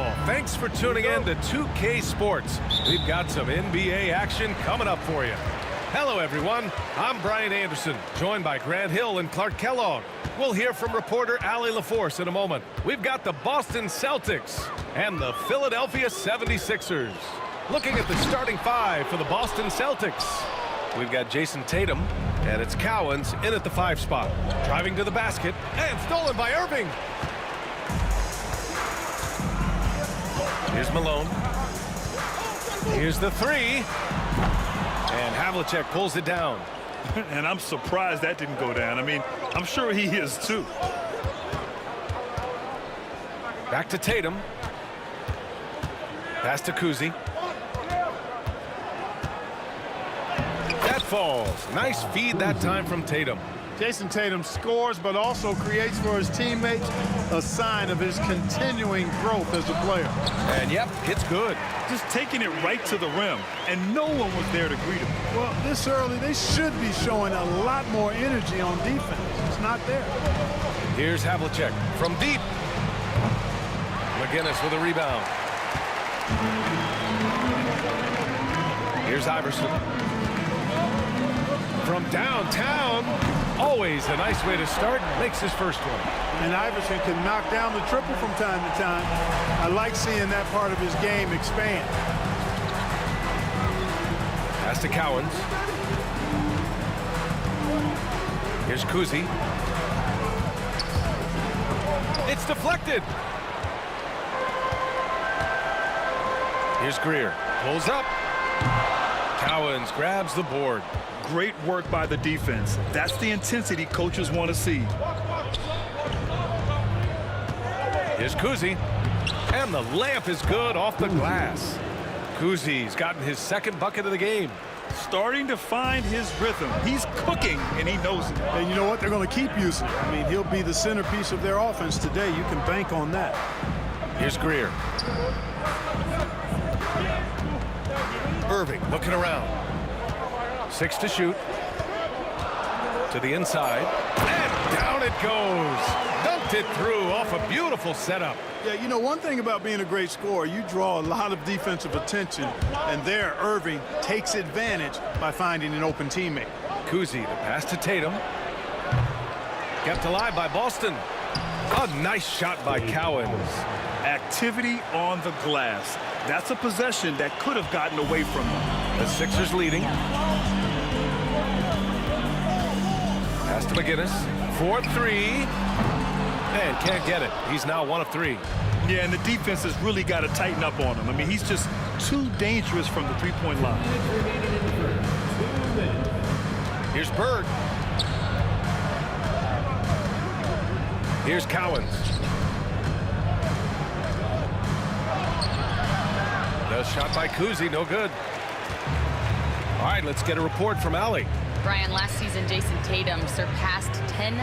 all. Thanks for tuning in to 2K Sports. We've got some NBA action coming up for you. Hello, everyone. I'm Brian Anderson, joined by Grant Hill and Clark Kellogg. We'll hear from reporter Allie LaForce in a moment. We've got the Boston Celtics and the Philadelphia 76ers. Looking at the starting five for the Boston Celtics. We've got Jason Tatum, and it's Cowens in at the 5 spot. Driving to the basket, and stolen by Irving. Here's Malone. Here's the 3. And Havlicek pulls it down. And I'm surprised that didn't go down. I mean, I'm sure he is too. Back to Tatum. Pass to Kuzi. That falls. Nice feed that time from Tatum. Jason Tatum scores, but also creates for his teammates a sign of his continuing growth as a player. And yep, it's good. Just taking it right to the rim, and no one was there to greet him. Well, this early, they should be showing a lot more energy on defense. It's not there. Here's Havlicek from deep. McGinnis with a rebound. Here's Iverson. From downtown. Always a nice way to start. Makes his first one. And Iverson can knock down the triple from time to time. I like seeing that part of his game expand. Pass to Cowens. Here's Kuzi. It's deflected. Here's Greer. Pulls up. Cowens grabs the board. Great work by the defense. That's the intensity coaches want to see. Here's Kuzi. And the layup is good off the glass. Kuzi's gotten his second bucket of the game. Starting to find his rhythm. He's cooking, and he knows it. And you know what? They're going to keep using it. I mean, he'll be the centerpiece of their offense today. You can bank on that. Here's Greer. Irving looking around. 6 to shoot. To the inside. And down it goes. Dunked it through off a beautiful setup. Yeah, you know, one thing about being a great scorer, you draw a lot of defensive attention. And there, Irving takes advantage by finding an open teammate. Kuzi, the pass to Tatum. Kept alive by Boston. A nice shot by Cowens. Activity on the glass. That's a possession that could have gotten away from him. The Sixers leading. Pass to McGinnis. 4-3. And can't get it. He's now 1 of 3. Yeah, and the defense has really got to tighten up on him. I mean, he's just too dangerous from the three-point line. Here's Bird. Here's Cowens. The shot by Kuzi, no good. All right, let's get a report from Allie. Brian, last season, Jason Tatum surpassed 10,000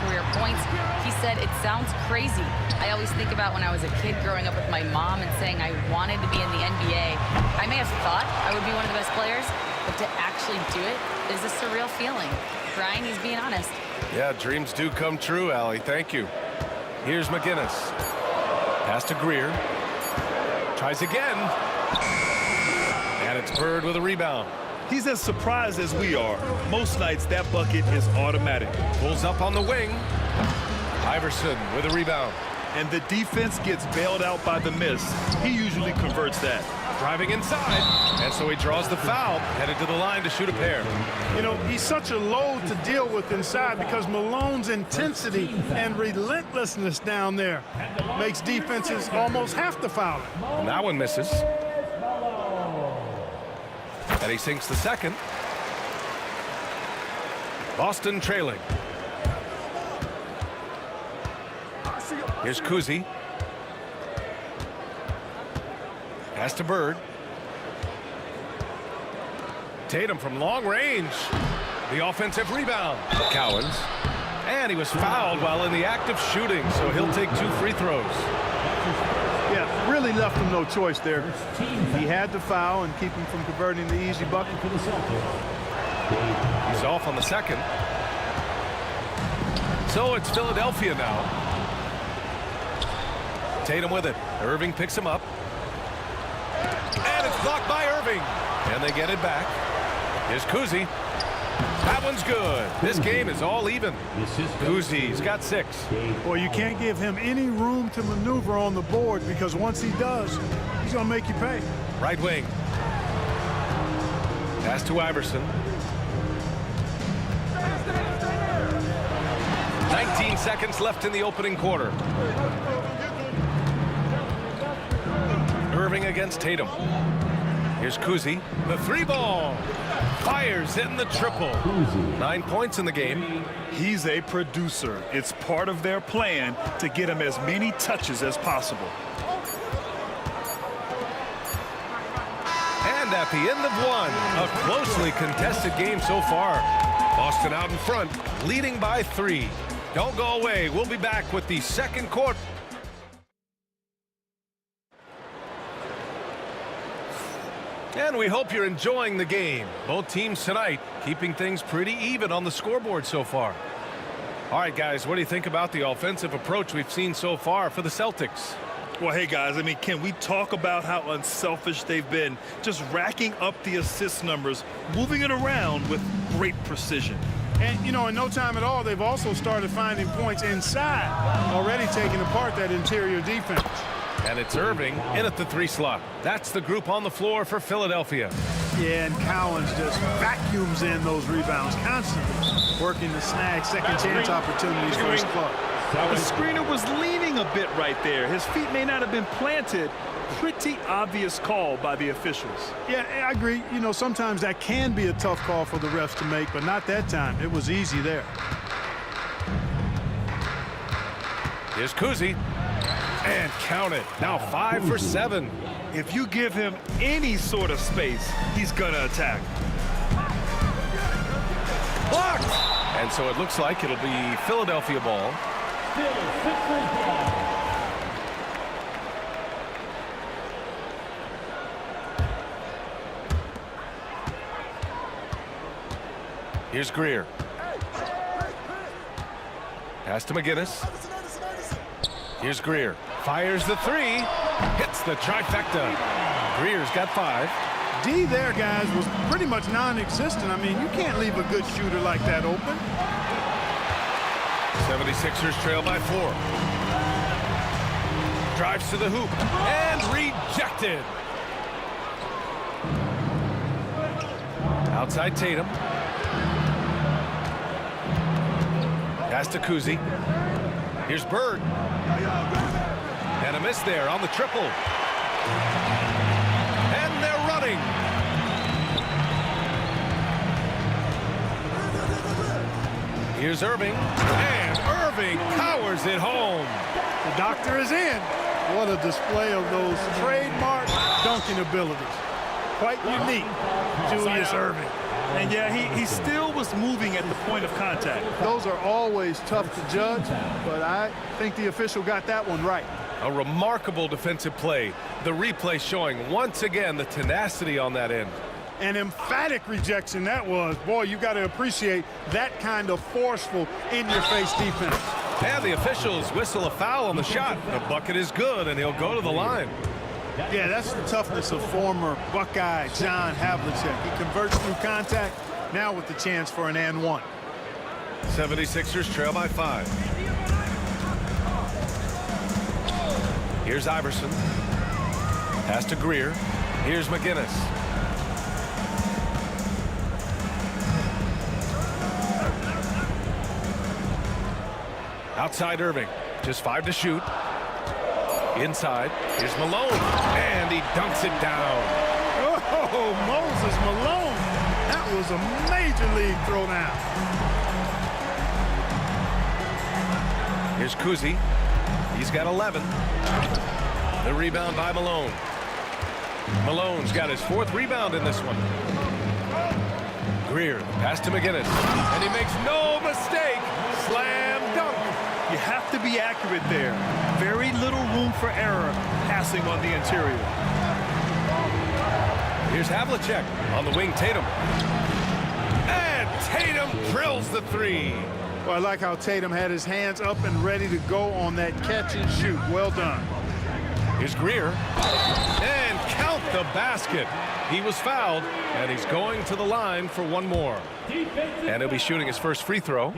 career points. He said, it sounds crazy. I always think about when I was a kid growing up with my mom and saying I wanted to be in the NBA. I may have thought I would be one of the best players, but to actually do it is a surreal feeling. Brian, he's being honest. Yeah, dreams do come true, Allie. Thank you. Here's McGinnis. Pass to Greer. Tries again. And it's Bird with a rebound. He's as surprised as we are. Most nights, that bucket is automatic. Pulls up on the wing. Iverson with a rebound. And the defense gets bailed out by the miss. He usually converts that. Driving inside. And so he draws the foul. Headed to the line to shoot a pair. You know, he's such a load to deal with inside because Malone's intensity and relentlessness down there makes defenses almost have to foul him. And that one misses. And he sinks the second. Boston trailing. Here's Kuzi. Pass to Bird. Tatum from long range. The offensive rebound. Cowens. And he was fouled while in the act of shooting, so he'll take 2 free throws. Yeah, really left him no choice there. He had to foul and keep him from converting the easy bucket. He's off on the second. So it's Philadelphia now. Tatum with it. Irving picks him up. And it's blocked by Irving. And they get it back. Here's Kuzi. That one's good. This game is all even. Kuzi's got 6. Well, you can't give him any room to maneuver on the board because once he does, he's going to make you pay. Right wing. Pass to Iverson. 19 seconds left in the opening quarter. Irving against Tatum. Here's Kuzi. The 3-ball. Fires in the triple. 9 points in the game. He's a producer. It's part of their plan to get him as many touches as possible. And at the end of one, a closely contested game so far. Boston out in front, leading by 3. Don't go away. We'll be back with the second quarter. And we hope you're enjoying the game. Both teams tonight keeping things pretty even on the scoreboard so far. All right, guys, what do you think about the offensive approach we've seen so far for the Celtics? Well, hey, guys, I mean, can we talk about how unselfish they've been? Just racking up the assist numbers, moving it around with great precision. And, you know, in no time at all, they've also started finding points inside, already taking apart that interior defense. And it's Irving in at the 3 slot. That's the group on the floor for Philadelphia. Yeah, and Cowens just vacuums in those rebounds constantly, working to snag second chance opportunities for his club. The screener was leaning a bit right there. His feet may not have been planted. Pretty obvious call by the officials. Yeah, I agree. You know, sometimes that can be a tough call for the refs to make, but not that time. It was easy there. Here's Kuzi. And count it. Now 5 for 7. If you give him any sort of space, he's going to attack. Blocked! And so it looks like it'll be Philadelphia ball. Here's Greer. Pass to McGinnis. Here's Greer. Fires the 3. Hits the trifecta. Greer's got 5. D there, guys, was pretty much non-existent. I mean, you can't leave a good shooter like that open. 76ers trail by 4. Drives to the hoop. And rejected. Outside Tatum. Pass to Kuzi. Here's Bird. And a miss there on the triple. And they're running. Here's Irving. And Irving powers it home. The doctor is in. What a display of those trademark dunking abilities. Quite unique, Julius Irving. And yeah, he still was moving at the point of contact. Those are always tough to judge, but I think the official got that one right. A remarkable defensive play. The replay showing once again the tenacity on that end. An emphatic rejection that was. Boy, you got to appreciate that kind of forceful, in-your-face defense. And the officials whistle a foul on the shot. The bucket is good, and he'll go to the line. Yeah, that's the toughness of former Buckeye John Havlicek. He converts through contact, now with the chance for an and 1. 76ers trail by 5. Here's Iverson. Pass to Greer. Here's McGinnis. Outside Irving. Just 5 to shoot. Inside. Here's Malone. And he dunks it down. Oh, Moses Malone. That was a major league throwdown. Here's Kuzi. He's got 11. The rebound by Malone. Malone's got his 4th rebound in this one. Greer, pass to McGinnis. And he makes no mistake. Slam dunk. You have to be accurate there. Very little room for error passing on the interior. Here's Havlicek on the wing, Tatum. And Tatum drills the 3. Well, I like how Tatum had his hands up and ready to go on that catch and shoot. Well done. Here's Greer. And count the basket. He was fouled, and he's going to the line for one more. And he'll be shooting his first free throw.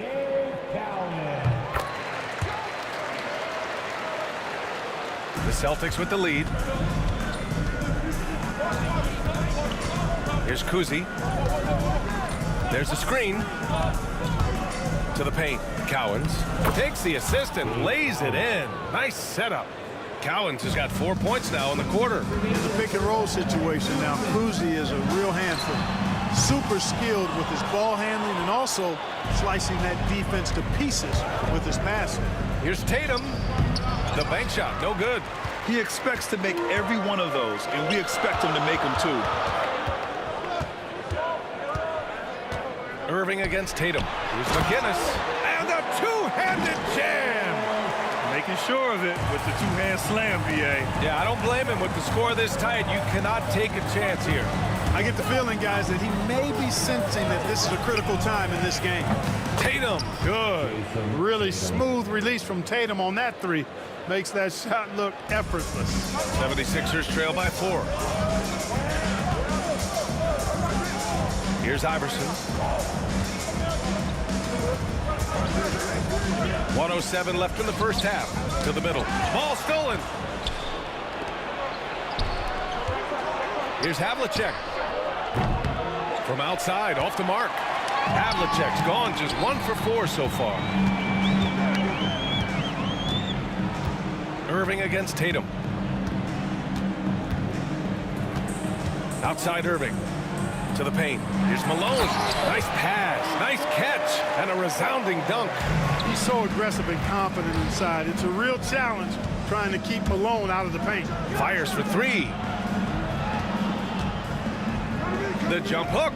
The Celtics with the lead. Here's Kuzi. There's a screen. To the paint. Cowens takes the assist and lays it in. Nice setup. Cowens has got 4 points now in the quarter. It's a pick and roll situation now. Kuzi is a real handful. Super skilled with his ball handling and also slicing that defense to pieces with his passing. Here's Tatum. The bank shot, no good. He expects to make every one of those, and we expect him to make them too. Irving against Tatum. Here's McGinnis. And a two-handed jam. Making sure of it with the two-hand slam, VA. Yeah, I don't blame him with the score this tight. You cannot take a chance here. I get the feeling, guys, that he may be sensing that this is a critical time in this game. Tatum, good. Really smooth release from Tatum on that three. Makes that shot look effortless. 76ers trail by 4. Here's Iverson. 1:07 left in the first half. To the middle. Ball stolen. Here's Havlicek. From outside, off the mark. Havlicek's gone just 1 for 4 so far. Irving against Tatum. Outside Irving. To the paint. Here's Malone. Nice pass. Nice catch. And a resounding dunk. He's so aggressive and confident inside. It's a real challenge trying to keep Malone out of the paint. Fires for 3. The jump hook.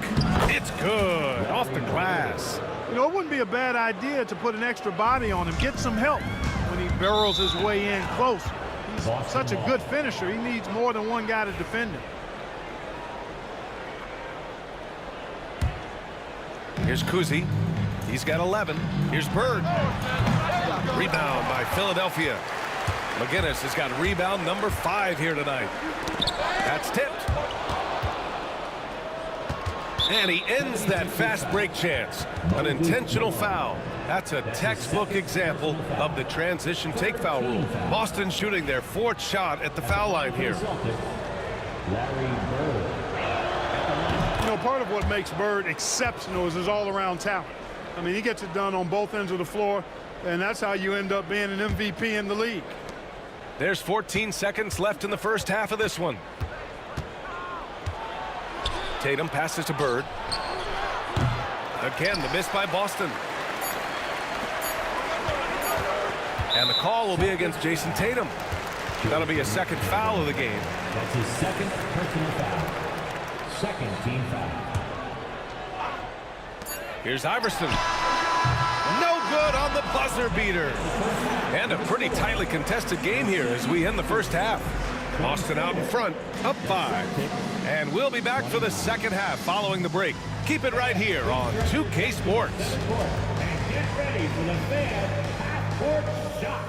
It's good. Off the glass. You know, it wouldn't be a bad idea to put an extra body on him. Get some help when he barrels his way in close. He's such a good finisher. He needs more than one guy to defend him. Here's Kuzi. He's got 11. Here's Bird. Rebound by Philadelphia. McGinnis has got rebound number 5 here tonight. That's tipped. And he ends that fast break chance. An intentional foul. That's a textbook example of the transition take foul rule. Boston shooting their 4th shot at the foul line here. You know, part of what makes Bird exceptional is his all-around talent. I mean, he gets it done on both ends of the floor, and that's how you end up being an MVP in the league. There's 14 seconds left in the first half of this one. Tatum passes to Bird. Again, the miss by Boston. And the call will be against Jason Tatum. That'll be a second foul of the game. That's his second personal foul. Second team foul. Here's Iverson. No good on the buzzer beater. And a pretty tightly contested game here as we end the first half. Boston out in front, up 5. And we'll be back for the second half following the break. Keep it right here on 2K Sports. And get ready for the fan half-court shot.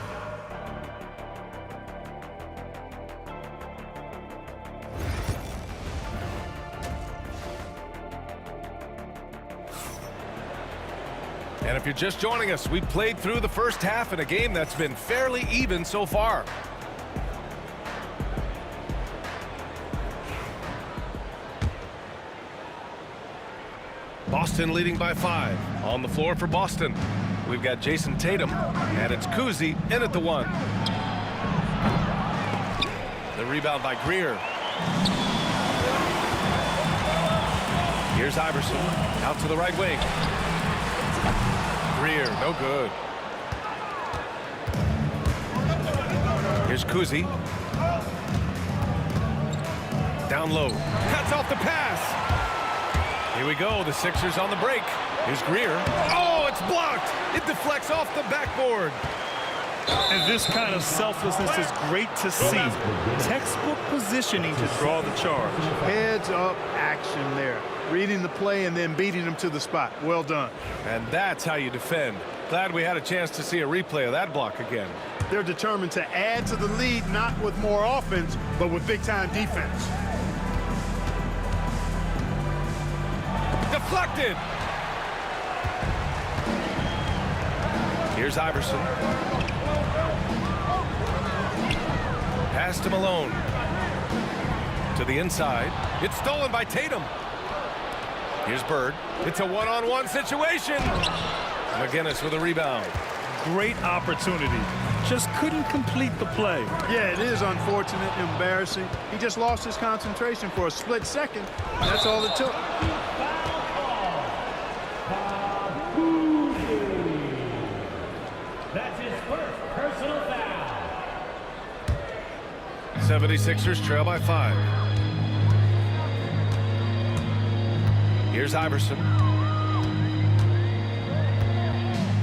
And if you're just joining us, we played through the first half in a game that's been fairly even so far. Boston leading by 5. On the floor for Boston, we've got Jason Tatum, and it's Kuzi in at the 1. The rebound by Greer. Here's Iverson, out to the right wing. Greer, no good. Here's Kuzi. Down low, cuts off the pass. Here we go, the Sixers on the break. Here's Greer. Oh, it's blocked. It deflects off the backboard. And this kind of selflessness is great to see. Textbook positioning to draw the charge. Heads up action there. Reading the play and then beating him to the spot. Well done. And that's how you defend. Glad we had a chance to see a replay of that block again. They're determined to add to the lead, not with more offense, but with big-time defense. Deflected. Here's Iverson. Pass to Malone. To the inside. It's stolen by Tatum. Here's Bird. It's a one-on-one situation. McGinnis with a rebound. Great opportunity. Just couldn't complete the play. Yeah, it is unfortunate, embarrassing. He just lost his concentration for a split second. That's all it took. That's his first personal foul. 76ers trail by 5. Here's Iverson.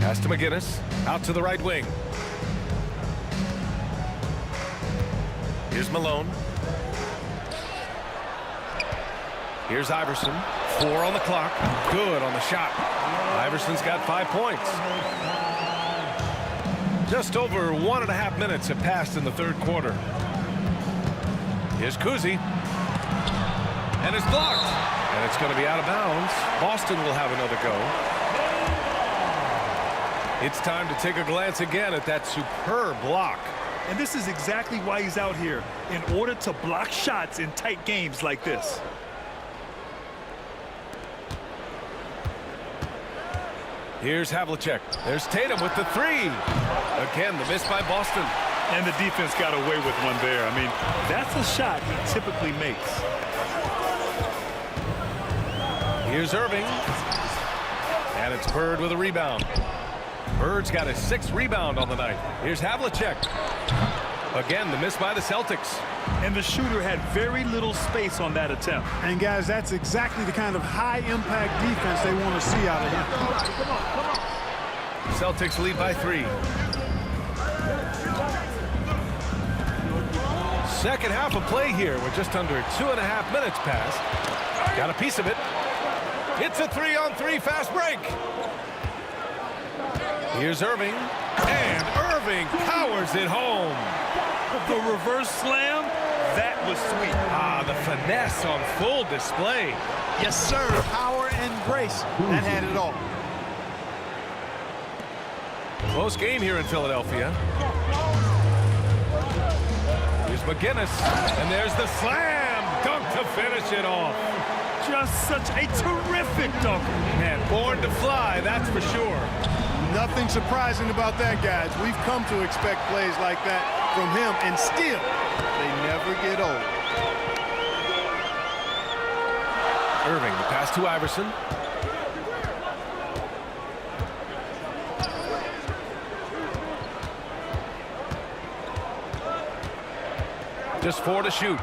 Pass to McGinnis. Out to the right wing. Here's Malone. Here's Iverson. 4 on the clock. Good on the shot. Iverson's got 5 points. Just over 1.5 minutes have passed in the third quarter. Here's Kuzi. And it's blocked. And it's going to be out of bounds. Boston will have another go. It's time to take a glance again at that superb block. And this is exactly why he's out here, in order to block shots in tight games like this. Here's Havlicek. There's Tatum with the 3. Again, the miss by Boston. And the defense got away with one there. I mean, that's a shot he typically makes. Here's Irving. And it's Bird with a rebound. Bird's got his 6th rebound on the night. Here's Havlicek. Again, the miss by the Celtics. And the shooter had very little space on that attempt. And, guys, that's exactly the kind of high-impact defense they want to see out of him. Celtics lead by 3. Second half of play here. We're just under 2.5 minutes past. Got a piece of it. It's a 3-on-3 fast break. Here's Irving. And Irving powers it home. The reverse slam, that was sweet. The finesse on full display. Yes, sir. Power and grace. That had it all. Close game here in Philadelphia. Here's McGinnis. And there's the slam dunk to finish it off. Just such a terrific dunk. Man, born to fly, that's for sure. Nothing surprising about that, guys. We've come to expect plays like that from him, and still, they never get old. Irving, the pass to Iverson. Just 4 to shoot.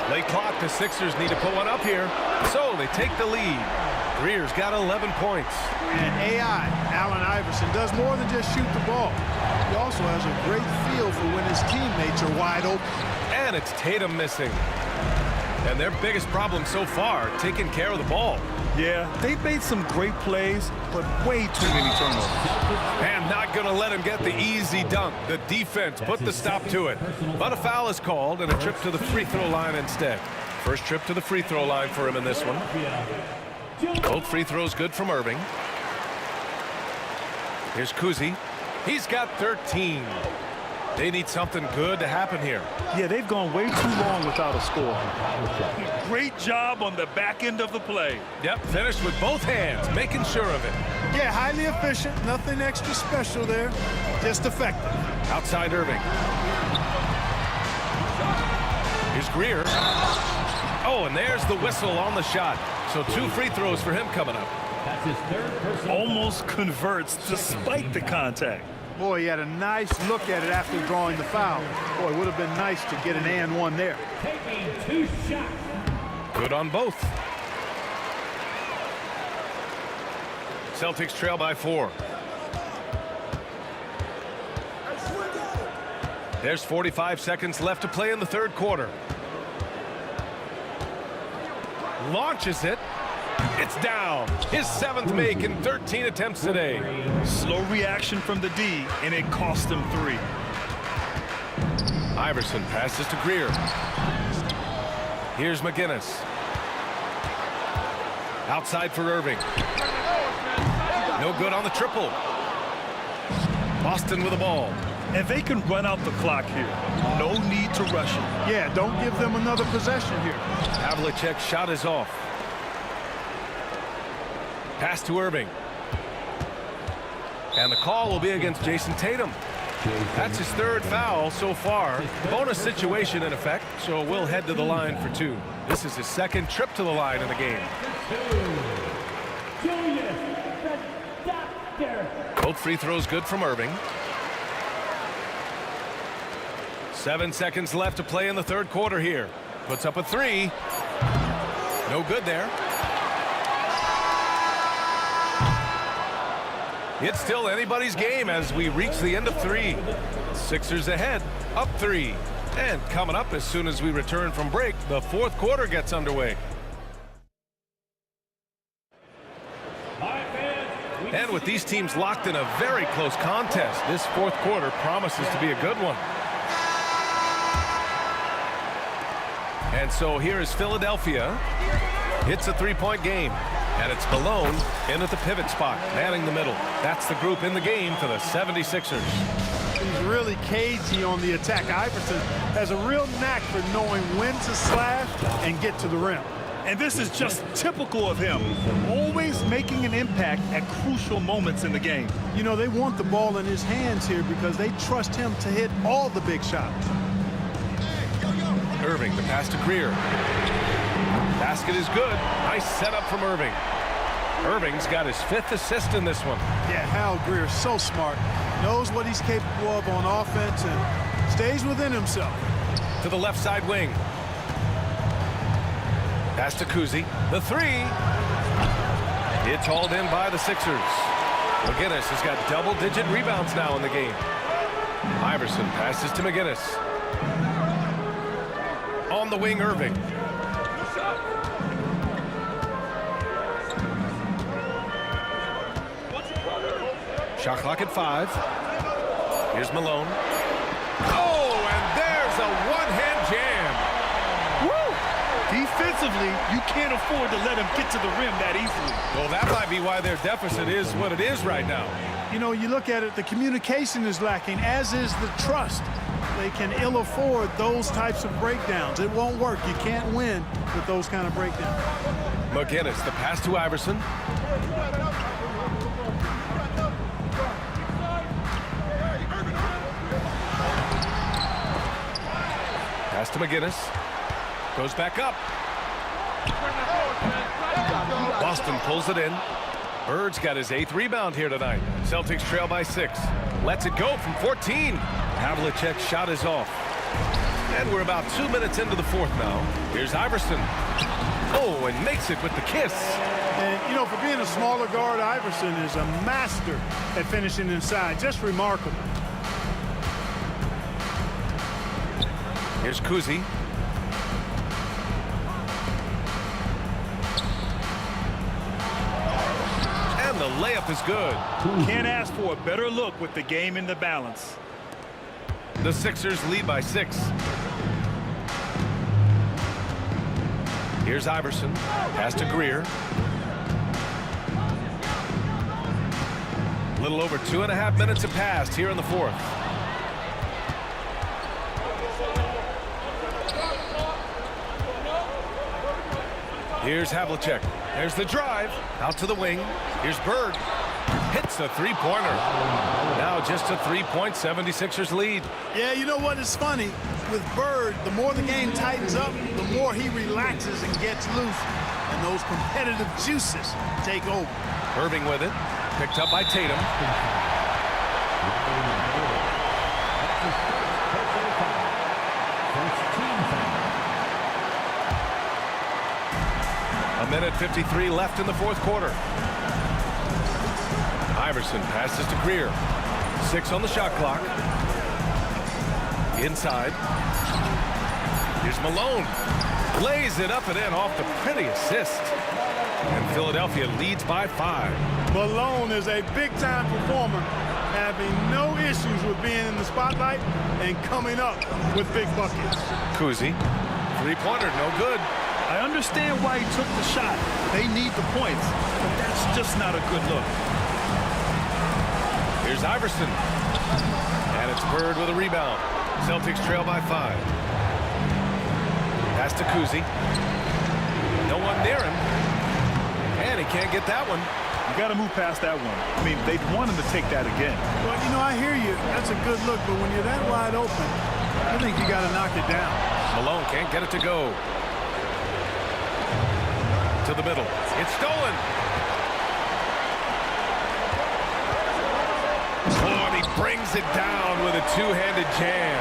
Late clock, the Sixers need to put one up here. So they take the lead. Greer's got 11 points. And AI, Allen Iverson, does more than just shoot the ball. He also has a great feel for when his teammates are wide open. And it's Tatum missing. And their biggest problem so far, taking care of the ball. Yeah, they've made some great plays, but way too many turnovers. And not going to let him get the easy dunk. The defense put the stop to it. But a foul is called and a trip to the free throw line instead. First trip to the free throw line for him in this one. Both free throws good from Irving. Here's Kuzi. He's got 13. They need something good to happen here. Yeah, they've gone way too long without a score. Great job on the back end of the play. Yep, finished with both hands, making sure of it. Yeah, highly efficient. Nothing extra special there. Just effective. Outside Irving. Here's Greer. Oh, and there's the whistle on the shot. So 2 free throws for him coming up. That's his third personal. Almost converts despite the contact. Boy, he had a nice look at it after drawing the foul. Boy, it would have been nice to get an and one there. Taking 2 shots. Good on both. Celtics trail by 4. There's 45 seconds left to play in the third quarter. Launches it. It's down. His 7th make in 13 attempts today. Slow reaction from the D, and it cost him 3. Iverson passes to Greer. Here's McGinnis. Outside for Irving. No good on the triple. Boston with the ball. And they can run out the clock here. No need to rush it. Yeah, don't give them another possession here. Havlicek's shot is off. Pass to Irving. And the call will be against Jason Tatum. That's his 3rd foul so far. Bonus situation in effect, so we'll head to the line for 2. This is his 2nd trip to the line in the game. Both free throws good from Irving. 7 seconds left to play in the 3rd quarter here. Puts up a 3. No good there. It's still anybody's game as we reach the end of 3. Sixers ahead, up 3. And coming up as soon as we return from break, the 4th quarter gets underway. And with these teams locked in a very close contest, this 4th quarter promises to be a good one. And so here is Philadelphia. It's a 3-point game. And it's Malone in at the pivot spot, manning the middle. That's the group in the game for the 76ers. He's really cagey on the attack. Iverson has a real knack for knowing when to slash and get to the rim. And this is just typical of him, always making an impact at crucial moments in the game. You know, they want the ball in his hands here because they trust him to hit all the big shots. Irving, the pass to Greer. Basket is good. Nice setup from Irving. Irving's got his 5th assist in this one. Yeah, Hal Greer, so smart. Knows what he's capable of on offense and stays within himself. To the left side wing. Pass to Kuzi. The 3. It's hauled in by the Sixers. McGinnis has got double-digit rebounds now in the game. Iverson passes to McGinnis. On the wing, Irving. Shot clock at 5. Here's Malone. Oh, and there's a one-hand jam. Woo! Defensively, you can't afford to let him get to the rim that easily. Well, that might be why their deficit is what it is right now. You know, you look at it, the communication is lacking, as is the trust. They can ill afford those types of breakdowns. It won't work. You can't win with those kind of breakdowns. McGinnis, the pass to Iverson. Pass to McGinnis. Goes back up. Boston pulls it in. Bird's got his 8th rebound here tonight. Celtics trail by 6. Lets it go from 14. Havlicek's shot is off. And we're about 2 minutes into the 4th now. Here's Iverson. Oh, and makes it with the kiss. And, you know, for being a smaller guard, Iverson is a master at finishing inside. Just remarkable. Here's Kuzi. And the layup is good. Can't ask for a better look with the game in the balance. The Sixers lead by 6. Here's Iverson. Pass to Greer. A little over 2.5 minutes have passed here in the 4th. Here's Havlicek. There's the drive. Out to the wing. Here's Bird. Hits a 3-pointer. Now just a 3-point 76ers lead. Yeah, you know what is funny? With Bird, the more the game tightens up, the more he relaxes and gets loose. And those competitive juices take over. Irving with it. Picked up by Tatum. A minute 53 left in the 4th quarter. Iverson passes to Greer. 6 on the shot clock. Inside. Here's Malone. Lays it up and in off the pretty assist. and Philadelphia leads by 5. Malone is a big-time performer, having no issues with being in the spotlight and coming up with big buckets. Kuzi, three-pointer, no good. I understand why he took the shot. They need the points, but that's just not a good look. Here's Iverson. And it's Bird with a rebound. Celtics trail by 5. Pass to Kuzi. No one near him. And he can't get that one. You got to move past that one. I mean, they'd want him to take that again. Well, you know, I hear you. That's a good look, but when you're that wide open, I think you got to knock it down. Malone can't get it to go. To the middle. It's stolen. Oh, and he brings it down with a two-handed jam.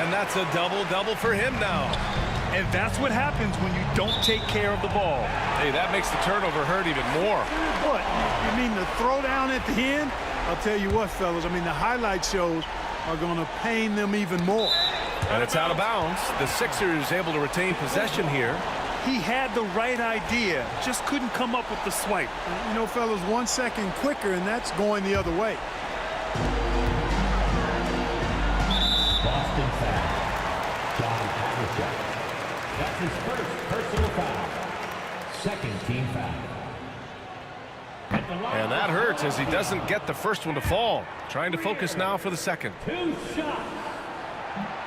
And that's a double-double for him now. And that's what happens when you don't take care of the ball. Hey, that makes the turnover hurt even more. What? You mean the throwdown at the end? I'll tell you what, fellas. I mean, the highlight shows are going to pain them even more. And it's out of bounds. The Sixers able to retain possession here. He had the right idea, just couldn't come up with the swipe. You know, fellas, 1 second quicker, and that's going the other way. Boston foul. John Havlicek. That's his first personal foul. Second team foul. And that hurts as he doesn't get the first one to fall. Trying to focus now for the second. 2 shots.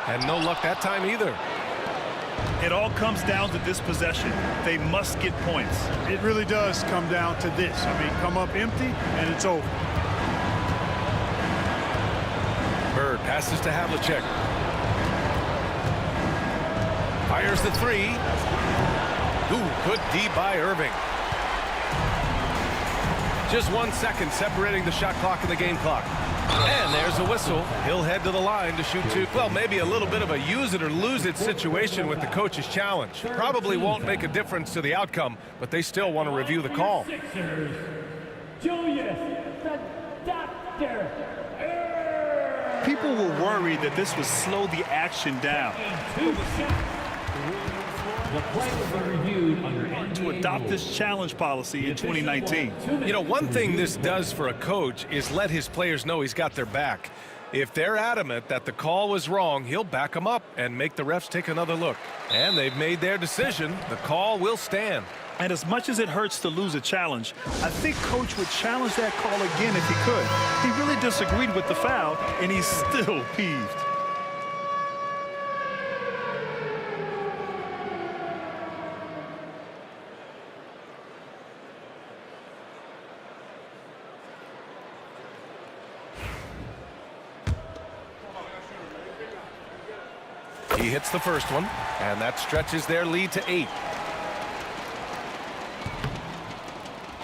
And no luck that time either. It all comes down to this possession. They must get points. It really does come down to this. I mean, come up empty, and it's over. Bird passes to Havlicek. Fires the three. Ooh, good D by Irving. Just 1 second separating the shot clock and the game clock. And there's a whistle. He'll head to the line to shoot 2. Well, maybe a little bit of a use it or lose it situation with the coach's challenge. Probably won't make a difference to the outcome, but they still want to review the call. Sixers, Julius, the doctor. People were worried that this would slow the action down. 2 shots. The play will be reviewed under NBA To adopt this challenge policy in 2019. You know, one thing this does for a coach is let his players know he's got their back. If they're adamant that the call was wrong, he'll back them up and make the refs take another look. And they've made their decision. The call will stand. And as much as it hurts to lose a challenge, I think Coach would challenge that call again if he could. He really disagreed with the foul, and he's still peeved. He hits the first one, and that stretches their lead to 8.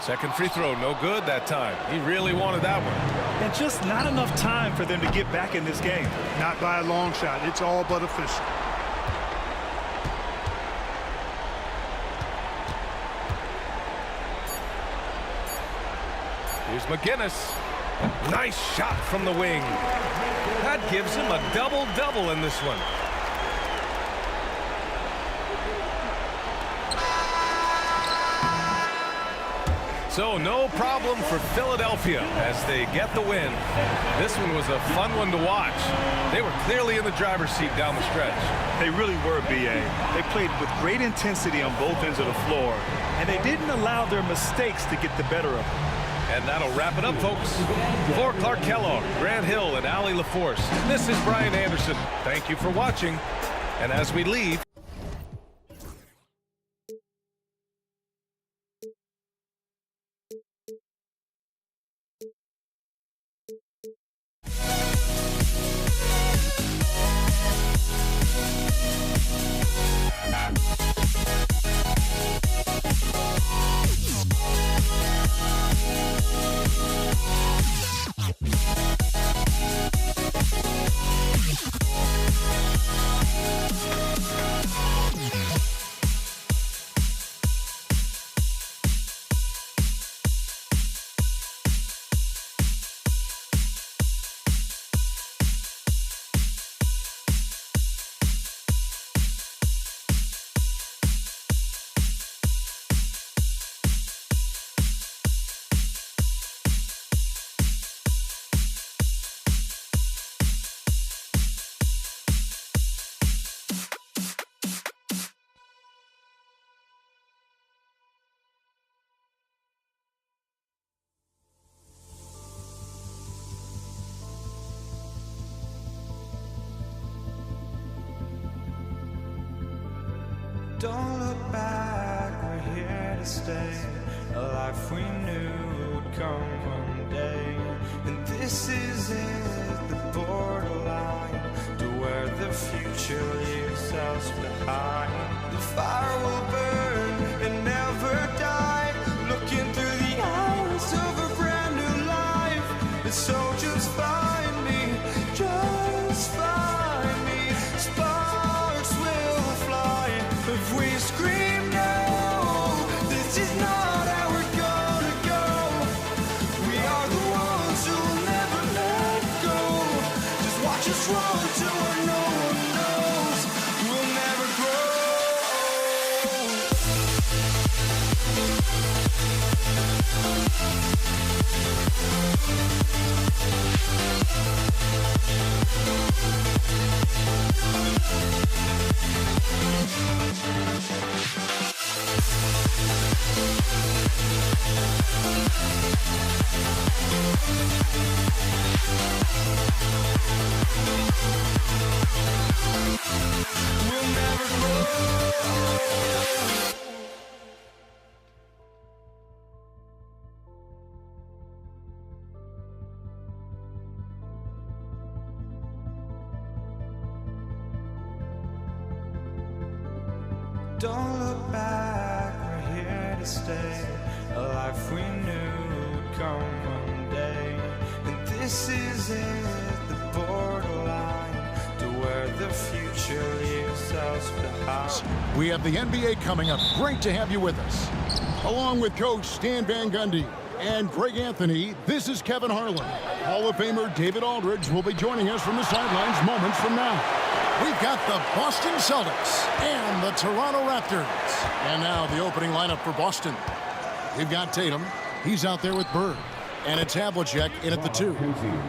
Second free throw, no good that time. He really wanted that one. And just not enough time for them to get back in this game. Not by a long shot. It's all but official. Here's McGinnis. Nice shot from the wing. That gives him a double-double in this one. So no problem for Philadelphia as they get the win. This one was a fun one to watch. They were clearly in the driver's seat down the stretch. They really were, B.A. They played with great intensity on both ends of the floor, and they didn't allow their mistakes to get the better of them. And that'll wrap it up, folks. For Clark Kellogg, Grant Hill, and Allie LaForce, this is Brian Anderson. Thank you for watching. And as we leave, Don't look back, we're here to stay. A life we knew would come one day. And this is it, the borderline to where the future leaves us behind. The fire will burn and never die, looking through the eyes of a brand new life. And so just find me, just find me. Sparks will fly if we scream no. This is not how we're gonna go. We are the ones who will never let go. Just watch us run to where no one knows. We'll never grow. We'll never grow. Don't look back, we're here to stay. A life we knew would come one day. And this is it, the borderline to where the future leaves us behind. We have the NBA coming up. Great to have you with us. Along with Coach Stan Van Gundy and Greg Anthony, this is Kevin Harlan. Hall of Famer David Aldridge will be joining us from the sidelines moments from now. We've got the Boston Celtics and the Toronto Raptors. And now the opening lineup for Boston. We've got Tatum. He's out there with Bird. And it's Havlicek in at the 2.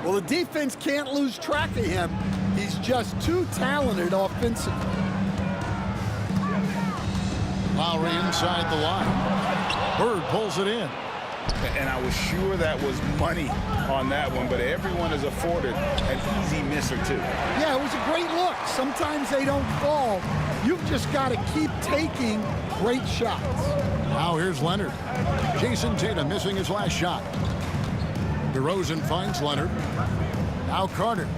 Well, the defense can't lose track of him. He's just too talented offensively. Lowry inside the line. Bird pulls it in. And I was sure that was money on that one, but everyone is afforded an easy miss or two. Yeah, it was a great look. Sometimes they don't fall. You've just got to keep taking great shots. Now here's Leonard. Jason Tatum missing his last shot. DeRozan finds Leonard. Now Carter.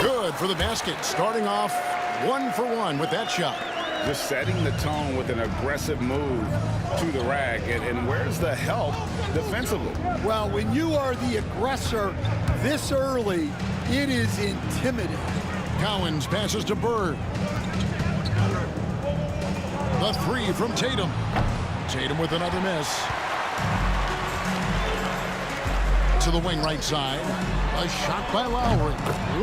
Good for the basket. Starting off 1 for 1 with that shot. Just setting the tone with an aggressive move to the rack. And where's the help defensively? Well, when you are the aggressor this early, it is intimidating. Cowens passes to Bird. The 3 from Tatum. Tatum with another miss. To the wing right side. A shot by Lowry.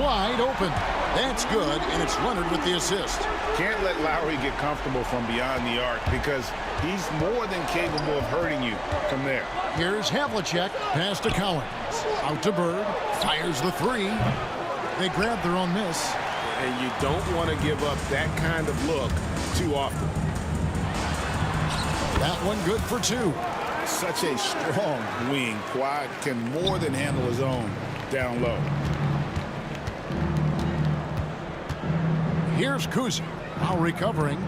Wide open. That's good, and it's Leonard with the assist. Can't let Lowry get comfortable from beyond the arc because he's more than capable of hurting you from there. Here's Havlicek. Pass to Cowens. Out to Bird. Fires the 3. They grab their own miss. And you don't want to give up that kind of look too often. That one good for 2. Such a strong wing. Kawhi can more than handle his own down low. Here's Kuzi. Now recovering.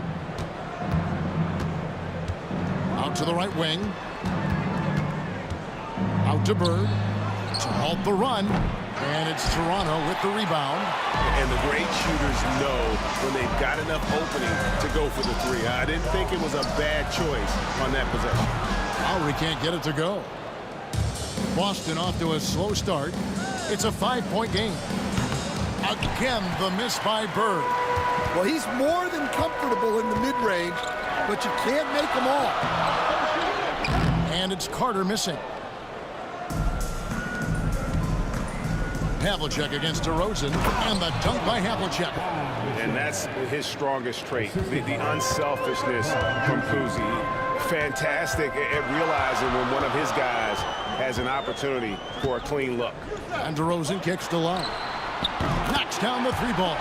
Out to the right wing. Out to Bird. To halt the run. And it's Toronto with the rebound. And the great shooters know when they've got enough opening to go for the 3. I didn't think it was a bad choice on that possession. Lowry can't get it to go. Boston off to a slow start. It's a 5-point game. Again, the miss by Bird. Well, he's more than comfortable in the mid-range, but you can't make them all. And it's Carter missing. Havlicek against DeRozan, and the dunk by Havlicek. And that's his strongest trait, the unselfishness from Kuzi. Fantastic at realizing when one of his guys has an opportunity for a clean look. And DeRozan kicks to Lowry. Knocks down the 3-ball.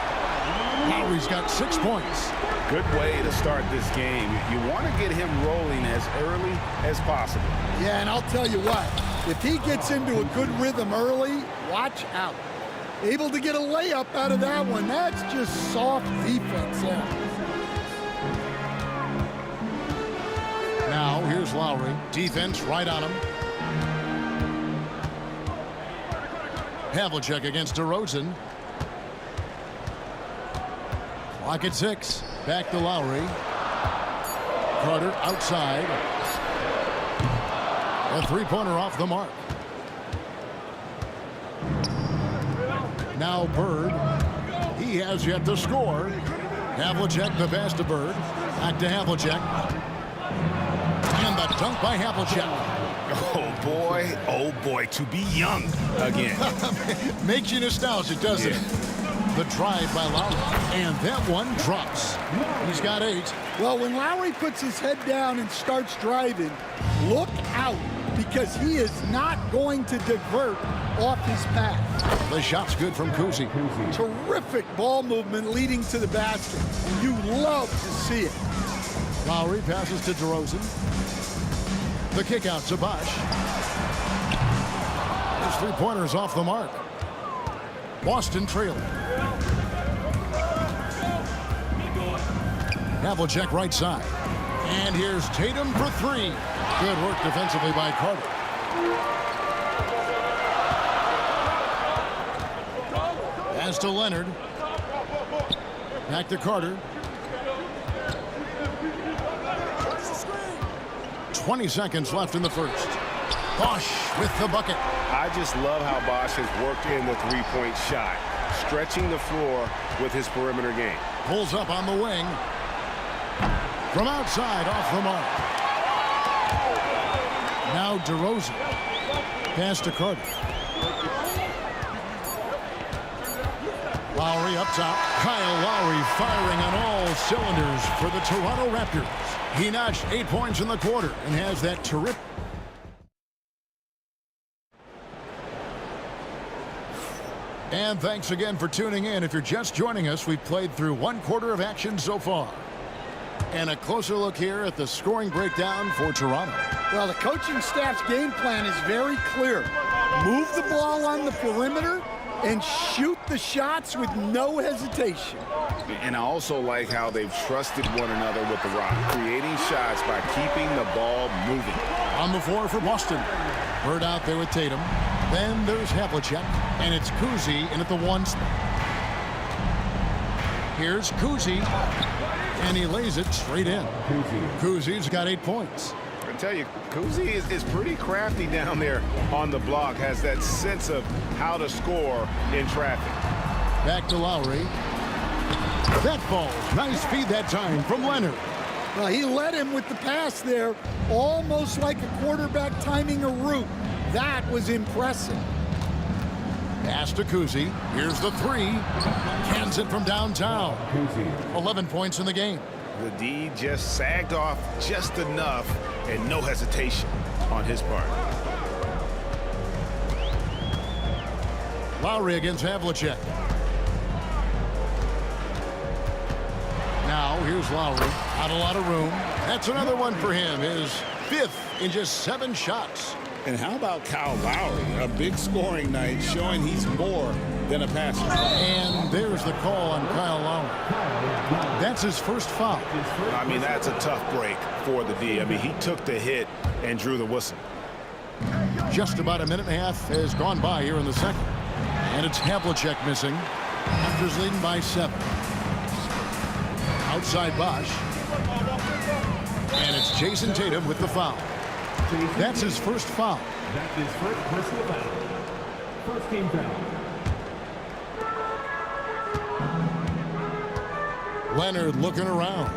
Lowry's got 6 points. Good way to start this game. You want to get him rolling as early as possible. Yeah, and I'll tell you what, if he gets into a good rhythm early, watch out. able to get a layup out of that one. That's just soft defense there. Now, here's Lowry. Defense right on him. Havlicek against DeRozan. Clock at 6. Back to Lowry. Carter outside. A three-pointer off the mark. Now Bird. He has yet to score. Havlicek the pass to Bird. Back to Havlicek. And the dunk by Havlicek. Oh boy, to be young again. Makes you nostalgic, doesn't it? The drive by Lowry, and that one drops. He's got 8. Well, when Lowry puts his head down and starts driving, look out, because he is not going to divert off his path. The shot's good from Kuzi. Terrific ball movement leading to the basket. You love to see it. Lowry passes to DeRozan. The kick out to Bosh. His three-pointer's off the mark. Boston trailing. Havlicek right side. And here's Tatum for 3. Good work defensively by Carter. Pass to Leonard. Back to Carter. 20 seconds left in the first. Bosh with the bucket. I just love how Bosh has worked in the three-point shot, stretching the floor with his perimeter game. Pulls up on the wing. From outside, off the mark. Now DeRozan. Pass to Carter. Lowry up top. Kyle Lowry firing on all cylinders for the Toronto Raptors. He notched 8 points in the quarter and has that terrific. And thanks again for tuning in. If you're just joining us, we've played through one quarter of action so far. And a closer look here at the scoring breakdown for Toronto. Well, the coaching staff's game plan is very clear. Move the ball on the perimeter and shoot the shots with no hesitation. And I also like how they've trusted one another with the rock, creating shots by keeping the ball moving. On the floor for Boston. Bird out there with Tatum. Then there's Havlicek, and it's Kuzi in at the 1 spot. Here's Kuzi, and he lays it straight in. Kuzi's got 8 points. I tell you, Kuzi is pretty crafty down there on the block, has that sense of how to score in traffic. Back to Lowry. That falls. Nice feed that time from Leonard. Well, he led him with the pass there, almost like a quarterback timing a route. That was impressive. Pass to Kuzi. Here's the 3. Cans it from downtown. 11 points in the game. The D just sagged off just enough, and no hesitation on his part. Lowry against Havlicek. Now here's Lowry. Not a lot of room. That's another one for him. His 5th in just 7 shots. And how about Kyle Lowry? A big scoring night showing he's more than a passer. And there's the call on Kyle Lowry. That's his first foul. I mean, that's a tough break for the D. I mean, he took the hit and drew the whistle. Just about a minute and a half has gone by here in the second. And it's Havlicek missing. Raptors leading by 7. Outside Bosh. And it's Jason Tatum with the foul. That's his first foul. That's his first personal foul. First team foul. Leonard looking around.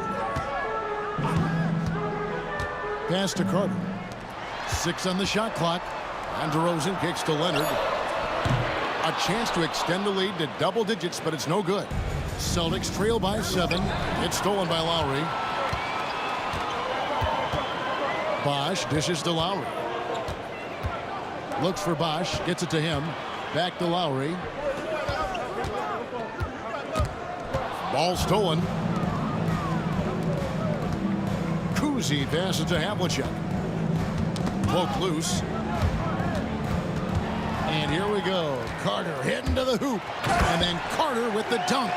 Pass to Carter. 6 on the shot clock. And DeRozan kicks to Leonard. A chance to extend the lead to double digits, but it's no good. Celtics trail by 7. It's stolen by Lowry. Bosh dishes to Lowry. Looks for Bosh. Gets it to him. Back to Lowry. Ball stolen. Kuzi passes to Havlicek. Poke loose. And here we go. Carter heading to the hoop. And then Carter with the dunk.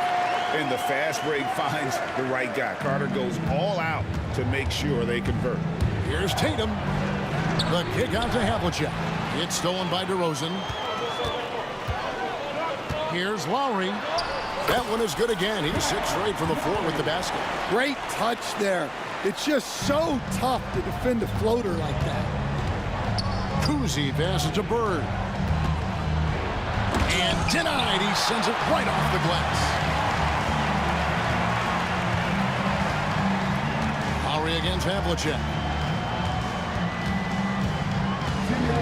And the fast break finds the right guy. Carter goes all out to make sure they convert. Here's Tatum. The kick out to Havlicek. It's stolen by DeRozan. Here's Lowry. That one is good again. He's 6 straight from the floor with the basket. Great touch there. It's just so tough to defend a floater like that. Kuzi passes to Bird. And denied. He sends it right off the glass. Lowry against Havlicek.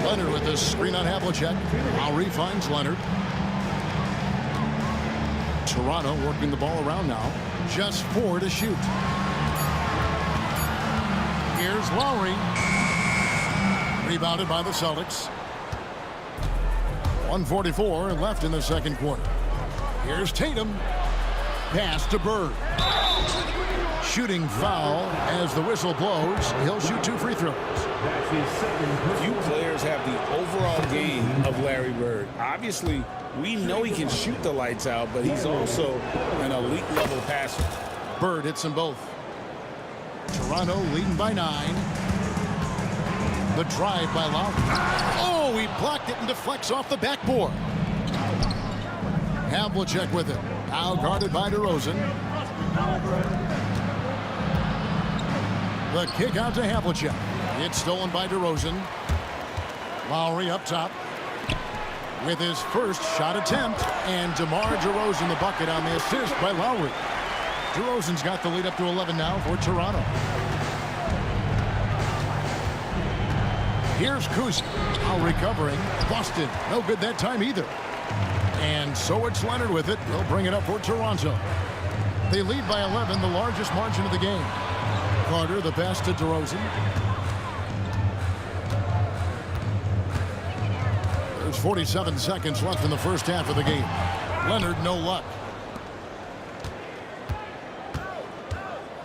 Leonard with the screen on Havlicek. Lowry finds Leonard. Toronto working the ball around now. Just 4 to shoot. Here's Lowry. Rebounded by the Celtics. 1:44 left in the second quarter. Here's Tatum. Pass to Bird. Shooting foul as the whistle blows. He'll shoot 2 free throws. Few players have the overall game of Larry Bird. Obviously, we know he can shoot the lights out, but he's also an elite level passer. Bird hits them both. Toronto leading by 9. The drive by Lowry. Oh, he blocked it and deflects off the backboard. Havlicek with it. Now guarded by DeRozan. The kick out to Havlicek. It's stolen by DeRozan. Lowry up top with his first shot attempt. And DeMar DeRozan the bucket on the assist by Lowry. DeRozan's got the lead up to 11 now for Toronto. Here's Kuzi. Now recovering. Busted. No good that time either. And so it's Leonard with it. He'll bring it up for Toronto. They lead by 11, the largest margin of the game. Carter, the pass to DeRozan. There's 47 seconds left in the first half of the game. Leonard, no luck.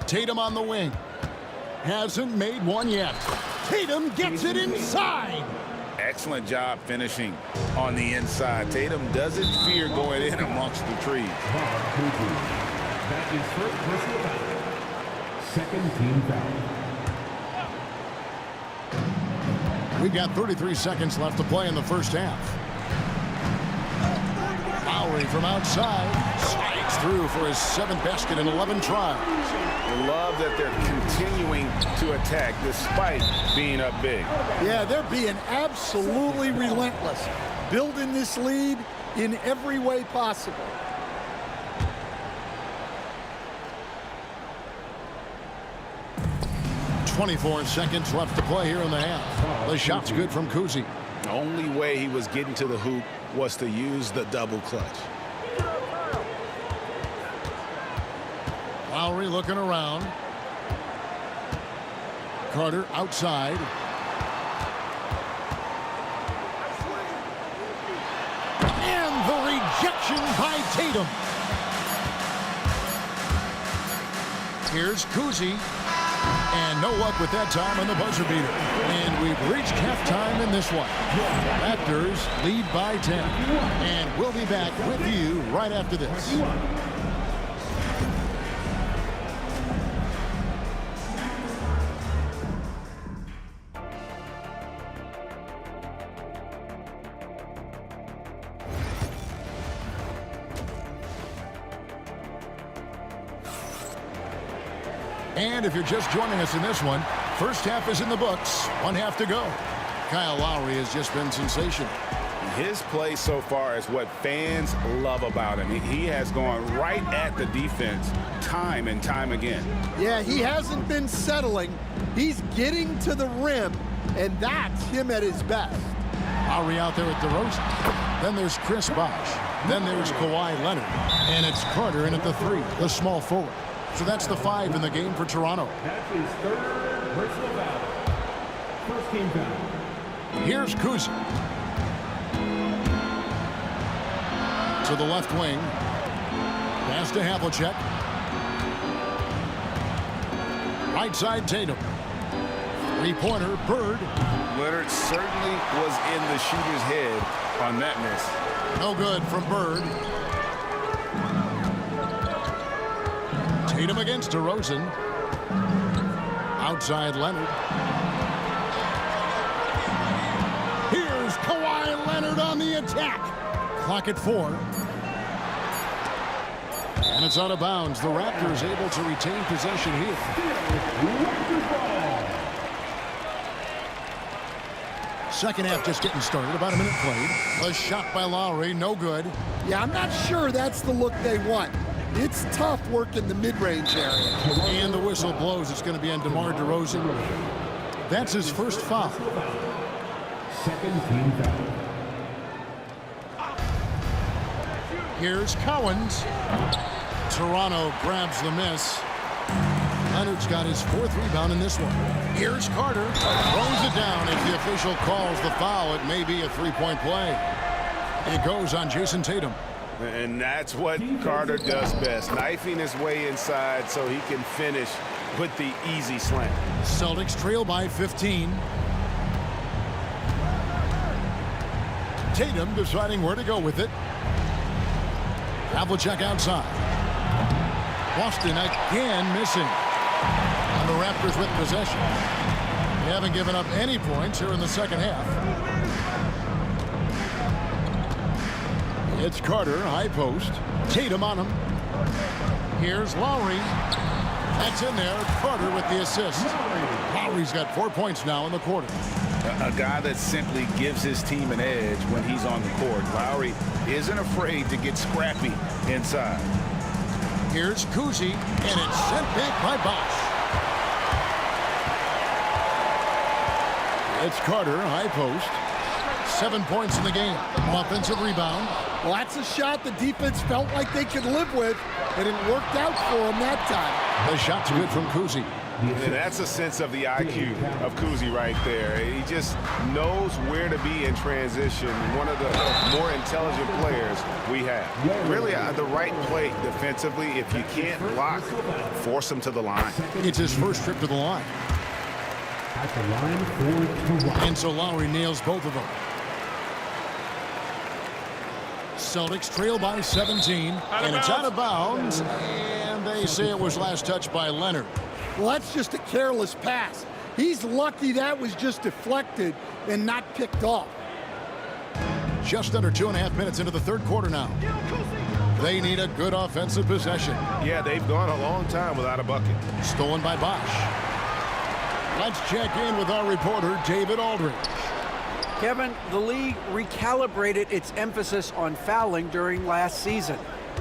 Tatum on the wing. Hasn't made one yet. Tatum gets it inside. Excellent job finishing on the inside. Tatum doesn't fear going in amongst the trees. That is first personal foul. Second team foul. We've got 33 seconds left to play in the first half. Lowry from outside slides through for his 7th basket in 11 tries. I love that they're continuing to attack despite being up big. Yeah, they're being absolutely relentless, building this lead in every way possible. .24 seconds left to play here in the half. The shot's good from Kuzi. The only way he was getting to the hoop was to use the double clutch. Lowry looking around. Carter outside. And the rejection by Tatum. Here's Kuzi. And no luck with that time on the buzzer beater. And we've reached halftime in this one. Raptors lead by 10. And we'll be back with you right after this. And if you're just joining us in this one, first half is in the books. 1 half to go. Kyle Lowry has just been sensational. His play so far is what fans love about him. He has gone right at the defense time and time again. Yeah, he hasn't been settling. He's getting to the rim, and that's him at his best. Lowry out there at DeRozan. Then there's Chris Bosh. Then there's Kawhi Leonard. And it's Carter in at the 3, the small forward. So that's the 5 in the game for Toronto. That's his 3rd personal foul. First team foul. Here's Kuzi. To the left wing. Pass to Havlicek. Right side Tatum. 3-pointer, Bird. Leonard certainly was in the shooter's head on that miss. No good from Bird. Tatum against DeRozan. Outside Leonard. Here's Kawhi Leonard on the attack. Clock at 4. And it's out of bounds. The Raptors able to retain possession here. Second half just getting started. About a minute played. A shot by Lowry. No good. Yeah, I'm not sure that's the look they want. It's tough work in the mid-range area. And the whistle blows. It's going to be on DeMar DeRozan. That's his first foul. Second team foul. Here's Cowens. Toronto grabs the miss. Leonard's got his 4th rebound in this one. Here's Carter. Throws it down. If the official calls the foul, it may be a 3-point play. It goes on Jason Tatum. And that's what Carter does best, knifing his way inside so he can finish with the easy slam. Celtics trail by 15. Tatum deciding where to go with it. Havlicek outside. Boston again missing. And the Raptors with possession. They haven't given up any points here in the second half. It's Carter, high post. Tatum on him. Here's Lowry. That's in there. Carter with the assist. Lowry's got 4 points now in the quarter. A guy that simply gives his team an edge when he's on the court. Lowry isn't afraid to get scrappy inside. Here's Kuzi, and it's sent back by Bosch. It's Carter, high post. 7 points in the game. Offensive rebound. Well, that's a shot the defense felt like they could live with, and it worked out for them that time. The shot's good from Kuzi. And that's a sense of the IQ of Kuzi right there. He just knows where to be in transition. One of the more intelligent players we have. Really, the right play defensively. If you can't block, force him to the line. It's his first trip to the line. At the line for 2. And so Lowry nails both of them. Celtics trail by 17, and it's out of bounds, and they say it was last touched by Leonard. Well, that's just a careless pass. He's lucky that was just deflected and not picked off. Just under 2.5 minutes into the third quarter now. They need a good offensive possession. Yeah, they've gone a long time without a bucket. Stolen by Bosch. Let's check in with our reporter, David Aldridge. Kevin, the league recalibrated its emphasis on fouling during last season.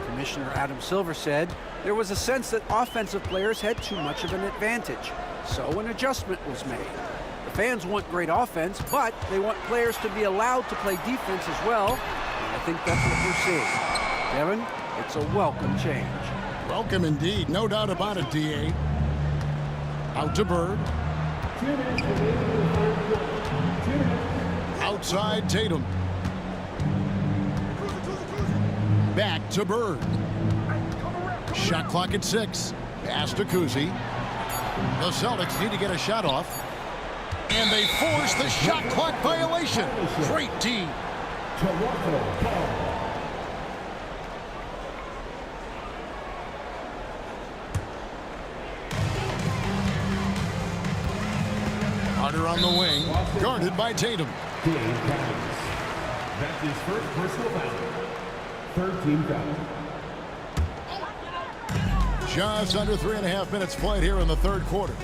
Commissioner Adam Silver said there was a sense that offensive players had too much of an advantage, so an adjustment was made. The fans want great offense, but they want players to be allowed to play defense as well, and I think that's what we're seeing. Kevin, it's a welcome change. Welcome indeed, no doubt about it, D.A. Out to Bird. Outside Tatum. Back to Bird. Shot clock at 6. Pass to Kuzi. The Celtics need to get a shot off. And they force the shot clock violation. Great D. Carter on the wing. Guarded by Tatum. That's his first personal foul. Third team foul. Just under 3.5 minutes played here in the third quarter.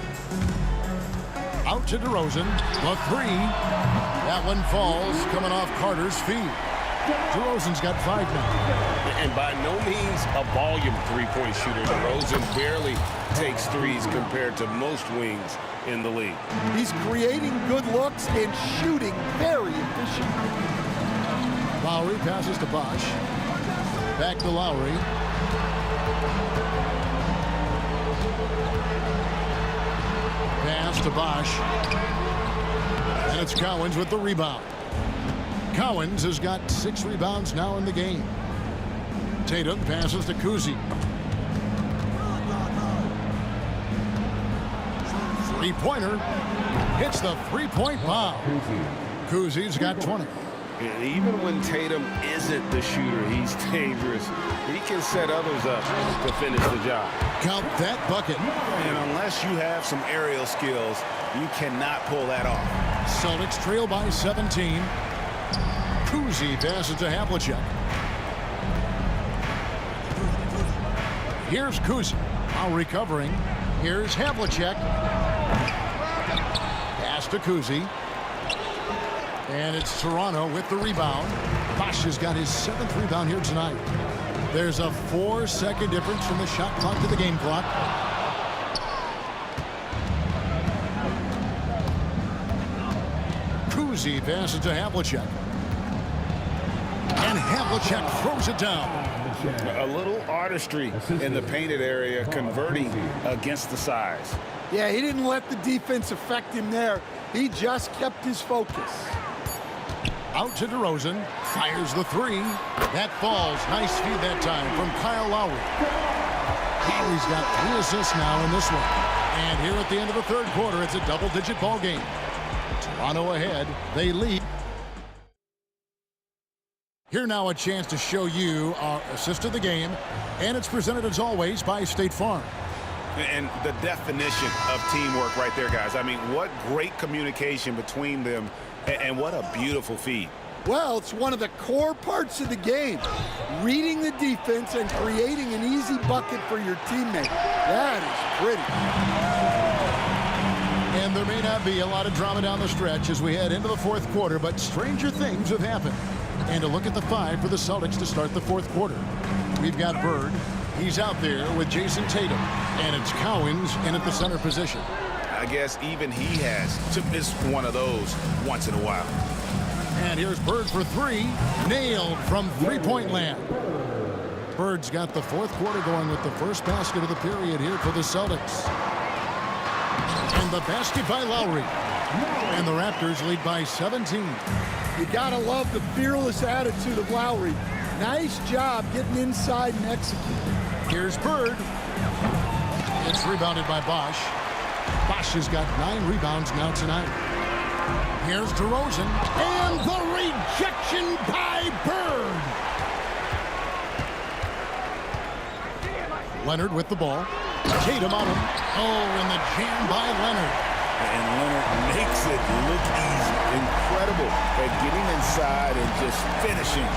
Out to DeRozan. The 3. That one falls, coming off Carter's feet. DeRozan's got 5 now. And by no means a volume three-point shooter. DeRozan barely takes threes compared to most wings in the league. He's creating good looks and shooting very efficiently. Lowry passes to Bosch. Back to Lowry. Pass to Bosch. And it's Cowens with the rebound. Cowens has got 6 rebounds now in the game. Tatum passes to Kuzi. Three-pointer. Hits the three-point bomb. Cousy's got 20. And even when Tatum isn't the shooter, he's dangerous. He can set others up to finish the job. Count that bucket. And unless you have some aerial skills, you cannot pull that off. Celtics trail by 17. Cousy passes to Havlicek. Here's Cousy. Now recovering. Here's Havlicek. Pass to Cousy. And it's Toronto with the rebound. Bosch has got his 7th rebound here tonight. There's a 4-second difference from the shot clock to the game clock. Cousy passes to Havlicek. And Havlicek throws it down. A little artistry in the painted area, converting against the size. Yeah, he didn't let the defense affect him there. He just kept his focus. Out to DeRozan. Fires the three. That falls. Nice feed that time from Kyle Lowry. Lowry's got 3 assists now in this one. And here at the end of the third quarter, it's a double-digit ball game. Toronto ahead. They lead. Here now a chance to show you our assist of the game. And it's presented as always by State Farm. And the definition of teamwork right there, guys. I mean, what great communication between them, and what a beautiful feed. Well, it's one of the core parts of the game. Reading the defense and creating an easy bucket for your teammate. That is pretty. And there may not be a lot of drama down the stretch as we head into the fourth quarter, but stranger things have happened. And a look at the 5 for the Celtics to start the fourth quarter. We've got Bird. He's out there with Jason Tatum. And it's Cowens in at the center position. I guess even he has to miss one of those once in a while. And here's Bird for 3. Nailed from three-point land. Bird's got the fourth quarter going with the first basket of the period here for the Celtics. And the basket by Lowry. And the Raptors lead by 17. You gotta love the fearless attitude of Lowry. Nice job getting inside and executing. Here's Bird. It's rebounded by Bosch. Bosch has got 9 rebounds now tonight. Here's DeRozan. And the rejection by Bird. Leonard with the ball. Tatum on him. Oh, and the jam by Leonard. And Leonard makes it look easy. Incredible at getting inside and just finishing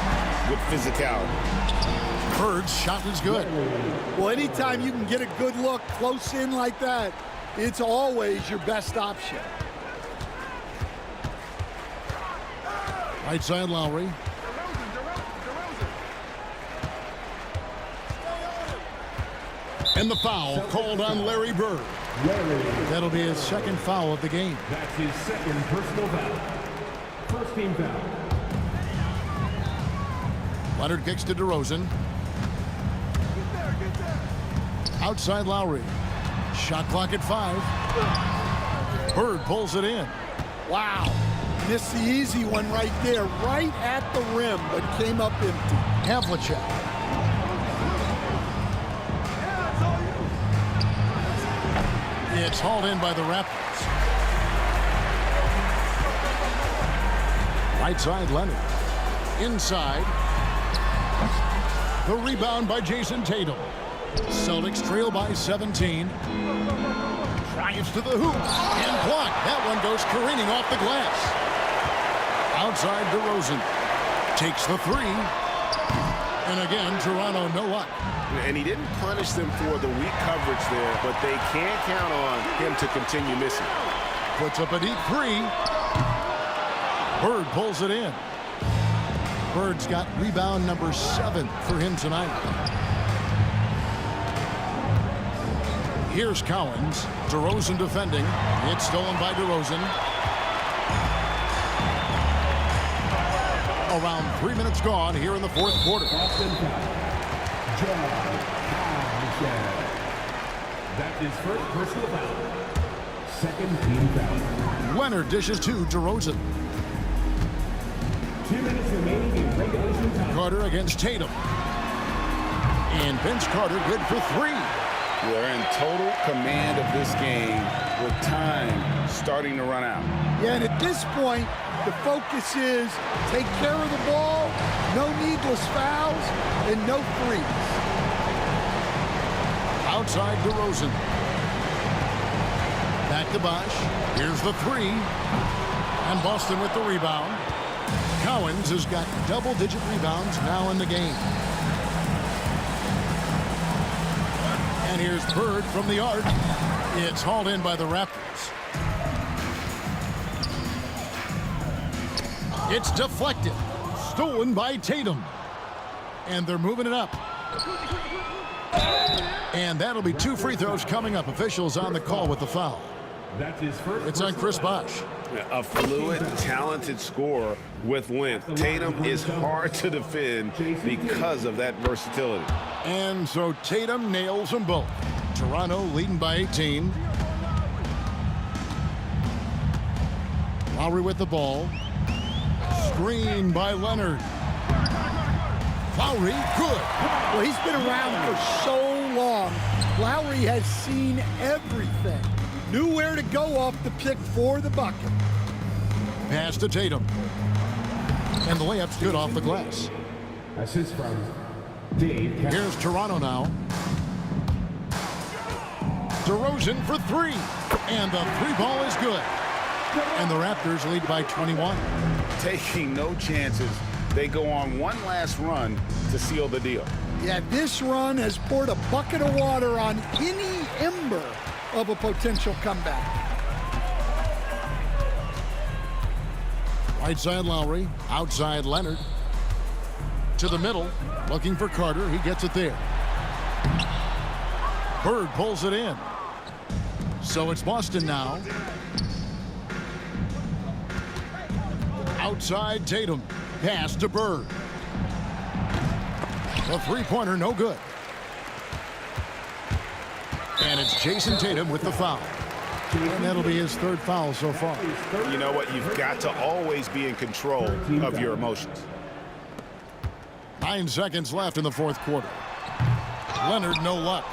with physicality. Bird's shot is good. Well, anytime you can get a good look close in like that, it's always your best option. Right side Lowry. And the foul called on Larry Bird. That'll be his second foul of the game. That's his second personal foul. First team foul. Leonard kicks to DeRozan. Outside Lowry. Shot clock at 5. Bird pulls it in. Wow. Missed the easy one right there, right at the rim, but came up empty. Havlicek. It's hauled in by the Raptors. Right side Leonard. Inside. The rebound by Jason Tatum. Celtics trail by 17. Drives to the hoop and blocked. That one goes careening off the glass. Outside DeRozan. Takes the 3. And again, Toronto no luck. And he didn't punish them for the weak coverage there, but they can't count on him to continue missing. Puts up a deep 3. Bird pulls it in. Bird's got rebound number 7 for him tonight. Here's Cowens. DeRozan defending. It's stolen by DeRozan. Around 3 minutes gone here in the fourth quarter. That's his first personal foul. Second team foul. Leonard dishes to DeRozan. 2 minutes remaining in regulation time. Carter against Tatum. And Vince Carter good for 3. They're in total command of this game with time starting to run out. Yeah, and at this point, the focus is take care of the ball, no needless fouls, and no threes. Outside DeRozan. Back to Bosch. Here's the three. And Boston with the rebound. Cowens has got double-digit rebounds now in the game. And here's Bird from the arc. It's hauled in by the Raptors. It's deflected. Stolen by Tatum. And they're moving it up. And that'll be 2 free throws coming up. Officials on the call with the foul. It's on Chris Bosch. A fluid, talented scorer with length. Tatum is hard to defend because of that versatility. And so Tatum nails them both. Toronto leading by 18. Lowry with the ball. Screen by Leonard. Lowry, good. Well, he's been around for so long. Lowry has seen everything. Knew where to go off the pick for the bucket. Pass to Tatum. And the layup's good off the glass. Assist from Dave. Here's Toronto now. DeRozan for three. And the three ball is good. And the Raptors lead by 21. Taking no chances. They go on one last run to seal the deal. Yeah, this run has poured a bucket of water on any ember of a potential comeback. Right side Lowry, outside Leonard. To the middle, looking for Carter. He gets it there. Bird pulls it in. So it's Boston now. Outside Tatum. Pass to Bird. The three-pointer, no good. And it's Jason Tatum with the foul. And that'll be his third foul so far. You know what? You've got to always be in control of your emotions. 9 seconds left in the fourth quarter. Leonard, no luck.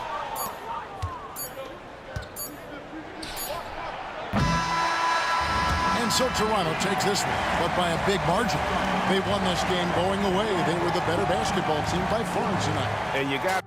And so Toronto takes this one, but by a big margin. They won this game going away. They were the better basketball team by far tonight. And you got...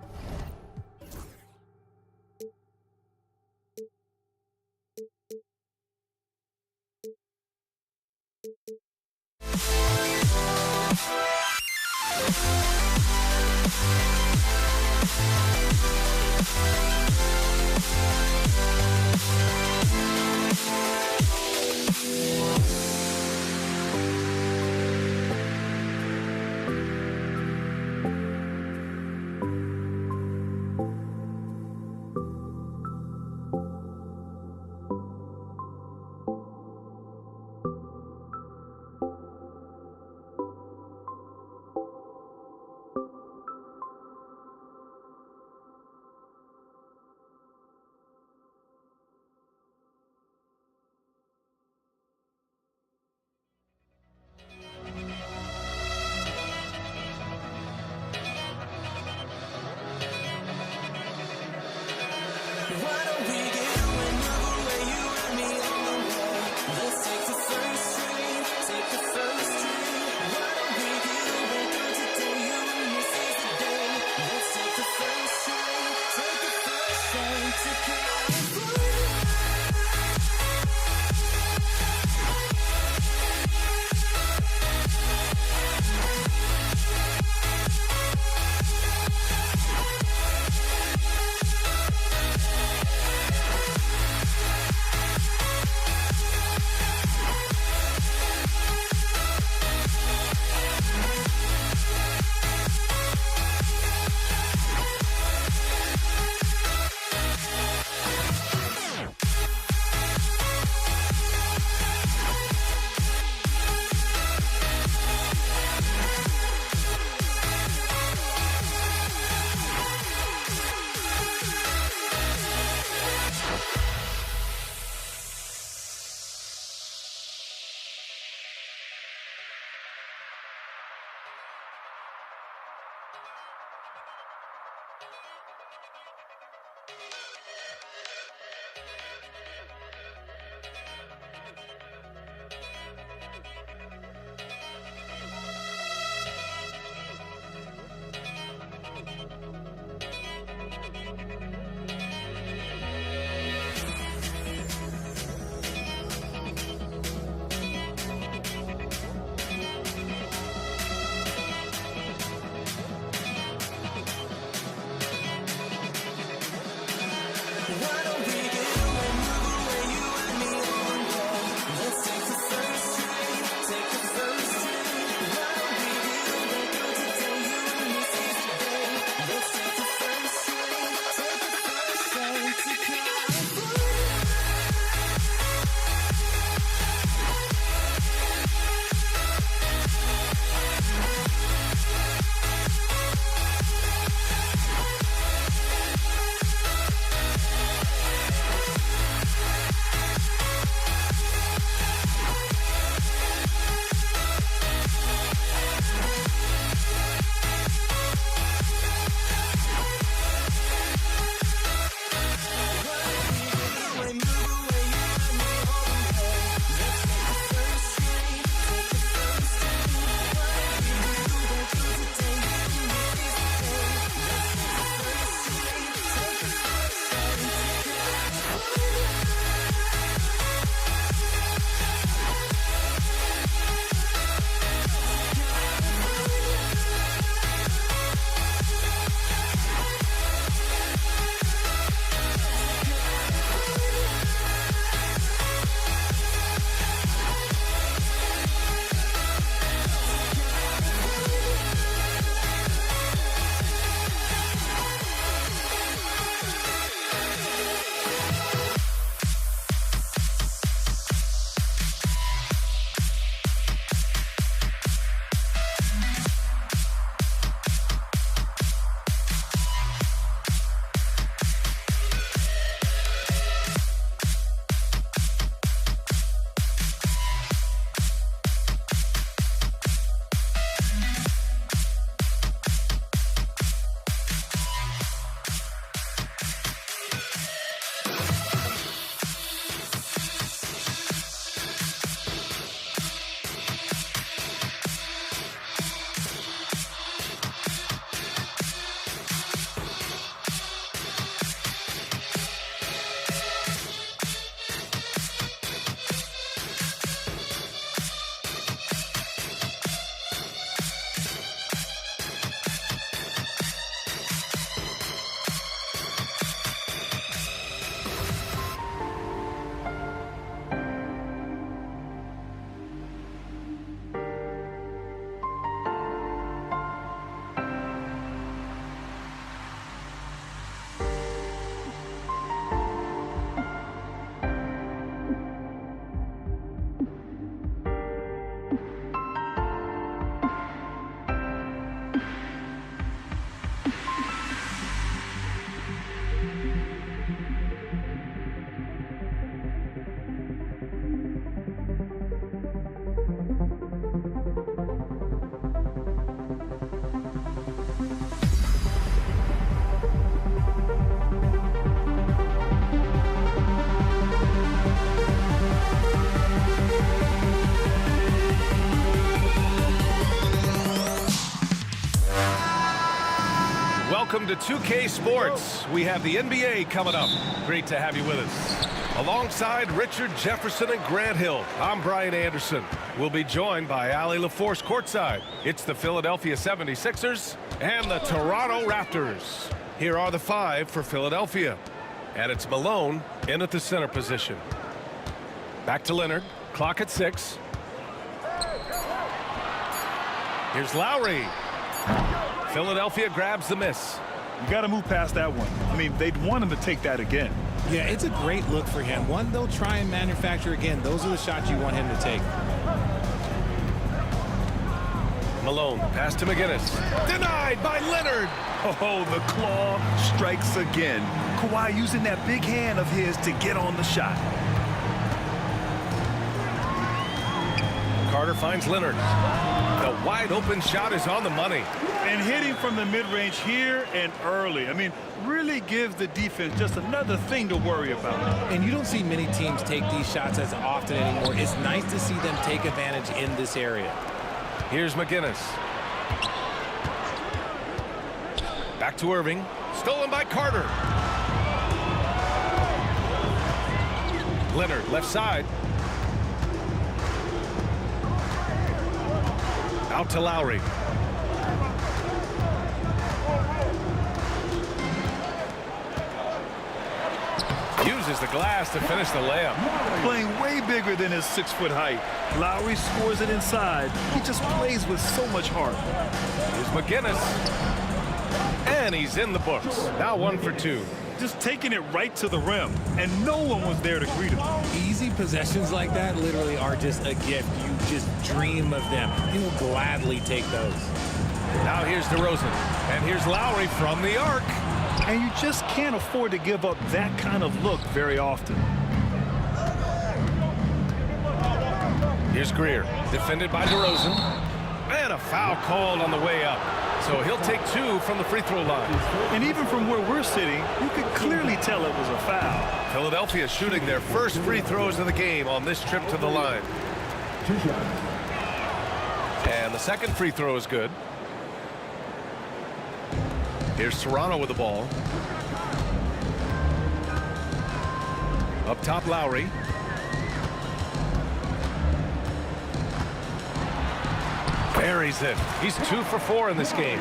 Welcome to 2K Sports. We have the NBA coming up. Great to have you with us. Alongside Richard Jefferson and Grant Hill, I'm Brian Anderson. We'll be joined by Allie LaForce courtside. It's the Philadelphia 76ers and the Toronto Raptors. Here are the five for Philadelphia. And it's Malone in at the center position. Back to Leonard. Clock at 6. Here's Lowry. Philadelphia grabs the miss. You got to move past that one. I mean, they'd want him to take that again. Yeah, it's a great look for him. One they'll try and manufacture again. Those are the shots you want him to take. Malone, pass to McGinnis. Denied by Leonard. Oh, the claw strikes again. Kawhi using that big hand of his to get on the shot. Carter finds Leonard. The wide open shot is on the money. And hitting from the mid-range here and early. I mean, really gives the defense just another thing to worry about. And you don't see many teams take these shots as often anymore. It's nice to see them take advantage in this area. Here's McGinnis. Back to Irving. Stolen by Carter. Leonard, left side. Out to Lowry. Uses the glass to finish the layup. Playing way bigger than his 6-foot height. Lowry scores it inside. He just plays with so much heart. Here's McGinnis. And he's in the books. Now 1 for 2. Just taking it right to the rim, and no one was there to greet him. Easy possessions like that literally are just a gift. You just dream of them. He'll gladly take those. Now here's DeRozan. And here's Lowry from the arc. And you just can't afford to give up that kind of look very often. Here's Greer, defended by DeRozan. And a foul called on the way up. So he'll take 2 from the free throw line. And even from where we're sitting, you could clearly tell it was a foul. Philadelphia shooting their first free throws of the game on this trip to the line. 2 shots. And the second free throw is good. Here's Serrano with the ball. Up top, Lowry. Buries it. He's 2 for 4 in this game.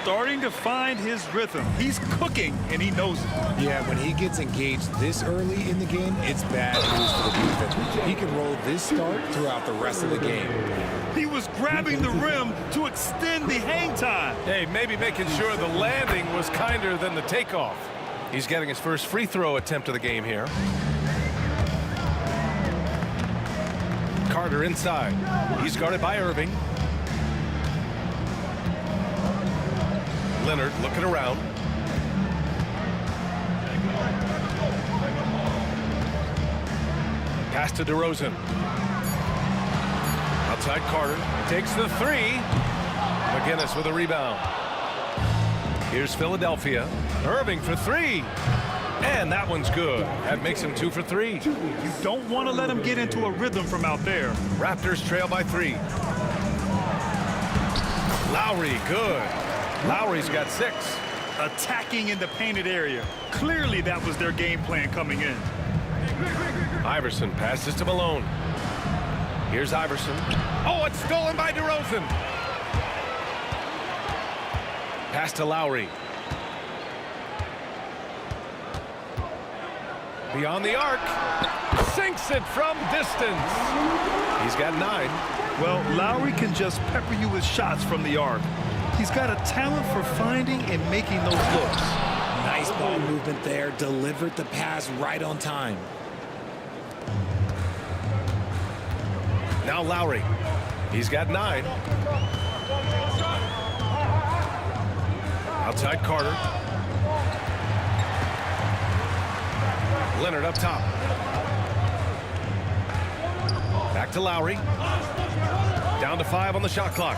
Starting to find his rhythm. He's cooking, and he knows it. Yeah, when he gets engaged this early in the game, it's bad news for the defense. He can roll this start throughout the rest of the game. He was grabbing the rim to extend the hang time. Hey, maybe making sure the landing was kinder than the takeoff. He's getting his first free throw attempt of the game here. Carter inside. He's guarded by Irving. Leonard looking around. Pass to DeRozan. Outside Carter. Takes the 3. McGinnis with a rebound. Here's Philadelphia. Irving for 3. And that one's good. That makes him 2 for 3. You don't want to let him get into a rhythm from out there. Raptors trail by 3. Lowry, good. Lowry's got 6. Attacking in the painted area. Clearly that was their game plan coming in. Iverson passes to Malone. Here's Iverson. Oh, it's stolen by DeRozan. Pass to Lowry. Beyond the arc. Sinks it from distance. He's got 9. Well, Lowry can just pepper you with shots from the arc. He's got a talent for finding and making those looks. Nice ball movement there. Delivered the pass right on time. Now Lowry. He's got 9. Outside Carter. Leonard up top. Back to Lowry. Down to 5 on the shot clock.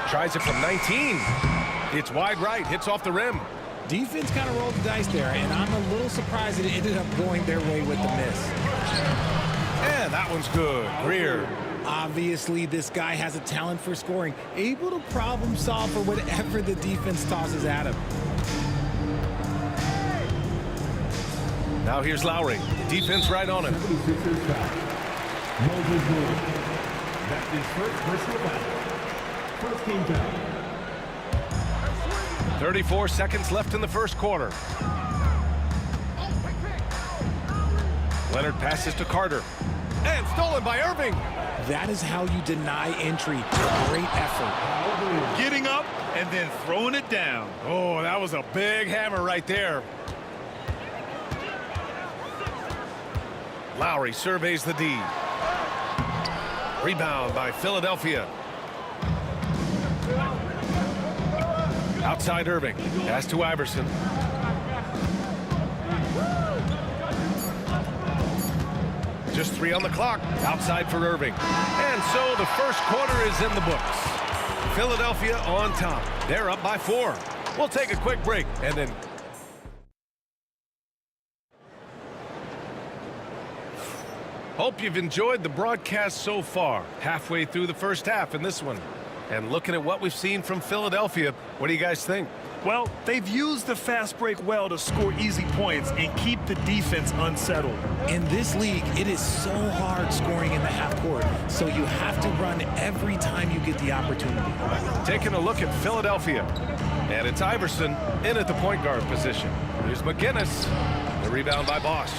Tries it from 19. It's wide right. Hits off the rim. Defense kind of rolled the dice there, and I'm a little surprised that it ended up going their way with the miss. And that one's good. Greer. Obviously, this guy has a talent for scoring, able to problem solve for whatever the defense tosses at him. Now here's Lowry. Defense right on him. That's his first personal foul. First team foul. 34 seconds left in the first quarter. Leonard passes to Carter. And stolen by Irving. That is how you deny entry. A great effort. Getting up and then throwing it down. Oh, that was a big hammer right there. Lowry surveys the D. Rebound by Philadelphia. Outside Irving. Pass to Iverson. Just 3 on the clock. Outside for Irving. And so the first quarter is in the books. Philadelphia on top. They're up by 4. We'll take a quick break and then... Hope you've enjoyed the broadcast so far. Halfway through the first half in this one. And looking at what we've seen from Philadelphia, what do you guys think? Well, they've used the fast break well to score easy points and keep the defense unsettled. In this league, it is so hard scoring in the half court, so you have to run every time you get the opportunity. Taking a look at Philadelphia. And it's Iverson in at the point guard position. Here's McGinnis. The rebound by Bosch.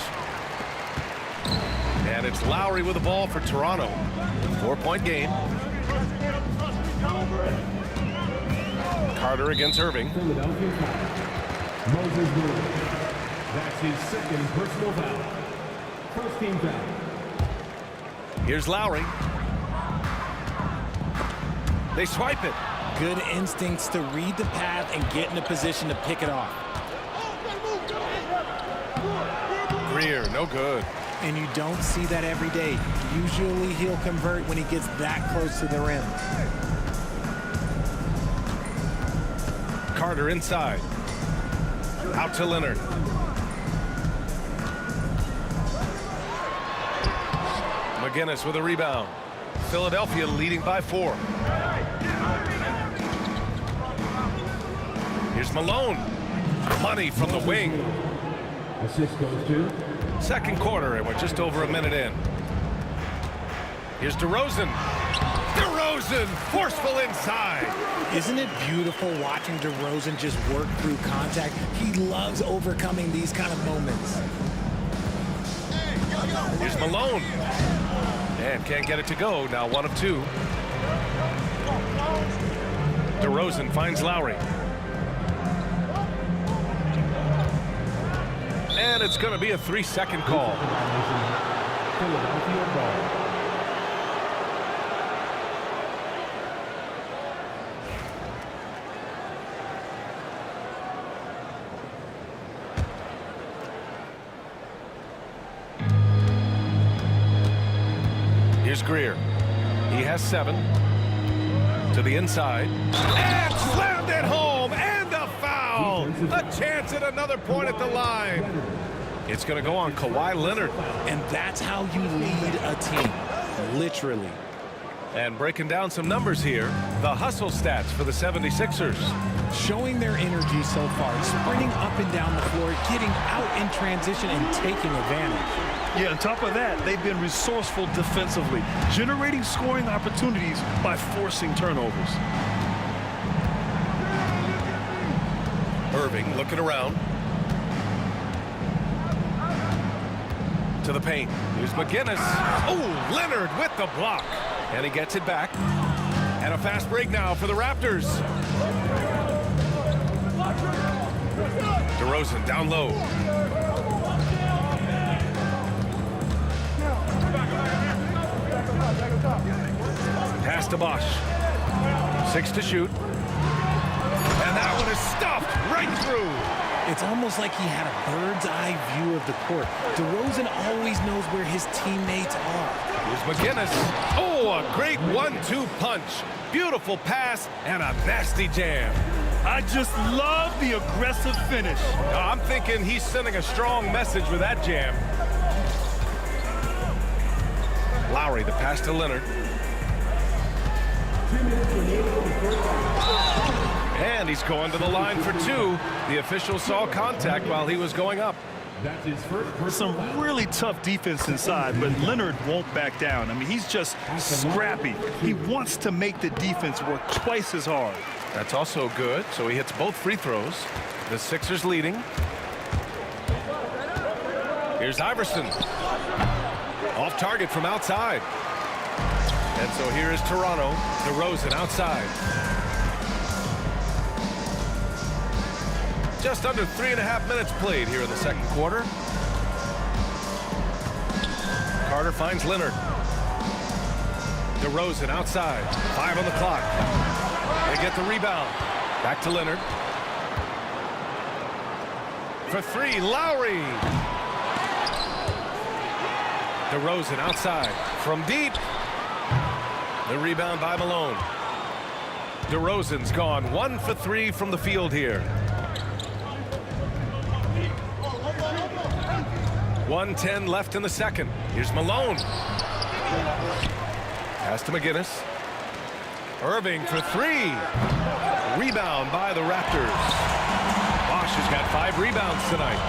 And it's Lowry with the ball for Toronto. 4-point game. Carter against Irving. Philadelphia foul. Moses Moody. That's his second personal foul. First team foul. Here's Lowry. They swipe it. Good instincts to read the path and get in a position to pick it off. Greer, no good. And you don't see that every day. Usually he'll convert when he gets that close to the rim. Carter inside. Out to Leonard. McGinnis with a rebound. Philadelphia leading by 4. Here's Malone. Money from the wing. Assist goes to... Second quarter, and we're just over a minute in. Here's DeRozan. DeRozan, forceful inside. Isn't it beautiful watching DeRozan just work through contact? He loves overcoming these kind of moments. Here's Malone. And can't get it to go. Now 1 of 2. DeRozan finds Lowry. And it's going to be a 3-second call. Philadelphia ball. Here's Greer. He has 7. To the inside. And slammed it home. And a foul. A chance at another point at the line. It's going to go on Kawhi Leonard. And that's how you lead a team. Literally. And breaking down some numbers here. The hustle stats for the 76ers. Showing their energy so far. Sprinting up and down the floor. Getting out in transition and taking advantage. Yeah, on top of that, they've been resourceful defensively, generating scoring opportunities by forcing turnovers. Irving looking around. To the paint. Here's McGinnis. Oh, Leonard with the block. And he gets it back. And a fast break now for the Raptors. DeRozan down low. Pass to Bosch. 6 to shoot. And that one is stuffed right through. It's almost like he had a bird's eye view of the court. DeRozan always knows where his teammates are. Here's McGinnis. Oh, a great 1-2 punch. Beautiful pass and a nasty jam. I just love the aggressive finish. I'm thinking he's sending a strong message with that jam. Lowry, the pass to Leonard. And he's going to the line for 2. The official saw contact while he was going up. That's his first. Some really tough defense inside, but Leonard won't back down. I mean, he's just scrappy. He wants to make the defense work twice as hard. That's also good. So he hits both free throws. The Sixers leading. Here's Iverson. Off target from outside. And so here is Toronto. DeRozan outside. Just under 3.5 minutes played here in the second quarter. Carter finds Leonard. DeRozan outside. 5 on the clock. They get the rebound. Back to Leonard. For 3, Lowry. DeRozan outside from deep. The rebound by Malone. DeRozan's gone 1 for 3 from the field here. 1:10 left in the second. Here's Malone. Pass to McGinnis. Irving for 3. Rebound by the Raptors. Bosch has got 5 rebounds tonight.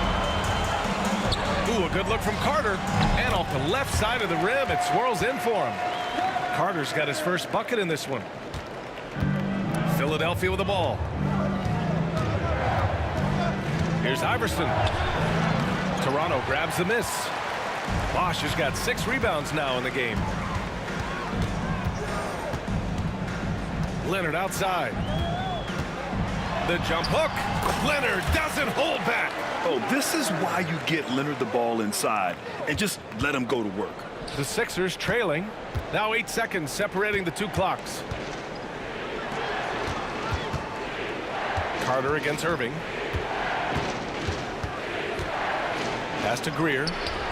Ooh, a good look from Carter. And off the left side of the rim, it swirls in for him. Carter's got his first bucket in this one. Philadelphia with the ball. Here's Iverson. Toronto grabs the miss. Bosch has got 6 rebounds now in the game. Leonard outside. The jump hook. Leonard doesn't hold back. Oh, this is why you get Leonard the ball inside and just let him go to work. The Sixers trailing. Now 8 seconds separating the 2 clocks. Carter against Irving. Pass to Greer.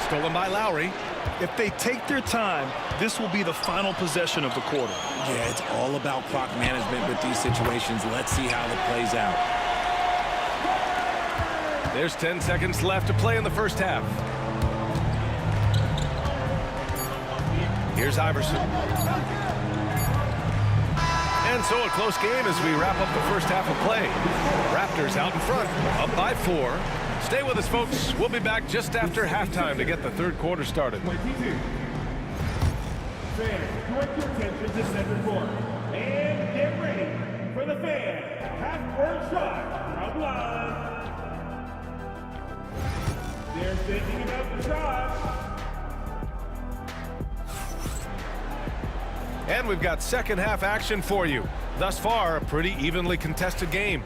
Stolen by Lowry. If they take their time, this will be the final possession of the quarter. Yeah, it's all about clock management with these situations. Let's see how it plays out. There's 10 seconds left to play in the first half. Here's Iverson. And so a close game as we wrap up the first half of play. Raptors out in front, up by 4. Stay with us, folks. We'll be back just after halftime to get the third quarter started. 22. Fans, direct your attention to center court. And get ready for the fan half-court shot from line. They're thinking about the shot. And we've got second half action for you. Thus far, a pretty evenly contested game.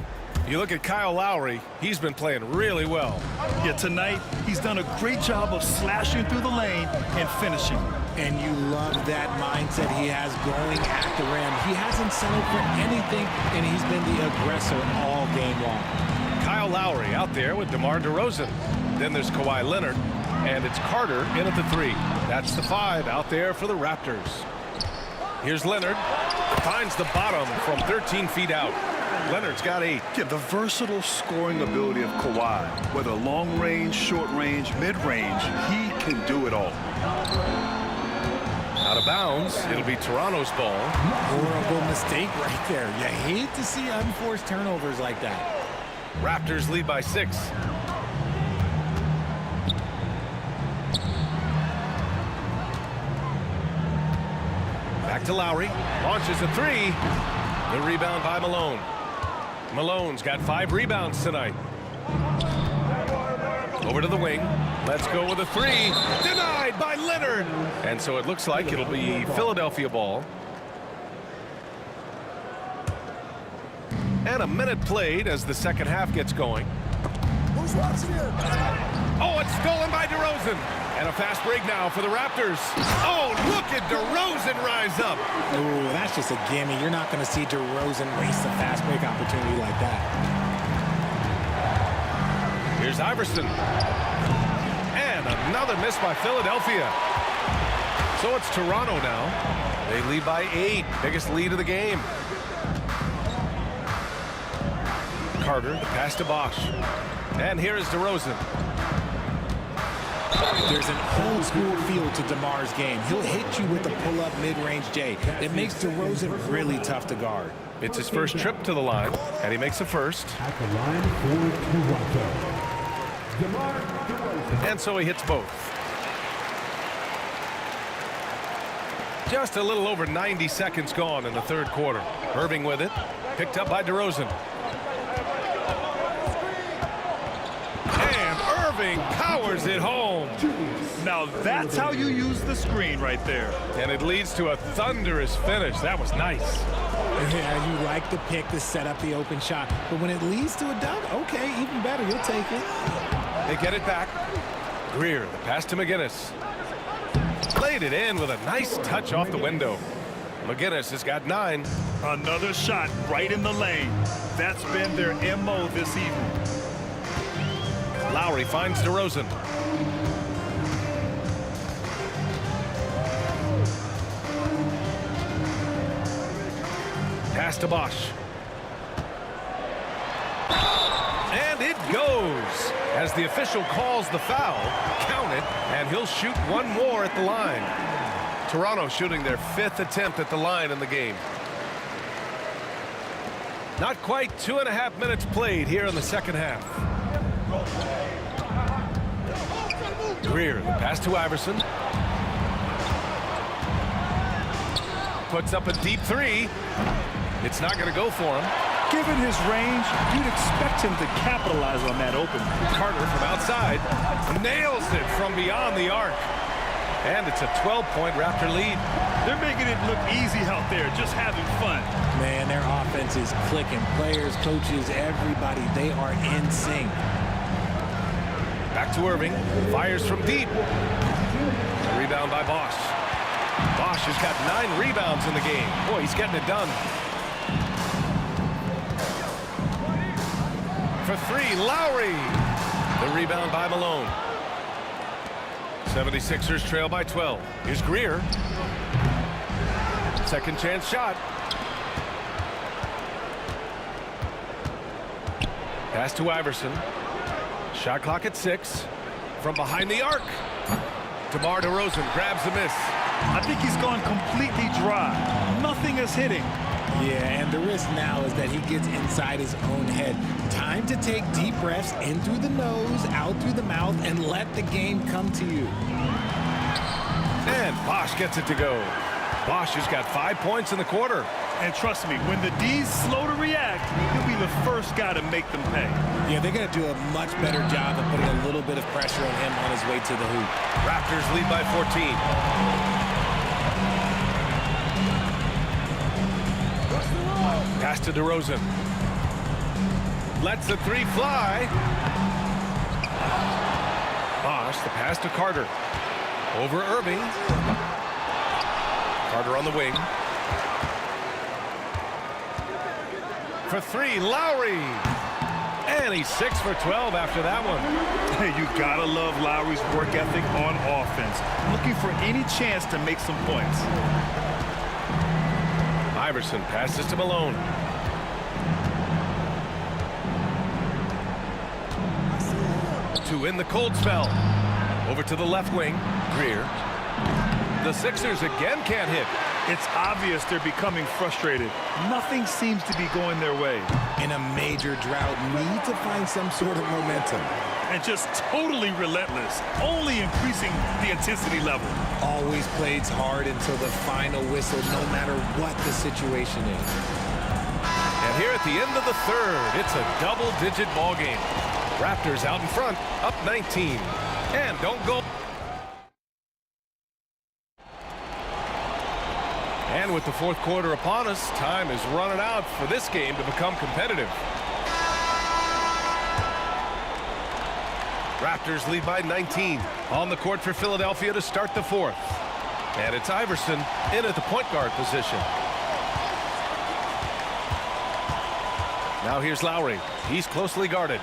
You look at Kyle Lowry, he's been playing really well. Yeah, tonight he's done a great job of slashing through the lane and finishing. And you love that mindset he has going at the rim. He hasn't settled for anything, and he's been the aggressor all game long. Kyle Lowry out there with DeMar DeRozan. Then there's Kawhi Leonard, and it's Carter in at the 3. That's the 5 out there for the Raptors. Here's Leonard. Finds the bottom from 13 feet out. Leonard's got 8. Yeah, the versatile scoring ability of Kawhi, whether long range, short range, mid range, he can do it all. Out of bounds. It'll be Toronto's ball. Horrible mistake right there. You hate to see unforced turnovers like that. Raptors lead by 6. Back to Lowry. Launches a 3. The rebound by Malone. Malone's got 5 rebounds tonight. Over to the wing. Let's go with a 3. Denied by Leonard. And so it looks like it'll be Philadelphia ball. And a minute played as the second half gets going. Who's watching here? Oh, it's stolen by DeRozan. And a fast break now for the Raptors. Oh, look at DeRozan rise up. Ooh, that's just a gimme. You're not going to see DeRozan waste a fast break opportunity like that. Here's Iverson. And another miss by Philadelphia. So it's Toronto now. They lead by 8. Biggest lead of the game. Carter, the pass to Bosch. And here is DeRozan. There's an old school feel to DeMar's game. He'll hit you with a pull-up mid-range J. It makes DeRozan really tough to guard. It's his first trip to the line, and he makes the first. At the line for Toronto, DeMar DeRozan. And so he hits both. Just a little over 90 seconds gone in the third quarter. Irving with it. Picked up by DeRozan. And Irving powers it home. Now that's how you use the screen right there. And it leads to a thunderous finish. That was nice. Yeah, you like the pick to set up the open shot. But when it leads to a dunk, okay, even better. You'll take it. They get it back. Greer, the pass to McGinnis. Laid it in with a nice touch off the window. McGinnis has got 9. Another shot right in the lane. That's been their MO this evening. Lowry finds DeRozan. Pass to Bosch. And it goes. As the official calls the foul, count it, and he'll shoot one more at the line. Toronto shooting their 5th attempt at the line in the game. Not quite 2.5 minutes played here in the second half. Greer, the pass to Iverson. Puts up a deep three. It's not going to go for him. Given his range, you'd expect him to capitalize on that open. Carter from outside nails it from beyond the arc. And it's a 12-point Raptor lead. They're making it look easy out there, just having fun. Man, their offense is clicking. Players, coaches, everybody, they are in sync. Back to Irving. Fires from deep. A rebound by Bosch. Bosch has got 9 rebounds in the game. Boy, he's getting it done. For 3, Lowry. The rebound by Malone. 76ers trail by 12. Here's Greer. Second chance shot. Pass to Iverson. Shot clock at 6. From behind the arc. DeMar DeRozan grabs the miss. I think he's gone completely dry. Nothing is hitting. Yeah, and the risk now is that he gets inside his own head. Time to take deep breaths in through the nose, out through the mouth, and let the game come to you. And Bosch gets it to go. Bosch has got 5 points in the quarter. And trust me, when the D's slow to react, he'll be the first guy to make them pay. Yeah, they're going to do a much better job of putting a little bit of pressure on him on his way to the hoop. Raptors lead by 14. Pass to DeRozan. Lets the 3 fly. Bosch, the pass to Carter. Over Irving. Carter on the wing. For 3, Lowry. And he's 6 for 12 after that one. Hey, you gotta love Lowry's work ethic on offense. Looking for any chance to make some points. Iverson passes to Malone. To in the cold spell. Over to the left wing. Greer. The Sixers again can't hit. It's obvious they're becoming frustrated. Nothing seems to be going their way. In a major drought, need to find some sort of momentum. And just totally relentless, only increasing the intensity level. Always plays hard until the final whistle, no matter what the situation is. And here at the end of the third, it's a double-digit ball game. Raptors out in front, up 19. And don't go. And with the fourth quarter upon us, time is running out for this game to become competitive. Raptors lead by 19. On the court for Philadelphia to start the fourth. And it's Iverson in at the point guard position. Now here's Lowry. He's closely guarded.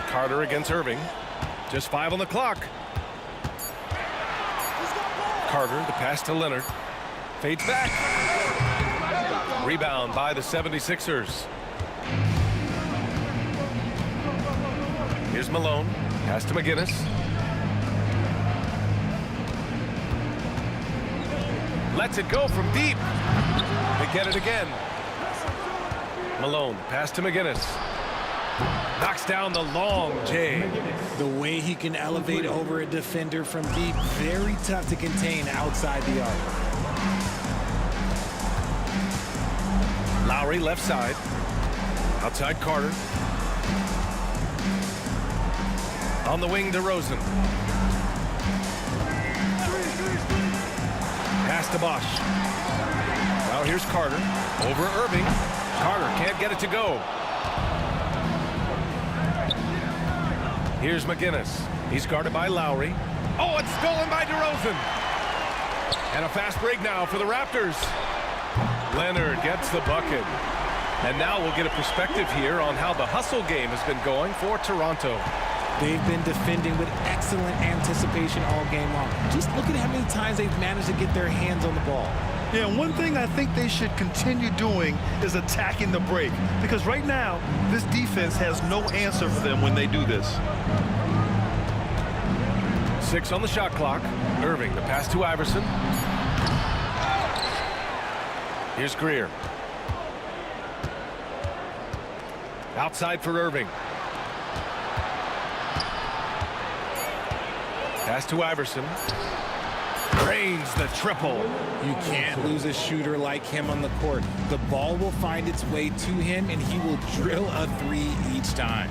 Carter against Irving. Just 5 on the clock. Carter, the pass to Leonard. Fades back. Rebound by the 76ers. Here's Malone. Pass to McGinnis. Lets it go from deep. They get it again. Malone, pass to McGinnis. Knocks down the long J. The way he can elevate over a defender from deep, very tough to contain outside the arc. Lowry left side. Outside Carter. On the wing, DeRozan. Pass to Bosch. Now here's Carter. Over Irving. Carter can't get it to go. Here's McGinnis. He's guarded by Lowry. Oh, it's stolen by DeRozan. And a fast break now for the Raptors. Leonard gets the bucket. And now we'll get a perspective here on how the hustle game has been going for Toronto. They've been defending with excellent anticipation all game long. Just look at how many times they've managed to get their hands on the ball. Yeah, and one thing I think they should continue doing is attacking the break, because right now this defense has no answer for them when they do this. 6 on the shot clock. Irving, the pass to Iverson. Here's Greer. Outside for Irving. Pass to Iverson. Drains the triple. You can't lose a shooter like him on the court. The ball will find its way to him, and he will drill a 3 each time.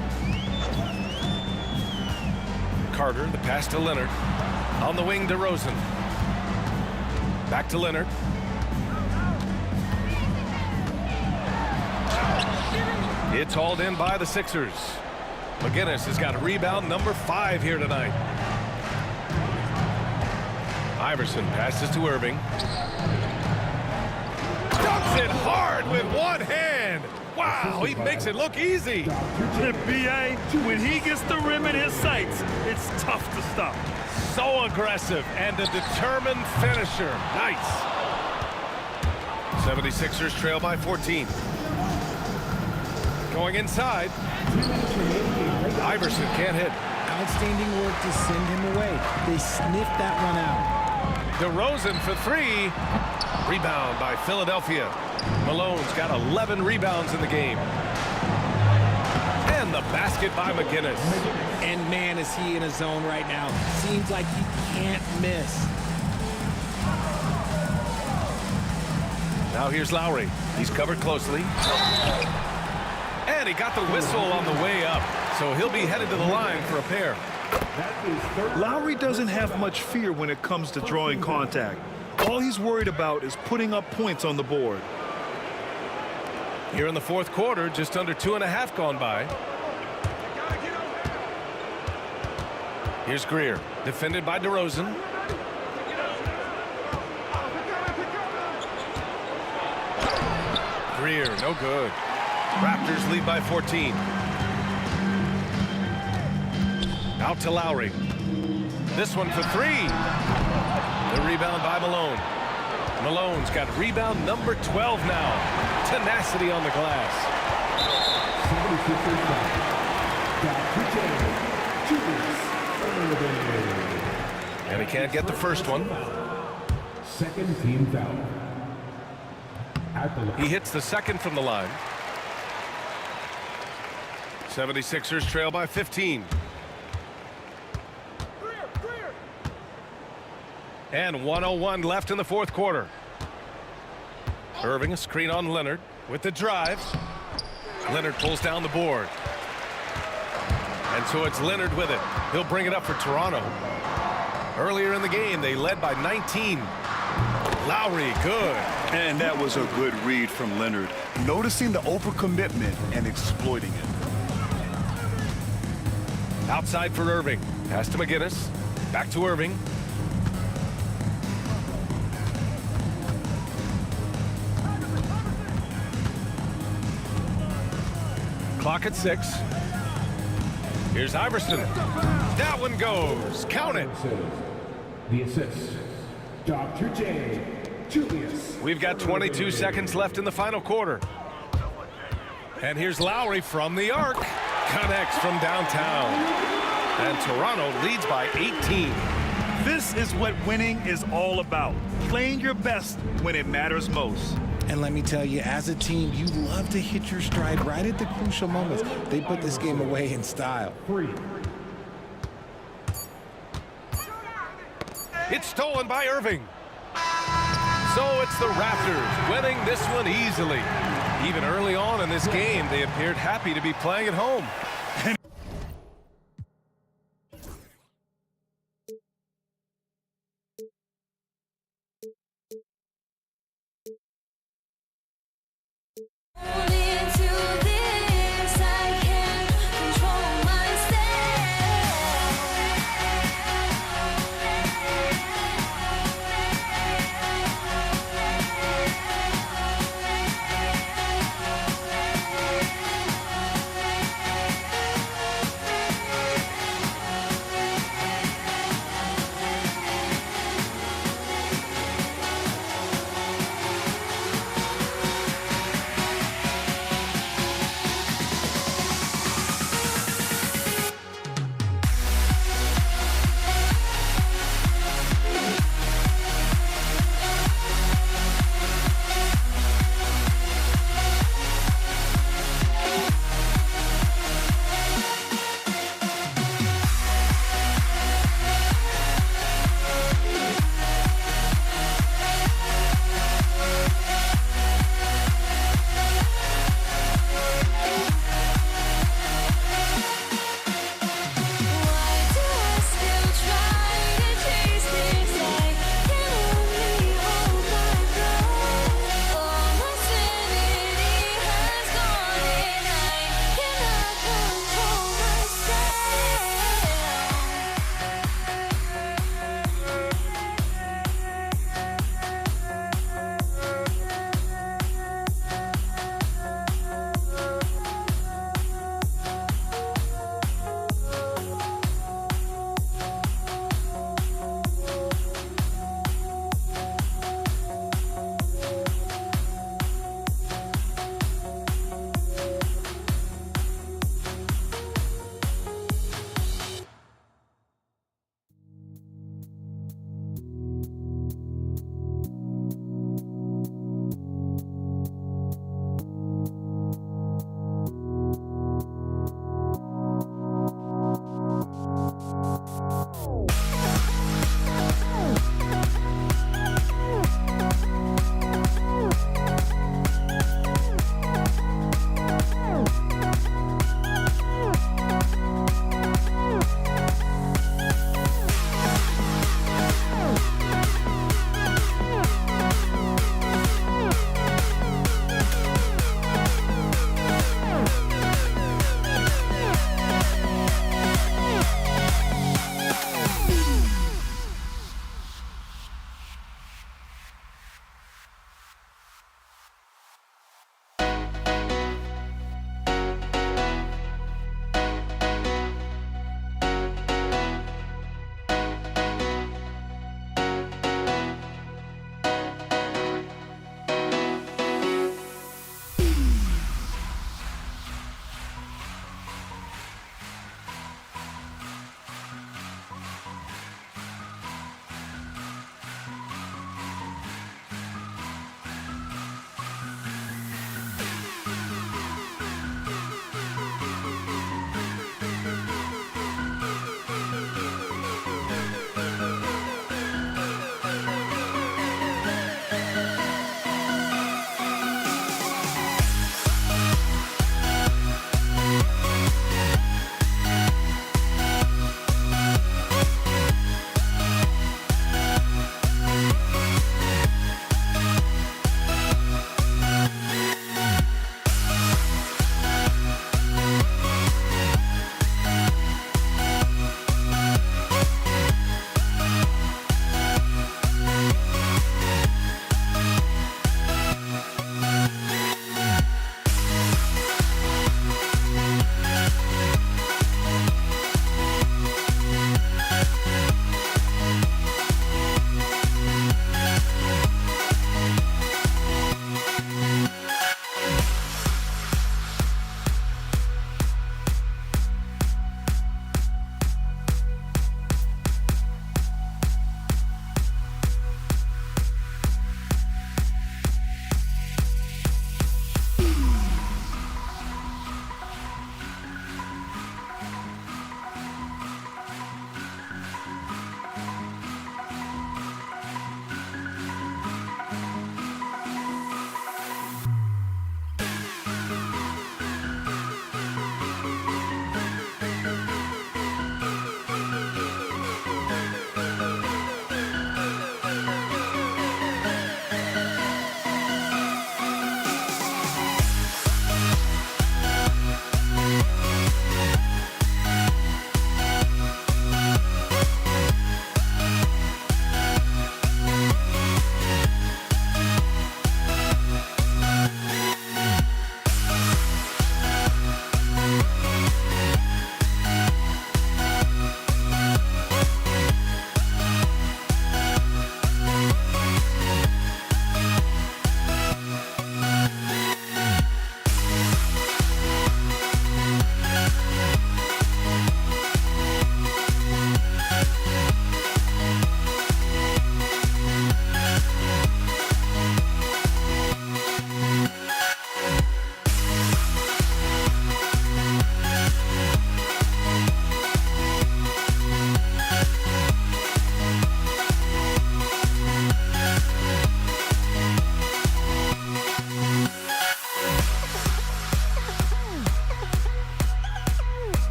Carter, the pass to Leonard. On the wing, DeRozan. Back to Leonard. It's hauled in by the Sixers. McGinnis has got rebound number 5 here tonight. Iverson passes to Irving. Dunks it hard with one hand. Wow, he makes it look easy. B.A., when he gets the rim in his sights, it's tough to stop. So aggressive and a determined finisher. Nice. 76ers trail by 14. Going inside. Iverson can't hit. Outstanding work to send him away. They sniffed that one out. DeRozan for 3. Rebound by Philadelphia. Malone's got 11 rebounds in the game. And the basket by McGinnis. And man, is he in a zone right now. Seems like he can't miss. Now here's Lowry. He's covered closely. And he got the whistle on the way up. So he'll be headed to the line for a pair. Lowry doesn't have much fear when it comes to drawing contact. All he's worried about is putting up points on the board. Here in the fourth quarter, just under 2.5 gone by. Here's Greer, defended by DeRozan. Greer, no good. Raptors lead by 14. Out to Lowry. This one for 3. The rebound by Malone. Malone's got rebound number 12 now. Tenacity on the glass. And he can't get the first one. Second team foul. He hits the second from the line. 76ers trail by 15. And 1:01 left in the fourth quarter. Irving, a screen on Leonard with the drive. Leonard pulls down the board. And so it's Leonard with it. He'll bring it up for Toronto. Earlier in the game, they led by 19. Lowry, good. And that was a good read from Leonard. Noticing the overcommitment and exploiting it. Outside for Irving. Pass to McGinnis. Back to Irving. Clock at 6. Here's Iverson. That one goes. Count it. The assist. Dr. J. Julius. We've got 22 seconds left in the final quarter. And here's Lowry from the arc. Connects from downtown. And Toronto leads by 18. This is what winning is all about. Playing your best when it matters most. And let me tell you, as a team, you love to hit your stride right at the crucial moments. They put this game away in style. 3. It's stolen by Irving. So it's the Raptors winning this one easily. Even early on in this game, they appeared happy to be playing at home.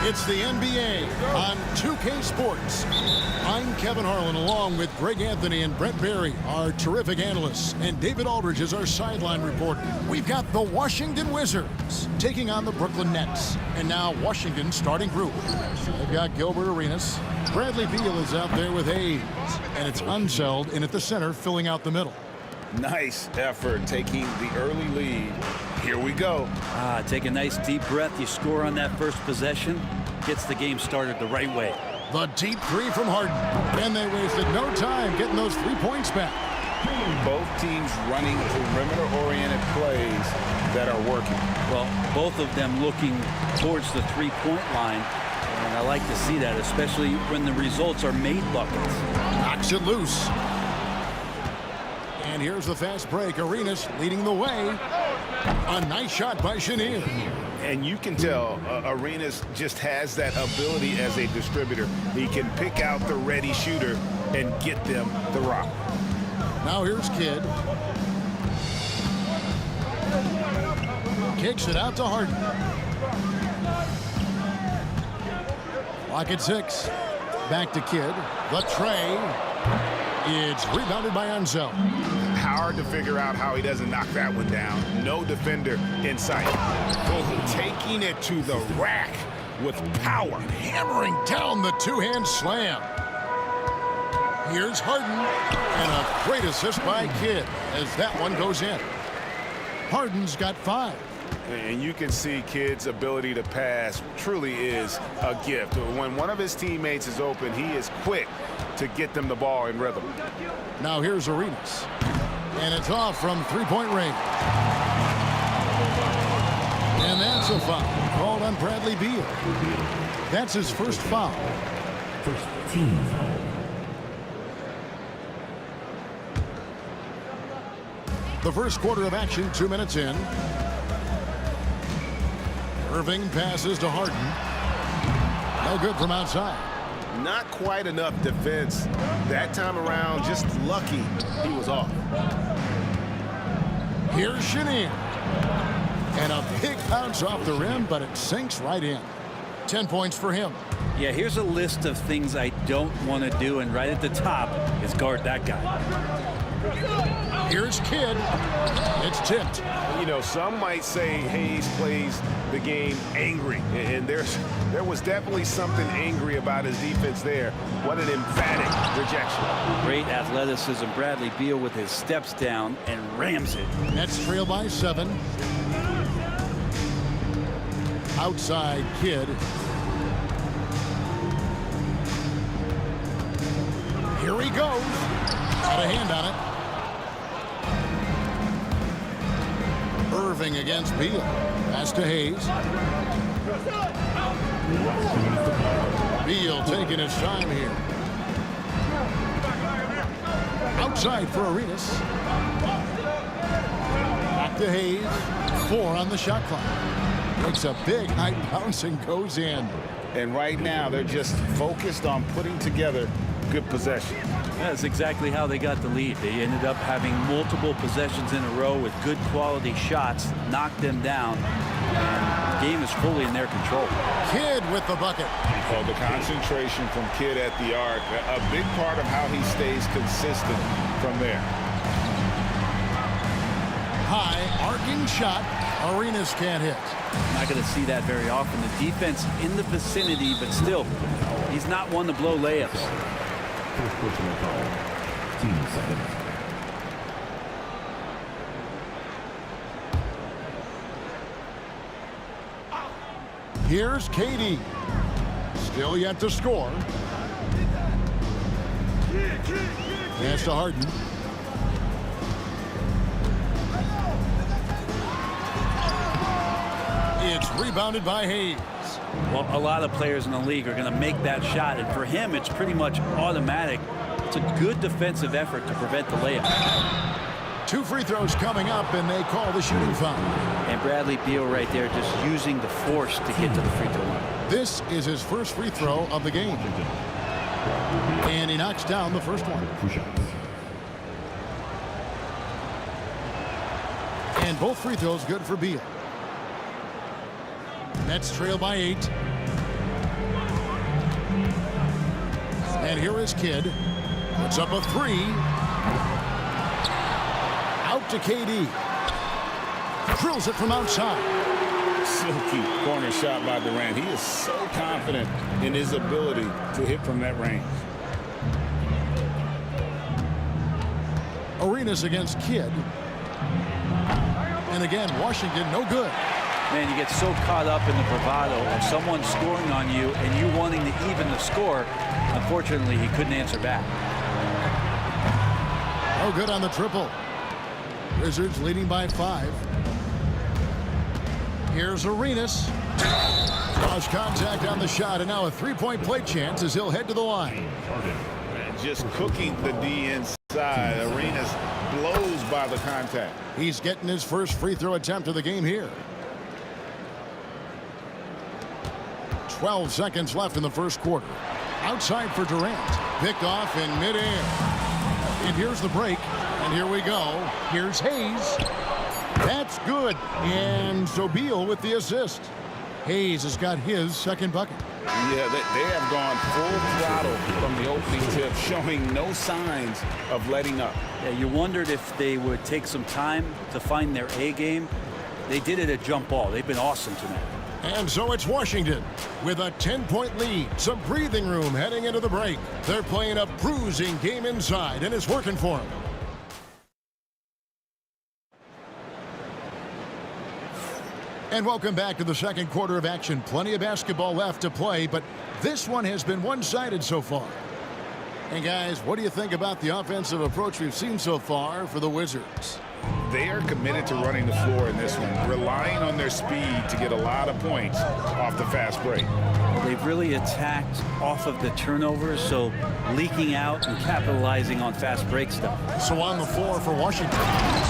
It's the NBA on 2K Sports. I'm Kevin Harlan, along with Greg Anthony and Brent Barry, our terrific analysts, and David Aldridge is our sideline reporter. We've got the Washington Wizards taking on the Brooklyn Nets. And now Washington's starting group. They've got Gilbert Arenas. Bradley Beal is out there with Hayes. And it's Unseld in at the center, filling out the middle. Nice effort taking the early lead. Here we go. Take a nice deep breath. You score on that first possession. Gets the game started the right way. The deep three from Harden. And they wasted no time getting those 3 points back. Both teams running perimeter-oriented plays that are working. Well, both of them looking towards the three-point line. And I like to see that, especially when the results are made buckets. Knocks it loose. And here's the fast break. Arenas leading the way. A nice shot by Chenier. And you can tell Arenas just has that ability as a distributor. He can pick out the ready shooter and get them the rock. Now here's Kidd. Kicks it out to Harden. Clock at 6. Back to Kidd. The tray. It's rebounded by Unseld. Hard to figure out how he doesn't knock that one down. No defender in sight. Taking it to the rack with power. Hammering down the two-hand slam. Here's Harden. And a great assist by Kidd as that one goes in. Harden's got 5. And you can see Kidd's ability to pass truly is a gift. When one of his teammates is open, he is quick to get them the ball in rhythm. Now here's Arenas. And it's off from three-point range. And that's a foul called on Bradley Beal. That's his first foul. First team foul. The first quarter of action, 2 minutes in. Irving passes to Harden. No good from outside. Not quite enough defense that time around. Just lucky he was off. Here's Chenier. And a big bounce off the rim, but it sinks right in. 10 points for him. Yeah, here's a list of things I don't want to do, and right at the top is guard that guy. Here's Kidd. It's tipped. You know, some might say Hayes plays the game angry, and there was definitely something angry about his defense there. What an emphatic rejection. Great athleticism. Bradley Beal with his steps down and rams it. Nets trail by 7. Outside Kidd. Here he goes. Got a hand on it. Irving against Beal. Pass to Hayes. Beal taking his time here. Outside for Arenas. Back to Hayes. 4 on the shot clock. Makes a big high bounce and goes in. And right now they're just focused on putting together good possession. That's exactly how they got the lead. They ended up having multiple possessions in a row with good quality shots, knocked them down, and the game is fully in their control. Kidd with the bucket. Well, the concentration from Kidd at the arc, a big part of how he stays consistent from there. High arcing shot. Arenas can't hit. Not going to see that very often. The defense in the vicinity, but still, he's not one to blow layups. First personal foul. Team 7. Here's KD. Still yet to score. Pass to Harden. It's rebounded by Hayes. Well, a lot of players in the league are going to make that shot, and for him, it's pretty much automatic. It's a good defensive effort to prevent the layup. 2 free throws coming up, and they call the shooting foul. And Bradley Beal right there just using the force to get to the free throw line. This is his first free throw of the game. And he knocks down the first one. And both free throws good for Beal. Nets trail by 8. And here is Kidd. Puts up a 3. Out to KD. Drills it from outside. Silky corner shot by Durant. He is so confident in his ability to hit from that range. Arenas against Kidd. And again, Washington, no good. Man, you get so caught up in the bravado of someone scoring on you and you wanting to even the score. Unfortunately, he couldn't answer back. No good on the triple. Wizards leading by 5. Here's Arenas. Draws contact on the shot, and now a 3-point play chance as he'll head to the line. And just cooking the D inside. Arenas blows by the contact. He's getting his first free throw attempt of the game here. 12 seconds left in the first quarter. Outside for Durant. Picked off in midair. And here's the break. And here we go. Here's Hayes. That's good. And so Beal with the assist. Hayes has got his second bucket. Yeah, they have gone full throttle from the opening tip, showing no signs of letting up. Yeah, you wondered if they would take some time to find their A game. They did it at jump ball. They've been awesome tonight. And so it's Washington with a 10-point lead. Some breathing room heading into the break. They're playing a bruising game inside, and it's working for them. And welcome back to the second quarter of action. Plenty of basketball left to play, but this one has been one-sided so far. And guys, what do you think about the offensive approach we've seen so far for the Wizards? They are committed to running the floor in this one, relying on their speed to get a lot of points off the fast break. They've really attacked off of the turnovers, so leaking out and capitalizing on fast break stuff. So on the floor for Washington,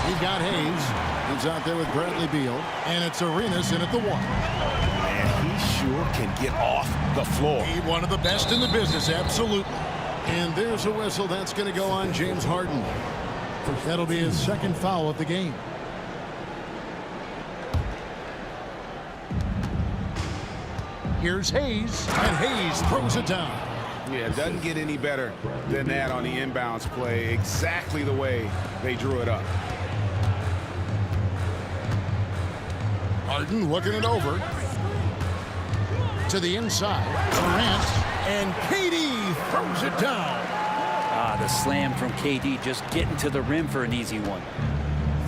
you've got Hayes. He's out there with Bradley Beal, and it's Arenas in at the 1. Man, he sure can get off the floor. He's one of the best in the business, absolutely. And there's a whistle. That's going to go on James Harden. That'll be his second foul of the game. Here's Hayes, and Hayes throws it down. Yeah, it doesn't get any better than that on the inbounds play. Exactly the way they drew it up. Harden looking it over. To the inside. Durant, and KD throws it down. The slam from KD, just getting to the rim for an easy one.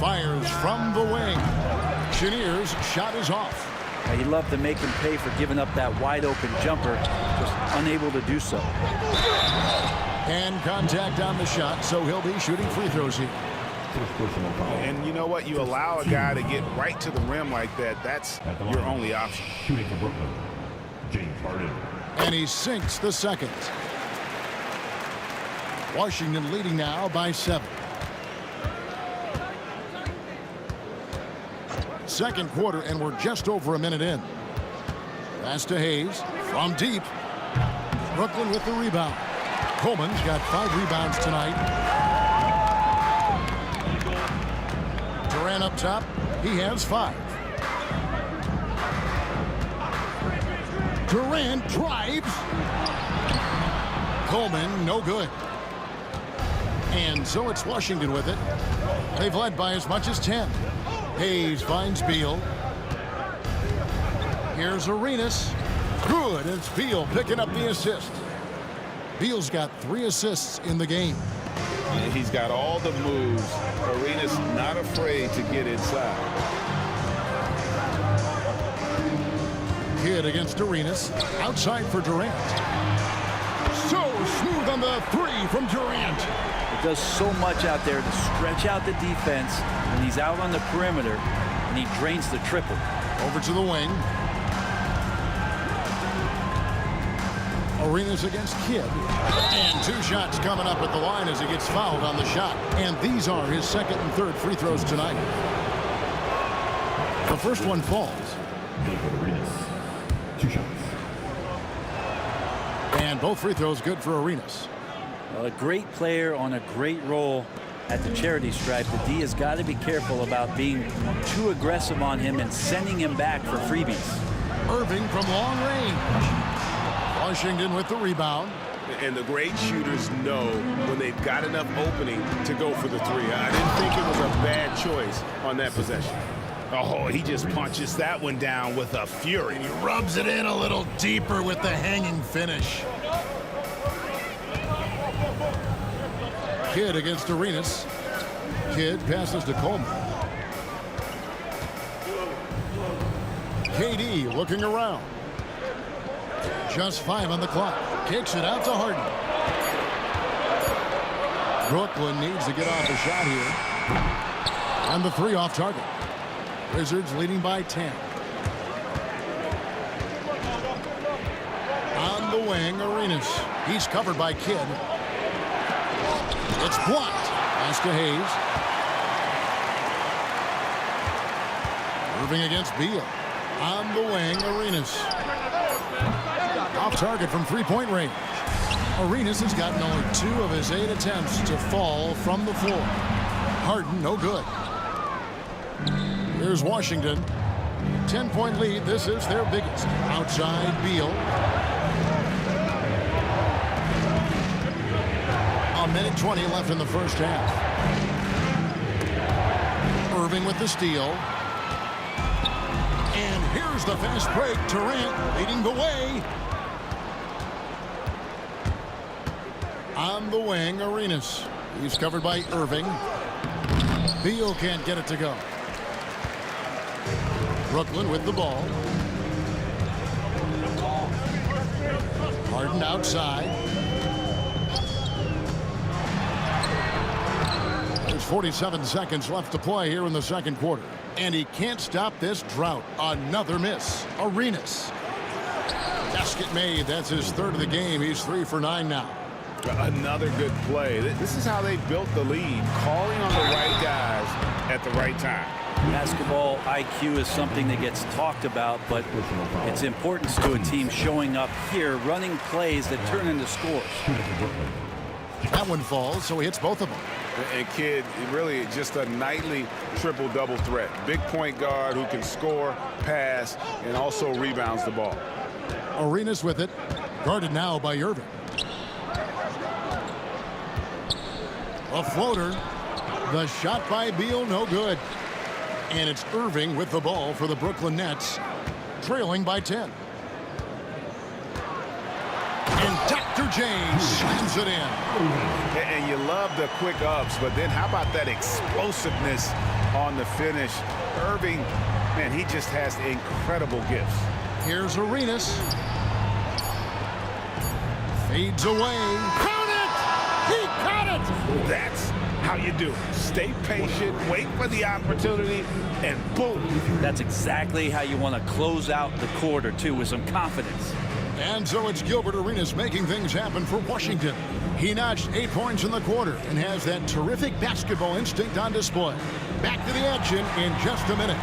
Fires from the wing. Chenier's shot is off. He'd love to make him pay for giving up that wide open jumper, just unable to do so. And contact on the shot, so he'll be shooting free throws here. And you know what? You allow a guy to get right to the rim like that, that's your only option. Shooting for Brooklyn, James Harden. And he sinks the second. Washington leading now by 7. Second quarter, and we're just over a minute in. Pass to Hayes from deep. Brooklyn with the rebound. Coleman's got 5 rebounds tonight. Durant up top. He has 5. Durant drives. Coleman, no good. And so it's Washington with it. They've led by as much as 10. Hayes finds Beal. Here's Arenas. Good. It's Beal picking up the assist. Beal's got 3 assists in the game. And he's got all the moves. Arenas not afraid to get inside. Kidd against Arenas. Outside for Durant. So smooth on the 3 from Durant. It does so much out there to stretch out the defense when he's out on the perimeter, and he drains the triple. Over to the wing. Arenas against Kidd. And 2 shots coming up at the line as he gets fouled on the shot. And these are his second and third free throws tonight. The first one falls. Arenas, 2 shots. And both free throws good for Arenas. Well, a great player on a great role at the charity stripe. The D has got to be careful about being too aggressive on him and sending him back for freebies. Irving from long range. Washington with the rebound. And the great shooters know when they've got enough opening to go for the three. I didn't think it was a bad choice on that possession. Oh, he just punches that one down with a fury. He rubs it in a little deeper with the hanging finish. Kidd against Arenas. Kidd passes to Coleman. KD looking around. Just 5 on the clock. Kicks it out to Harden. Brooklyn needs to get off a shot here. And the 3 off target. Wizards leading by 10. On the wing, Arenas. He's covered by Kidd. It's blocked. Pass to Hayes. Irving against Beal. On the wing, Arenas. Off target from 3-point range. Arenas has gotten only 2 of his 8 attempts to fall from the floor. Harden, no good. Here's Washington. 10-point lead. This is their biggest. Outside, Beal. A minute 20 left in the first half. Irving with the steal. And here's the fast break. Durant leading the way. On the wing, Arenas. He's covered by Irving. Beal can't get it to go. Brooklyn with the ball. Harden outside. There's 47 seconds left to play here in the second quarter. And he can't stop this drought. Another miss. Arenas. Basket made. That's his 3rd of the game. He's 3 for 9 now. Another good play. This is how they built the lead. Calling on the right guys at the right time. Basketball IQ is something that gets talked about, but its importance to a team showing up here, running plays that turn into scores. That one falls, so he hits both of them. And Kidd, really just a nightly triple-double threat. Big point guard who can score, pass, and also rebounds the ball. Arenas with it. Guarded now by Irving. A floater. The shot by Beal, no good. And it's Irving with the ball for the Brooklyn Nets, trailing by 10. And Dr. J slams it in. And you love the quick ups, but then how about that explosiveness on the finish? Irving, man, he just has incredible gifts. Here's Arenas. Fades away. Count it! He caught it! That's how you do it. Stay patient, wait for the opportunity, and boom. That's exactly how you want to close out the quarter, too, with some confidence. And so it's Gilbert Arenas making things happen for Washington. He notched 8 points in the quarter and has that terrific basketball instinct on display. Back to the action in just a minute.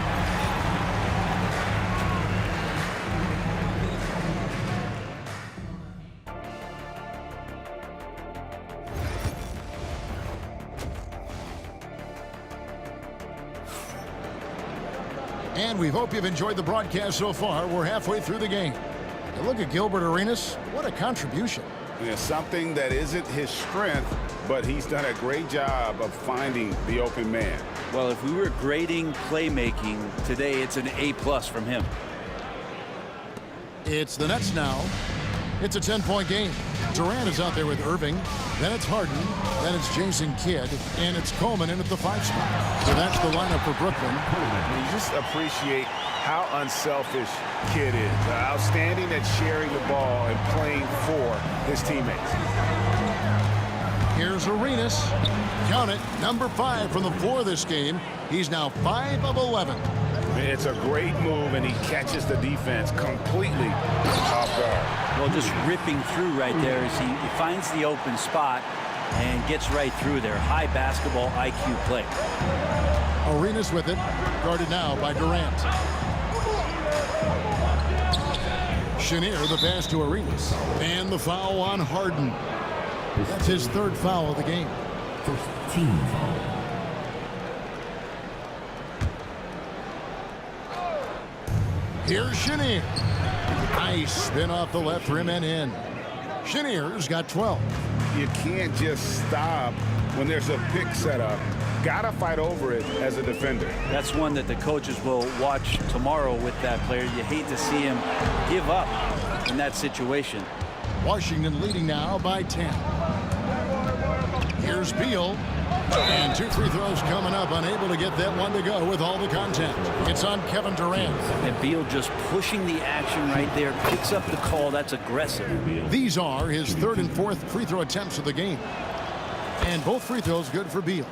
And we hope you've enjoyed the broadcast so far. We're halfway through the game. And look at Gilbert Arenas. What a contribution. Yeah, something that isn't his strength, but he's done a great job of finding the open man. Well, if we were grading playmaking today, it's an A+ from him. It's the Nets now. It's a 10-point game. Durant is out there with Irving. Then it's Harden. Then it's Jason Kidd. And it's Coleman in at the 5 spot. So that's the lineup for Brooklyn. You just appreciate how unselfish Kidd is. Outstanding at sharing the ball and playing for his teammates. Here's Arenas. Count it. Number 5 from the floor this game. He's now 5 of 11. It's a great move, and he catches the defense completely off guard. Well, just ripping through right there as he finds the open spot and gets right through there. High basketball IQ play. Arenas with it. Guarded now by Durant. Chenier, the pass to Arenas. And the foul on Harden. That's his 3rd foul of the game. First team foul. Here's Chenier. Nice spin off the left rim and in. Chenier's got 12. You can't just stop when there's a pick set up. Gotta fight over it as a defender. That's one that the coaches will watch tomorrow with that player. You hate to see him give up in that situation. Washington leading now by 10. Here's Beal. And 2 free throws coming up, unable to get that one to go with all the contact. It's on Kevin Durant. And Beal just pushing the action right there, picks up the call. That's aggressive. These are his 3rd and 4th free throw attempts of the game. And both free throws good for Beal.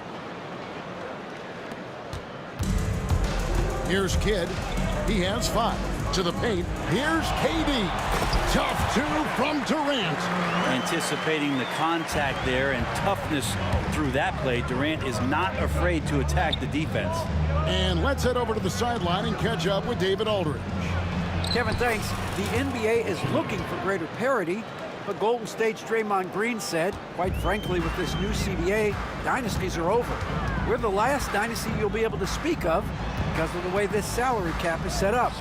Here's Kidd. He has 5. To the paint. Here's KD. Tough 2 from Durant. Anticipating the contact there and toughness through that play. Durant is not afraid to attack the defense. And let's head over to the sideline and catch up with David Aldridge. Kevin, thanks. The NBA is looking for greater parity, but Golden State's Draymond Green said, quite frankly, with this new CBA, dynasties are over. We're the last dynasty you'll be able to speak of because of the way this salary cap is set up.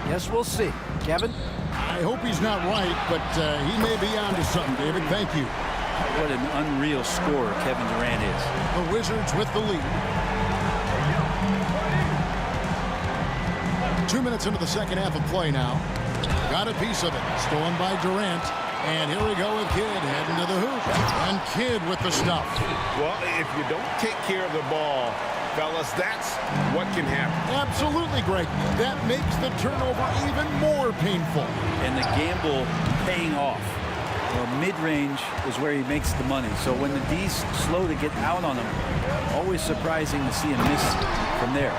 Yes, we'll see. Kevin? I hope he's not right, but he may be onto something, David. Thank you. What an unreal scorer Kevin Durant is. The Wizards with the lead. 2 minutes into the second half of play now. Got a piece of it. Stolen by Durant. And here we go with Kidd heading to the hoop. And Kidd with the stuff. Well, if you don't take care of the ball, fellas, that's what can happen. Absolutely, Greg. That makes the turnover even more painful. And the gamble paying off. Well, mid-range is where he makes the money. So when the D's slow to get out on him, always surprising to see him miss from there.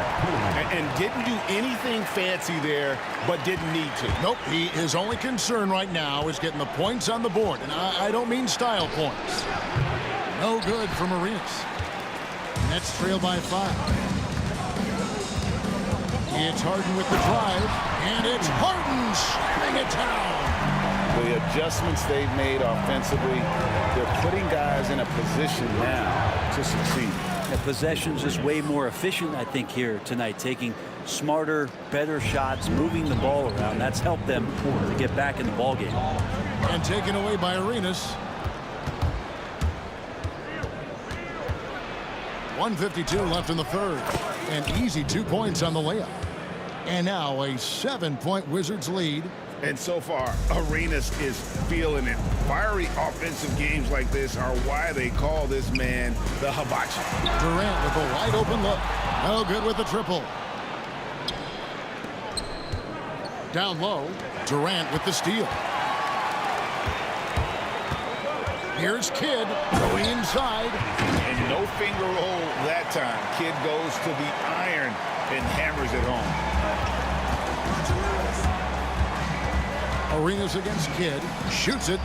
And didn't do anything fancy there, but didn't need to. Nope. His only concern right now is getting the points on the board. And I don't mean style points. No good from Arenas. Nets trail by 5. It's Harden with the drive, and it's Harden slamming it down. The adjustments they've made offensively, they're putting guys in a position now to succeed. The possession's just way more efficient, I think, here tonight, taking smarter, better shots, moving the ball around. That's helped them to get back in the ballgame. And taken away by Arenas. 1:52 left in the third. An easy 2 points on the layup. And now a 7-point Wizards lead. And so far, Arenas is feeling it. Fiery offensive games like this are why they call this man the hibachi. Durant with a wide open look. No good with the triple. Down low, Durant with the steal. Here's Kidd going inside. And no finger roll that time. Kidd goes to the iron and hammers it home. Arenas against Kidd. Shoots it.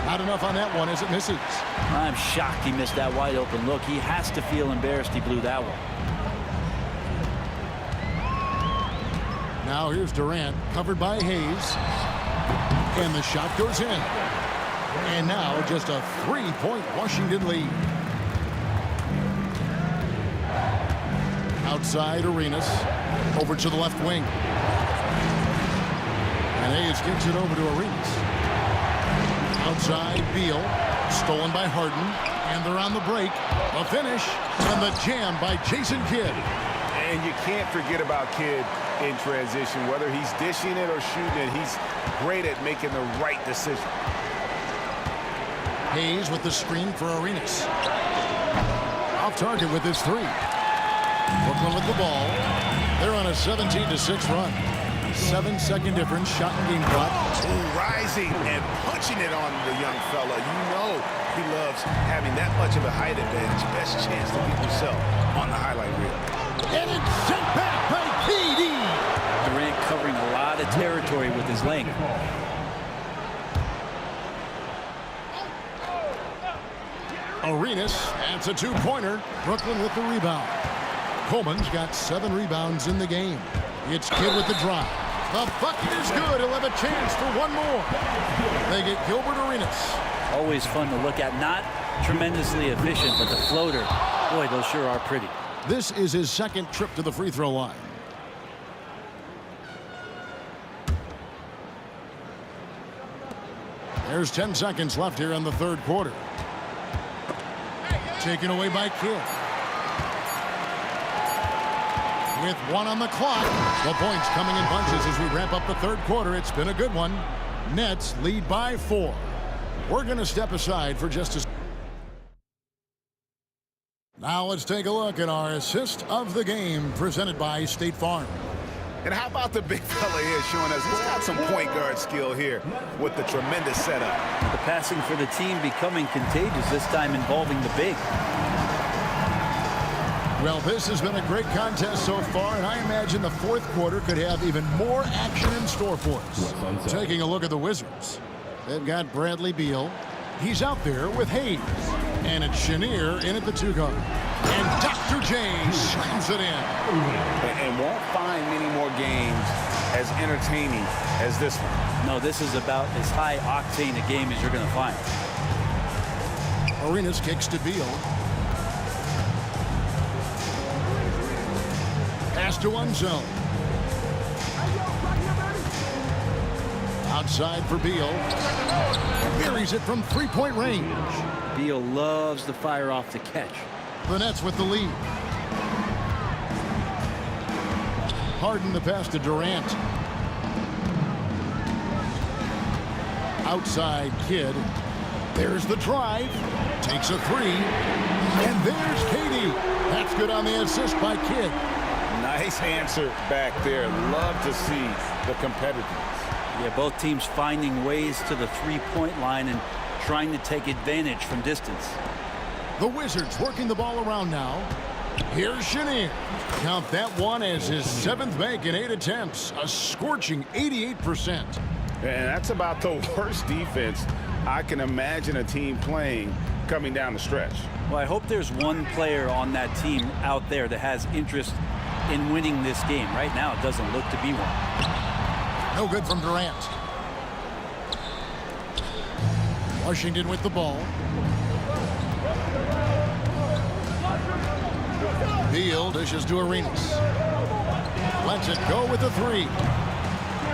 Not enough on that one as it misses. I'm shocked he missed that wide open look. He has to feel embarrassed he blew that one. Now here's Durant, covered by Hayes. And the shot goes in. And now just a 3-point Washington lead. Outside Arenas. Over to the left wing. And Hayes kicks it over to Arenas. Outside Beal. Stolen by Harden. And they're on the break. A finish. And the jam by Jason Kidd. And you can't forget about Kidd in transition. Whether he's dishing it or shooting it, he's great at making the right decision. Hayes with the screen for Arenas. Off target with his 3. Brooklyn with the ball. They're on a 17-6 run. 7-second difference. Shot and game clock. Rising and punching it on the young fella. You know he loves having that much of a height advantage. Best chance to beat himself on the highlight reel. And it's sent back by KD. Durant covering a lot of territory with his length. Arenas, that's a 2-pointer. Brooklyn with the rebound. Coleman's got 7 rebounds in the game. It's Kidd with the drive. The bucket is good. He'll have a chance for one more. They get Gilbert Arenas. Always fun to look at. Not tremendously efficient, but the floater, boy, those sure are pretty. This is his second trip to the free throw line. There's 10 seconds left here in the third quarter. Taken away by Kidd. With 1 on the clock. The points coming in bunches as we wrap up the third quarter. It's been a good one. Nets lead by 4. We're going to step aside for just a second. Now let's take a look at our assist of the game presented by State Farm. And how about the big fella here showing us he's got some point guard skill here with the tremendous setup. The passing for the team becoming contagious, this time involving the big. Well, this has been a great contest so far, and I imagine the fourth quarter could have even more action in store for us. Taking a look at the Wizards. They've got Bradley Beal. He's out there with Hayes. And it's Chenier in at the 2 guard. And Dr. J slams it in. And won't find many more games as entertaining as this one. No, this is about as high octane a game as you're going to find. Arenas kicks to Beal. Pass to Unzo. Outside for Beal. Buries it from 3-point range. Beal loves to fire off the catch. The Nets with the lead. Harden the pass to Durant. Outside Kidd. There's the drive. Takes a 3. And there's KD. That's good on the assist by Kidd. Nice answer back there. Love to see the competitiveness. Yeah, both teams finding ways to the 3-point line and trying to take advantage from distance. The Wizards working the ball around now. Here's Chenier. Count that one as his 7th make in 8 attempts. A scorching 88%. And that's about the worst defense I can imagine a team playing coming down the stretch. Well, I hope there's one player on that team out there that has interest in winning this game. Right now, it doesn't look to be one. No good from Durant. Washington with the ball. Beal dishes to Arenas. Lets it go with the 3.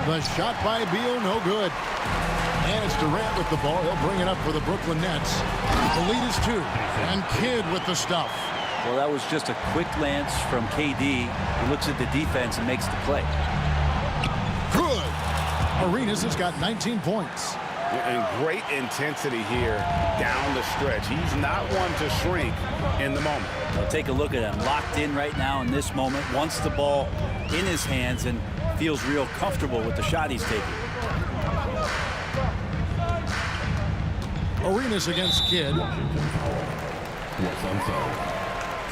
The shot by Beal, no good. And it's Durant with the ball. He'll bring it up for the Brooklyn Nets. The lead is 2. And Kidd with the stuff. Well, that was just a quick glance from KD. He looks at the defense and makes the play. Good. Arenas has got 19 points. And great intensity here down the stretch. He's not one to shrink in the moment. Well, take a look at him. Locked in right now in this moment. Wants the ball in his hands and feels real comfortable with the shot he's taking. Arenas against Kidd.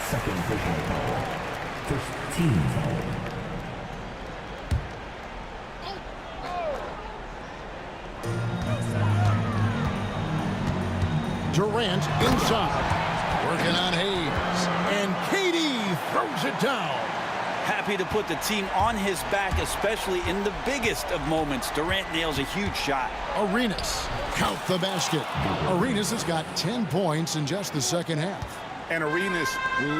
Second personal foul. First team foul. Durant inside. Working on Hayes. And KD throws it down. Happy to put the team on his back, especially in the biggest of moments. Durant nails a huge shot. Arenas. Count the basket. Arenas has got 10 points in just the second half. And Arenas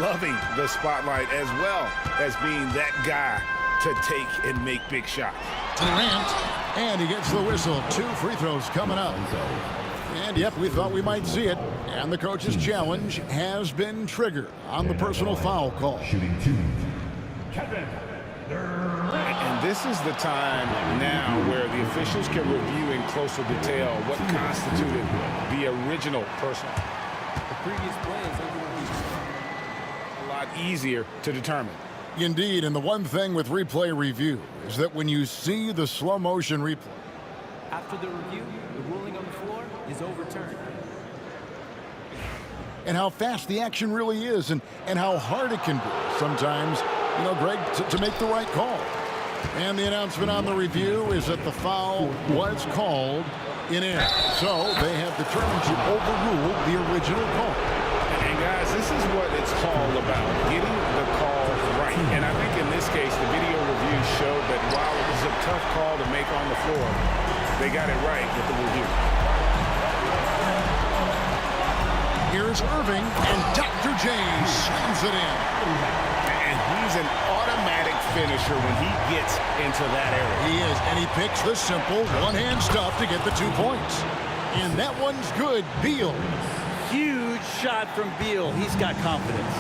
loving the spotlight as well as being that guy to take and make big shots. Durant. And he gets the whistle. 2 free throws coming up. And yep, we thought we might see it. And the coach's challenge has been triggered on the personal foul call. Shooting 2. And this is the time now where the officials can review in closer detail what constituted the original personal. The previous play is a lot easier to determine. Indeed, and the one thing with replay review is that when you see the slow motion replay, after the review, the ruling on the floor is overturned. And how fast the action really is and how hard it can be sometimes, you know, Greg, to make the right call. And the announcement on the review is that the foul was called in air. So they have determined to overrule the original call. And guys, this is what it's all about, getting the call right. And I think in this case, the video review showed that while it was a tough call to make on the floor, they got it right with the review. Here's Irving, and Dr. J slams it in. And he's an automatic finisher when he gets into that area. He is, and he picks the simple one-hand stuff to get the 2 points. And that one's good. Beal. Huge shot from Beal. He's got confidence.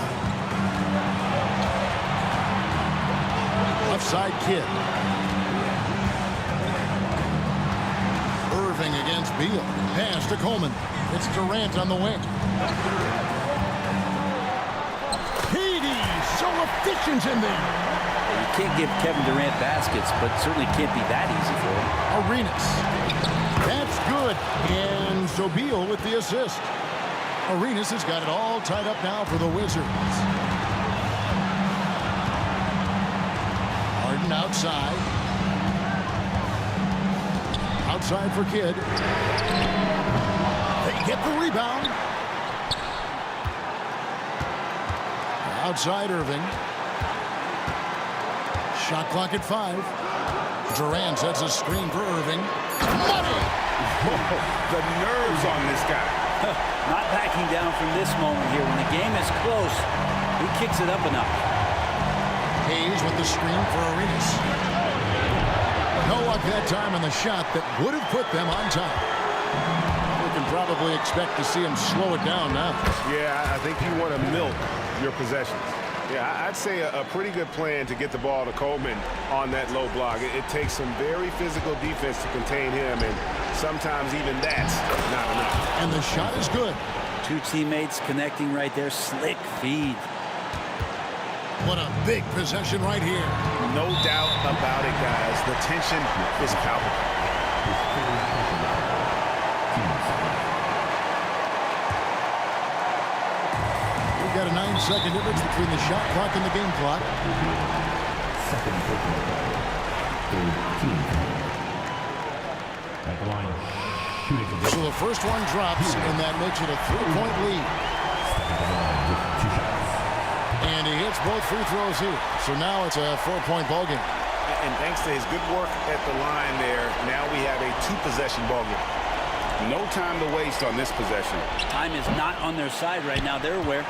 Offside Kidd. Irving against Beal. Pass to Coleman. It's Durant on the wing. Katie, so efficient in there. You can't give Kevin Durant baskets, but certainly can't be that easy for him. Arenas. That's good. And so Beal with the assist. Arenas has got it all tied up now for the Wizards. Harden outside. Outside for Kidd. They get the rebound. Outside Irving. Shot clock at 5. Durant sets a screen for Irving. Money! The nerves on this guy. Not backing down from this moment here. When the game is close, he kicks it up a notch. Hayes with the screen for Arenas. No luck that time on the shot that would have put them on top. We can probably expect to see him slow it down now. Yeah, I think you want to milk your possessions. Yeah, I'd say a pretty good plan to get the ball to Coleman on that low block. It takes some very physical defense to contain him, and sometimes even that's not enough. And the shot is good. Two teammates connecting right there. Slick feed. What a big possession right here. No doubt about it, guys. The tension is palpable. We've got a 9-second difference between the shot clock and the game clock. So the first one drops, and that makes it a 3-point lead. And he hits both free throws here. So now it's a 4-point ball game. And thanks to his good work at the line there, now we have a 2-possession ball game. No time to waste on this possession. Time is not on their side right now. They're aware.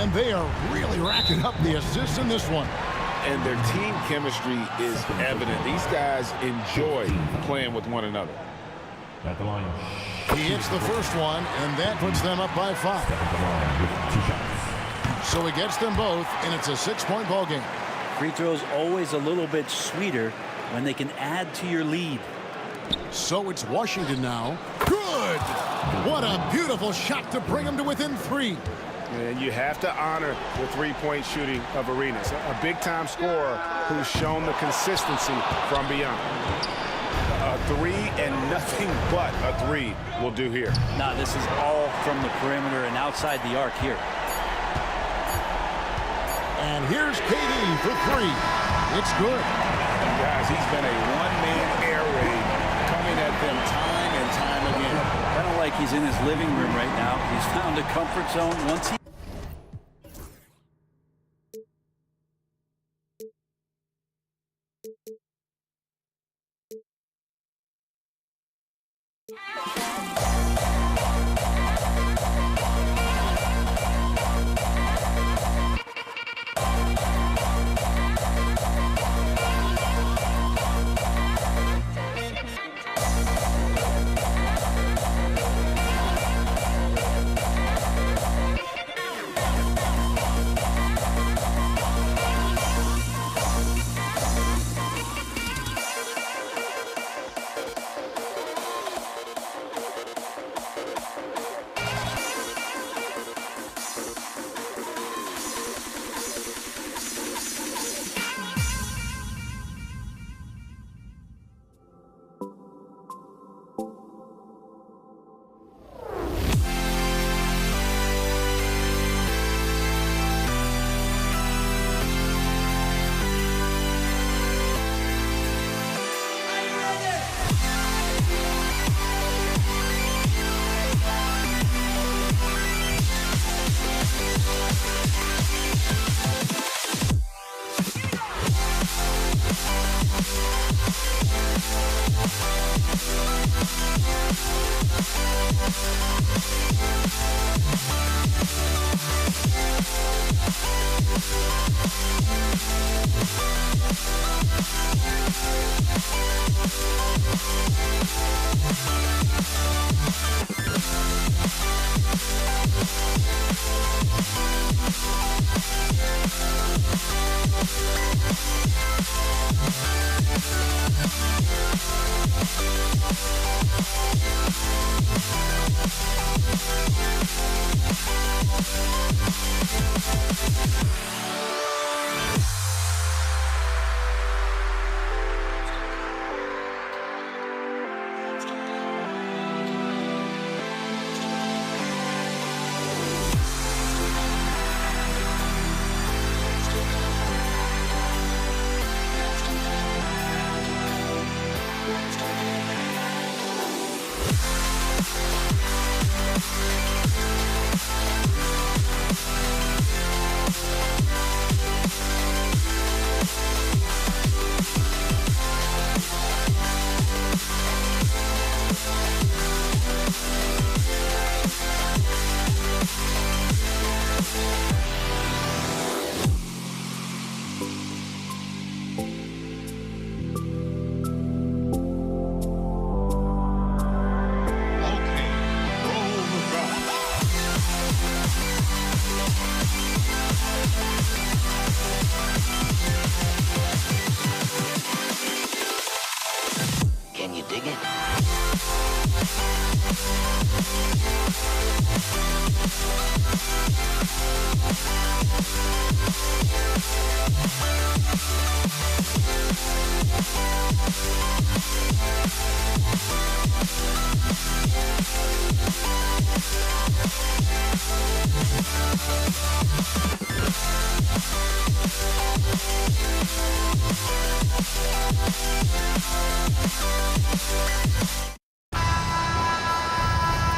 And they are really racking up the assists in this one. And their team chemistry is evident. These guys enjoy playing with one another. At the line. He hits the first one, and that puts them up by 5. So he gets them both, and it's a 6-point ball game. Free throws always a little bit sweeter when they can add to your lead. So it's Washington now. Good! What a beautiful shot to bring them to within 3. And you have to honor the three-point shooting of Arenas, a big-time scorer who's shown the consistency from beyond. A 3 and nothing but a 3 will do here. Nah, this is all from the perimeter and outside the arc here. And here's KD for 3. It's good. Guys, he's been a one-man air raid coming at them time and time again. Kind of like he's in his living room right now. He's found a comfort zone once he...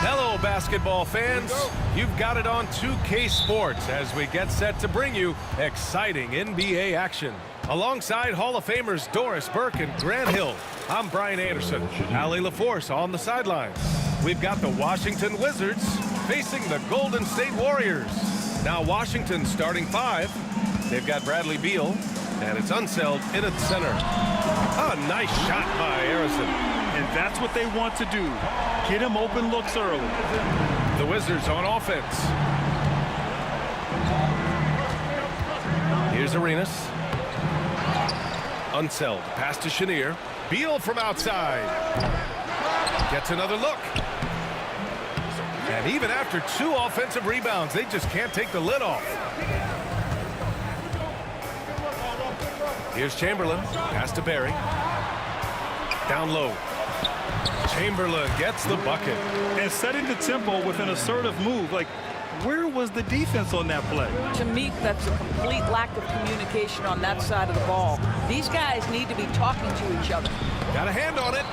Hello, basketball fans. You've got it on 2K Sports as we get set to bring you exciting NBA action. Alongside Hall of Famers Doris Burke and Grant Hill, I'm Brian Anderson. Allie LaForce on the sidelines. We've got the Washington Wizards facing the Golden State Warriors. Now Washington's starting five. They've got Bradley Beal, and it's Unseld in at center. A nice shot by Harrison. And that's what they want to do. Get him open looks early. The Wizards on offense. Here's Arenas. Unseld. Pass to Chenier. Beal from outside. Gets another look. And even after 2 offensive rebounds, they just can't take the lid off. Here's Chamberlain. Pass to Barry. Down low. Chamberlain gets the bucket. And setting the tempo with an assertive move. Like, where was the defense on that play? To me, that's a complete lack of communication on that side of the ball. These guys need to be talking to each other. Got a hand on it.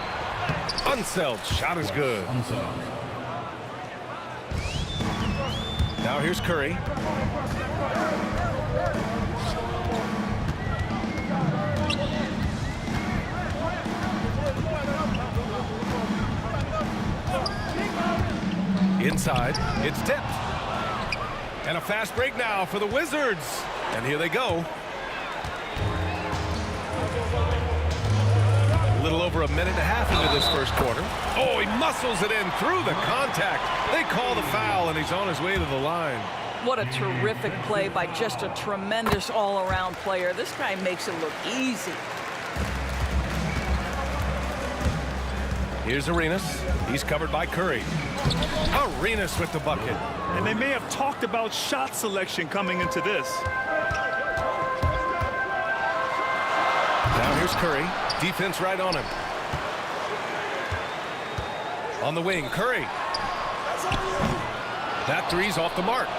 Unseld. Shot is good. Now here's Curry. Inside, it's tipped. And a fast break now for the Wizards. And here they go. A little over a minute and a half into this first quarter. Oh, he muscles it in through the contact. They call the foul, and he's on his way to the line. What a terrific play by just a tremendous all-around player. This guy makes it look easy. Here's Arenas. He's covered by Curry. Arenas with the bucket. And they may have talked about shot selection coming into this. Now here's Curry. Defense right on him. On the wing, Curry. That three's off the mark.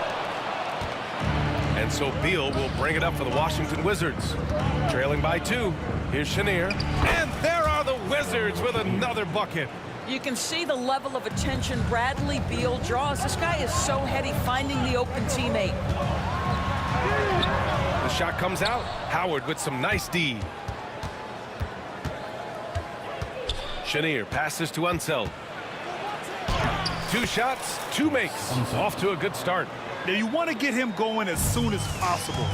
And so Beal will bring it up for the Washington Wizards. Trailing by 2. Here's Chenier. And there are the Wizards with another bucket. You can see the level of attention Bradley Beal draws. This guy is so heady finding the open teammate. The shot comes out. Howard with some nice D. Chenier passes to Unseld. 2 shots, 2 makes. Off to a good start. Now you want to get him going as soon as possible.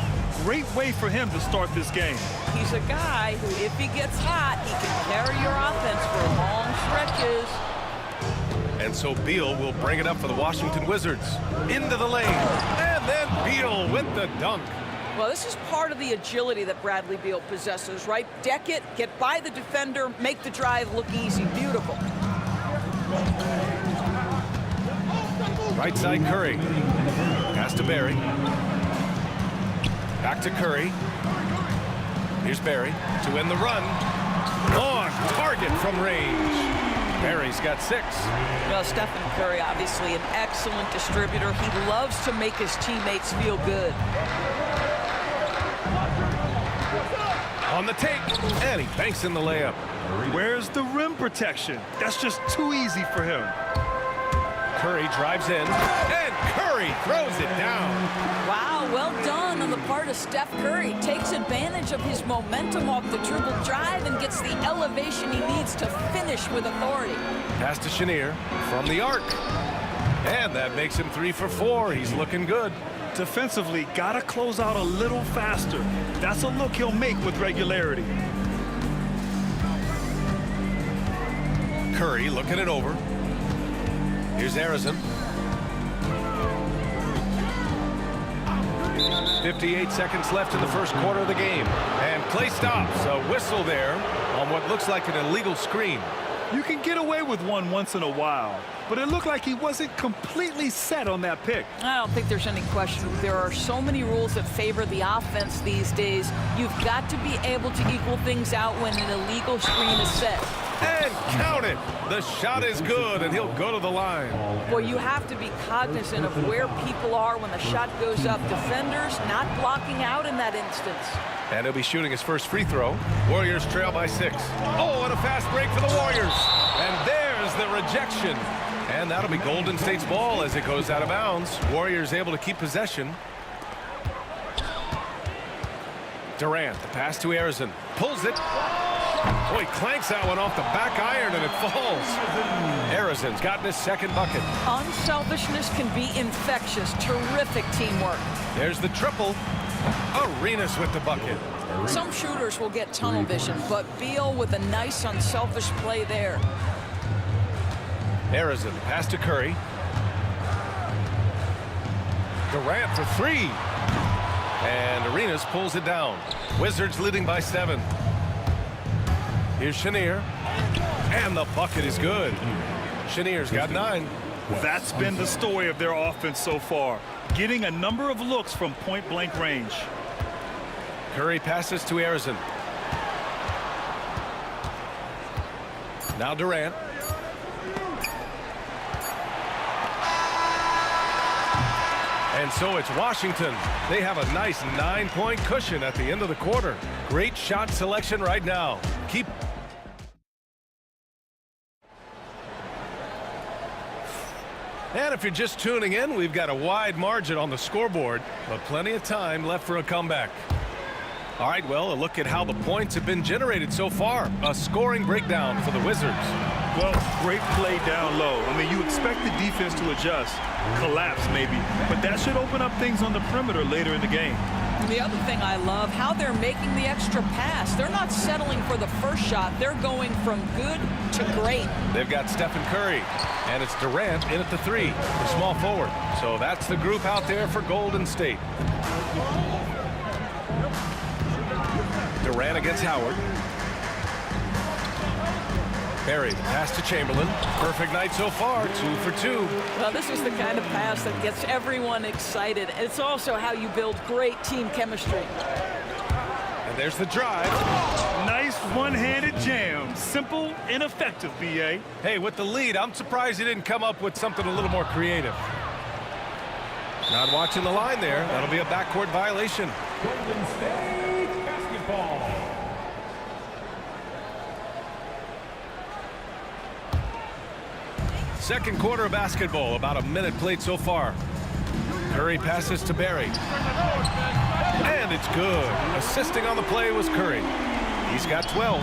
Great way for him to start this game. He's a guy who, if he gets hot, he can carry your offense for long stretches. And so Beal will bring it up for the Washington Wizards. Into the lane. And then Beal with the dunk. Well, this is part of the agility that Bradley Beal possesses, right? Deck it, get by the defender, make the drive look easy. Beautiful. Right side, Curry. Pass to Barry. Back to Curry. Here's Barry to end the run. On target from range. Barry's got 6. Well, Stephen Curry, obviously an excellent distributor. He loves to make his teammates feel good. On the take, and he banks in the layup. Where's the rim protection? That's just too easy for him. Curry drives in, and Curry throws it down. Wow, well done on the part of Steph Curry. Takes advantage of his momentum off the dribble drive and gets the elevation he needs to finish with authority. Pass to Chenier from the arc. And that makes him 3 for 4. He's looking good. Defensively, gotta close out a little faster. That's a look he'll make with regularity. Curry looking it over. Here's Harrison. 58 seconds left in the first quarter of the game. And play stops. A whistle there on what looks like an illegal screen. You can get away with one once in a while, but it looked like he wasn't completely set on that pick. I don't think there's any question. There are so many rules that favor the offense these days. You've got to be able to equal things out when an illegal screen is set. And count it. The shot is good, and he'll go to the line. Boy, you have to be cognizant of where people are when the shot goes up. Defenders not blocking out in that instance. And he'll be shooting his first free throw. Warriors trail by 6. Oh, and a fast break for the Warriors. And there's the rejection. And that'll be Golden State's ball as it goes out of bounds. Warriors able to keep possession. Durant, the pass to Arizon. Pulls it. Oh, he clanks that one off the back iron, and it falls. Arizon's gotten his second bucket. Unselfishness can be infectious. Terrific teamwork. There's the triple. Arenas with the bucket. Some shooters will get tunnel vision, but Beal with a nice unselfish play there. Arizon, pass to Curry. Durant for 3. And Arenas pulls it down. Wizards leading by 7. Here's Chenier. And the bucket is good. Chenier's got 9. That's been the story of their offense so far. Getting a number of looks from point-blank range. Curry passes to Arizon. Now Durant. And so it's Washington. They have a nice 9-point cushion at the end of the quarter. Great shot selection right now. Keep. And if you're just tuning in, we've got a wide margin on the scoreboard, but plenty of time left for a comeback. All right, well, a look at how the points have been generated so far. A scoring breakdown for the Wizards. Well, great play down low. I mean, you expect the defense to adjust, collapse maybe, but that should open up things on the perimeter later in the game. The other thing I love, how they're making the extra pass. They're not settling for the first shot. They're going from good to great. They've got Stephen Curry, and it's Durant in at the 3, the small forward. So that's the group out there for Golden State. Durant against Howard. Barry, pass to Chamberlain. Perfect night so far, 2 for 2. Well, this is the kind of pass that gets everyone excited. It's also how you build great team chemistry. And there's the drive. Nice one-handed jam. Simple and effective, B.A. Hey, with the lead, I'm surprised he didn't come up with something a little more creative. Not watching the line there. That'll be a backcourt violation. Golden State basketball. Second quarter of basketball, about a minute played so far. Curry passes to Barry. And it's good. Assisting on the play was Curry. He's got 12.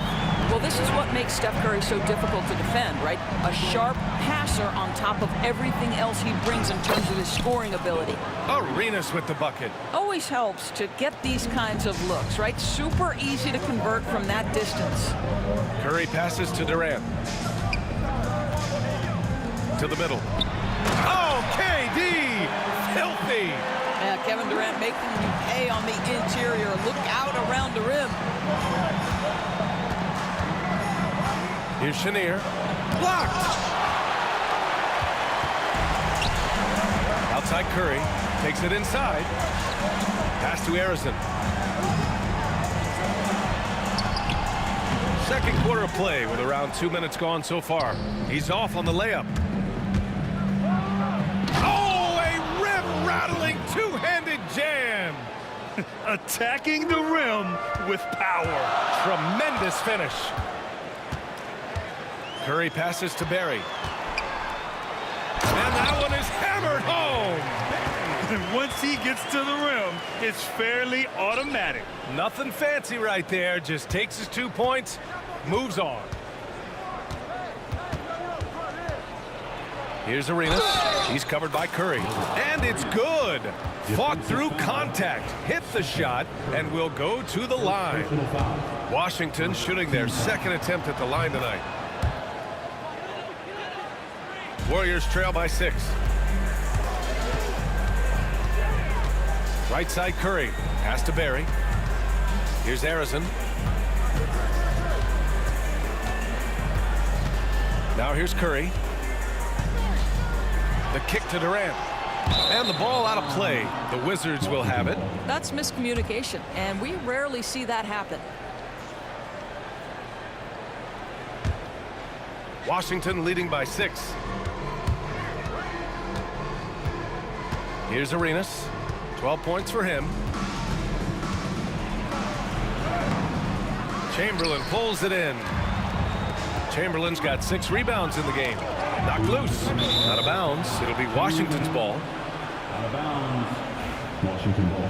Well, this is what makes Steph Curry so difficult to defend, right? A sharp passer on top of everything else he brings in terms of his scoring ability. Arenas with the bucket. Always helps to get these kinds of looks, right? Super easy to convert from that distance. Curry passes to Durant. To the middle. Oh, KD! Filthy! Yeah, Kevin Durant making you pay on the interior. Look out around the rim. Here's Chenier. Blocked! Outside Curry. Takes it inside. Pass to Arizon. Second quarter of play with around 2 minutes gone so far. He's off on the layup. Rattling two-handed jam. Attacking the rim with power. Tremendous finish. Curry passes to Barry. And that one is hammered home. And once he gets to the rim, it's fairly automatic. Nothing fancy right there. Just takes his 2 points, moves on. Here's Arenas. He's covered by Curry. And it's good. Fought through contact, hit the shot, and will go to the line. Washington shooting their second attempt at the line tonight. Warriors trail by 6. Right side Curry. Pass to Barry. Here's Arizon. Now here's Curry. The kick to Durant. And the ball out of play. The Wizards will have it. That's miscommunication, and we rarely see that happen. Washington leading by 6. Here's Arenas. 12 points for him. Chamberlain pulls it in. Chamberlain's got 6 rebounds in the game. Knocked loose. Out of bounds. It'll be Washington's ball. Out of bounds. Washington ball.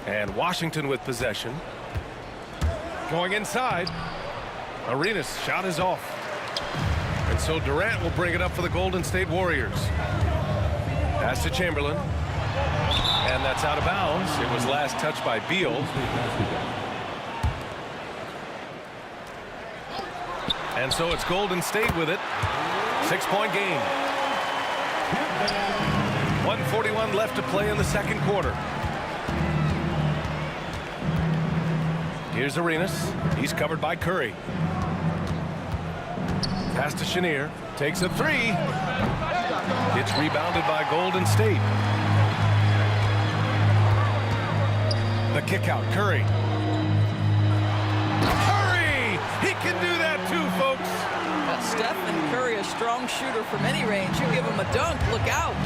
And Washington with possession. Going inside. Arenas' shot is off. And so Durant will bring it up for the Golden State Warriors. Pass to Chamberlain. And that's out of bounds. It was last touched by Beal. And so it's Golden State with it. 6-point game. 1:41 left to play in the second quarter. Here's Arenas. He's covered by Curry. Pass to Chenier. Takes a 3. It's rebounded by Golden State. The kick out. Curry. Curry! He can do that too, folks. But Stephen Curry, a strong shooter from any range. You give him a dunk, look out.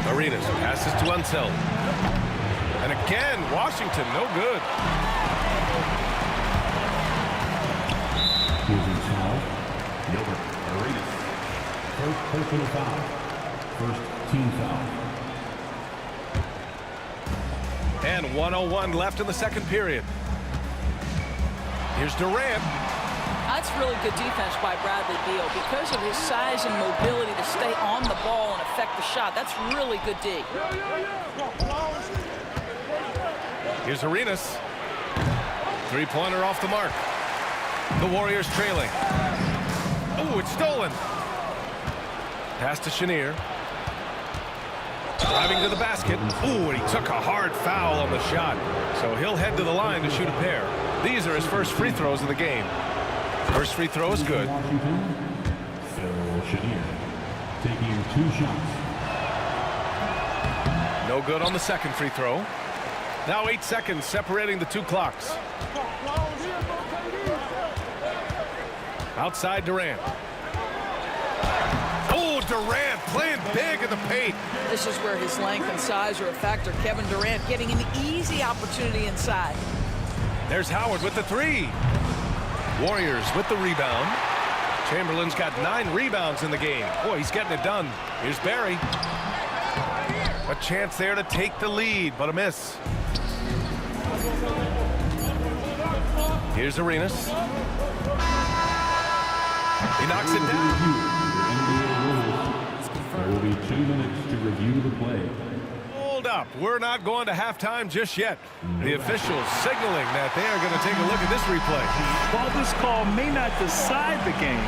Arenas passes to Unseld. And again, Washington, no good. Using foul. Gilbert Arenas. First personal foul. First team foul. And 1:01 left in the second period. Here's Durant. That's really good defense by Bradley Beal. Because of his size and mobility to stay on the ball and affect the shot, that's really good D. Here's Arenas. 3-pointer off the mark. The Warriors trailing. Oh, it's stolen. Pass to Chenier. Driving to the basket. Ooh, and he took a hard foul on the shot. So he'll head to the line to shoot a pair. These are his first free throws of the game. First free throw is good. Phil Chenier taking 2 shots. No good on the second free throw. Now 8 seconds separating the 2 clocks. Outside Durant. Oh, Durant playing big in the paint. This is where his length and size are a factor. Kevin Durant getting an easy opportunity inside. There's Howard with the 3. Warriors with the rebound. Chamberlain's got 9 rebounds in the game. Boy, he's getting it done. Here's Barry. A chance there to take the lead, but a miss. Here's Arenas. He knocks it down. There will be 2 minutes to review the play. Hold up. We're not going to halftime just yet. The officials signaling that they are going to take a look at this replay. While this call may not decide the game,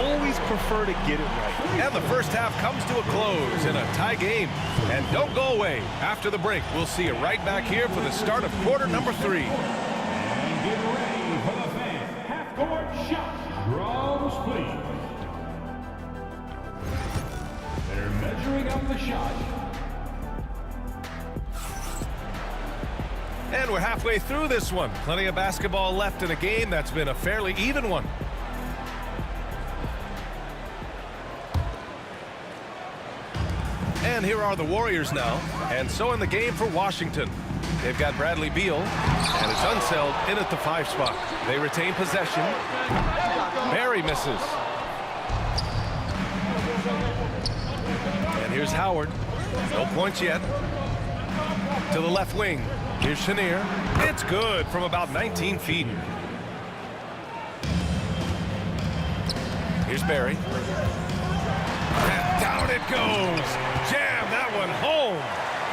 always prefer to get it right. And the first half comes to a close in a tie game. And don't go away. After the break, we'll see you right back here for the start of quarter number 3. And get ready for the fan. Half-court shot. Drums, please. They're measuring up the shot. And we're halfway through this one. Plenty of basketball left in a game that's been a fairly even one. And here are the Warriors now. And so in the game for Washington. They've got Bradley Beal. And it's Unseld in at the 5 spot. They retain possession. Barry misses. And here's Howard. No points yet. To the left wing. Here's Chenier. It's good from about 19 feet. Here's Barry. And down it goes. Jam that one home.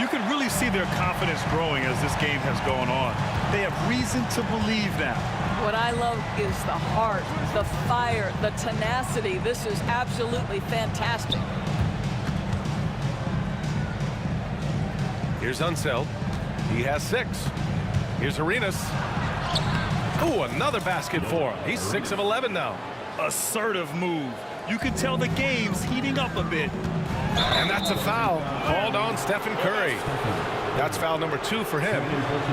You can really see their confidence growing as this game has gone on. They have reason to believe now. What I love is the heart, the fire, the tenacity. This is absolutely fantastic. Here's Unseld. He has 6. Here's Arenas. Ooh, another basket for him. He's 6 of 11 now. Assertive move. You can tell the game's heating up a bit. And that's a foul called on Stephen Curry. That's foul number 2 for him.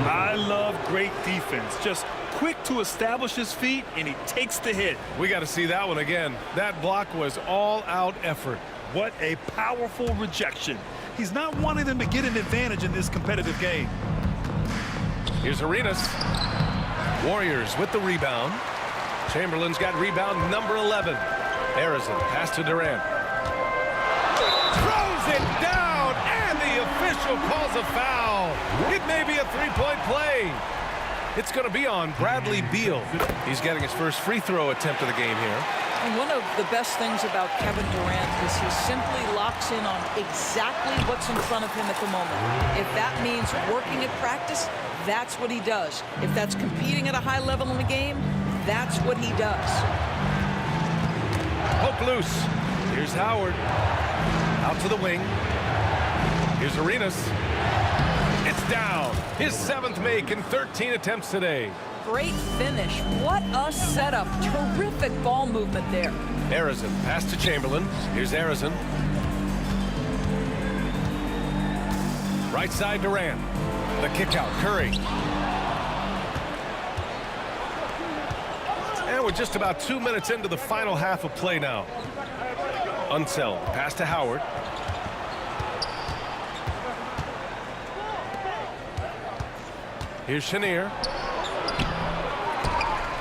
I love great defense. Just quick to establish his feet, and he takes the hit. We got to see that one again. That block was all-out effort. What a powerful rejection. He's not wanting them to get an advantage in this competitive game. Here's Arenas. Warriors with the rebound. Chamberlain's got rebound number 11. Harrison, pass to Durant. Throws it down, and the official calls a foul. It may be a three-point play. It's going to be on Bradley Beal. He's getting his first free throw attempt of the game here. And one of the best things about Kevin Durant is he simply locks in on exactly what's in front of him at the moment. If that means working at practice, that's what he does. If that's competing at a high level in the game, that's what he does. Poke loose. Here's Howard. Out to the wing. Here's Arenas. It's down. His 7th make in 13 attempts today. Great finish. What a setup. Terrific ball movement there. Harrison, pass to Chamberlain. Here's Harrison. Right side Durant. The kick out. Curry. And we're just about 2 minutes into the final half of play now. Unseld. Pass to Howard. Here's Chenier.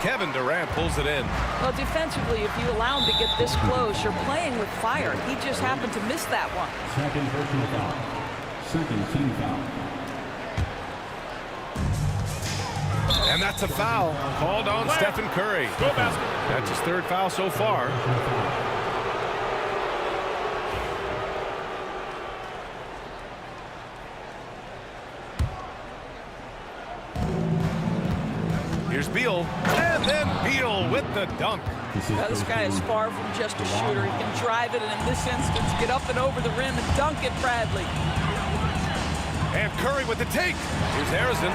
Kevin Durant pulls it in. Well, defensively, if you allow him to get this close, you're playing with fire. He just happened to miss that one. Second personal foul. Second team foul. And that's a foul called on Stephen Curry. That's his 3rd foul so far. Here's Beal, and then Beal with the dunk. Now, this guy is far from just a shooter. He can drive it, and in this instance, get up and over the rim and dunk it, Bradley. And Curry with the take. Here's Harrison.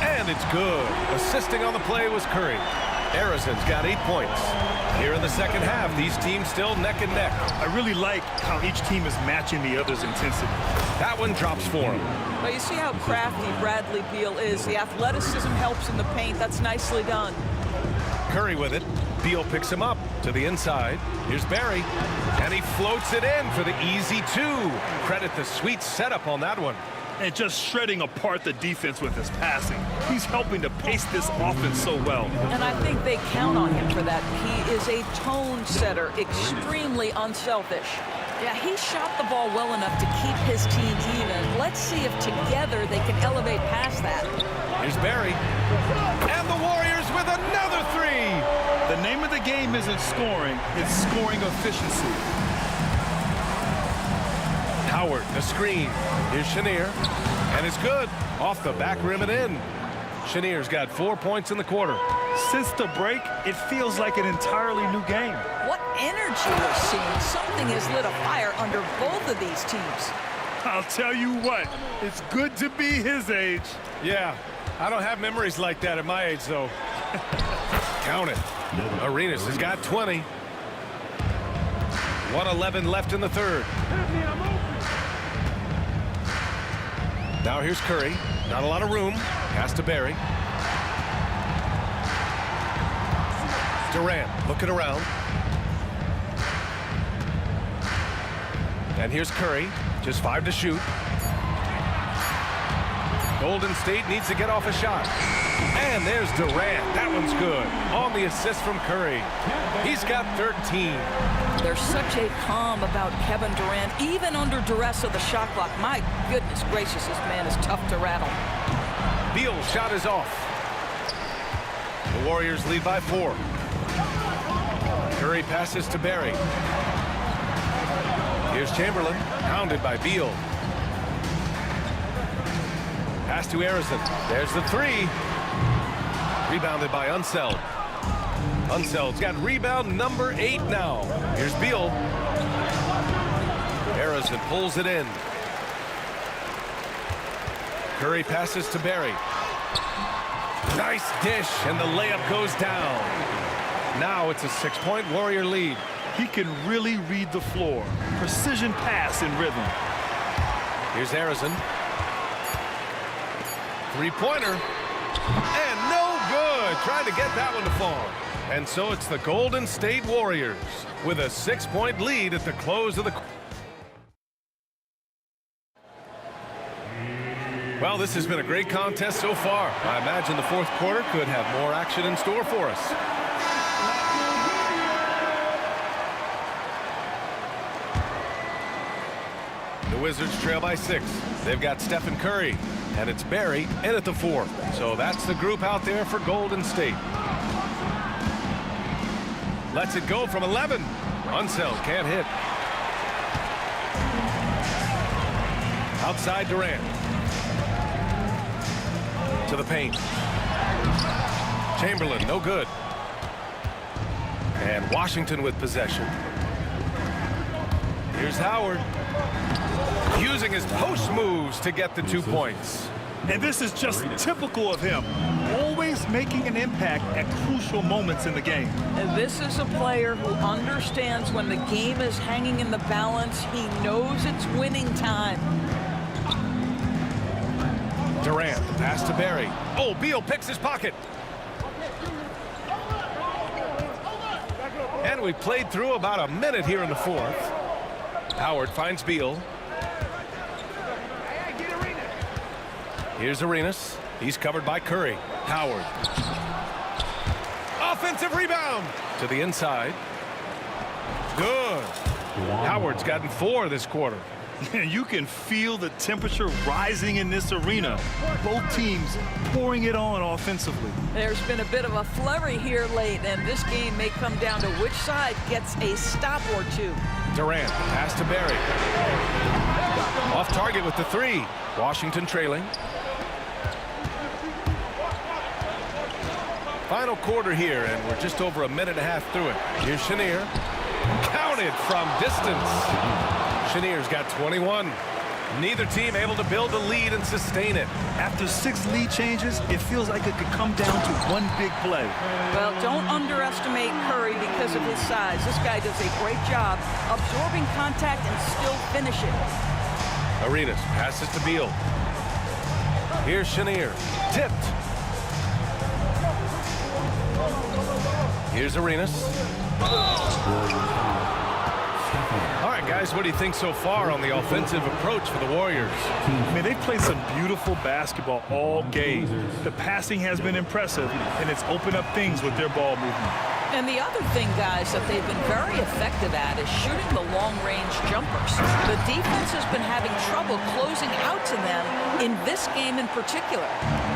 And it's good. Assisting on the play was Curry. Harrison's got 8 points. Here in the second half, these teams still neck and neck. I really like how each team is matching the other's intensity. That one drops for him. Well, you see how crafty Bradley Beal is. The athleticism helps in the paint. That's nicely done. Curry with it. Beal picks him up to the inside. Here's Barry. And he floats it in for the easy 2. Credit the sweet setup on that one. And just shredding apart the defense with his passing. He's helping to pace this offense so well. And I think they count on him for that. He is a tone setter, extremely unselfish. Yeah, he shot the ball well enough to keep his team even. Let's see if together they can elevate past that. Here's Barry. And the Warriors with another 3. The name of the game isn't scoring, it's scoring efficiency. Howard, the screen. Here's Chenier. And it's good. Off the back rim and in. Chenier's got 4 points in the quarter. Since the break, it feels like an entirely new game. What energy we're seeing. Something has lit a fire under both of these teams. I'll tell you what, it's good to be his age. Yeah, I don't have memories like that at my age, though. Count it. Arenas has got 20. 1:11 left in the 3rd. Now here's Curry. Not a lot of room. Pass to Barry. Durant looking around. And here's Curry. Just 5 to shoot. Golden State needs to get off a shot. And there's Durant. That one's good. On the assist from Curry. He's got 13. There's such a calm about Kevin Durant, even under duress of the shot clock. My goodness gracious, this man is tough to rattle. Beal's shot is off. The Warriors lead by 4. Curry passes to Barry. Here's Chamberlain, pounded by Beal. Pass to Harrison. There's the 3. Rebounded by Unseld. Unseld's got rebound number 8 now. Here's Beal. Harrison pulls it in. Curry passes to Barry. Nice dish, and the layup goes down. Now it's a 6-point Warrior lead. He can really read the floor. Precision pass in rhythm. Here's Harrison. Three-pointer. And no good. Trying to get that one to fall. And so it's the Golden State Warriors with a 6-point lead at the close of the... Well, this has been a great contest so far. I imagine the fourth quarter could have more action in store for us. The Wizards trail by 6. They've got Stephen Curry, and it's Barry in at the 4. So that's the group out there for Golden State. Lets it go from 11. Unseld can't hit. Outside Durant. To the paint. Chamberlain, no good. And Washington with possession. Here's Howard. Using his post moves to get the 2 points. And this is just typical of him. Always making an impact at crucial moments in the game. And this is a player who understands when the game is hanging in the balance. He knows it's winning time. Durant, pass to Barry. Oh, Beal picks his pocket. And we played through about a minute here in the fourth. Howard finds Beal. Here's Arenas. He's covered by Curry. Howard. Offensive rebound to the inside. Good. Howard's gotten 4 this quarter. You can feel the temperature rising in this arena. Both teams pouring it on offensively. There's been a bit of a flurry here late, and this game may come down to which side gets a stop or two. Durant, pass to Barry. Off target with the 3. Washington trailing. Final quarter here, and we're just over a minute and a half through it. Here's Chenier. Counted from distance. Chenier's got 21. Neither team able to build a lead and sustain it. After 6 lead changes, it feels like it could come down to one big play. Well, don't underestimate Curry because of his size. This guy does a great job absorbing contact and still finishing. Arenas passes to Beal. Here's Chenier. Tipped. Here's Arenas. All right, guys, what do you think so far on the offensive approach for the Warriors? Man, they've played some beautiful basketball all game. The passing has been impressive, and it's opened up things with their ball movement. And the other thing, guys, that they've been very effective at is shooting the long-range jumpers. The defense has been having trouble closing out to them in this game in particular.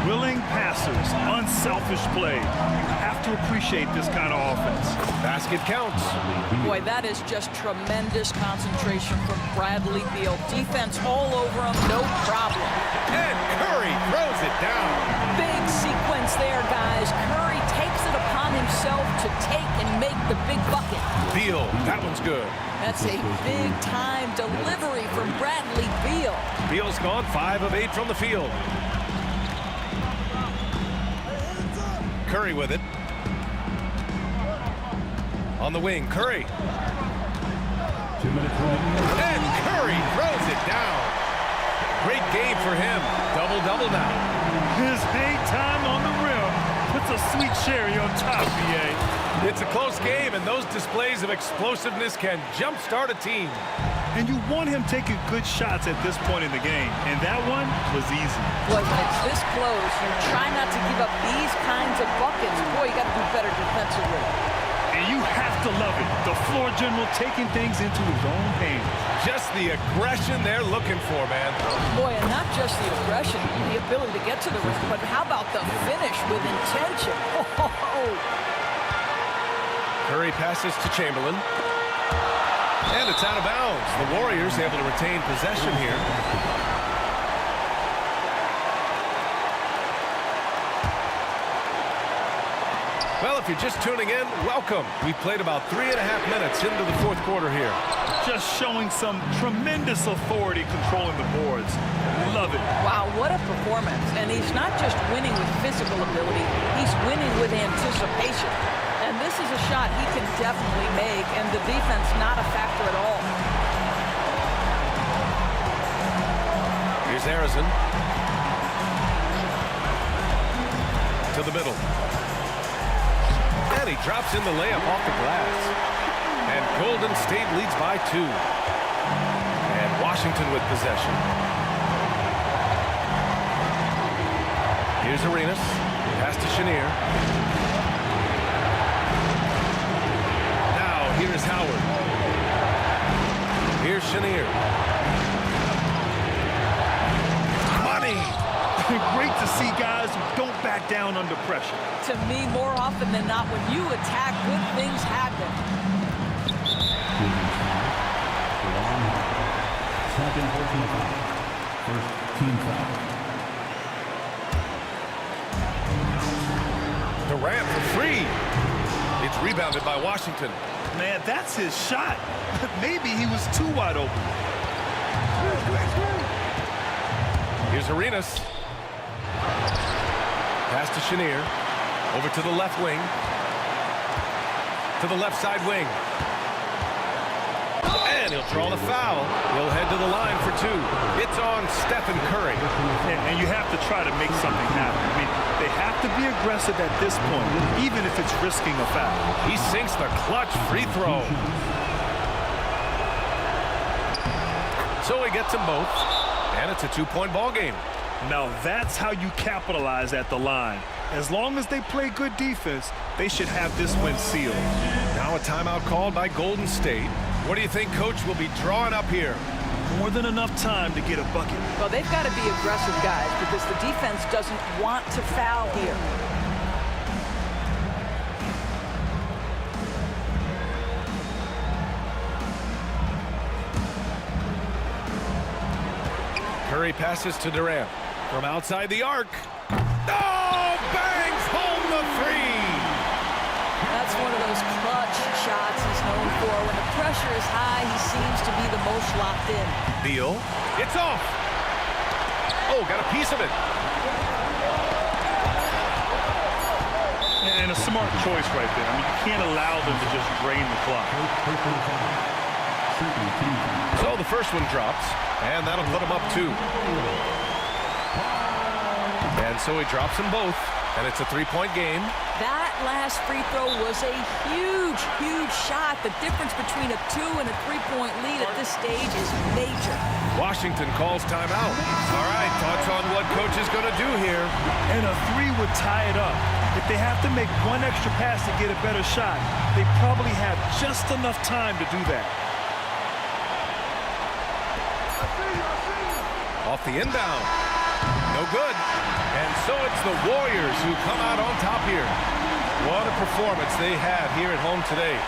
Willing passers, unselfish play. You have to appreciate this kind of offense. Basket counts. Boy, that is just tremendous concentration from Bradley Beal. Defense all over him, no problem. And Curry throws it down. Big sequence there, guys. Curry takes it upon himself to take and make the big bucket. Beal, that one's good. That's a big-time delivery from Bradley Beal. Beal's gone 5 of 8 from the field. Curry with it. On the wing, Curry. 2 minutes remaining. And Curry throws it down. Great game for him. Double-double now. His hang time on the rim puts a sweet cherry on top, BA. It's a close game, and those displays of explosiveness can jumpstart a team. And you want him taking good shots at this point in the game, and that one was easy. Boy, when it's this close, you try not to give up these kinds of buckets. Boy, you got to do better defensively. And you have to love it. The floor general taking things into his own hands. Just the aggression they're looking for, man. Boy, and not just the aggression, the ability to get to the rim, but how about the finish with intention? Curry passes to Chamberlain. And it's out of bounds. The Warriors able to retain possession here. Well, if you're just tuning in, welcome. We played about 3.5 minutes into the fourth quarter here. Just showing some tremendous authority controlling the boards. Love it. Wow, what a performance. And he's not just winning with physical ability, he's winning with anticipation. And this is a shot he can definitely make, and the defense not a factor at all. Here's Harrison. To the middle. And he drops in the layup off the glass. And Golden State leads by 2. And Washington with possession. Here's Arenas. Pass to Chenier. Now here's Howard. Here's Chenier. Money! Great to see guys who don't back down under pressure. To me, more often than not, when you attack, good things happen. Second, 14 foul. First team foul. Durant for free. It's rebounded by Washington. Man, that's his shot. Maybe he was too wide open. Here's Arenas. Pass to Chenier. Over to the left wing. To the left side wing. And he'll draw the foul. He'll head to the line for 2. It's on Stephen Curry. And you have to try to make something happen. I mean, they have to be aggressive at this point, even if it's risking a foul. He sinks the clutch free throw. So he gets them both. And it's a 2-point ball game. Now that's how you capitalize at the line. As long as they play good defense, they should have this win sealed. Now a timeout called by Golden State. What do you think Coach will be drawing up here? More than enough time to get a bucket. Well, they've got to be aggressive, guys, because the defense doesn't want to foul here. Curry passes to Durant. From outside the arc. Oh, bangs home the 3. That's one of those clutch shots he's known for. When the pressure is high, he seems to be the most locked in. Beal. It's off. Oh, got a piece of it. And a smart choice right there. I mean, you can't allow them to just drain the clock. So the first one drops, and that'll put him up 2. And so he drops them both, and it's a 3-point game. That last free throw was a huge, huge shot. The difference between a 2 and a 3-point lead at this stage is major. Washington calls timeout. All right, thoughts on what Coach is going to do here? And a 3 would tie it up. If they have to make one extra pass to get a better shot, they probably have just enough time to do that. Off the inbound. No good. And so it's the Warriors who come out on top here. What a performance they had here at home today.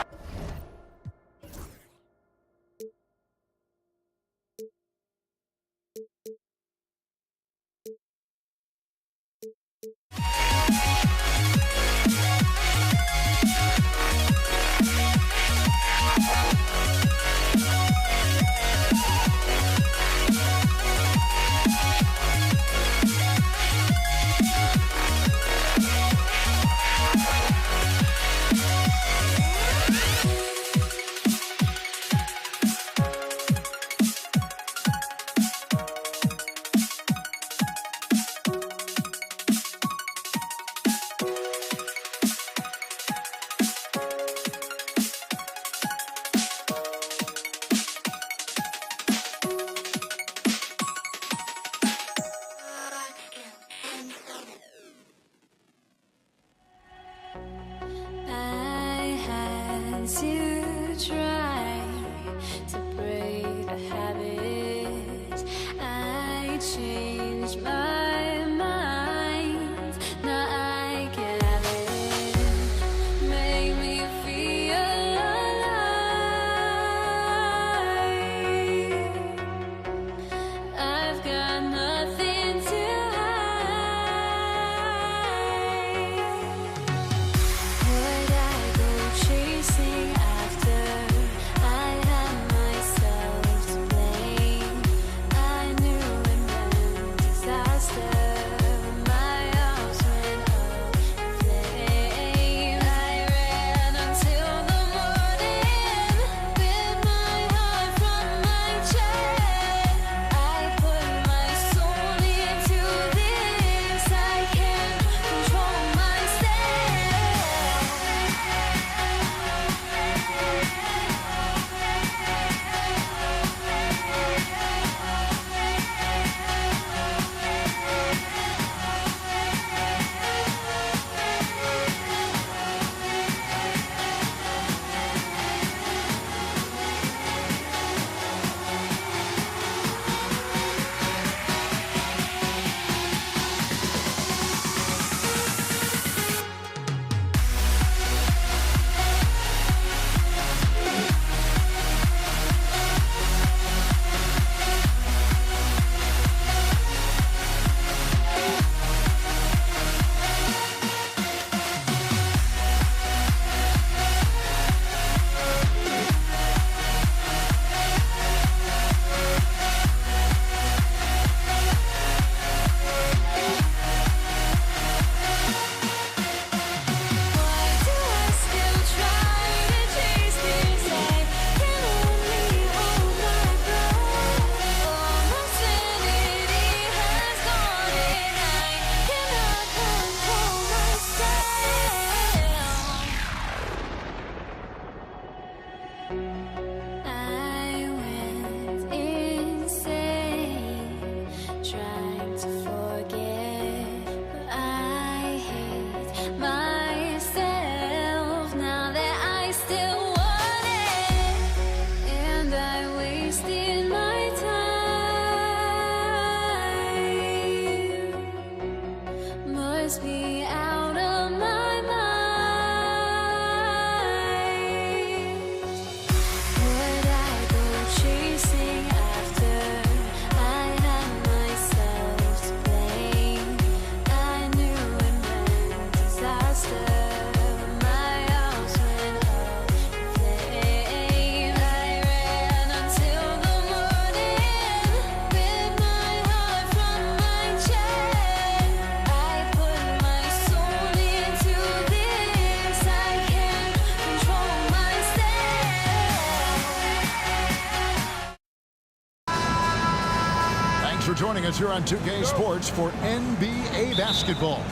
for joining us here on 2K Sports for NBA basketball.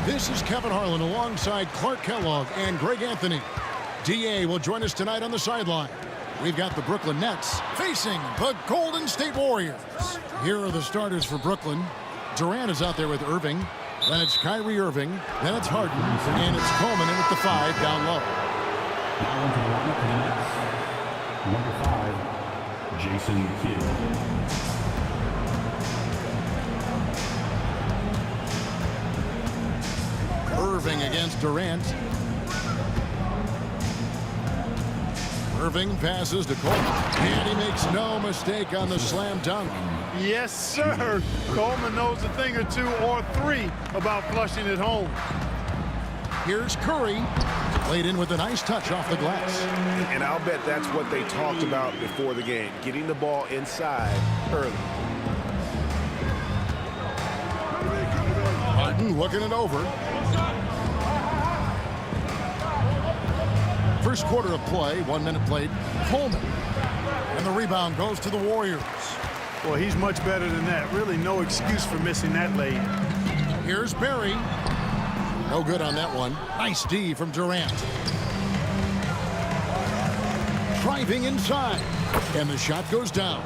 This is Kevin Harlan alongside Clark Kellogg and Greg Anthony. DA will join us tonight on the sideline. We've got the Brooklyn Nets facing the Golden State Warriors. Here are the starters for Brooklyn. Durant is out there with Irving. Then it's Kyrie Irving. Then it's Harden. And it's Coleman in at the 5 down low. Now into the lineup for the Nets. Number 5, Jason Kidd. Irving against Durant. Irving passes to Coleman. And he makes no mistake on the slam dunk. Yes, sir. Coleman knows a thing or two or three about flushing it home. Here's Curry. Laid in with a nice touch off the glass. And I'll bet that's what they talked about before the game, getting the ball inside early. Harden looking it over. First quarter of play, 1 minute played. Coleman. And the rebound goes to the Warriors. Well, he's much better than that. Really no excuse for missing that lay. Here's Barry. No good on that one. Nice D from Durant. Driving inside. And the shot goes down.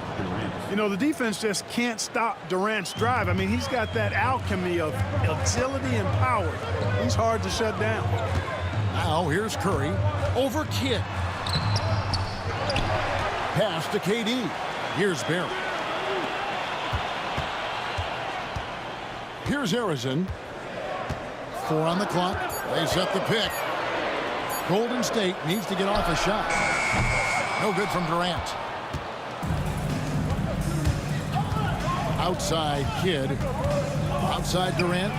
You know, the defense just can't stop Durant's drive. I mean, he's got that alchemy of agility and power. He's hard to shut down. Now here's Curry. Over Kidd. Pass to KD. Here's Barry. Here's Harrison. 4 on the clock. They set the pick. Golden State needs to get off a shot. No good from Durant. Outside Kidd. Outside Durant.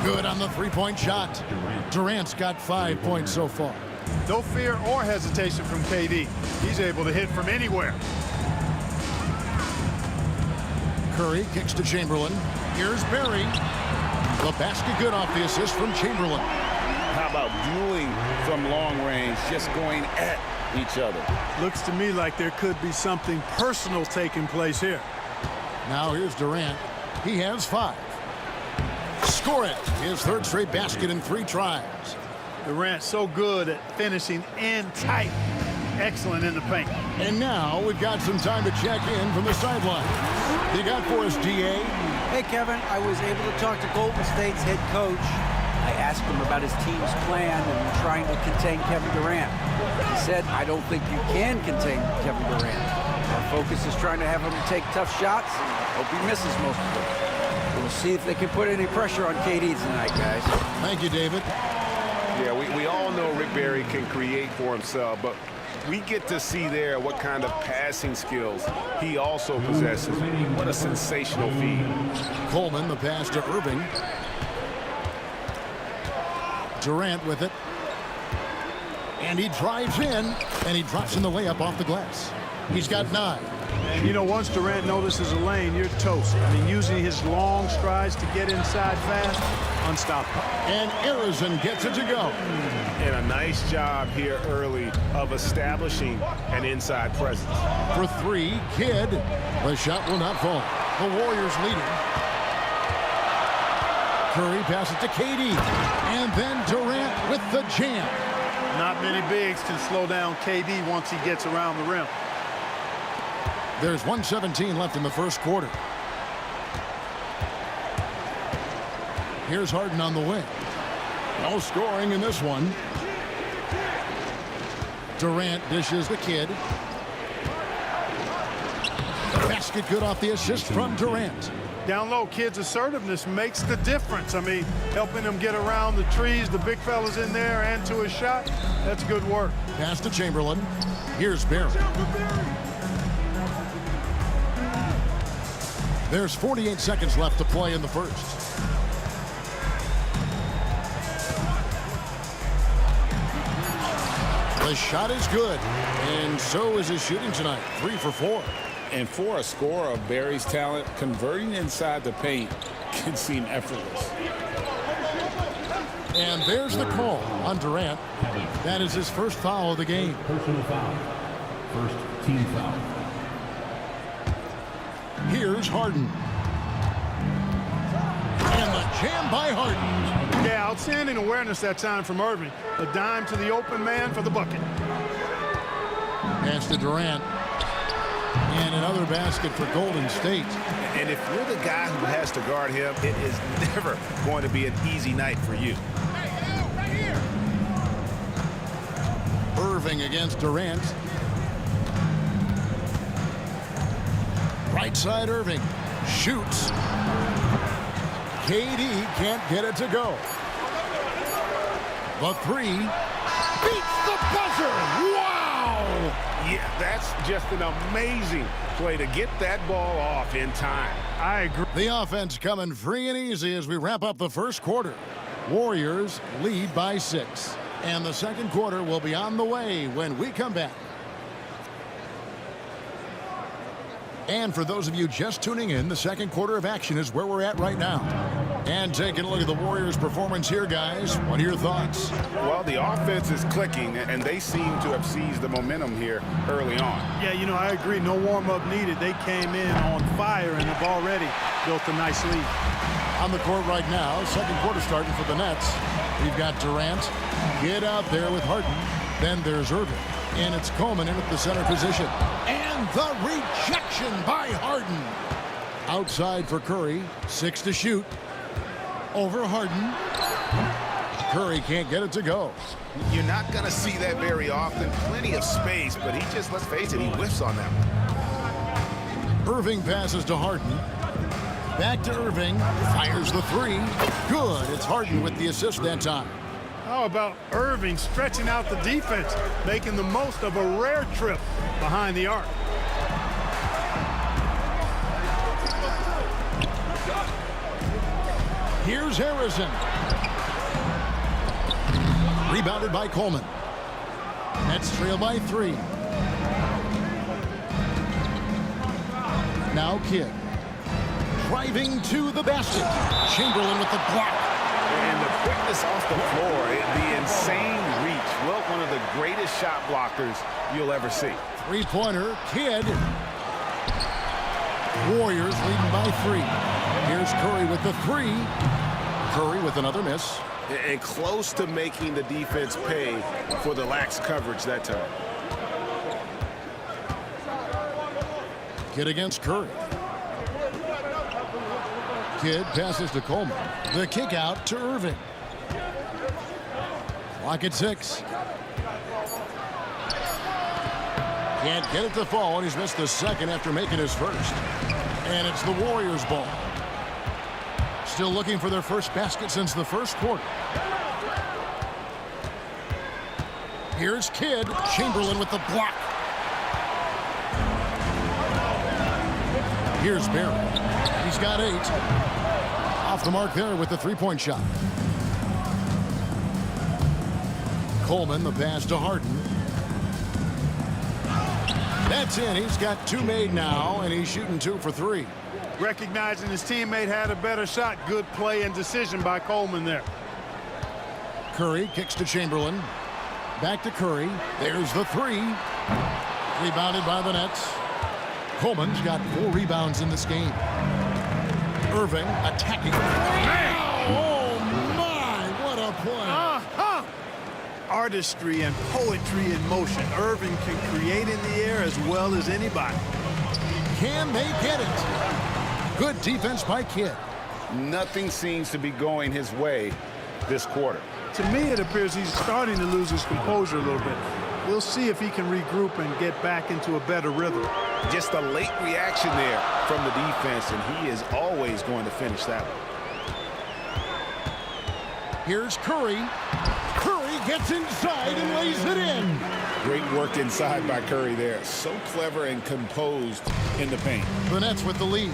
Good on the three-point shot. Durant's got 5 points so far. No fear or hesitation from KD. He's able to hit from anywhere. Curry kicks to Chamberlain. Here's Barry. The basket good off the assist from Chamberlain. How about dueling from long range, just going at each other? Looks to me like there could be something personal taking place here. Now here's Durant. He has 5. Score it. His third straight basket in 3 tries. Durant so good at finishing in tight. Excellent in the paint. And now we've got some time to check in from the sideline. You got for us, DA? Hey, Kevin, I was able to talk to Golden State's head coach. I asked him about his team's plan and trying to contain Kevin Durant. He said, I don't think you can contain Kevin Durant. Our focus is trying to have him take tough shots. Hope he misses most of them. We'll see if they can put any pressure on KD tonight, guys. Thank you, David. Yeah, we all know Rick Barry can create for himself, but we get to see there what kind of passing skills he also possesses. What a sensational feed. Coleman, the pass to Irving. Durant with it. And he drives in, and he drops in the layup off the glass. He's got 9. And, you know, once Durant notices a lane, you're toast. I mean, using his long strides to get inside fast, unstoppable. And Harrison gets it to go. And a nice job here early of establishing an inside presence. For 3, Kidd. The shot will not fall. The Warriors leading. Curry passes to KD. And then Durant with the jam. Not many bigs can slow down KD once he gets around the rim. There's 1:17 left in the first quarter. Here's Harden on the wing. No scoring in this one. Durant dishes the Kidd. Basket good off the assist from Durant. Down low, Kidd's assertiveness makes the difference. I mean, helping him get around the trees, the big fellas in there, and to his shot. That's good work. Pass to Chamberlain. Here's Barry. There's 48 seconds left to play in the first. The shot is good, and so is his shooting tonight. 3 for 4. And for a scorer of Barry's talent, converting inside the paint can seem effortless. And there's the call on Durant. That is his first foul of the game. Personal foul. First team foul. Here's Harden. And the jam by Harden. Yeah, outstanding awareness that time from Irving. A dime to the open man for the bucket. Pass to Durant. And another basket for Golden State. And if you're the guy who has to guard him, it is never going to be an easy night for you. Irving against Durant. Right side Irving. Shoots. KD can't get it to go. The three. Beats the buzzer. Wow! Yeah, that's just an amazing play to get that ball off in time. I agree. The offense coming free and easy as we wrap up the first quarter. Warriors lead by 6. And the second quarter will be on the way when we come back. And for those of you just tuning in, the second quarter of action is where we're at right now. And taking a look at the Warriors' performance here, guys. What are your thoughts? Well, the offense is clicking, and they seem to have seized the momentum here early on. Yeah, you know, I agree. No warm-up needed. They came in on fire and have already built a nice lead. On the court right now, second quarter starting for the Nets. We've got Durant. Get out there with Harden. Then there's Irving. And it's Coleman in at the center position. And the rejection by Harden. Outside for Curry. 6 to shoot. Over Harden. Curry can't get it to go. You're not going to see that very often. Plenty of space, but he just, let's face it, he whiffs on that one. Irving passes to Harden. Back to Irving. Fires the three. Good. It's Harden with the assist that time. How about Irving stretching out the defense, making the most of a rare trip behind the arc? Here's Harrison. Rebounded by Coleman. Nets trail by 3. Now Kidd. Driving to the basket. Chamberlain with the block. And the quickness off the floor, the insane reach. Well, one of the greatest shot blockers you'll ever see. Three-pointer, Kidd. Warriors leading by 3. Here's Curry with the 3. Curry with another miss. And close to making the defense pay for the lax coverage that time. Kidd against Curry. Kidd passes to Coleman. The kick out to Irving. Clock at 6. Can't get it to fall, and he's missed the second after making his first. And it's the Warriors' ball. Still looking for their first basket since the first quarter. Here's Kidd. Chamberlain with the block. Here's Barry. He's got 8. Off the mark there with the three-point shot. Coleman, the pass to Harden. That's in. He's got 2 made now, and he's shooting 2 for 3. Recognizing his teammate had a better shot. Good play and decision by Coleman there. Curry kicks to Chamberlain. Back to Curry. There's the 3. Rebounded by the Nets. Coleman's got 4 rebounds in this game. Irving attacking. Oh, my, what a play. Artistry and poetry in motion. Irving can create in the air as well as anybody. Can they get it? Good defense by Kidd. Nothing seems to be going his way this quarter. To me, it appears he's starting to lose his composure a little bit. We'll see if he can regroup and get back into a better rhythm. Just a late reaction there from the defense, and he is always going to finish that one. Here's Curry. Curry gets inside and lays it in. Great work inside by Curry there. So clever and composed in the paint. The Nets with the lead.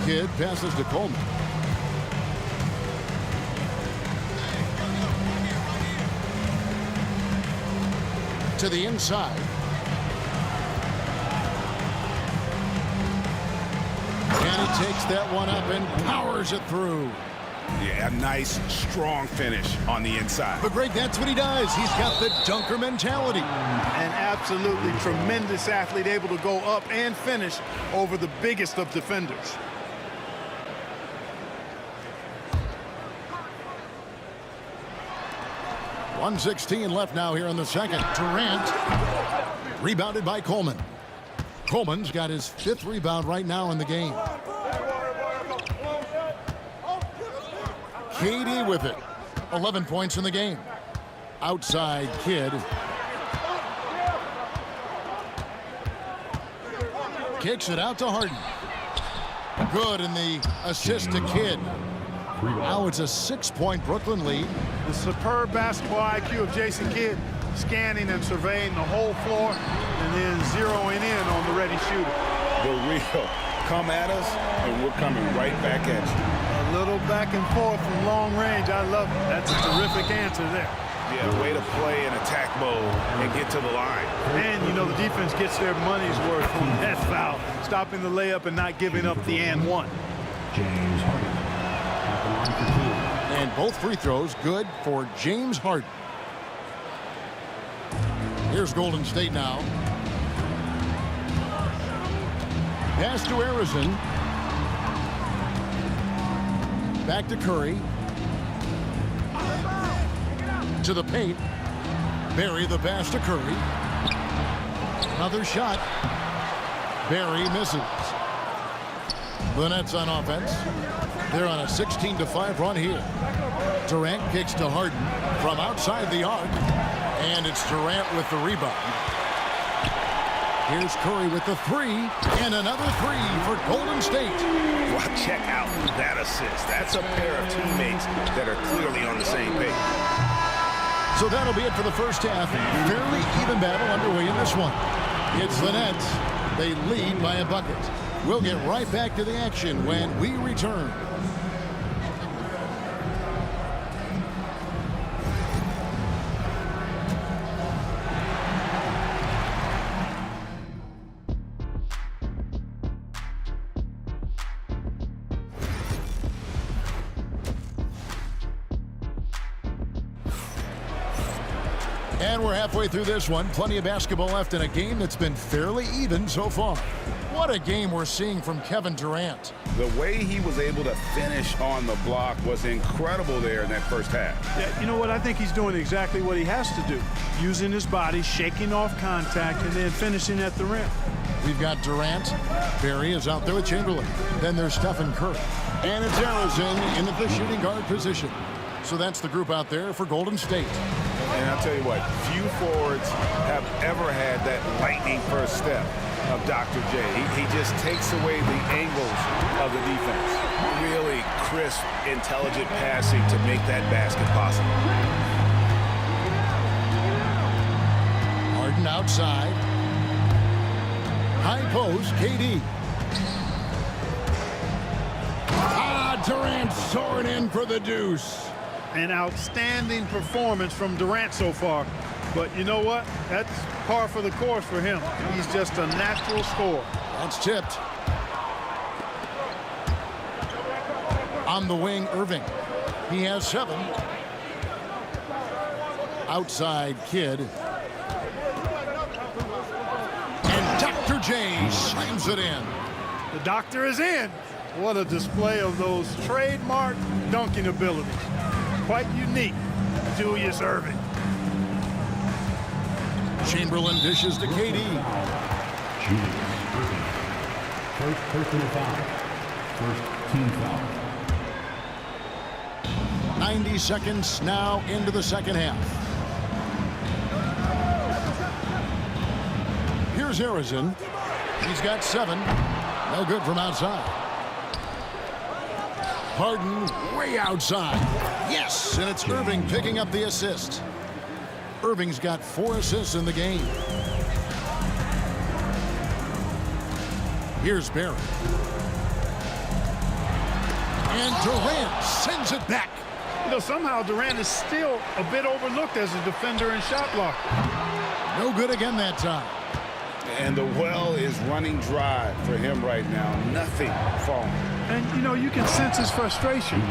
Kidd passes to Coleman. To the inside. And he takes that one up and powers it through. Yeah, a nice, strong finish on the inside. But Greg, that's what he does. He's got the dunker mentality. An absolutely tremendous athlete, able to go up and finish over the biggest of defenders. .116 left now here in the second. Durant rebounded by Coleman. Coleman's got his 5th rebound right now in the game. KD with it. 11 points in the game. Outside Kidd. Kicks it out to Harden. Good in the assist to Kidd. Now it's a 6-point Brooklyn lead. The superb basketball IQ of Jason Kidd, scanning and surveying the whole floor and then zeroing in on the ready shooter. The real come at us, and we're coming right back at you. A little back and forth from long range. I love it. That's a terrific answer there. Yeah, way to play in attack mode and get to the line. And, you know, the defense gets their money's worth from that foul, stopping the layup and not giving up the and one. James Harden. And both free throws good for James Harden. Here's Golden State now. Pass to Arizon. Back to Curry. To the paint. Barry the pass to Curry. Another shot. Barry misses. The Nets on offense. They're on a 16-5 run here. Durant kicks to Harden from outside the arc. And it's Durant with the rebound. Here's Curry with the 3. And another 3 for Golden State. Well, check out that assist. That's a pair of teammates that are clearly on the same page. So that'll be it for the first half. Fairly even battle underway in this one. It's the Nets. They lead by a bucket. We'll get right back to the action when we return. And we're halfway through this one. Plenty of basketball left in a game that's been fairly even so far. What a game we're seeing from Kevin Durant. The way he was able to finish on the block was incredible there in that first half. Yeah, you know what? I think he's doing exactly what he has to do. Using his body, shaking off contact, and then finishing at the rim. We've got Durant. Barry is out there with Chamberlain. Then there's Stephen Curry. And it's Arizon in the shooting guard position. So that's the group out there for Golden State. And I'll tell you what, few forwards have ever had that lightning first step of Dr. J. He just takes away the angles of the defense. Really crisp, intelligent passing to make that basket possible. Harden outside. High post, KD. Durant soaring in for the deuce. An outstanding performance from Durant so far. But you know what? That's par for the course for him. He's just a natural scorer. That's tipped. On the wing, Irving. He has 7. Outside Kidd. And Dr. J slams it in. The doctor is in. What a display of those trademark dunking abilities. Quite unique, Julius Irving. Chamberlain dishes to KD. Julius Irving. First personal foul. First team foul. 90 seconds now into the second half. Here's Arizon. He's got 7. No good from outside. Harden way outside. Yes, and it's Irving picking up the assist. Irving's got 4 assists in the game. Here's Barry. And Durant sends it back. You know, somehow Durant is still a bit overlooked as a defender and shot blocker. No good again that time. And the well is running dry for him right now. Nothing falling. And, you know, you can sense his frustration.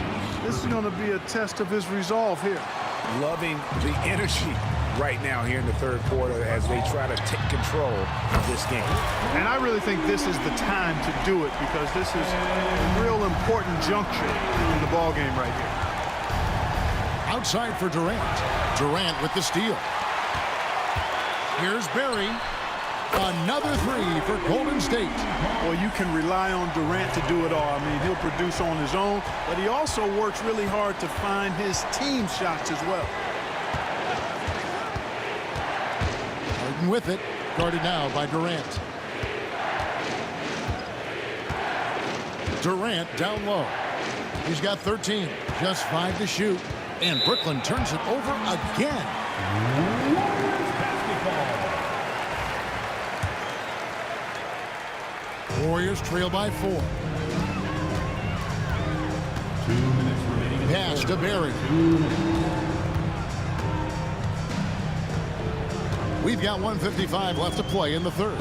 This is going to be a test of his resolve here. Loving the energy right now here in the third quarter as they try to take control of this game. And I really think this is the time to do it because this is a real important juncture in the ball game right here. Outside for Durant. Durant with the steal. Here's Barry. Another three for Golden State. Well, you can rely on Durant to do it all. I mean, he'll produce on his own, but he also works really hard to find his team shots as well. Harden with it. Guarded now by Durant. Durant down low. He's got 13. Just 5 to shoot. And Brooklyn turns it over again. Warriors trail by 4. Pass to Barry. We've got 1:55 left to play in the third.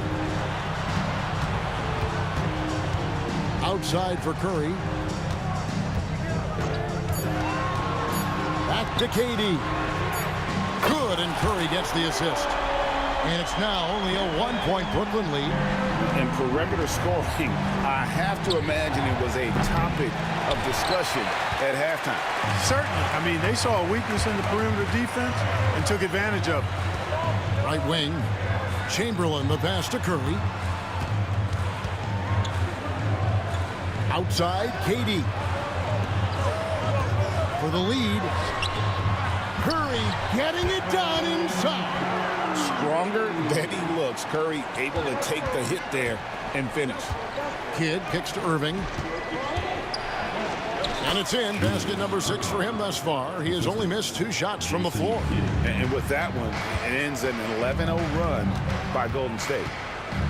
Outside for Curry. Back to KD. Good, and Curry gets the assist. And it's now only a 1-point Brooklyn lead. And perimeter scoring, I have to imagine it was a topic of discussion at halftime. Certainly. I mean, they saw a weakness in the perimeter defense and took advantage of it. Right wing. Chamberlain, the pass to Curry. Outside, KD. For the lead. Curry getting it done inside. Stronger than he looks. Curry able to take the hit there and finish. Kidd kicks to Irving. And it's in. Basket number 6 for him thus far. He has only missed 2 shots from the floor. And with that one, it ends an 11-0 run by Golden State.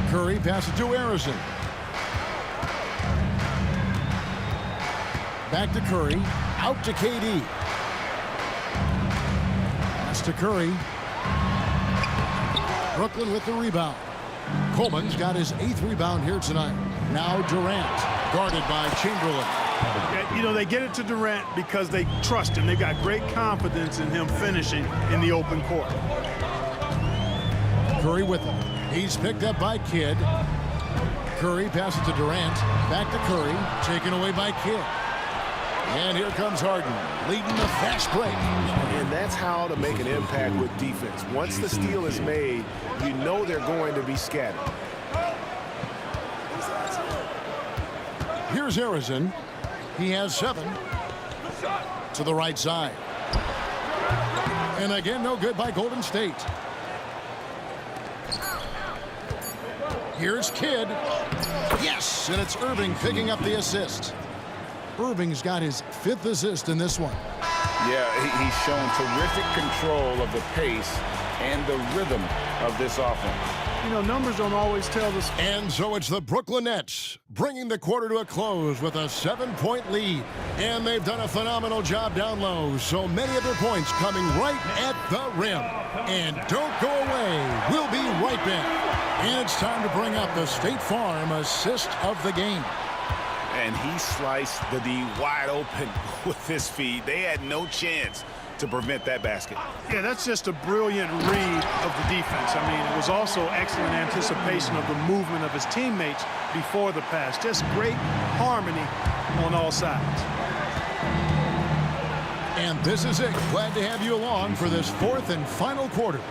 Curry passes to Harrison. Back to Curry. Out to KD. Pass to Curry. Brooklyn with the rebound. Coleman's got his 8th rebound here tonight. Now Durant, guarded by Chamberlain. You know, they get it to Durant because they trust him. They've got great confidence in him finishing in the open court. Curry with him. He's picked up by Kidd. Curry passes to Durant. Back to Curry. Taken away by Kidd. And here comes Harden, leading the fast break. And that's how to make an impact with defense. Once the steal is made, you know they're going to be scattered. Here's Harrison. He has 7. To the right side. And again, no good by Golden State. Here's Kidd. Yes, and it's Irving picking up the assist. Irving's got his 5th assist in this one. Yeah, he's shown terrific control of the pace and the rhythm of this offense. You know, numbers don't always tell the story. And so it's the Brooklyn Nets bringing the quarter to a close with a 7-point lead. And they've done a phenomenal job down low. So many of their points coming right at the rim. And don't go away. We'll be right back. And it's time to bring up the State Farm assist of the game. And he sliced the D wide open with his feet. They had no chance to prevent that basket. Yeah, that's just a brilliant read of the defense. I mean, it was also excellent anticipation of the movement of his teammates before the pass. Just great harmony on all sides. And this is it. Glad to have you along for this 4th and final quarter.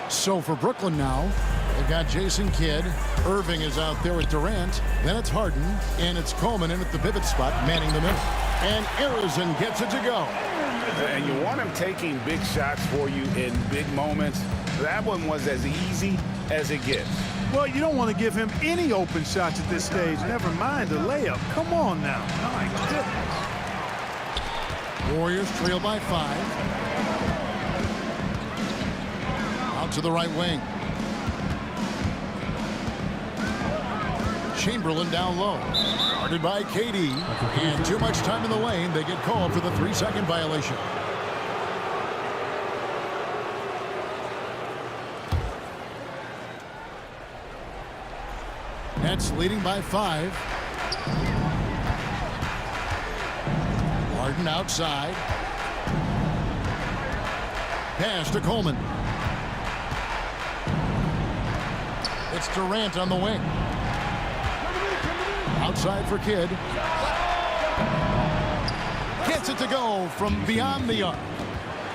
So for Brooklyn now, they've got Jason Kidd. Irving is out there with Durant. Then it's Harden. And it's Coleman in at the pivot spot, manning the middle. And Harrison gets it to go. And you want him taking big shots for you in big moments. That one was as easy as it gets. Well, you don't want to give him any open shots at this stage. Never mind a layup. Come on now. My goodness. Warriors trail by 5. Out to the right wing. Chamberlain down low. Guarded by KD. And too much time in the lane. They get called for the 3-second violation. Nets leading by 5. Harden outside. Pass to Coleman. It's Durant on the wing. Outside for Kidd. Gets it to go from beyond the arc.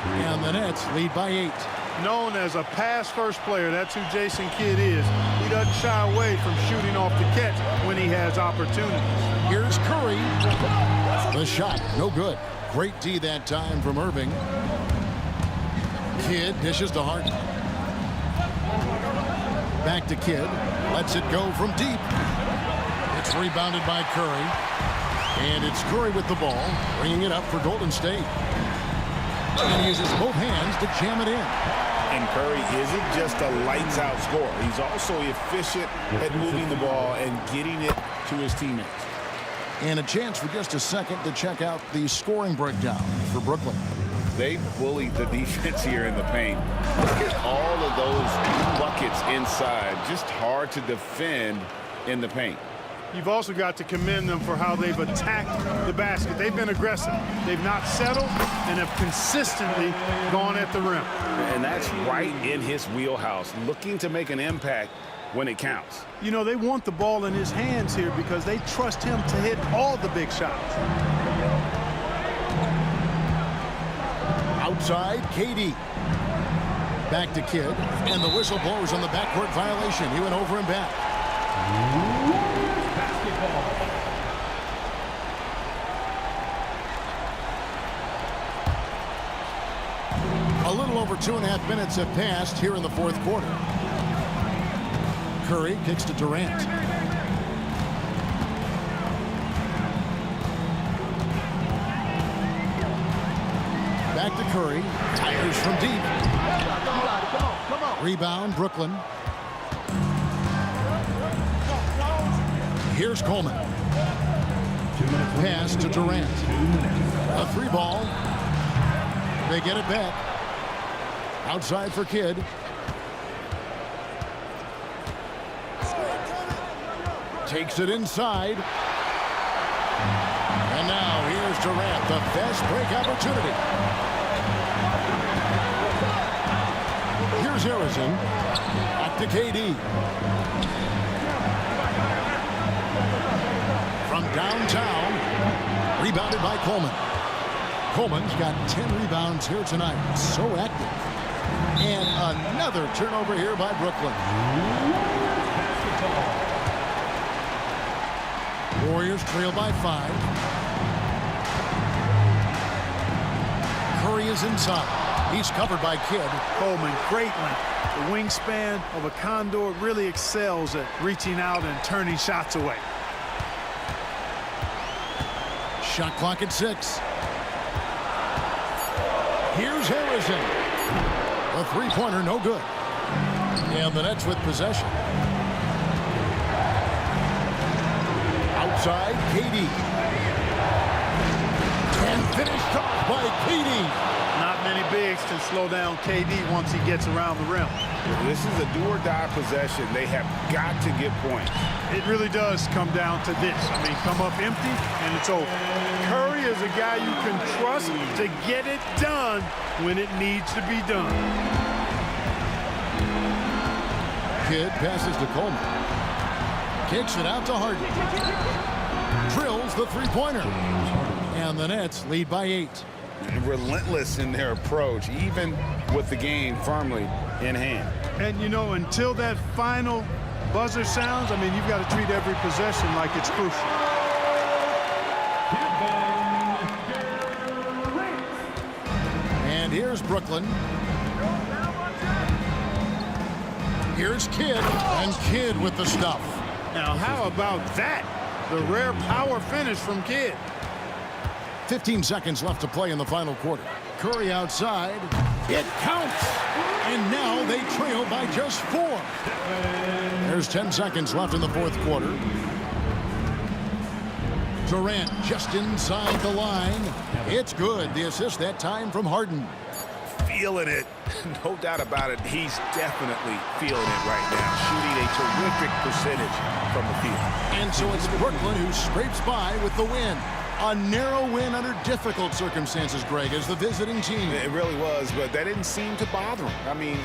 And the Nets lead by 8. Known as a pass-first player, that's who Jason Kidd is. He doesn't shy away from shooting off the catch when he has opportunities. Here's Curry. The shot, no good. Great D that time from Irving. Kidd dishes to Harden. Back to Kidd. Lets it go from deep. It's rebounded by Curry. And it's Curry with the ball, bringing it up for Golden State. And he uses both hands to jam it in. And Curry isn't just a lights-out scorer. He's also efficient at moving the ball and getting it to his teammates. And a chance for just a second to check out the scoring breakdown for Brooklyn. They bullied the defense here in the paint. Look at all of those buckets inside. Just hard to defend in the paint. You've also got to commend them for how they've attacked the basket. They've been aggressive. They've not settled and have consistently gone at the rim. And that's right in his wheelhouse, looking to make an impact when it counts. You know, they want the ball in his hands here because they trust him to hit all the big shots. Outside, KD. Back to Kidd. And the whistle blows on the backcourt violation. He went over and back. A little over 2.5 minutes have passed here in the fourth quarter. Curry kicks to Durant. Back to Curry. Tires from deep. Rebound, Brooklyn. Here's Coleman. Pass to Durant. A 3 ball. They get it back. Outside for Kidd. Takes it inside. And now here's Durant, the fast break opportunity. Here's Harrison. Back to KD. From downtown. Rebounded by Coleman. Coleman's got 10 rebounds here tonight. So active. And another turnover here by Brooklyn. Warriors trail by 5. Curry is inside. He's covered by Kidd. Coleman, great length. The wingspan of a condor really excels at reaching out and turning shots away. Shot clock at 6. Here's Harrison. A 3-pointer, no good. And the Nets with possession. Outside, KD. And finished off by KD. Not many bigs can slow down KD once he gets around the rim. This is a do-or-die possession. They have got to get points. It really does come down to this. I mean, come up empty, and it's over. Curry is a guy you can trust to get it done when it needs to be done. Kidd passes to Coleman. Kicks it out to Harden. Drills the 3-pointer. And the Nets lead by 8. Relentless in their approach, even with the game firmly in hand. And, you know, until that final buzzer sounds, I mean, you've got to treat every possession like it's crucial. And here's Brooklyn. Here's Kidd. And Kidd with the stuff. Now, how about that? The rare power finish from Kidd. 15 seconds left to play in the final quarter. Curry outside. It counts. And now they trail by just 4. There's 10 seconds left in the fourth quarter. Durant just inside the line. It's good. The assist that time from Harden. Feeling it. No doubt about it. He's definitely feeling it right now. Shooting a terrific percentage from the field. And so it's Brooklyn who scrapes by with the win. A narrow win under difficult circumstances, Greg, as the visiting team. It really was, but that didn't seem to bother him. I mean,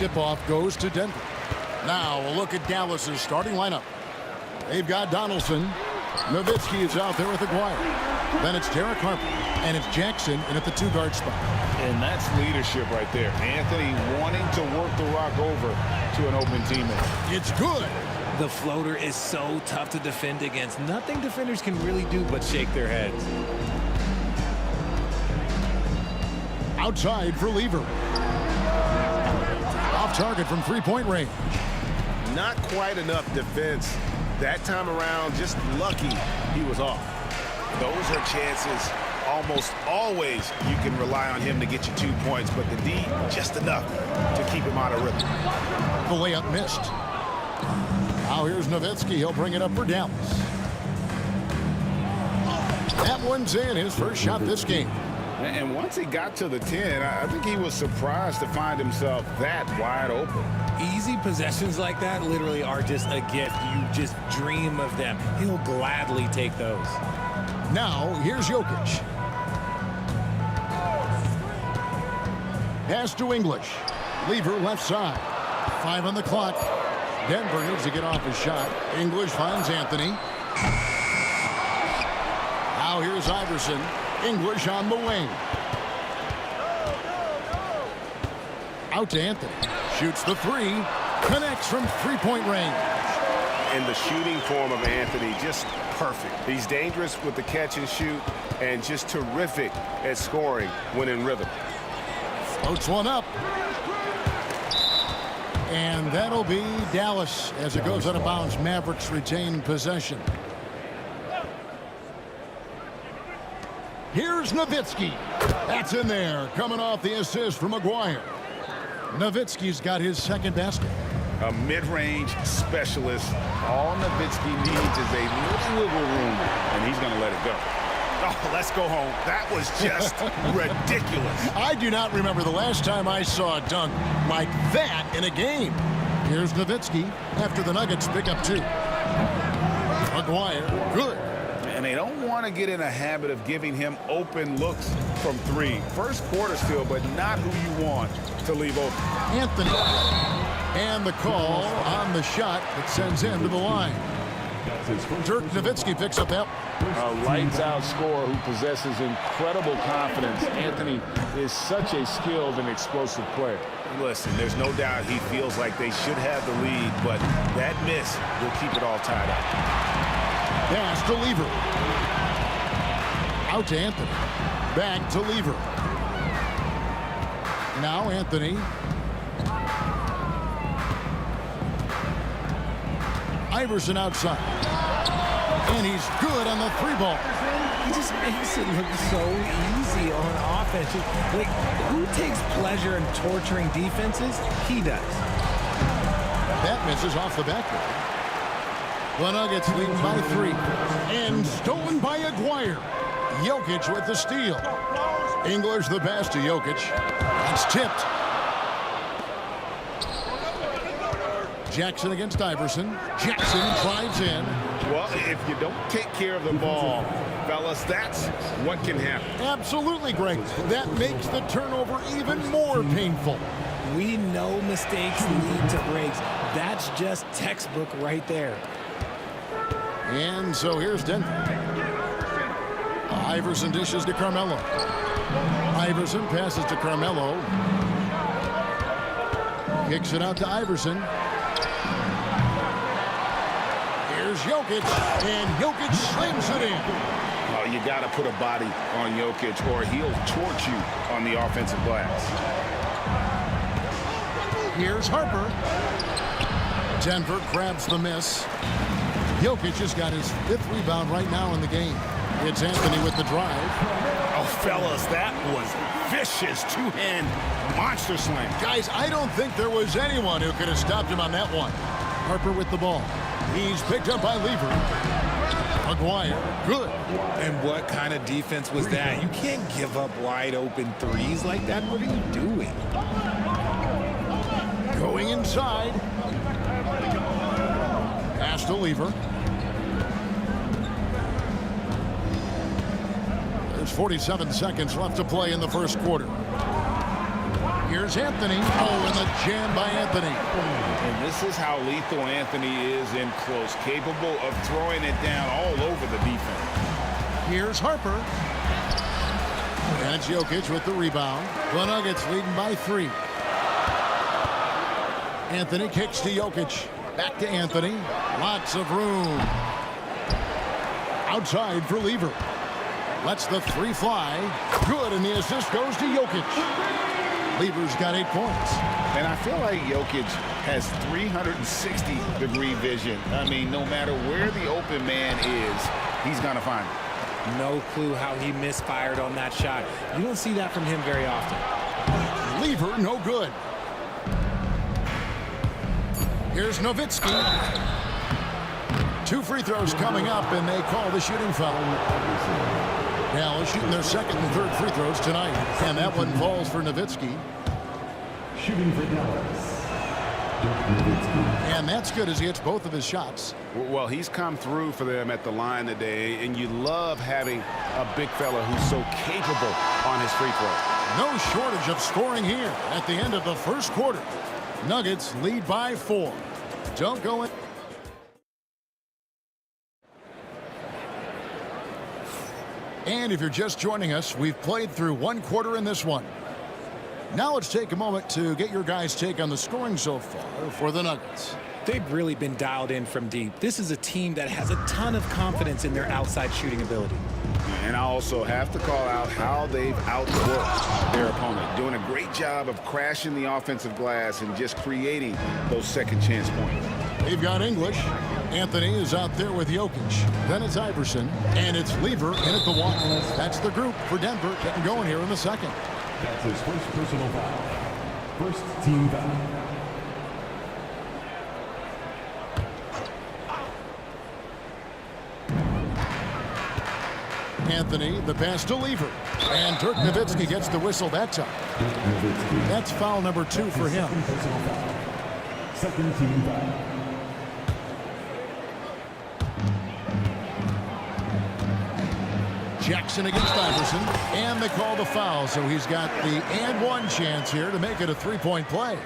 tip-off goes to Denver. Now a look at Dallas's starting lineup. They've got Donaldson. Nowitzki is out there with Aguirre. Then it's Derek Harper, and it's Jackson in at the 2-guard spot. And that's leadership right there. Anthony wanting to work the rock over to an open teammate. It's good. The floater is so tough to defend against. Nothing defenders can really do but shake their heads. Outside for Lever. Off target from 3-point range. Not quite enough defense. That time around, just lucky he was off. Those are chances almost always you can rely on him to get you 2 points, but the D just enough to keep him out of rhythm. The layup missed. Now here's Nowitzki. He'll bring it up for Dallas. That one's in, his first shot this game. And once he got to the 10, I think he was surprised to find himself that wide open. Easy possessions like that literally are just a gift. You just dream of them. He'll gladly take those. Now, here's Jokic. Pass to English. Lever left side. 5 on the clock. Denver needs to get off his shot. English finds Anthony. Now here's Iverson. English on the wing. Out to Anthony. Shoots the 3. Connects from 3-point range. And the shooting form of Anthony, just perfect. He's dangerous with the catch and shoot and just terrific at scoring when in rhythm. Floats one up. And that'll be Dallas as it goes out of bounds. Mavericks retain possession. Here's Nowitzki. That's in there. Coming off the assist from Aguirre. Nowitzki's got his second basket. A mid-range specialist. All Nowitzki needs is a little wiggle room, and he's going to let it go. Oh, let's go home. That was just ridiculous. I do not remember the last time I saw a dunk like that in a game. Here's Nowitzki after the Nuggets pick up 2. Aguirre, good. And they don't want to get in a habit of giving him open looks from 3. First quarter still, but not who you want to leave open. Anthony. And the call on the shot that sends him to the line. Dirk Nowitzki picks up that. A lights-out scorer who possesses incredible confidence. Anthony is such a skilled and explosive player. Listen, there's no doubt he feels like they should have the lead, but that miss will keep it all tied up. Pass to Lever. Out to Anthony. Back to Lever. Now Anthony. Iverson outside. And he's good on the 3-ball. He just makes it look so easy on offense. Like, who takes pleasure in torturing defenses? He does. That misses off the backboard. The Nuggets lead by 3. And stolen by Aguirre. Jokic with the steal. English the pass to Jokic. That's tipped. Jackson against Iverson. Jackson drives in. Well, if you don't take care of the ball, fellas, that's what can happen. Absolutely, Greg. That makes the turnover even more painful. We know mistakes lead to breaks. That's just textbook right there. And so here's Denver. Iverson dishes to Carmelo. Iverson passes to Carmelo. Kicks it out to Iverson. Here's Jokic, and Jokic slams it in. Oh, you got to put a body on Jokic, or he'll torch you on the offensive glass. Here's Harper. Denver grabs the miss. Jokic has got his 5th rebound right now in the game. It's Anthony with the drive. Oh, fellas, that was vicious 2-hand monster slam. Guys, I don't think there was anyone who could have stopped him on that one. Harper with the ball. He's picked up by Lever. Aguirre, good. And what kind of defense was that? You can't give up wide open threes like that. What are you doing? Going inside. Pass to Lever. There's 47 seconds left to play in the first quarter. Here's Anthony. Oh, and the jam by Anthony. And this is how lethal Anthony is in close, capable of throwing it down all over the defense. Here's Harper. And it's Jokic with the rebound. The Nuggets leading by 3. Anthony kicks to Jokic. Back to Anthony. Lots of room. Outside for Lever. Lets the 3 fly. Good, and the assist goes to Jokic. Lever's got 8 points. And I feel like Jokic has 360-degree vision. I mean, no matter where the open man is, he's going to find it. No clue how he misfired on that shot. You don't see that from him very often. Lever, no good. Here's Nowitzki. 2 free throws coming up, and they call the shooting foul. Dallas shooting their 2nd and 3rd free throws tonight. And that one falls for Nowitzki. Shooting for Dallas. And that's good as he hits both of his shots. Well, he's come through for them at the line today, and you love having a big fella who's so capable on his free throw. No shortage of scoring here at the end of the first quarter. Nuggets lead by 4. Don't go in. And if you're just joining us, we've played through 1 quarter in this one. Now let's take a moment to get your guys' take on the scoring so far for the Nuggets. They've really been dialed in from deep. This is a team that has a ton of confidence in their outside shooting ability. And I also have to call out how they've outworked their opponent, doing a great job of crashing the offensive glass and just creating those second chance points. They've got English. Anthony is out there with Jokic. Then it's Iverson. And it's Lever in at the 1. That's the group for Denver getting going here in the second. That's his first personal foul. First team foul. Anthony, the pass to Lever. And Dirk Nowitzki gets the whistle that time. That's foul number 2 for him. Second team foul. Jackson against Iverson, and they call the foul, so he's got the and 1 chance here to make it a 3-point play.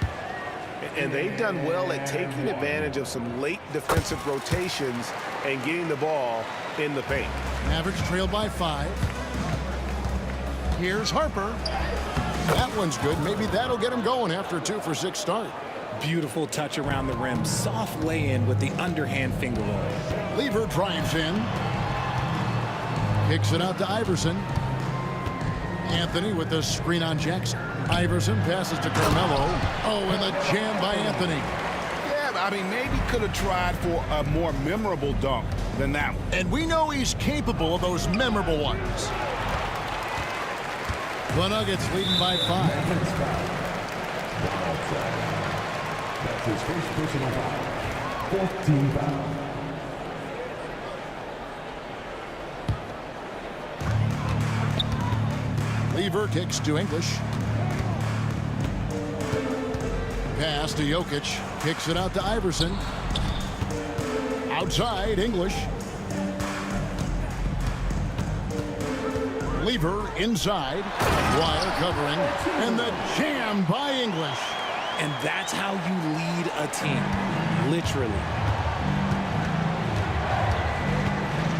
And they've done well at taking advantage of some late defensive rotations and getting the ball in the paint. Mavericks trailed by 5. Here's Harper. That one's good. Maybe that'll get him going after a 2-for-6 start. Beautiful touch around the rim. Soft lay-in with the underhand finger roll. Lever drives in. Kicks it out to Iverson. Anthony with the screen on Jackson. Iverson passes to Carmelo. Oh, and the jam by Anthony. Yeah, I mean, maybe could have tried for a more memorable dunk than that one. And we know he's capable of those memorable ones. The Nuggets leading by 5. That's his first personal foul. 4th team foul. Lever kicks to English. Pass to Jokic. Kicks it out to Iverson. Outside, English. Lever inside. Wire covering. And the jam by English. And that's how you lead a team. Literally.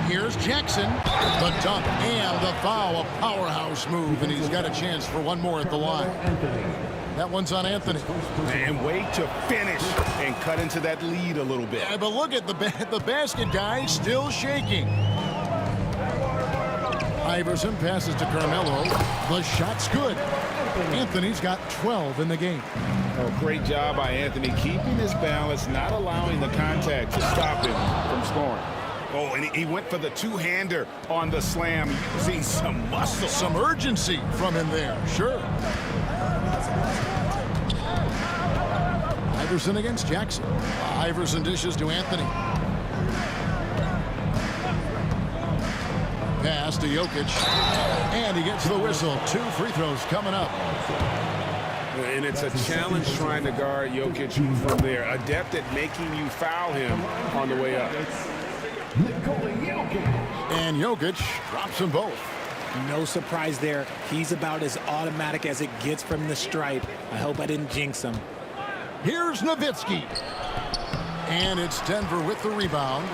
Here's Jackson. The dunk and the foul. A powerhouse move, and he's got a chance for one more at the line. That one's on Anthony. And wait to finish and cut into that lead a little bit. Yeah, but look at the basket guy still shaking. Iverson passes to Carmelo. The shot's good. Anthony's got 12 in the game. Oh, great job by Anthony keeping his balance, not allowing the contact to stop him from scoring. Oh, and he went for the two-hander on the slam, using some muscle. Some urgency from him there, sure. Iverson against Jackson. Iverson dishes to Anthony. Pass to Jokic. And he gets the whistle. 2 free throws coming up. And it's a challenge trying to guard Jokic from there. Adept at making you foul him on the way up. And Jokic drops them both. No surprise there. He's about as automatic as it gets from the stripe. I hope I didn't jinx him. Here's Nowitzki. And it's Denver with the rebound.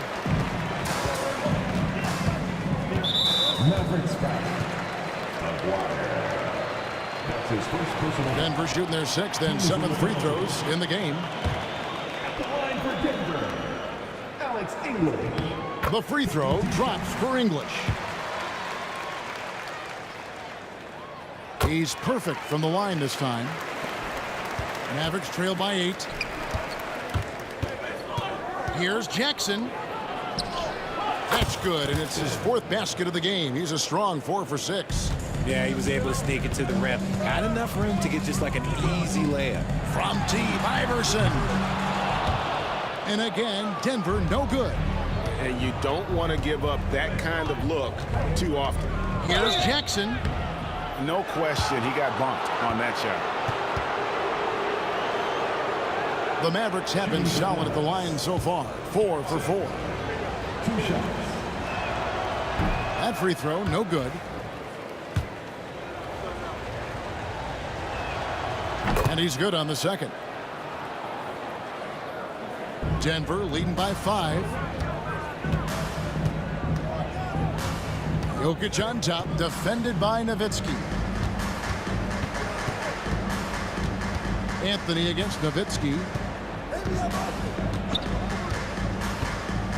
Denver shooting their 6th and 7th free throws in the game. At the line for Denver, Alex English. The free throw drops for English. He's perfect from the line this time. Mavericks trail by 8. Here's Jackson. That's good, and it's his 4th basket of the game. He's a strong 4 for 6. Yeah, he was able to sneak it to the rim. Had enough room to get just like an easy layup. From Steve Iverson. And again, Denver no good. And you don't want to give up that kind of look too often. Here's Jackson. No question, he got bumped on that shot. The Mavericks have been solid at the line so far. 4 for 4. 2 shots. That free throw, no good. And he's good on the second. Denver leading by 5. Jokic on top, defended by Nowitzki. Anthony against Nowitzki.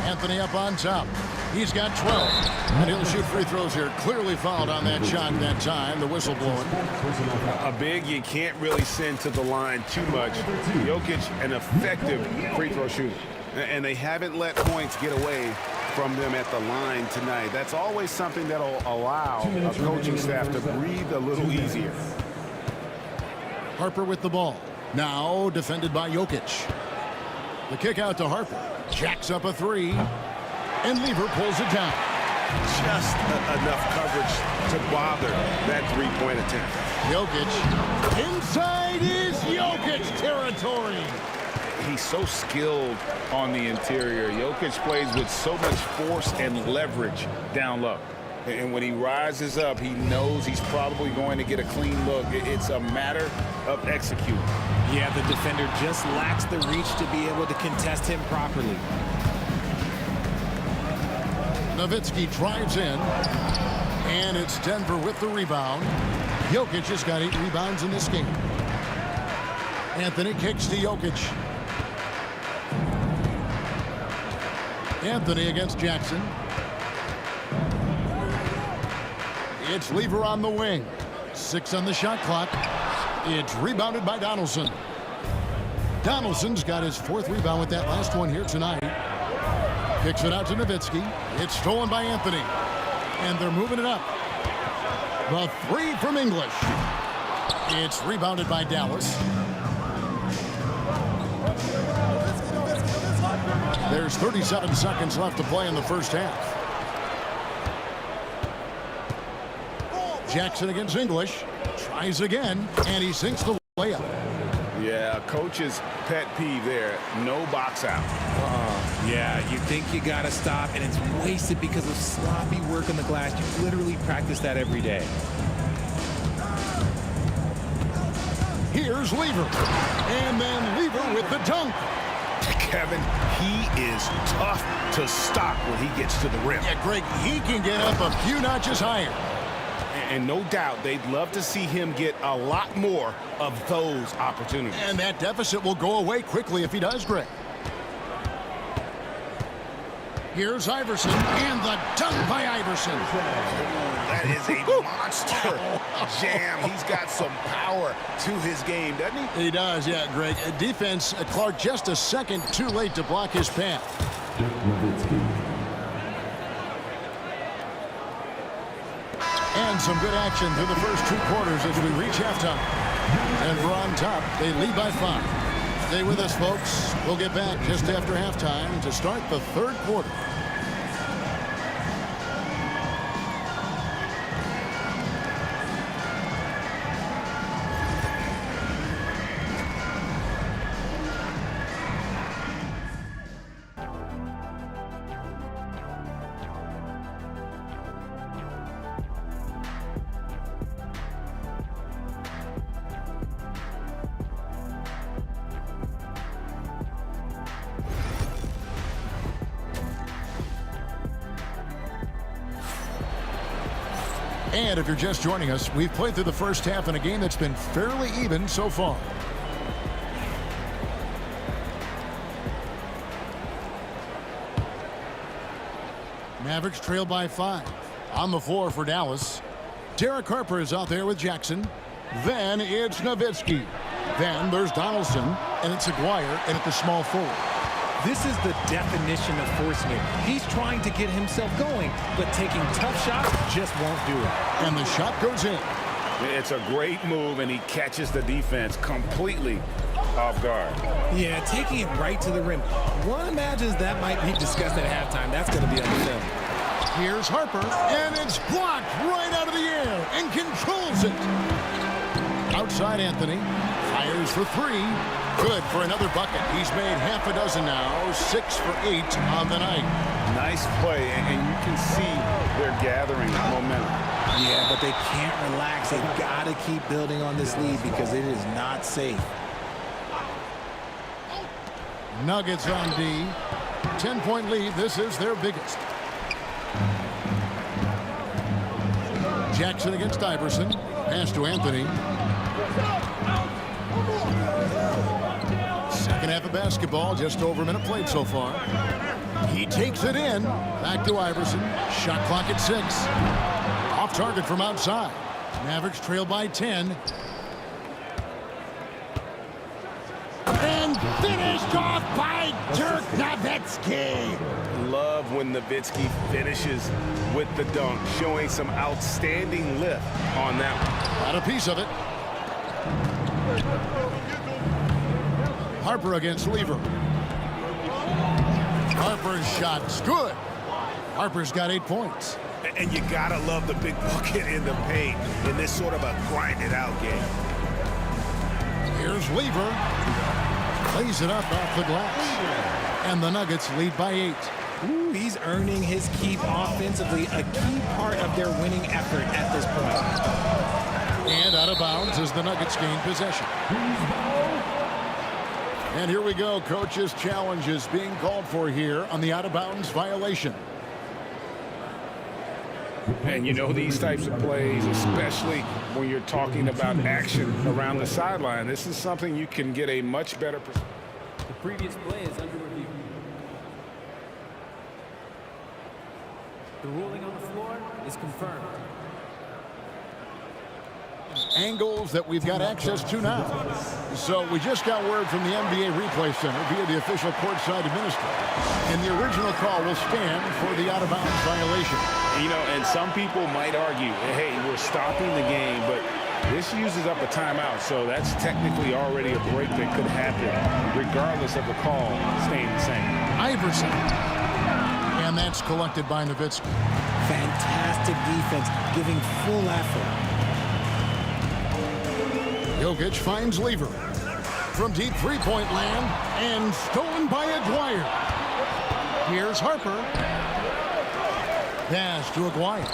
Anthony up on top. He's got 12. And he'll shoot free throws here. Clearly fouled on that shot that time. The whistle blowing. A big you can't really send to the line too much. Jokic, an effective free throw shooter. And they haven't let points get away from them at the line tonight. That's always something that'll allow a coaching staff to breathe a little easier. Harper with the ball. Now defended by Jokic. The kick out to Harper. Jacks up a 3. And Lever pulls it down. Just enough coverage to bother that three-point attempt. Jokic. Inside is Jokic territory. He's so skilled on the interior. Jokic plays with so much force and leverage down low. And when he rises up, he knows he's probably going to get a clean look. It's a matter of executing. Yeah, the defender just lacks the reach to be able to contest him properly. Nowitzki drives in. And it's Denver with the rebound. Jokic has got 8 rebounds in this game. Anthony kicks to Jokic. Anthony against Jackson. It's Lever on the wing. 6 on the shot clock. It's rebounded by Donaldson. Donaldson's got his 4th rebound with that last one here tonight. Kicks it out to Nowitzki. It's stolen by Anthony. And they're moving it up. The 3 from English. It's rebounded by Dallas. There's 37 seconds left to play in the first half. Jackson against English. Tries again, and he sinks the layup. Yeah, coach's pet peeve there. No box out. Yeah, you think you got to stop, and it's wasted because of sloppy work on the glass. You literally practice that every day. Here's Lever. And then Lever with the dunk. Kevin, he is tough to stop when he gets to the rim. Yeah, Greg, he can get up a few notches higher. And no doubt they'd love to see him get a lot more of those opportunities. And that deficit will go away quickly if he does, Greg. Here's Iverson, and the dunk by Iverson. That is a monster jam. He's got some power to his game, doesn't he? He does, yeah, Greg. Defense, Clark just a second too late to block his path. And some good action through the first 2 quarters as we reach halftime. And we're on top. They lead by 5. Stay with us, folks. We'll get back just after halftime to start the 3rd quarter. And if you're just joining us, we've played through the first half in a game that's been fairly even so far. Mavericks trail by 5. On the floor for Dallas. Derek Harper is out there with Jackson. Then it's Nowitzki. Then there's Donaldson, and it's Aguirre, and at the small forward. This is the definition of forcing it. He's trying to get himself going, but taking tough shots just won't do it. And the shot goes in. It's a great move, and he catches the defense completely off guard. Yeah, taking it right to the rim. One imagines that might be discussed at halftime. That's going to be on the film. Here's Harper, and it's blocked right out of the air and controls it. Outside Anthony, fires for 3. Good for another bucket. He's made half a dozen now, 6 for 8 on the night. Nice play, and you can see they're gathering momentum. Yeah, but they can't relax. They've got to keep building on this lead because it is not safe. Nuggets on D. 10-point lead. This is their biggest. Jackson against Iverson. Pass to Anthony. Second half of basketball, just over a minute played so far. He takes it in. Back to Iverson. Shot clock at 6. Off target from outside. Mavericks trail by 10. And finished off by Dirk Nowitzki. Love when Nowitzki finishes with the dunk, showing some outstanding lift on that one. Got a piece of it. Harper against Lever. Harper's shot's good. Harper's got 8 points. And you gotta love the big bucket in the paint in this sort of a grinded out game. Here's Lever. Plays it up off the glass. And the Nuggets lead by 8. Ooh, he's earning his keep offensively, a key part of their winning effort at this point. And out of bounds as the Nuggets gain possession. And here we go. Coach's challenge is being called for here on the out-of-bounds violation. And you know these types of plays, especially when you're talking about action around the sideline, this is something you can get a much better perspective. The previous play is under review. The ruling on the floor is confirmed. Angles that we've got access to now. So we just got word from the NBA Replay Center via the official courtside administrator. And the original call will stand for the out-of-bounds violation. You know, and some people might argue, hey, we're stopping the game, but this uses up a timeout, so that's technically already a break that could happen regardless of the call staying the same. Iverson. And that's collected by Nowitzki. Fantastic defense, giving full effort. Jokic finds Lever. From deep three-point land, and stolen by Aguirre. Here's Harper. Pass to Aguirre.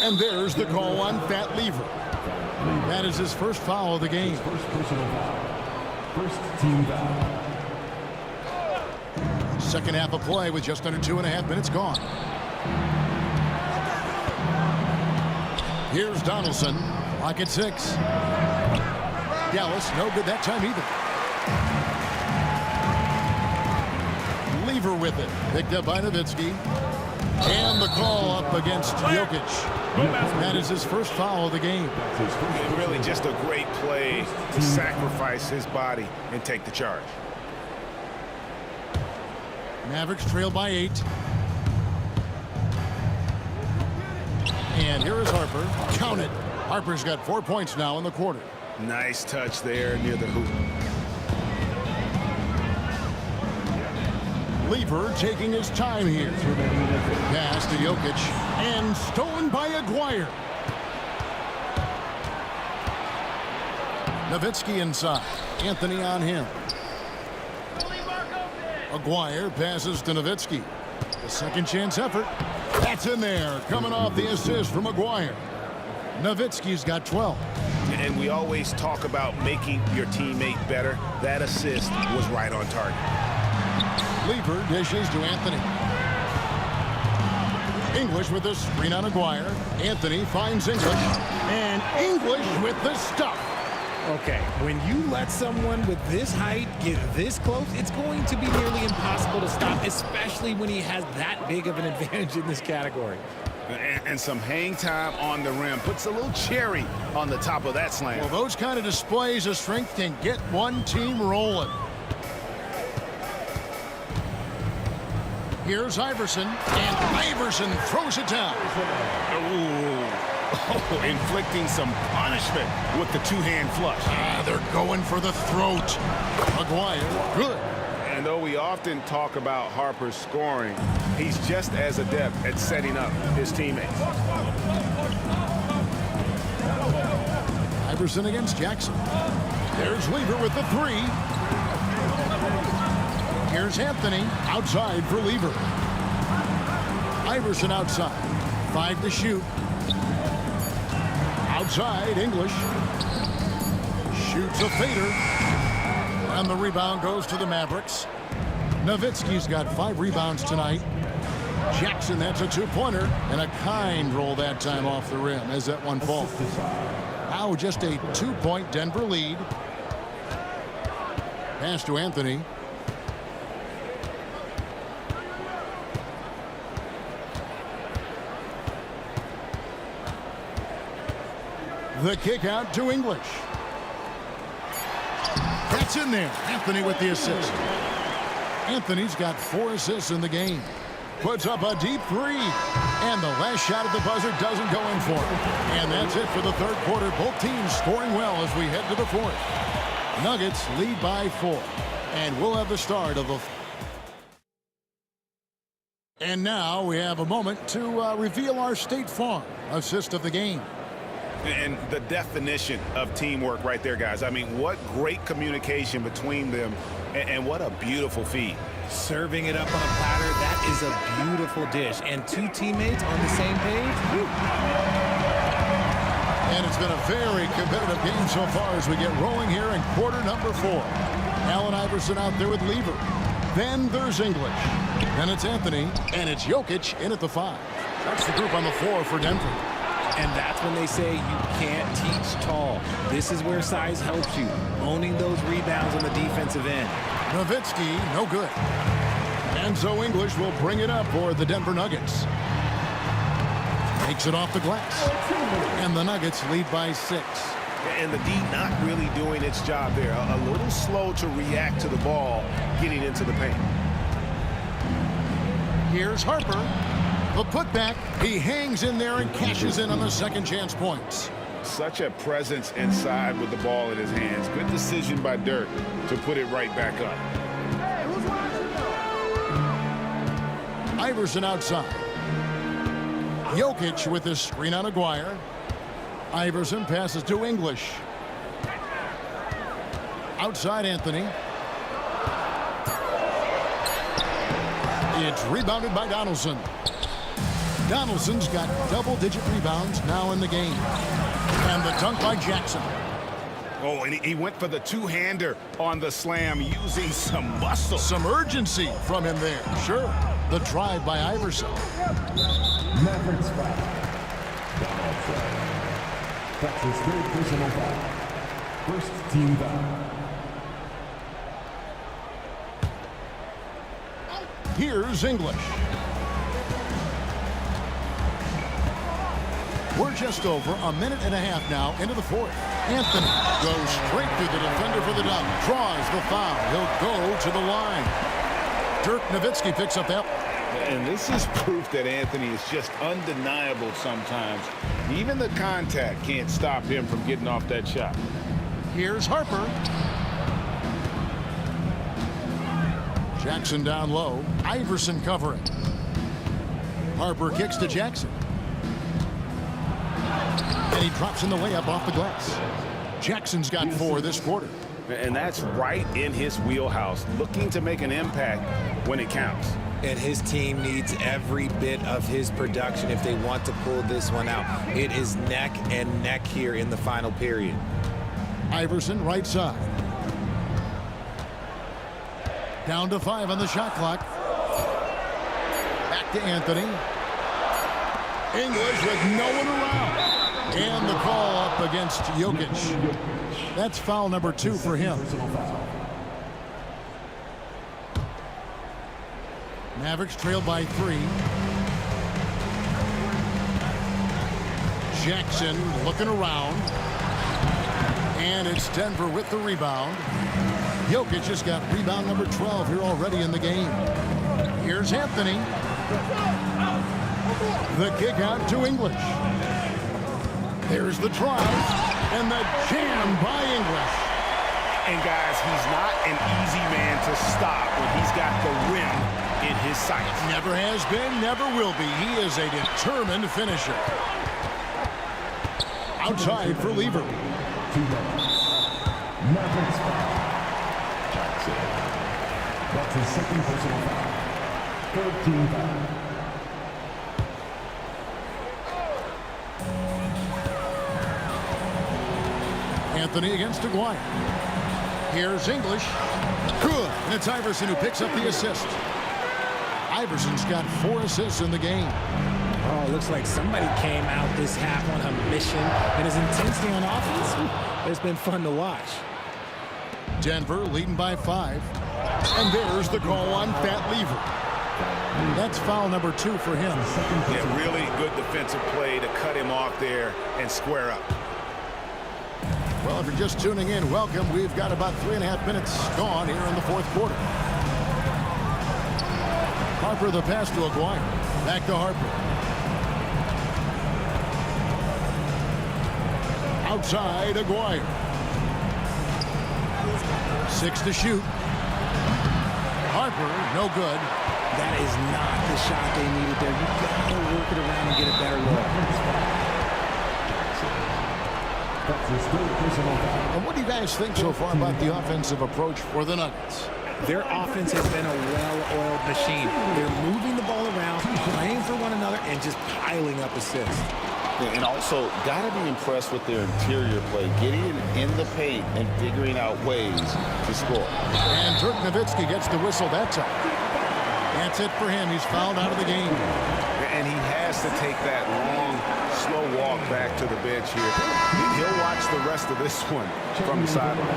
And there's the call on Fat Lever. That is his first foul of the game. First personal foul. First team foul. Second half of play with just under 2.5 minutes gone. Here's Donaldson. Clock at 6. Dallas, no good that time either. Lever with it. Picked up by Nowitzki. And the call up against Jokic. That is his first foul of the game. And really just a great play to sacrifice his body and take the charge. Mavericks trail by 8. And here is Harper. Count it. Harper's got 4 points now in the quarter. Nice touch there near the hoop. Lever taking his time here. Pass to Jokic. And stolen by Aguirre. Nowitzki inside. Anthony on him. Aguirre passes to Nowitzki. A second chance effort. That's in there. Coming off the assist from Aguirre. Nowitzki's got 12. And we always talk about making your teammate better. That assist was right on target. Lever dishes to Anthony. English with the screen on Aguirre. Anthony finds English. And English with the stuff. Okay, when you let someone with this height get this close, it's going to be nearly impossible to stop, especially when he has that big of an advantage in this category. And some hang time on the rim. Puts a little cherry on the top of that slam. Well, those kind of displays of strength can get one team rolling. Here's Iverson, and Iverson throws it down. Oh, inflicting some punishment with the two-hand flush. They're going for the throat. Aguirre, good. And though we often talk about Harper's scoring, he's just as adept at setting up his teammates. Iverson against Jackson. There's Lever with the three. Here's Anthony outside for Lever. Iverson outside. 5 to shoot. Outside, English. Shoots a fader. And the rebound goes to the Mavericks. Nowitzki's got 5 rebounds tonight. Jackson, that's a two-pointer. And a kind roll that time off the rim as that one falls. Now just a 2-point Denver lead. Pass to Anthony. The kick out to English. That's in there. Anthony with the assist. Anthony's got 4 assists in the game. Puts up a deep three. And the last shot at the buzzer doesn't go in for him. And that's it for the third quarter. Both teams scoring well as we head to the fourth. Nuggets lead by 4. And we'll have the start of the... And now we have a moment to reveal our State Farm assist of the game. And the definition of teamwork right there, guys. I mean, what great communication between them, and what a beautiful feed. Serving it up on a platter, that is a beautiful dish. And 2 teammates on the same page. Woo. And it's been a very competitive game so far as we get rolling here in quarter number 4. Allen Iverson out there with Lever. Then there's English. Then it's Anthony, and it's Jokic in at the 5. That's the group on the floor for Denver. And that's when they say you can't teach tall. This is where size helps you. Owning those rebounds on the defensive end. Nowitzki, no good. And so English will bring it up for the Denver Nuggets. Takes it off the glass. And the Nuggets lead by 6. And the D not really doing its job there. A little slow to react to the ball getting into the paint. Here's Harper. The putback, he hangs in there and cashes in on the second chance points. Such a presence inside with the ball in his hands. Good decision by Dirk to put it right back up. Iverson outside. Jokic with his screen on Aguirre. Iverson passes to English. Outside Anthony. It's rebounded by Donaldson. Donaldson's got double-digit rebounds now in the game. And the dunk by Jackson. Oh, and he went for the two-hander on the slam using some muscle. Some urgency from him there. Sure. The drive by Iverson. Mavericks foul. Donaldson. That's his 3rd personal foul. First team foul. Here's English. We're just over a minute and a half now into the fourth. Anthony goes straight through the defender for the dunk. Draws the foul. He'll go to the line. Dirk Nowitzki picks up that. And this is proof that Anthony is just undeniable sometimes. Even the contact can't stop him from getting off that shot. Here's Harper. Jackson down low. Iverson covering. Harper kicks to Jackson. And he drops in the layup off the glass. Jackson's got 4 this quarter. And that's right in his wheelhouse, looking to make an impact when it counts. And his team needs every bit of his production if they want to pull this one out. It is neck and neck here in the final period. Iverson right side. Down to 5 on the shot clock. Back to Anthony. English with no one around. And the call up against Jokic. That's foul number 2 for him. Mavericks trail by 3. Jackson looking around. And it's Denver with the rebound. Jokic just got rebound number 12 here already in the game. Here's Anthony. The kick out to English. There's the drive. And the jam by English. And guys, he's not an easy man to stop when he's got the rim in his sights. Never has been, never will be. He is a determined finisher. Outside for Lever. That's his second personal foul. 13 foul. Anthony against Aguirre. Here's English. Good. And it's Iverson who picks up the assist. Iverson's got 4 assists in the game. Oh, it looks like somebody came out this half on a mission, and his intensity on offense, it's been fun to watch. Denver leading by 5. And there's the call on Fat Lever. That's foul number 2 for him. Yeah, really good defensive play to cut him off there and square up. Well, if you're just tuning in, welcome. We've got about 3.5 minutes gone here in the 4th quarter. Harper the pass to Aguirre. Back to Harper. Outside Aguirre. 6 to shoot. Harper, no good. That is not the shot they needed there. You got to work it around and get a better look. And what do you guys think so far about the offensive approach for the Nuggets? Their offense has been a well-oiled machine. They're moving the ball around, playing for one another, and just piling up assists. Yeah, and also, got to be impressed with their interior play, getting in the paint and figuring out ways to score. And Dirk Nowitzki gets the whistle that time. That's it for him. He's fouled out of the game. And he has to take that long, slow walk back to the bench here. He'll watch the rest of this one from the sideline.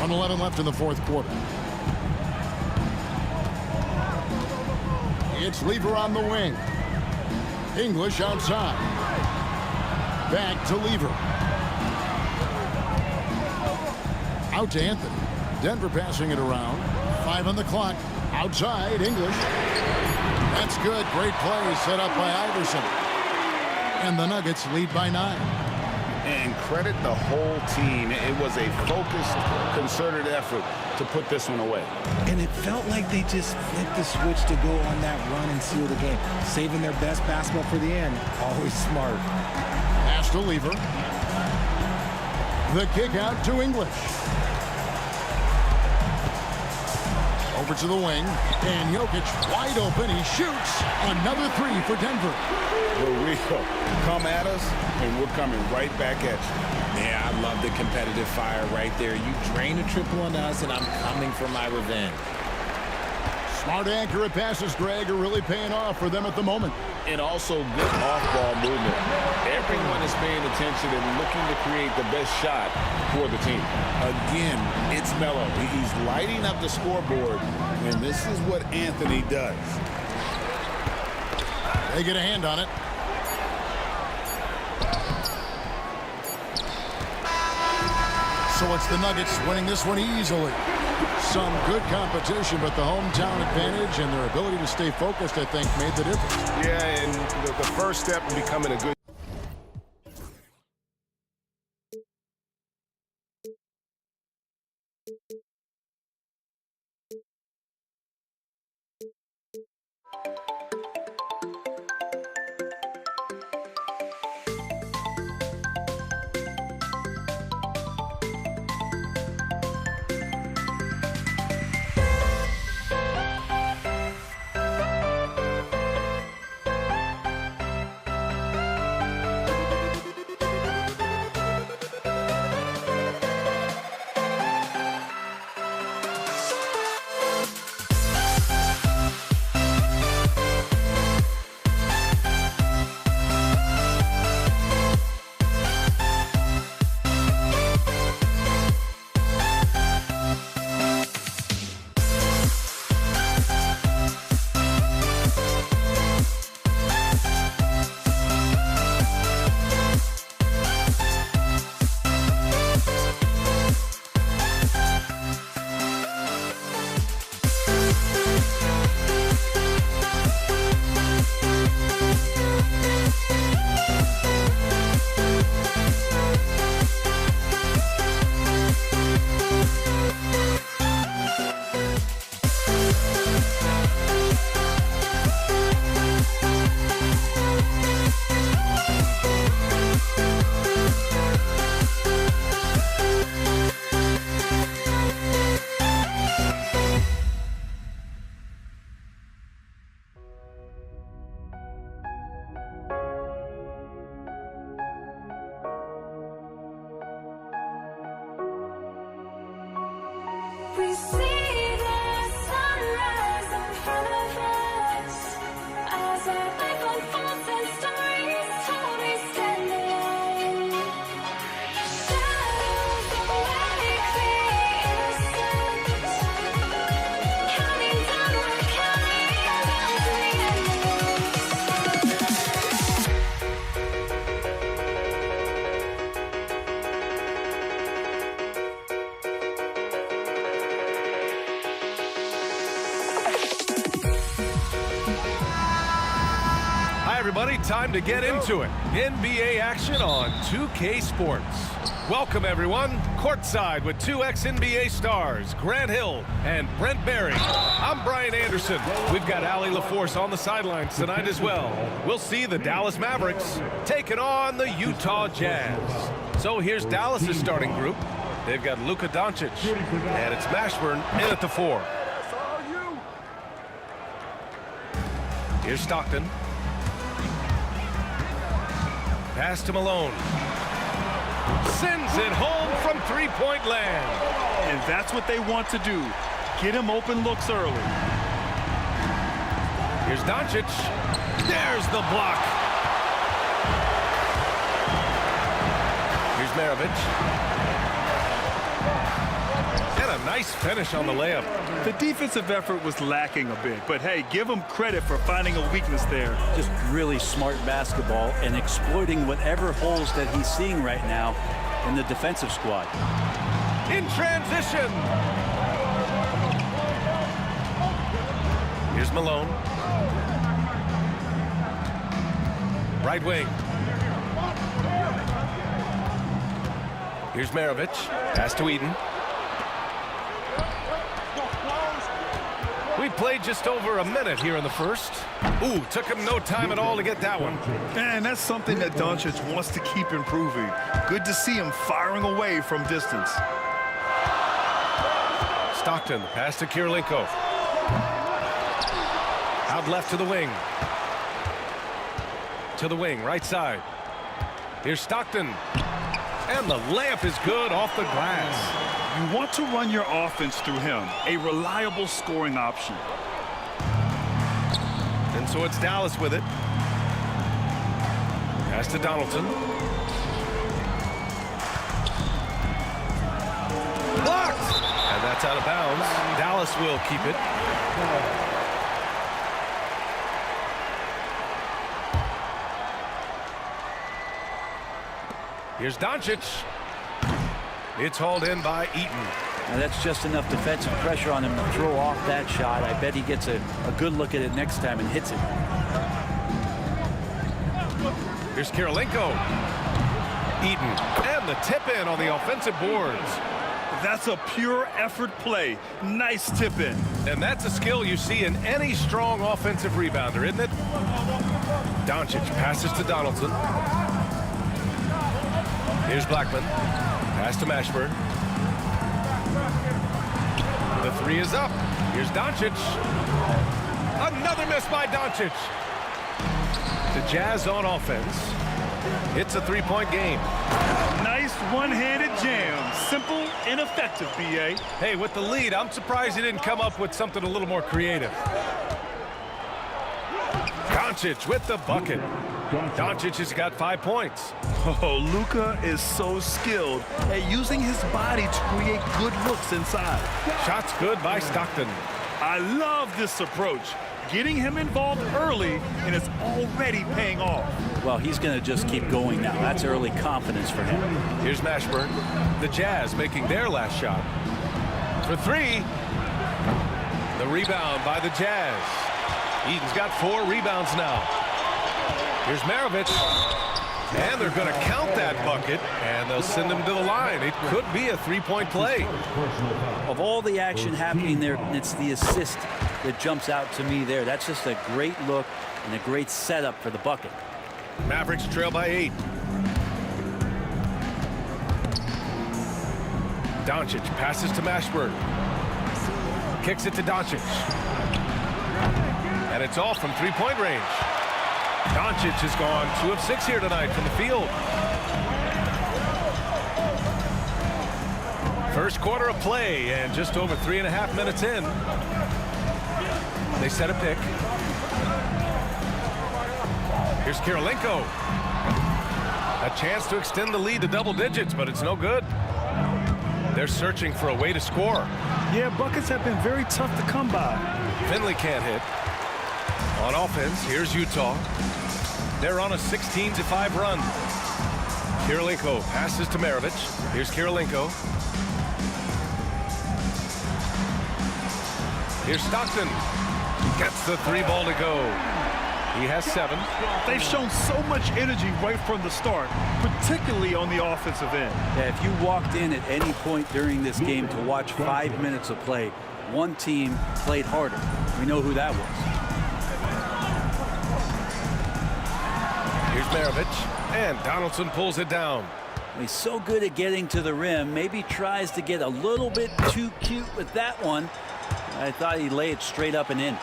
1:11 left in the 4th quarter. It's Lever on the wing. English outside. Back to Lever. Out to Anthony. Denver passing it around. 5 on the clock. Outside, English. That's good. Great play set up by Iverson. And the Nuggets lead by 9. And credit the whole team. It was a focused, concerted effort to put this one away. And it felt like they just flipped the switch to go on that run and seal the game. Saving their best basketball for the end. Always smart. Pass to Lever. The kick out to English. Over to the wing. And Jokic wide open. He shoots. Another 3 for Denver. Here we go. Come at us, and we're coming right back at you. Yeah, I love the competitive fire right there. You drain a triple on us, and I'm coming for my revenge. Smart, accurate passes, Greg, are really paying off for them at the moment. And also good off-ball movement. Everyone is paying attention and looking to create the best shot for the team. Again, it's Melo. He's lighting up the scoreboard, and this is what Anthony does. They get a hand on it. So it's the Nuggets winning this one easily. Some good competition, but the hometown advantage and their ability to stay focused, I think, made the difference. Yeah, and the first step in becoming a good right time to get into it. NBA action on 2K Sports. Welcome, everyone. Courtside with two ex-NBA stars, Grant Hill and Brent Barry. I'm Brian Anderson. We've got Allie LaForce on the sidelines tonight as well. We'll see the Dallas Mavericks taking on the Utah Jazz. So here's Dallas' starting group. They've got Luka Doncic, and it's Mashburn in at the 4. Here's Stockton. Pass to Malone. Sends it home from three-point land. And that's what they want to do. Get him open looks early. Here's Doncic. There's the block. Here's Maravich. And a nice finish on the layup. The defensive effort was lacking a bit, but hey, give him credit for finding a weakness there. Just really smart basketball and exploiting whatever holes that he's seeing right now in the defensive squad. In transition. Here's Malone. Right wing. Here's Maravich. Pass to Eden. We played just over a minute here in the first. Ooh, took him no time at all to get that one. And that's something that Doncic wants to keep improving. Good to see him firing away from distance. Stockton, pass to Kirilenko. Out left to the wing. To the wing, right side. Here's Stockton. And the layup is good off the glass. You want to run your offense through him, a reliable scoring option. And so it's Dallas with it. Pass to Donaldson. Blocked! And that's out of bounds. Dallas will keep it. Here's Doncic. It's hauled in by Eaton. Now that's just enough defensive pressure on him to throw off that shot. I bet he gets a good look at it next time and hits it. Here's Kirilenko. Eaton. And the tip in on the offensive boards. That's a pure effort play. Nice tip in. And that's a skill you see in any strong offensive rebounder, isn't it? Doncic passes to Donaldson. Here's Blackman. Pass to Mashburn. The three is up. Here's Doncic. Another miss by Doncic. The Jazz on offense. It's a three-point game. Nice one-handed jam. Simple and effective, B.A. Hey, with the lead, I'm surprised he didn't come up with something a little more creative. Doncic with the bucket. Doncic has got 5 points. Oh, Luka is so skilled at using his body to create good looks inside. Shots good by Stockton. I love this approach. Getting him involved early, and it's already paying off. Well, he's going to just keep going now. That's early confidence for him. Here's Mashburn. The Jazz making their last shot. For three. The rebound by the Jazz. Eden's got 4 rebounds now. Here's Maravich. And they're going to count that bucket, and they'll send him to the line. It could be a three-point play. Of all the action happening there, it's the assist that jumps out to me there. That's just a great look and a great setup for the bucket. Mavericks trail by 8. Doncic passes to Mashburn. Kicks it to Doncic. And it's off from three-point range. Doncic has gone 2 of 6 here tonight from the field. First quarter of play, and just over 3.5 minutes in. They set a pick. Here's Kirilenko. A chance to extend the lead to double digits, but it's no good. They're searching for a way to score. Yeah, buckets have been very tough to come by. Finley can't hit. On offense, here's Utah. They're on a 16-5 run. Kirilenko passes to Maravich. Here's Kirilenko. Here's Stockton. Gets the 3 ball to go. He has 7. They've shown so much energy right from the start, particularly on the offensive end. Yeah, if you walked in at any point during this game to watch 5 minutes of play, one team played harder. We know who that was. Here's Maravich, and Donaldson pulls it down. He's so good at getting to the rim, maybe tries to get a little bit too cute with that one. I thought he'd lay it straight up and in.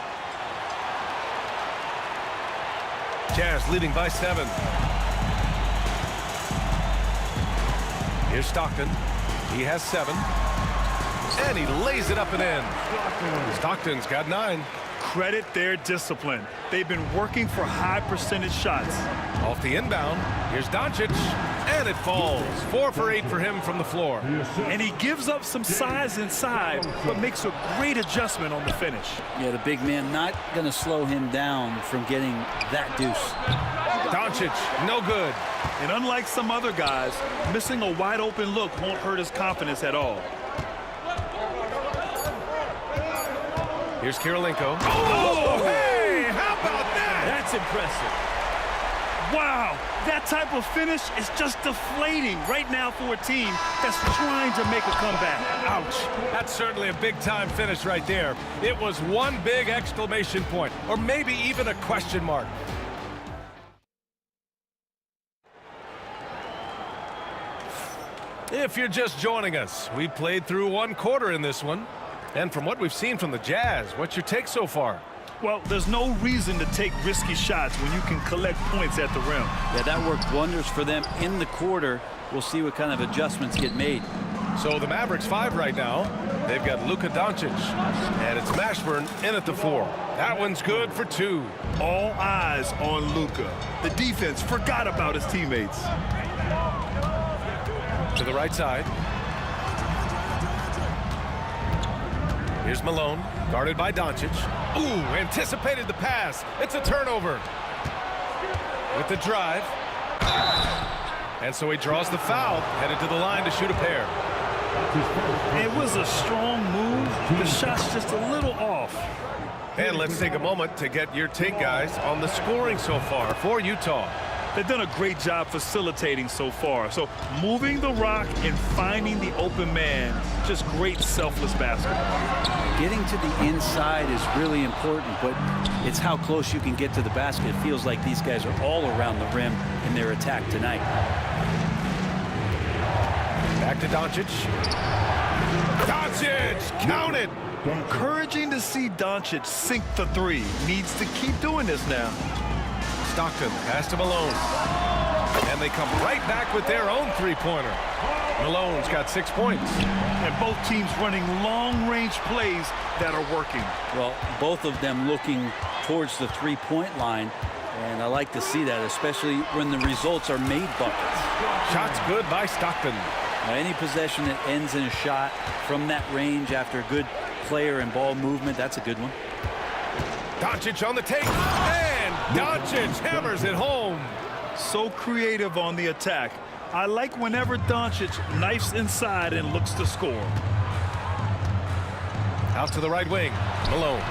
Jazz leading by 7. Here's Stockton. He has 7. And he lays it up and in. Stockton's got 9. Credit their discipline. They've been working for high percentage shots. Off the inbound, here's Doncic, and it falls. 4 for 8 for him from the floor. And he gives up some size inside, but makes a great adjustment on the finish. Yeah, the big man not going to slow him down from getting that deuce. Doncic, no good. And unlike some other guys, missing a wide open look won't hurt his confidence at all. Here's Kirilenko. Oh, hey, how about that? That's impressive. Wow, that type of finish is just deflating right now for a team that's trying to make a comeback. Ouch. That's certainly a big-time finish right there. It was one big exclamation point, or maybe even a question mark. If you're just joining us, we played through 1 quarter in this one. And from what we've seen from the Jazz, what's your take so far? Well, there's no reason to take risky shots when you can collect points at the rim. Yeah, that worked wonders for them in the quarter. We'll see what kind of adjustments get made. So the Mavericks 5 right now. They've got Luka Doncic, and it's Mashburn in at the 4. That one's good for 2. All eyes on Luka. The defense forgot about his teammates. To the right side. Here's Malone, guarded by Doncic. Ooh, anticipated the pass. It's a turnover. With the drive. And so he draws the foul, headed to the line to shoot a pair. It was a strong move. The shot's just a little off. And let's take a moment to get your take, guys, on the scoring so far for Utah. They've done a great job facilitating so far. So moving the rock and finding the open man, just great selfless basketball. Getting to the inside is really important, but it's how close you can get to the basket. It feels like these guys are all around the rim in their attack tonight. Back to Doncic. Doncic, count it. Encouraging to see Doncic sink the 3. Needs to keep doing this now. Stockton, pass to Malone. And they come right back with their own 3-pointer. Malone's got 6 points. And both teams running long-range plays that are working. Well, both of them looking towards the 3-point line. And I like to see that, especially when the results are made buckets. Shots good by Stockton. Now, any possession that ends in a shot from that range after good player and ball movement, that's a good one. Doncic on the take. And Doncic hammers it home. So creative on the attack. I like whenever Doncic knifes inside and looks to score. Out to the right wing. Malone.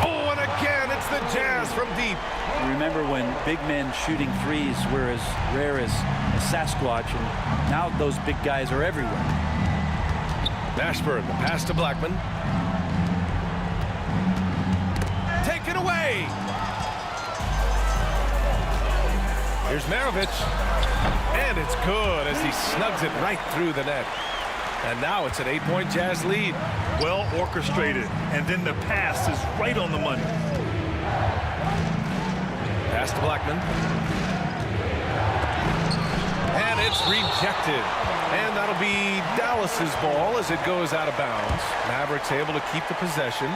Oh, and again, it's the Jazz from deep. Remember when big men shooting threes were as rare as a Sasquatch, and now those big guys are everywhere. Mashburn, the pass to Blackman. Taken away. Here's Maravich. And it's good as he snugs it right through the net. And now it's an 8-point Jazz lead. Well orchestrated. And then the pass is right on the money. Pass to Blackman. And it's rejected. And that'll be Dallas's ball as it goes out of bounds. Mavericks able to keep the possession.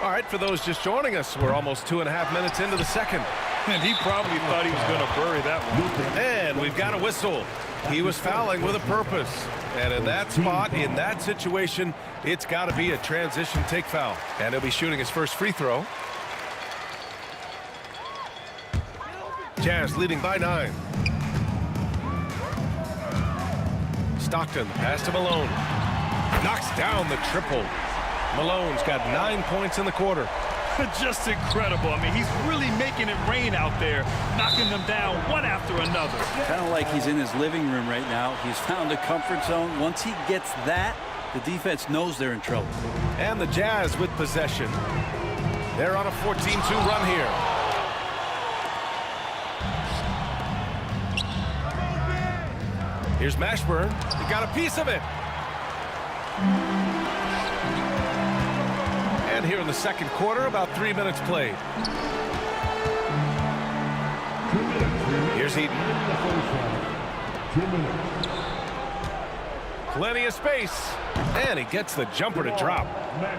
All right, for those just joining us, we're almost 2.5 minutes into the second. And he probably thought he was going to bury that one. And we've got a whistle. He was fouling with a purpose. And in that spot, in that situation, it's got to be a transition take foul. And he'll be shooting his first free throw. Jazz leading by 9. Stockton, pass to Malone. Knocks down the triple. Malone's got 9 points in the quarter. Just incredible. I mean, he's really making it rain out there, knocking them down one after another. Kind of like he's in his living room right now. He's found a comfort zone. Once he gets that, the defense knows they're in trouble. And the Jazz with possession. They're on a 14-2 run here. Here's Mashburn. He got a piece of it. And here in the second quarter, about 3 minutes played. Here's Eaton. 2 minutes. Plenty of space. And he gets the jumper to drop.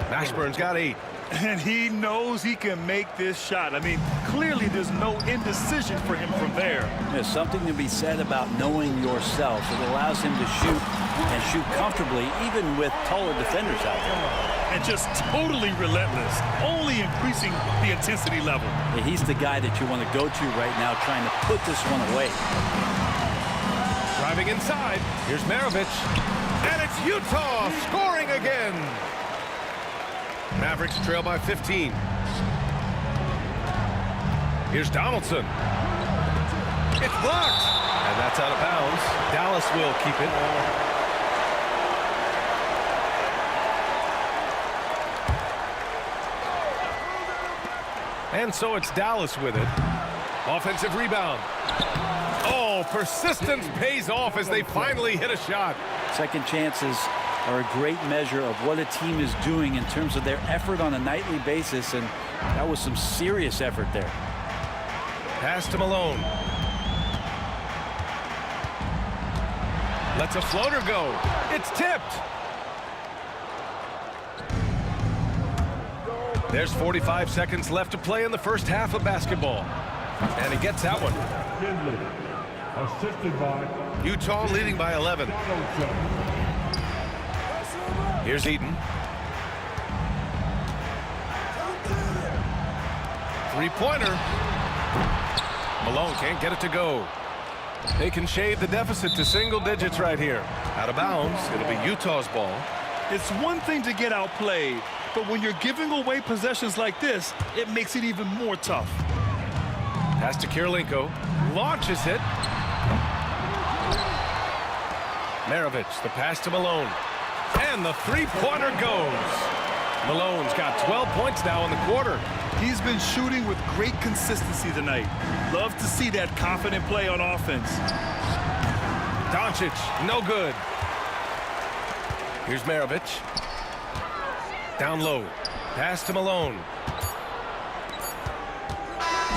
Mashburn's got 8. And he knows he can make this shot. I mean, clearly there's no indecision for him from there. There's something to be said about knowing yourself. It allows him to shoot and shoot comfortably, even with taller defenders out there. And just totally relentless, only increasing the intensity level. Yeah, he's the guy that you want to go to right now, trying to put this one away. Driving inside. Here's Maravich. And it's Utah scoring again. Mavericks trail by 15. Here's Donaldson. It's blocked. And that's out of bounds. Dallas will keep it. And so it's Dallas with it. Offensive rebound. Oh, persistence pays off as they finally hit a shot. Second chances are a great measure of what a team is doing in terms of their effort on a nightly basis, and that was some serious effort there. Pass to Malone. Lets a floater go. It's tipped. There's 45 seconds left to play in the first half of basketball. And he gets that one. Assisted by Utah leading by 11. Here's Eaton. Three-pointer. Malone can't get it to go. They can shade the deficit to single digits right here. Out of bounds. It'll be Utah's ball. It's one thing to get outplayed, but when you're giving away possessions like this, it makes it even more tough. Pass to Kirilenko. Launches it. Maravich, the pass to Malone. And the three-pointer goes. Malone's got 12 points now in the quarter. He's been shooting with great consistency tonight. Love to see that confident play on offense. Doncic, no good. Here's Maravich. Down low. Pass to Malone.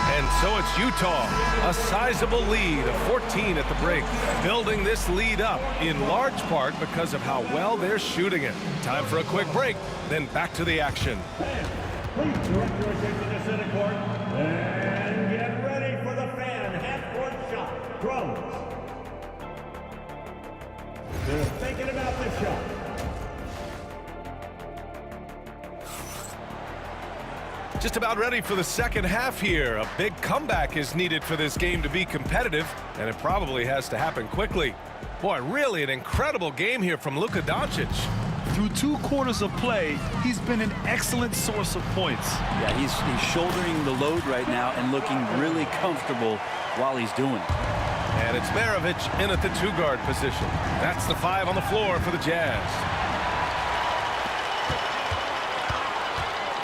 And so it's Utah, a sizable lead of 14 at the break, building this lead up in large part because of how well they're shooting it. Time for a quick break, then back to the action. Please direct your attention to center court and get ready for the fan half-court shot. Drums. They're thinking about this shot. Just about ready for the second half here. A big comeback is needed for this game to be competitive, and it probably has to happen quickly. Boy, really an incredible game here from Luka Doncic. Through 2 quarters of play, he's been an excellent source of points. Yeah, he's shouldering the load right now and looking really comfortable while he's doing it. And it's Maravich in at the 2-guard position. That's the 5 on the floor for the Jazz.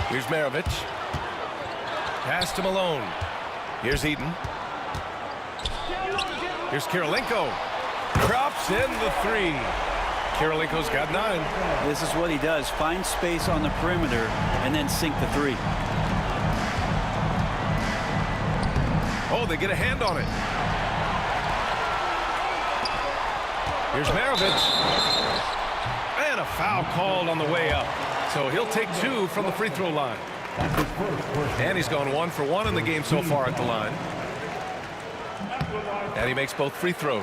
Here's Maravich. Pass to Malone. Here's Eaton. Here's Kirilenko. Drops in the 3. Kirilenko's got 9. This is what he does. Find space on the perimeter and then sink the 3. Oh, they get a hand on it. Here's Maravich. And a foul called on the way up. So he'll take 2 from the free throw line. And he's gone 1 for 1 in the game so far at the line. And he makes both free throws.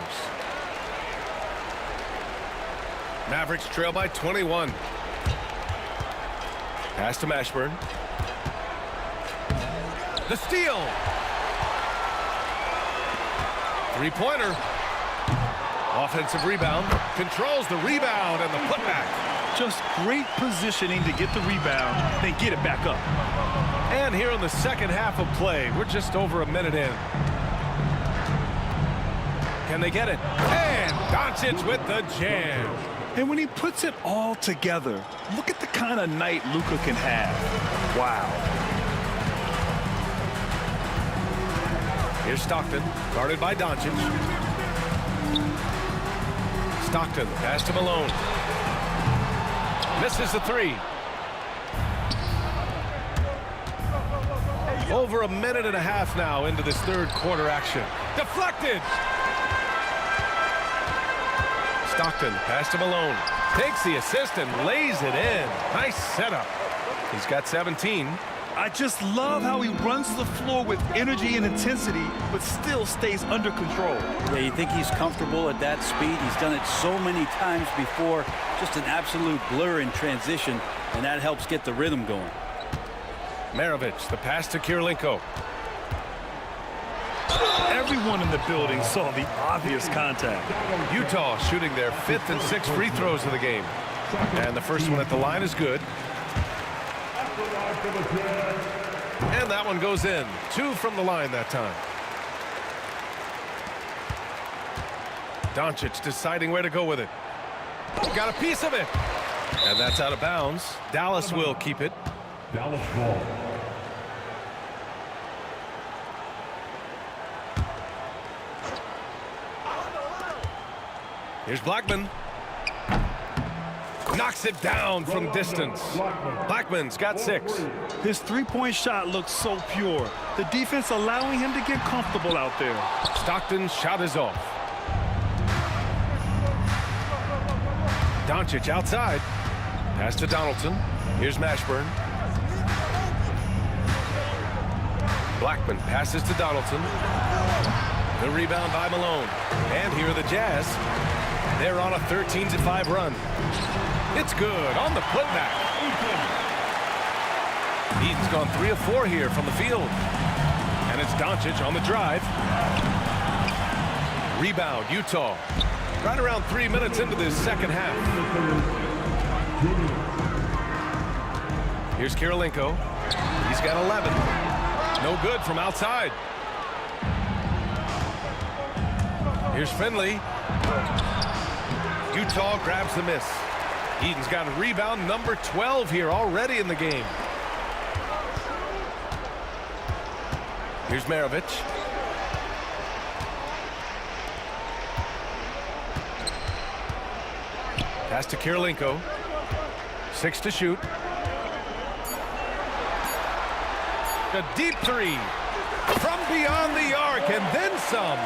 Mavericks trail by 21. Pass to Mashburn. The steal. Three-pointer. Offensive rebound. Controls the rebound and the putback. Just great positioning to get the rebound, then get it back up. And here in the second half of play, we're just over a minute in. Can they get it? And Doncic with the jam. And when he puts it all together, look at the kind of night Luka can have. Wow. Here's Stockton, guarded by Doncic. Stockton, pass to Malone. Misses the three. Over a minute and a half now into this third quarter action. Deflected. Stockton, pass to Malone. Takes the assist and lays it in. Nice setup. He's got 17. I just love how he runs the floor with energy and intensity, but still stays under control. Yeah, you think he's comfortable at that speed. He's done it so many times before. Just an absolute blur in transition, and that helps get the rhythm going. Maravich, the pass to Kirilenko. Everyone in the building saw the obvious contact. Utah shooting their 5th and 6th free throws of the game. And the first one at the line is good. And that one goes in. 2 from the line that time. Doncic deciding where to go with it. Got a piece of it. And that's out of bounds. Dallas will keep it. Dallas ball. Here's Blackman. Knocks it down from distance. Blackman's got 6. His three-point shot looks so pure. The defense allowing him to get comfortable out there. Stockton's shot is off. Doncic outside. Pass to Donaldson. Here's Mashburn. Blackman passes to Donaldson. The rebound by Malone. And here are the Jazz. They're on a 13-5 run. It's good on the putback. Eden's gone 3 of 4 here from the field. And it's Doncic on the drive. Rebound, Utah. Right around 3 minutes into this second half. Here's Kirilenko. He's got 11. No good from outside. Here's Finley. Utah grabs the miss. Eden's got a rebound number 12 here already in the game. Here's Maravich. Pass to Kirilenko. 6 to shoot. A deep 3 from beyond the arc and then some.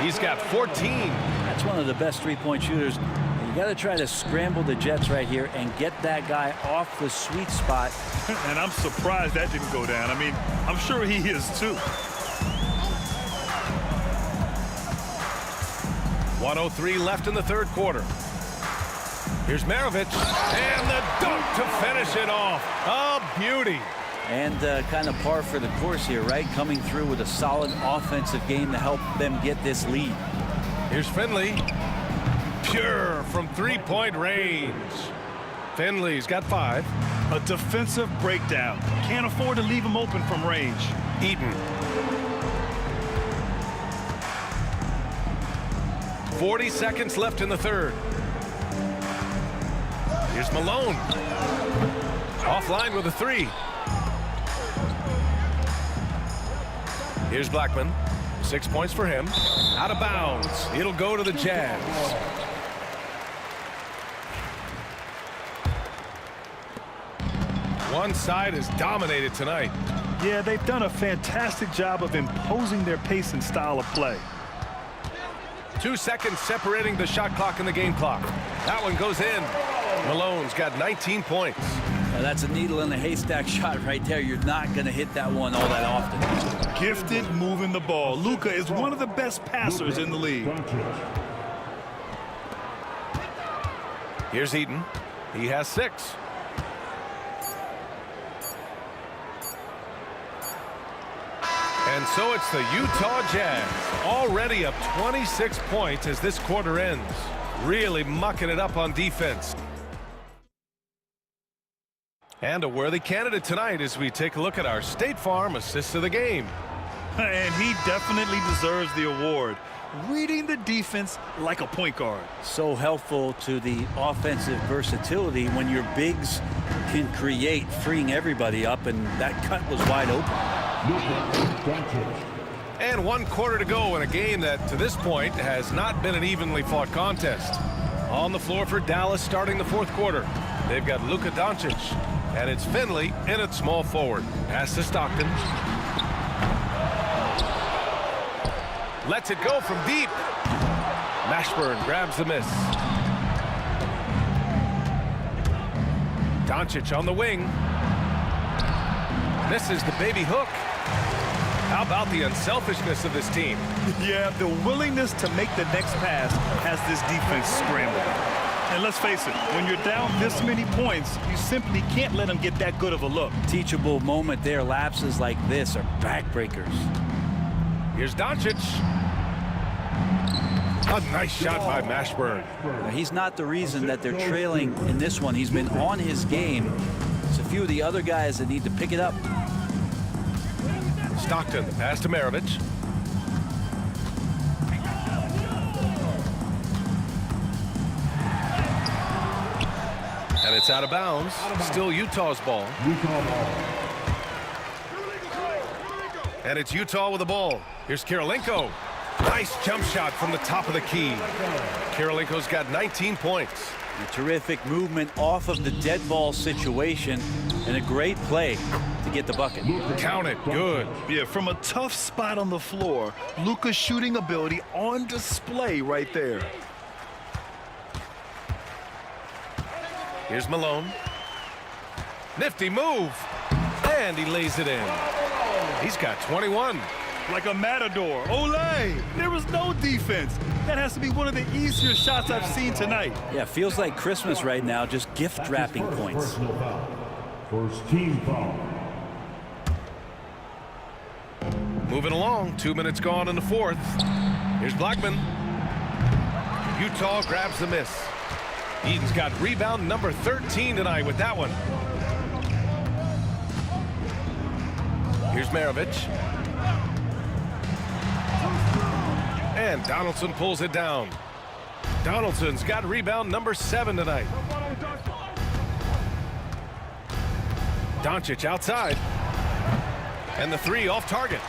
He's got 14. That's one of the best three-point shooters. You got to try to scramble the Jets right here and get that guy off the sweet spot. And I'm surprised that didn't go down. I mean, I'm sure he is too. 1:03 left in the third quarter. Here's Maravich. And the dunk to finish it off. A beauty. And kind of par for the course here, right? Coming through with a solid offensive game to help them get this lead. Here's Finley. Pure from three-point range. Finley's got 5. A defensive breakdown. Can't afford to leave him open from range. Eden. 40 seconds left in the third. Here's Malone. Offline with a 3. Here's Blackman. 6 points for him. Out of bounds. It'll go to the Jazz. One side is dominated tonight. Yeah, they've done a fantastic job of imposing their pace and style of play. 2 seconds separating the shot clock and the game clock. That one goes in. Malone's got 19 points. Now that's a needle in a haystack shot right there. You're not going to hit that one all that often. Gifted moving the ball. Luka is one of the best passers in the league. Here's Eden. He has 6. And so it's the Utah Jazz, already up 26 points as this quarter ends. Really mucking it up on defense. And a worthy candidate tonight as we take a look at our State Farm Assist of the Game. And he definitely deserves the award. Reading the defense like a point guard. So helpful to the offensive versatility when your bigs can create, freeing everybody up, and that cut was wide open. And 1 quarter to go in a game that to this point has not been an evenly fought contest. On the floor for Dallas starting the 4th quarter. They've got Luka Doncic, and it's Finley in at small forward. Pass to Stockton. Lets it go from deep. Mashburn grabs the miss. Doncic on the wing. Misses the baby hook. How about the unselfishness of this team? Yeah, the willingness to make the next pass has this defense scrambled. And let's face it, when you're down this many points, you simply can't let them get that good of a look. Teachable moment there. Lapses like this are backbreakers. Here's Doncic. A nice shot by Mashburn. Now, he's not the reason that they're trailing in this one. He's been on his game. It's a few of the other guys that need to pick it up. Stockton, the pass to Maravich. And it's out of bounds. Still Utah's ball. And it's Utah with the ball. Here's Kirilenko. Nice jump shot from the top of the key. Kirilenko's got 19 points. A terrific movement off of the dead ball situation and a great play to get the bucket. Count it. Good. Yeah, from a tough spot on the floor, Luka's shooting ability on display right there. Here's Malone. Nifty move. And he lays it in. He's got 21. Like a matador. Olay! There was no defense. That has to be one of the easier shots I've seen tonight. Yeah, feels like Christmas right now, just gift wrapping points. First team foul. Moving along, 2 minutes gone in the 4th. Here's Blackman. Utah grabs the miss. Eden's got rebound number 13 tonight with that one. Here's Maravich. And Donaldson pulls it down. Donaldson's got rebound number 7 tonight. Doncic outside. And the 3 off target.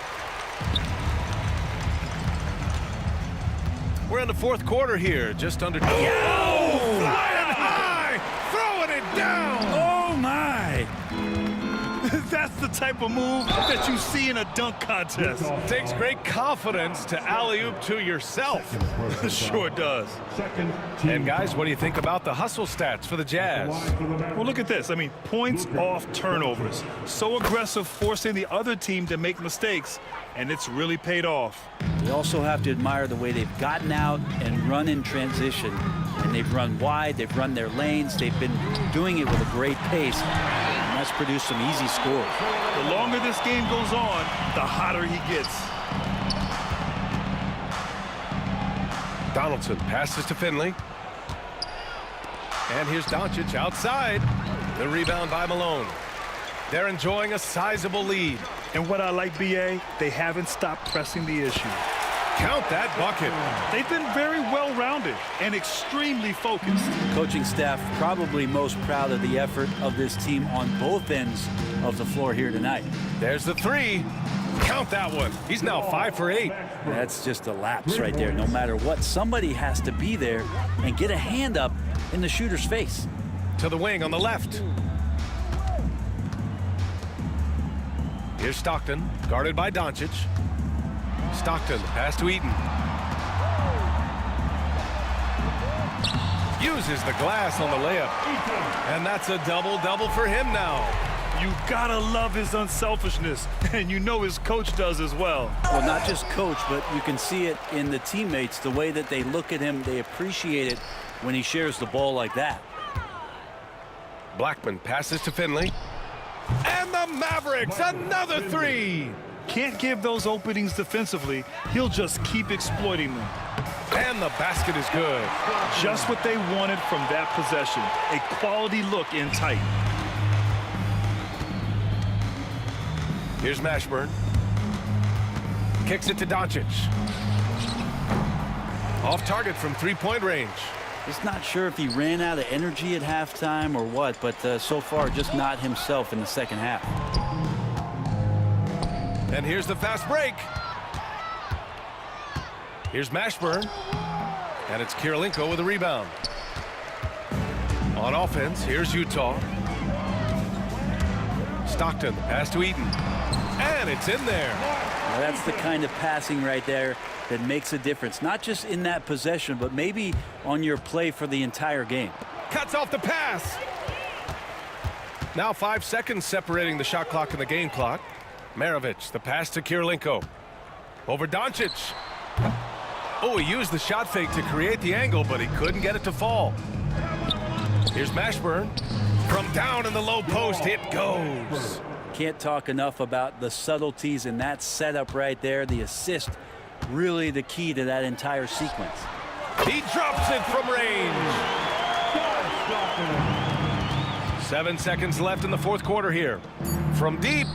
We're in the 4th quarter here, just under. Oh! Flying high! Throwing it down! Oh, my! That's the type of move that you see in a dunk contest. Takes great confidence to alley-oop to yourself. Sure does. And guys, what do you think about the hustle stats for the Jazz? Well, look at this. I mean, points off turnovers. So aggressive, forcing the other team to make mistakes, and it's really paid off. You also have to admire the way they've gotten out and run in transition. And they've run wide, they've run their lanes, they've been doing it with a great pace. And that's produced some easy scores. The longer this game goes on, the hotter he gets. Donaldson passes to Finley. And here's Doncic outside. The rebound by Malone. They're enjoying a sizable lead. And what I like, BA, they haven't stopped pressing the issue. Count that bucket. They've been very well-rounded and extremely focused. Coaching staff probably most proud of the effort of this team on both ends of the floor here tonight. There's the 3. Count that one. He's now 5 for 8. That's just a lapse right there. No matter what, somebody has to be there and get a hand up in the shooter's face. To the wing on the left. Here's Stockton, guarded by Doncic. Stockton, pass to Eaton. Uses the glass on the layup. And that's a double-double for him now. You gotta love his unselfishness, and you know his coach does as well. Well, not just coach, but you can see it in the teammates, the way that they look at him, they appreciate it when he shares the ball like that. Blackman passes to Finley. And the Mavericks, another 3. Can't give those openings defensively. He'll just keep exploiting them. And the basket is good. Just what they wanted from that possession. A quality look in tight. Here's Mashburn. Kicks it to Doncic. Off target from three-point range. Just not sure if he ran out of energy at halftime or what, but so far just not himself in the second half. And here's the fast break. Here's Mashburn. And it's Kirilenko with a rebound. On offense, here's Utah. Stockton, the pass to Eaton. And it's in there. Now that's the kind of passing right there that makes a difference, not just in that possession, but maybe on your play for the entire game. Cuts off the pass. Now 5 seconds separating the shot clock and the game clock. Maravich, the pass to Kirilenko. Over Doncic. Oh, he used the shot fake to create the angle, but he couldn't get it to fall. Here's Mashburn. From down in the low post, it goes. Can't talk enough about the subtleties in that setup right there. The assist, really the key to that entire sequence. He drops it from range. 7 seconds left in the fourth quarter here. From deep.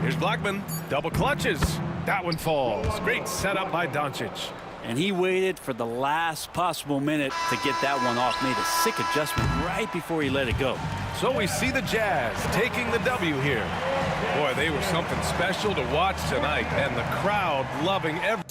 Here's Blackman. Double clutches. That one falls. Great setup by Doncic. And he waited for the last possible minute to get that one off. Made a sick adjustment right before he let it go. So we see the Jazz taking the W here. Boy, they were something special to watch tonight, and the crowd loving every...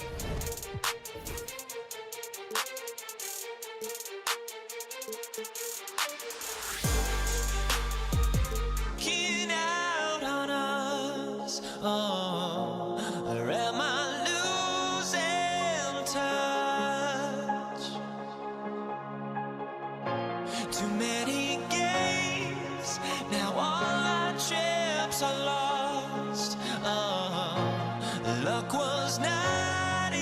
Looking out on us, or am I losing touch? Too many games, now all our chips are lost. Luck was not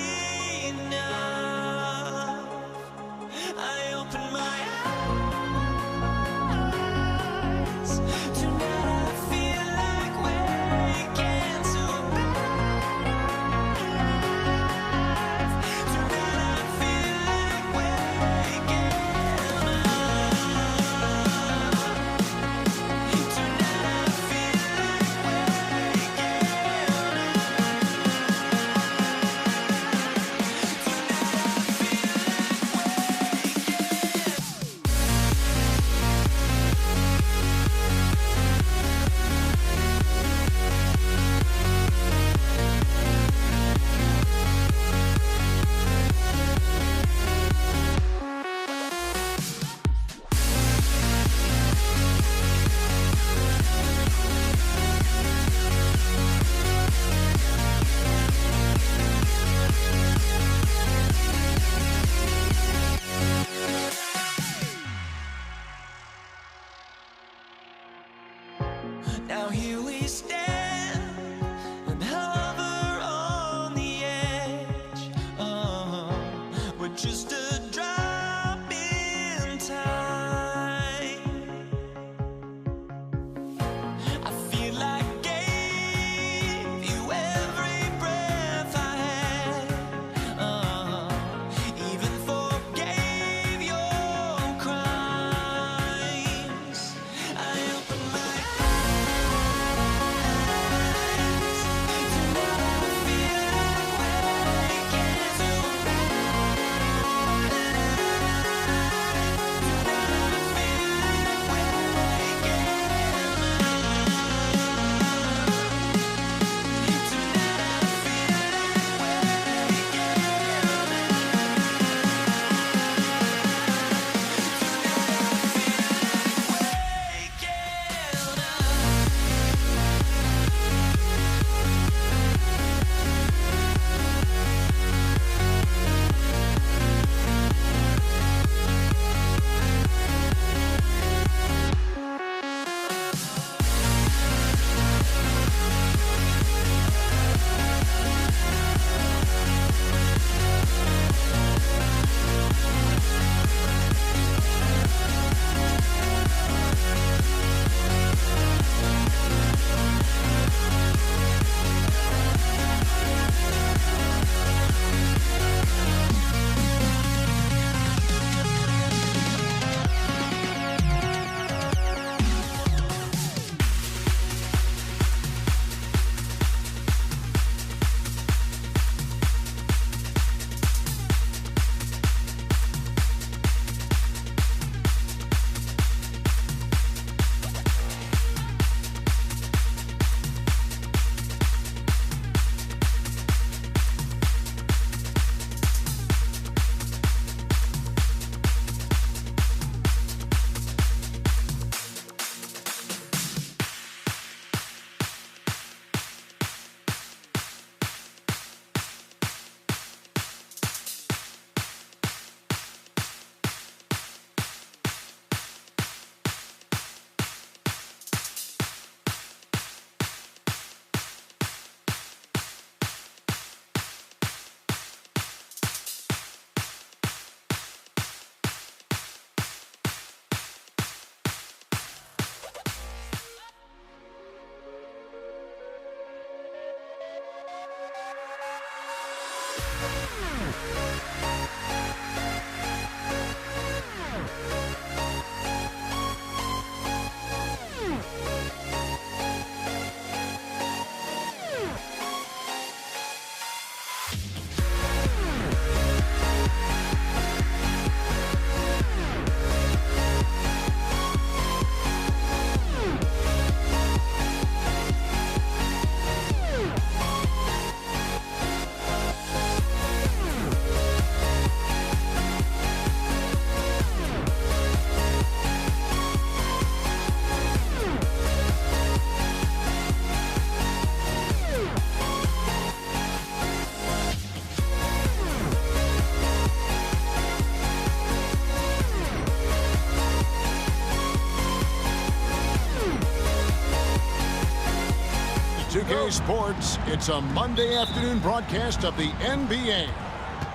2K Sports, it's a Monday afternoon broadcast of the NBA.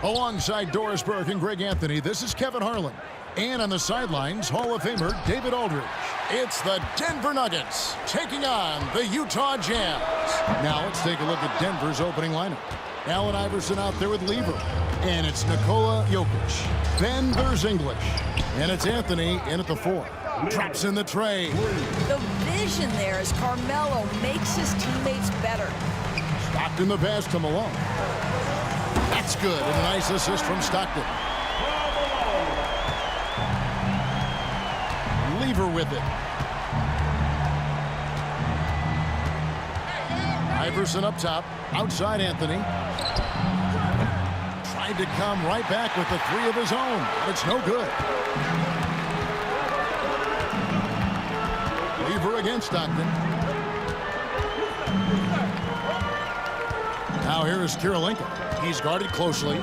Alongside Doris Burke and Greg Anthony, this is Kevin Harlan. And on the sidelines, Hall of Famer David Aldridge. It's the Denver Nuggets taking on the Utah Jazz. Now let's take a look at Denver's opening lineup. Allen Iverson out there with Lever. And it's Nikola Jokic. Then there's English. And it's Anthony in at the 4. Drops in the tray. The vision there as Carmelo makes his teammates better. Stockton the pass to Malone. That's good. And a nice assist from Stockton. Lever with it. Iverson up top. Outside Anthony. Tried to come right back with the 3 of his own. But it's no good. Lever against Stockton. Now here is Kirilenko. He's guarded closely.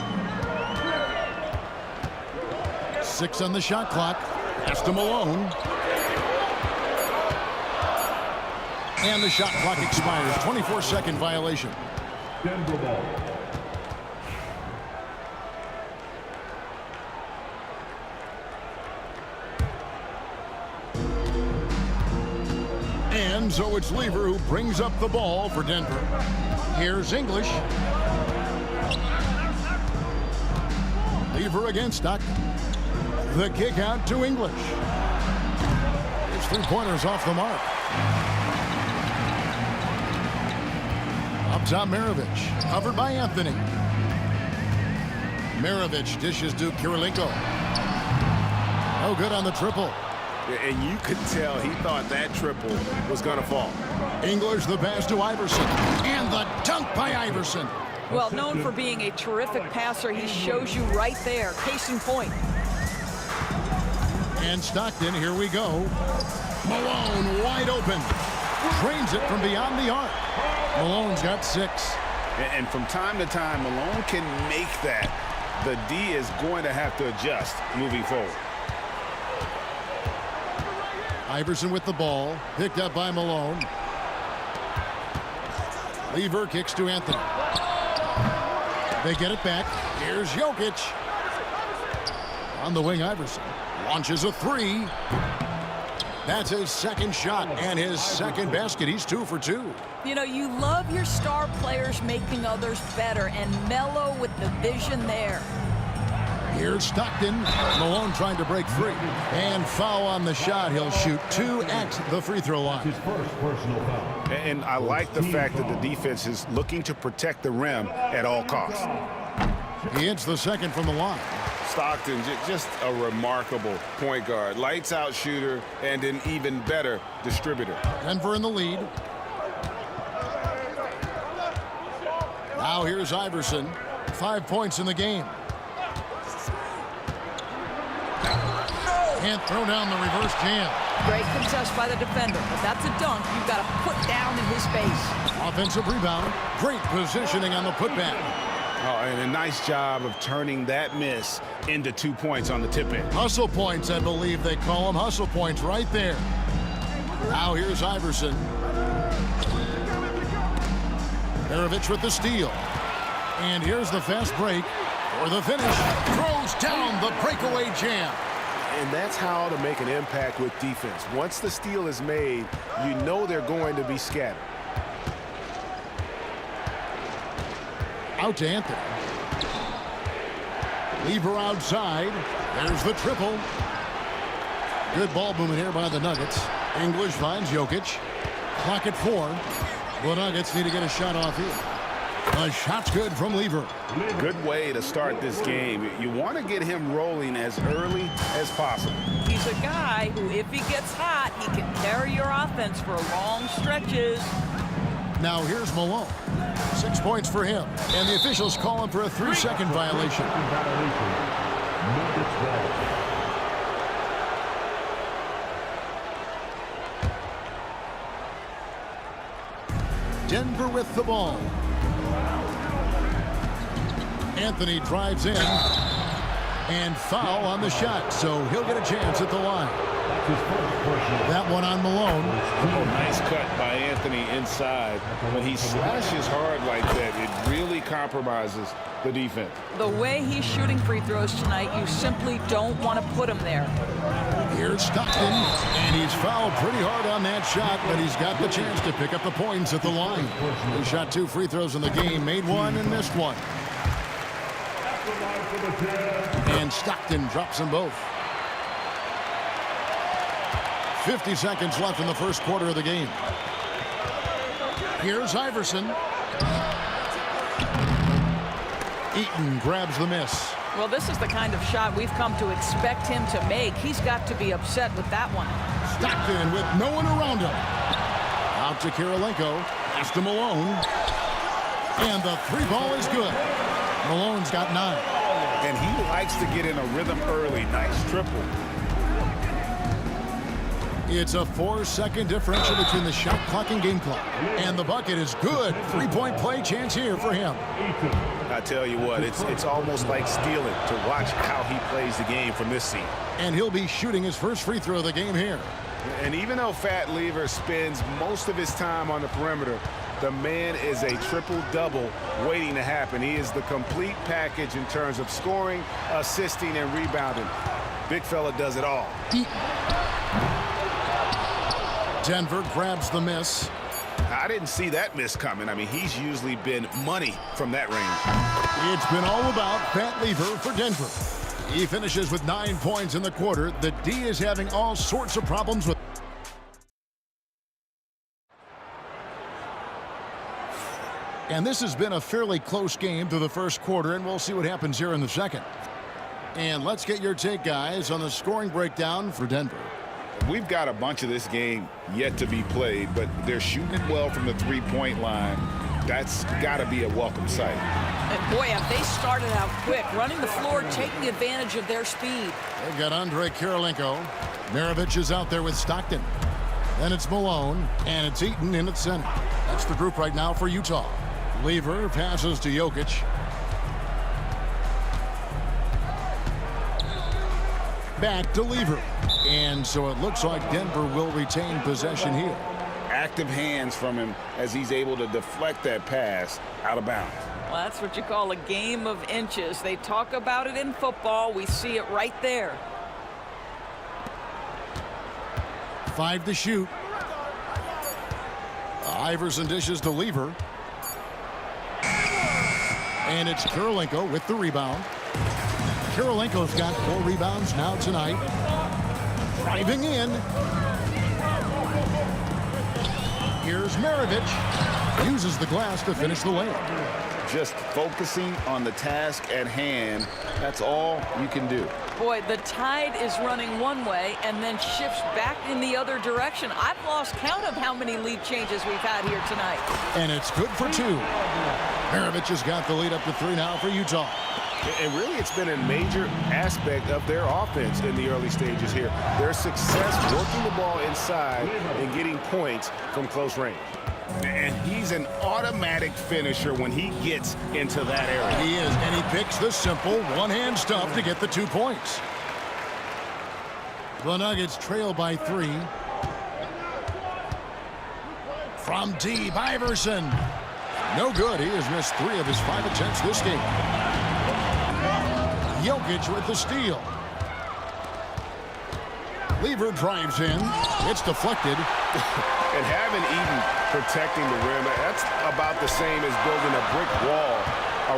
6 on the shot clock. Pass to Malone. And the shot clock expires. 24-second violation. Denver ball. And so it's Lever who brings up the ball for Denver. Here's English. Lever against Stockton. The kick out to English. His 3-pointers off the mark. Up top, Maravich. Covered by Anthony. Maravich dishes to Kirilenko. No good on the triple. And you could tell he thought that triple was going to fall. English the pass to Iverson. And the dunk by Iverson. Well, known for being a terrific passer, he shows you right there. Case in point. And Stockton, here we go. Malone wide open. Trains it from beyond the arc. Malone's got 6. And from time to time, Malone can make that. The D is going to have to adjust moving forward. Iverson with the ball. Picked up by Malone. Lever kicks to Anthony. They get it back. Here's Jokic. On the wing, Iverson. Launches a 3. That's his second shot and his second basket. He's 2 for 2. You know, you love your star players making others better, and Melo with the vision there. Here's Stockton. Malone trying to break free. And foul on the shot. He'll shoot 2 at the free throw line. His first personal foul. And I like the fact that the defense is looking to protect the rim at all costs. He hits the second from the line. Stockton, just a remarkable point guard. Lights out shooter and an even better distributor. Denver in the lead. Now here's Iverson. 5 points in the game. Can't throw down the reverse jam. Great contest by the defender, but that's a dunk you've got to put down in his face. Offensive rebound. Great positioning on the putback. Oh, and a nice job of turning that miss into 2 points on the tip in. Hustle points, I believe they call them. Hustle points right there. Now here's Iverson. Maravich with the steal. And here's the fast break for the finish. Throws down the breakaway jam. And that's how to make an impact with defense. Once the steal is made, you know they're going to be scattered. Out to Anthony. Lever outside. There's the triple. Good ball movement here by the Nuggets. English finds Jokic. Clock at 4. The Nuggets need to get a shot off here. A shot's good from Lever. Good way to start this game. You want to get him rolling as early as possible. He's a guy who, if he gets hot, he can carry your offense for long stretches. Now here's Malone. 6 points for him. And the officials call him for a 3-second violation. Denver with the ball. Anthony drives in. And foul on the shot, so he'll get a chance at the line. That one on Malone. Oh, nice cut by Anthony inside. When he slashes hard like that, it really compromises the defense. The way he's shooting free throws tonight, you simply don't want to put him there. Here's Stockton, and he's fouled pretty hard on that shot, but he's got the chance to pick up the points at the line. He shot 2 free throws in the game, made one and missed one. And Stockton drops them both. 50 seconds left in the first quarter of the game. Here's Iverson. Eaton grabs the miss. Well, this is the kind of shot we've come to expect him to make. He's got to be upset with that one. Stockton with no one around him. Out to Kirilenko. Pass to Malone. And the 3-ball is good. Malone's got 9. And he likes to get in a rhythm early. Nice triple. It's a 4-second differential between the shot clock and game clock. And the bucket is good. 3-point play chance here for him. I tell you what, it's almost like stealing to watch how he plays the game from this seat. And he'll be shooting his first free throw of the game here. And even though Fat Lever spends most of his time on the perimeter, the man is a triple-double waiting to happen. He is the complete package in terms of scoring, assisting, and rebounding. Big fella does it all. Denver grabs the miss. I didn't see that miss coming. I mean, he's usually been money from that range. It's been all about Fat Lever for Denver. He finishes with 9 points in the quarter. The D is having all sorts of problems with. And this has been a fairly close game through the first quarter, and we'll see what happens here in the second. And let's get your take, guys, on the scoring breakdown for Denver. We've got a bunch of this game yet to be played, but they're shooting it well from the 3-point line. That's got to be a welcome sight. And boy, have they started out quick, running the floor, taking advantage of their speed. They've got Andre Kirilenko. Maravich is out there with Stockton. Then it's Malone, and it's Eaton in at center. That's the group right now for Utah. Lever passes to Jokic. Back to Lever. And so it looks like Denver will retain possession here. Active hands from him as he's able to deflect that pass out of bounds. Well, that's what you call a game of inches. They talk about it in football. We see it right there. 5 to shoot. Iverson dishes to Lever. And it's Kirilenko with the rebound. Kirilenko's got 4 rebounds now tonight. Driving in. Here's Maravich. Uses the glass to finish the layup. Just focusing on the task at hand. That's all you can do. Boy, the tide is running one way and then shifts back in the other direction. I've lost count of how many lead changes we've had here tonight. And it's good for 2. Maravich has got the lead up to 3 now for Utah. And really, it's been a major aspect of their offense in the early stages here. Their success working the ball inside and getting points from close range. And he's an automatic finisher when he gets into that area. He is, and he picks the simple one-hand stuff to get the 2 points. The Nuggets trail by 3. From deep, Iverson. No good. He has missed 3 of his 5 attempts this game. Jokic with the steal. Lever drives in. It's deflected. And having Eaton protecting the rim, that's about the same as building a brick wall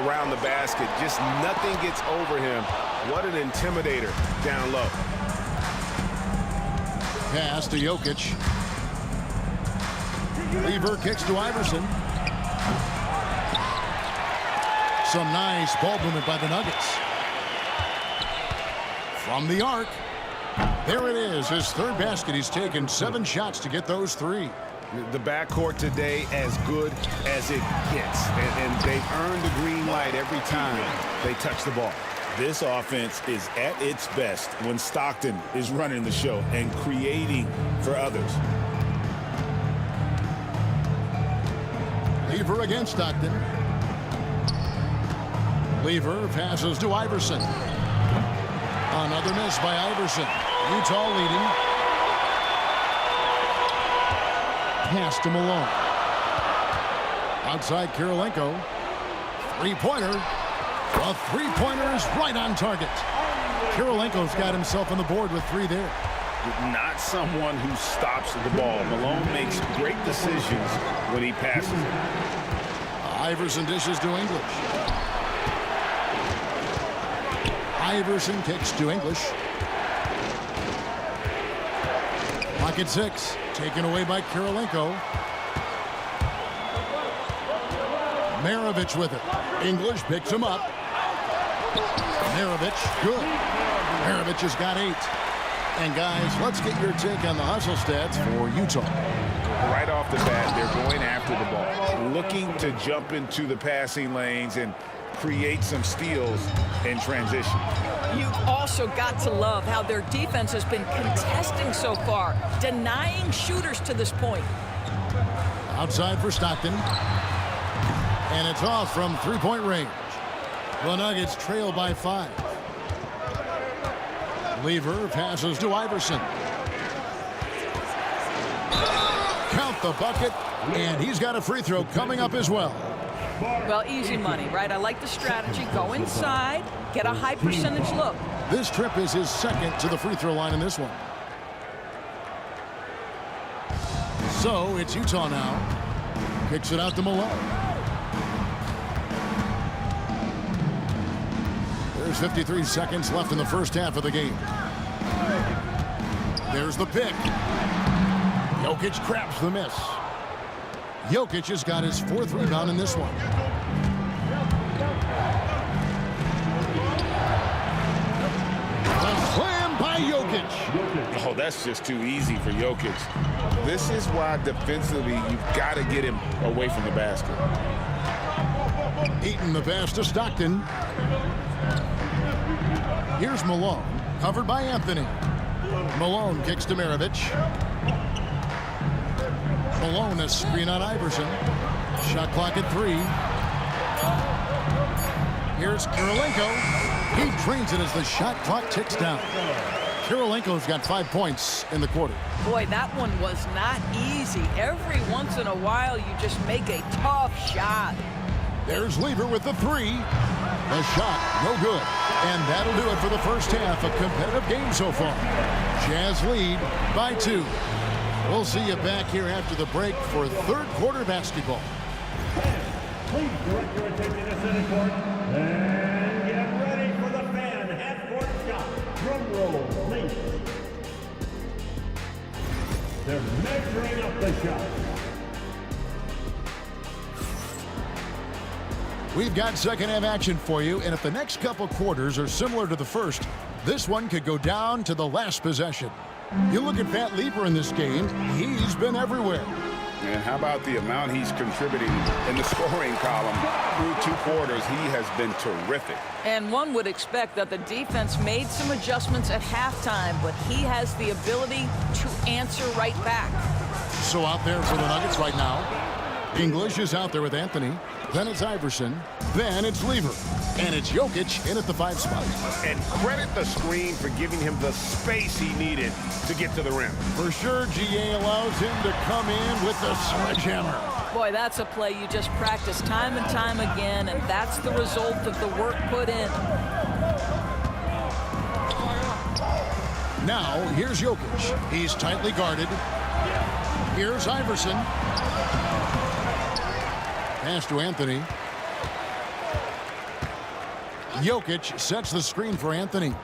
around the basket. Just nothing gets over him. What an intimidator down low. Pass to Jokic. Lever kicks to Iverson. Some nice ball movement by the Nuggets. From the arc. There it is, his third basket. He's taken 7 shots to get those 3. The backcourt today as good as it gets. And they've earned the green light every time they touch the ball. This offense is at its best when Stockton is running the show and creating for others. Lever against Stockton. Lever passes to Iverson. Another miss by Iverson. Utah leading. Pass to Malone. Outside Kirilenko. Three-pointer. A three-pointer is right on target. Kirilenko's got himself on the board with 3 there. Not someone who stops the ball. Malone makes great decisions when he passes it. Iverson dishes to English. Iverson kicks to English. Pocket 6, taken away by Kirilenko. Maravich with it. English picks him up. Maravich, good. Maravich has got 8. And guys, let's get your take on the hustle stats for Utah. Right off the bat, they're going after the ball, looking to jump into the passing lanes and create some steals in transition. You've also got to love how their defense has been contesting so far, denying shooters to this point. Outside for Stockton. And it's off from 3-point range. The Nuggets trail by 5. Lever passes to Iverson. Count the bucket, and he's got a free throw coming up as well. Well, easy money, right? I like the strategy. Go inside, get a high percentage look. This trip is his second to the free throw line in this one. So it's Utah now. Kicks it out to Malone. There's 53 seconds left in the first half of the game. There's the pick. Jokic craps the miss. Jokic has got his 4th rebound in this one. A slam by Jokic. Oh, that's just too easy for Jokic. This is why defensively you've got to get him away from the basket. Eaton the pass to Stockton. Here's Malone, covered by Anthony. Malone kicks to Maravich. Malone a screen on Iverson. Shot clock at 3. Here's Kirilenko. He drains it as the shot clock ticks down. Kirilenko's got 5 points in the quarter. Boy, that one was not easy. Every once in a while, you just make a tough shot. There's Lever with the 3. The shot, no good. And that'll do it for the first half. A competitive game so far. Jazz lead by 2. We'll see you back here after the break for third quarter basketball. Please direct your attention to center court and get ready for the fan half-court shot. Drum roll, please. They're measuring up the shot. We've got second half action for you, and if the next couple quarters are similar to the first, this one could go down to the last possession. You look at Pat Lever in this game, he's been everywhere. And how about the amount he's contributing in the scoring column? Through 2 quarters, he has been terrific. And one would expect that the defense made some adjustments at halftime, but he has the ability to answer right back. So out there for the Nuggets right now, English is out there with Anthony. Then it's Iverson. Then it's Lever. And it's Jokic in at the 5 spot. And credit the screen for giving him the space he needed to get to the rim. For sure, GA allows him to come in with the sledgehammer. Boy, that's a play you just practice time and time again, and that's the result of the work put in. Now, here's Jokic. He's tightly guarded. Here's Iverson. Pass to Anthony. Jokic sets the screen for Anthony.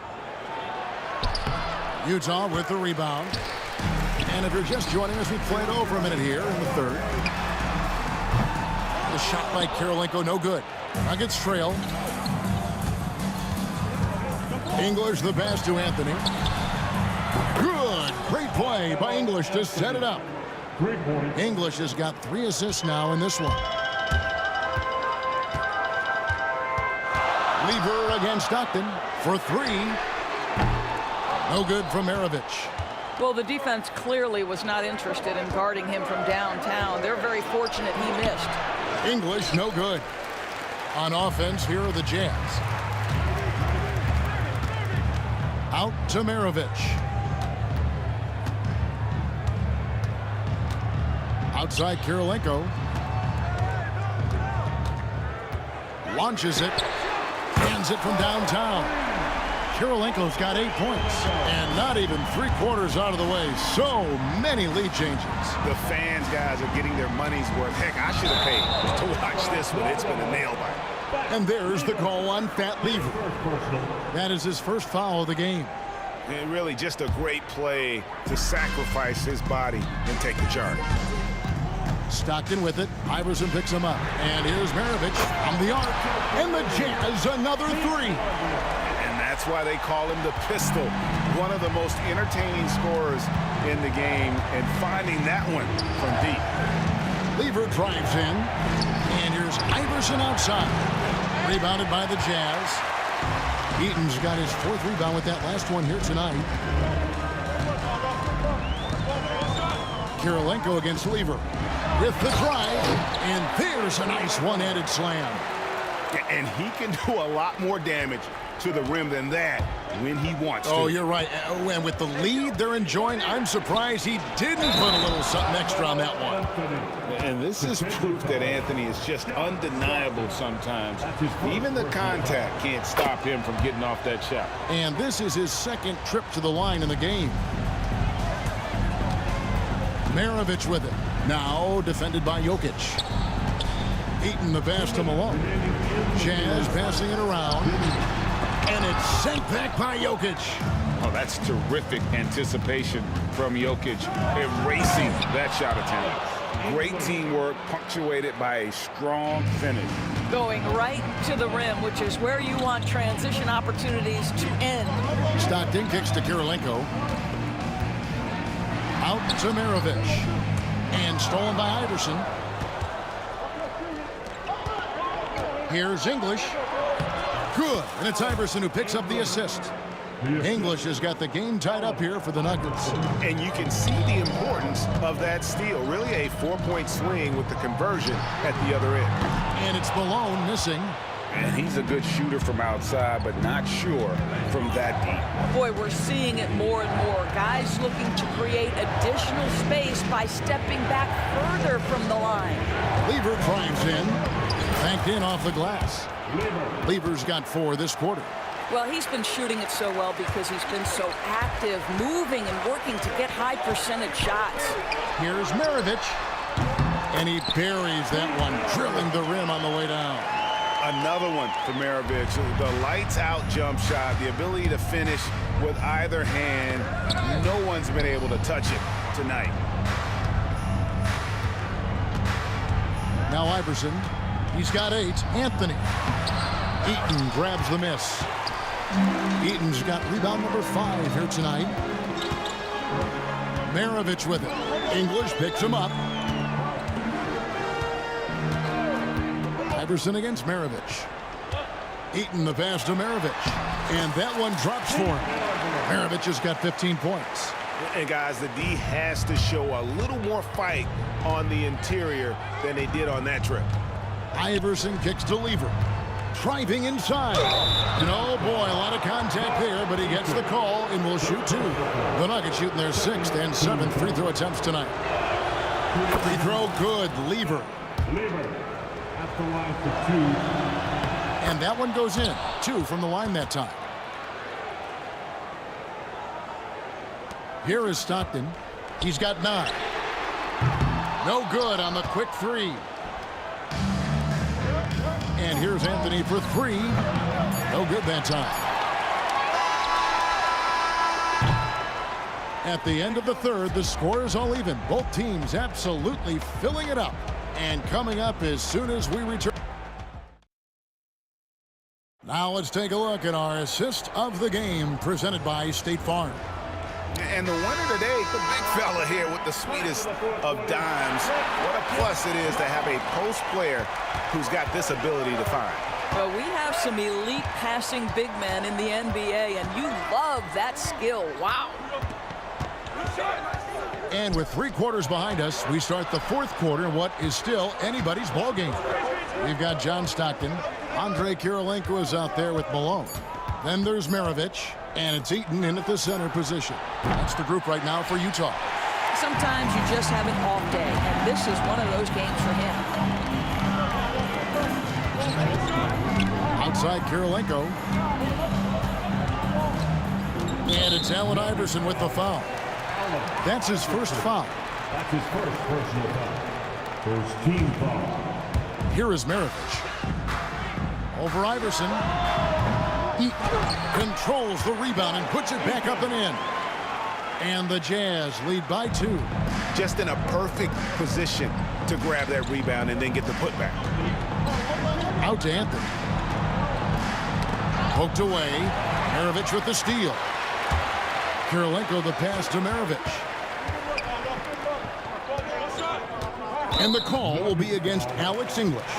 Utah with the rebound. And if you're just joining us, we played over a minute here in the third. The shot by Karolinko, no good. Nuggets trail. English the pass to Anthony. Good. Great play by English to set it up. English has got 3 assists now in this one. Lever against Stockton for 3. No good from Maravich. Well, the defense clearly was not interested in guarding him from downtown. They're very fortunate he missed. English, no good. On offense, here are the Jazz. Out to Maravich. Outside Karolinko. Launches it. Hands it from downtown. Karolinko's got 8 points. And not even 3/4 out of the way. So many lead changes. The fans, guys, are getting their money's worth. Heck, I should have paid to watch this one. It's been a nail biter. And there's the call on Fat Lever. That is his first foul of the game. And really just a great play to sacrifice his body and take the charge. Stockton with it. Iverson picks him up. And here's Maravich on the arc. And the Jazz, another 3. And that's why they call him the Pistol. One of the most entertaining scorers in the game. And finding that one from deep. Lever drives in. And here's Iverson outside. Rebounded by the Jazz. Eaton's got his 4th rebound with that last one here tonight. Karolinko against Lever. With the drive, and there's a nice one-handed slam. And he can do a lot more damage to the rim than that when he wants to. Oh, you're right. And with the lead they're enjoying, I'm surprised he didn't put a little something extra on that one. And this is proof that Anthony is just undeniable sometimes. Even the contact can't stop him from getting off that shot. And this is his 2nd trip to the line in the game. Maravich with it. Now defended by Jokic. Eaton the pass to Malone. Jazz passing it around. And it's sent back by Jokic. Oh, that's terrific anticipation from Jokic, erasing that shot attempt. Great teamwork, punctuated by a strong finish. Going right to the rim, which is where you want transition opportunities to end. Stockton kicks to Karolinko. Out to Maravich. And stolen by Iverson. Here's English. Good. And it's Iverson who picks up the assist. English has got the game tied up here for the Nuggets. And you can see the importance of that steal. Really a 4-point swing with the conversion at the other end. And it's Malone missing. And he's a good shooter from outside, but not sure from that deep. Boy, we're seeing it more and more. Guys looking to create additional space by stepping back further from the line. Lever drives in. Banked in off the glass. Lever's got 4 this quarter. Well, he's been shooting it so well because he's been so active, moving and working to get high percentage shots. Here's Maravich. And he buries that one, drilling the rim on the way down. Another one for Maravich. The lights-out jump shot, the ability to finish with either hand. No one's been able to touch it tonight. Now Iverson. He's got 8. Anthony. Eaton grabs the miss. Eaton's got rebound number 5 here tonight. Maravich with it. English picks him up. Iverson against Maravich. Eaton the pass to Maravich. And that one drops for him. Maravich has got 15 points. And guys, the D has to show a little more fight on the interior than they did on that trip. Iverson kicks to Lever. Driving inside. And oh boy, a lot of contact there, but he gets the call and will shoot 2. The Nuggets shooting their 6th and 7th free throw attempts tonight. Free throw good. Lever. At the line for 2. And that one goes in. 2 from the line that time. Here is Stockton. He's got 9. No good on the quick 3. And here's Anthony for 3. No good that time. At the end of the third, the score is all even. Both teams absolutely filling it up. And coming up as soon as we return. Now let's take a look at our assist of the game presented by State Farm. And the winner today, the big fella here with the sweetest of dimes. What a plus it is to have a post player who's got this ability to find. Well, we have some elite passing big men in the NBA, and you love that skill. Wow. And with 3 quarters behind us, we start the 4th quarter in what is still anybody's ball game. We've got John Stockton. Andre Kirilenko is out there with Malone. Then there's Maravich, and it's Eaton in at the center position. That's the group right now for Utah. Sometimes you just have an off day, and this is one of those games for him. Outside Kirilenko. And it's Allen Iverson with the foul. That's his first foul. That's his first personal foul. First team foul. Here is Maravich. Over Iverson. He controls the rebound and puts it back up and in. And the Jazz lead by 2. Just in a perfect position to grab that rebound and then get the putback. Out to Anthony. Poked away. Maravich with the steal. Kirilenko the pass to Maravich. And the call will be against Alex English.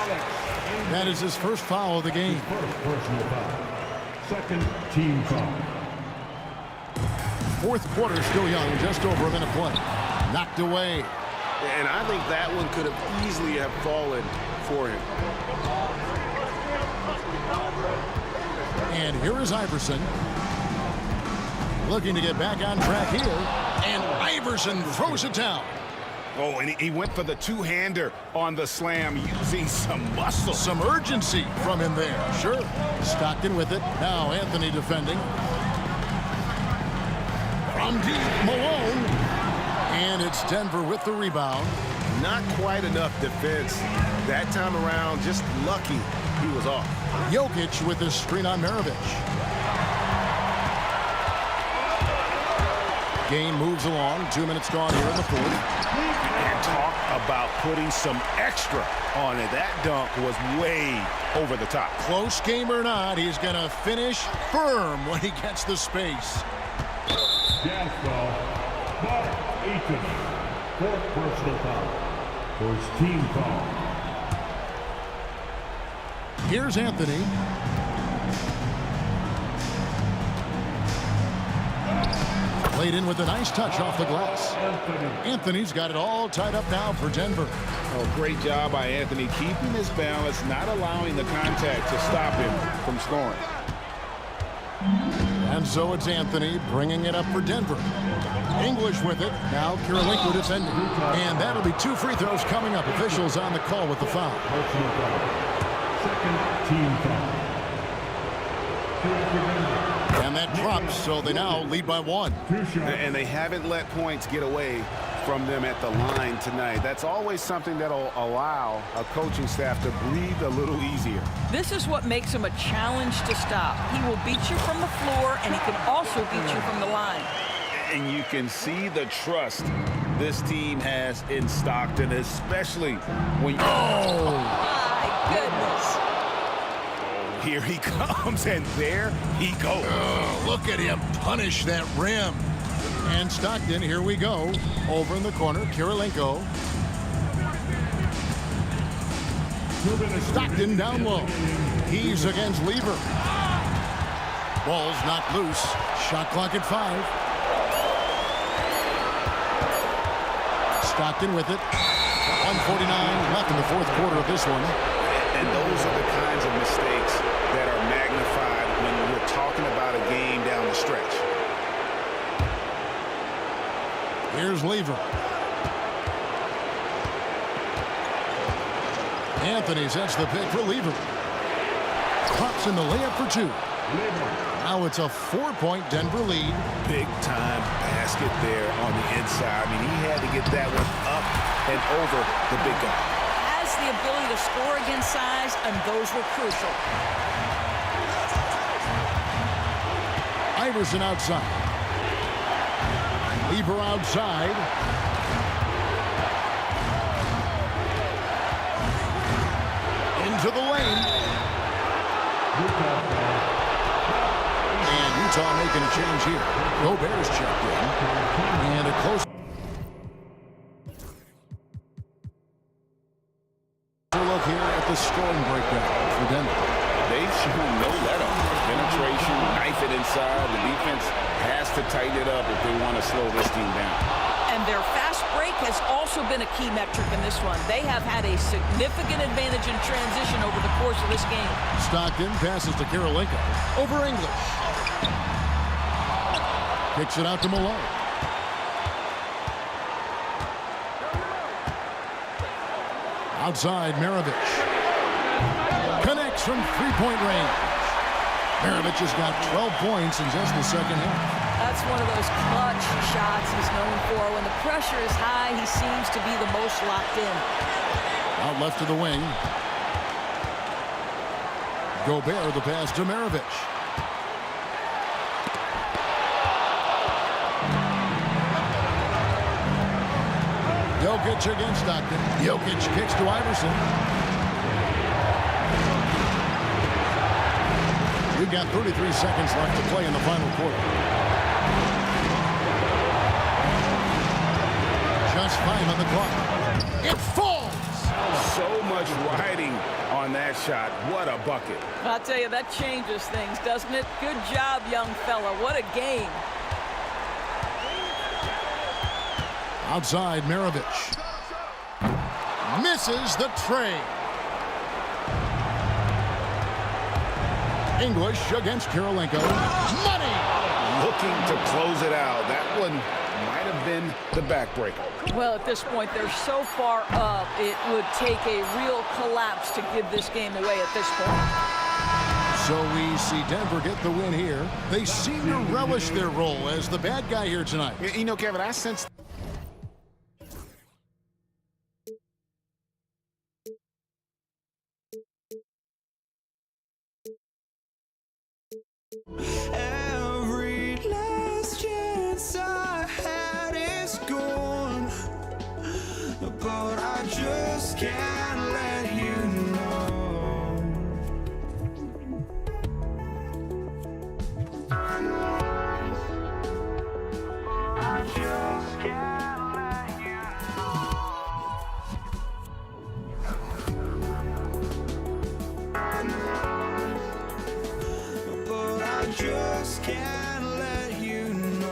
That is his first foul of the game. First personal foul. Second team foul. 4th quarter still young, just over a minute play. Knocked away. And I think that one could have easily have fallen for him. And here is Iverson. Looking to get back on track here. And Iverson throws it down. Oh, and he went for the two-hander on the slam using some muscle. Some urgency from him there. Sure. Stockton with it. Now Anthony defending. From deep, Malone. And it's Denver with the rebound. Not quite enough defense. That time around, just lucky he was off. Jokic with his screen on Maravich. Game moves along. 2 minutes gone here in the 4th. And talk about putting some extra on it. That dunk was way over the top. Close game or not, he's going to finish firm when he gets the space. Jazz foul. Mark Eaton. 4th personal foul. First team foul. Here's Anthony. Played in with a nice touch off the glass. Anthony's got it all tied up now for Denver. Oh, great job by Anthony, keeping his balance, not allowing the contact to stop him from scoring. And so it's Anthony bringing it up for Denver. English with it. Now Kirilenko defending. And that'll be 2 free throws coming up. Officials on the call with the foul. Second team foul. And that drops, so they now lead by 1. And they haven't let points get away from them at the line tonight. That's always something that'll allow a coaching staff to breathe a little easier. This is what makes him a challenge to stop. He will beat you from the floor, and he can also beat you from the line. And you can see the trust this team has in Stockton, especially when you... Oh, my goodness. Here he comes, and there he goes. Oh, look at him punish that rim. And Stockton, here we go. Over in the corner, Kirilenko. Stockton down low. He's against Lever. Ball's not loose. Shot clock at 5. Stockton with it. 1:49 left in the 4th quarter of this one. And those are the kinds of mistakes that are magnified when we're talking about a game down the stretch. Here's Lever. Anthony sets the pick for Lever. Drops in the layup for 2. Now it's a 4-point Denver lead. Big time basket there on the inside. I mean, he had to get that one up and over the big guy. Has the ability to score against size, and those were crucial. Iverson outside. Lever outside. Into the lane. And Utah making a change here. Gobert's checked in. And a close look here at the scoring breakdown for Denver. They've shown no let-up. Penetration, knife it inside. The defense has to tighten it up if they want to slow this team down. And their fast break has also been a key metric in this one. They have had a significant advantage in transition over the course of this game. Stockton passes to Karolinko. Over English. Kicks it out to Malone. Outside, Maravich. Connects from three-point range. Maravich has got 12 points in just the second half. That's one of those clutch shots he's known for. When the pressure is high, he seems to be the most locked in. Out left to the wing. Gobert, the pass to Maravich. Jokic against Stockton. Jokic kicks to Iverson. We've got 33 seconds left to play in the final quarter. Just 5 on the clock. It falls! So much riding on that shot. What a bucket. I'll tell you, that changes things, doesn't it? Good job, young fella. What a game. Outside, Maravich. Misses the tray. English against Karolinko. Money! Looking to close it out. That one might have been the backbreaker. Well, at this point, they're so far up, it would take a real collapse to give this game away at this point. So we see Denver get the win here. They seem to relish their role as the bad guy here tonight. You know, Kevin, I sense... Every last chance I had is gone, but I just can't let you know. I just can't let you just can't let you know.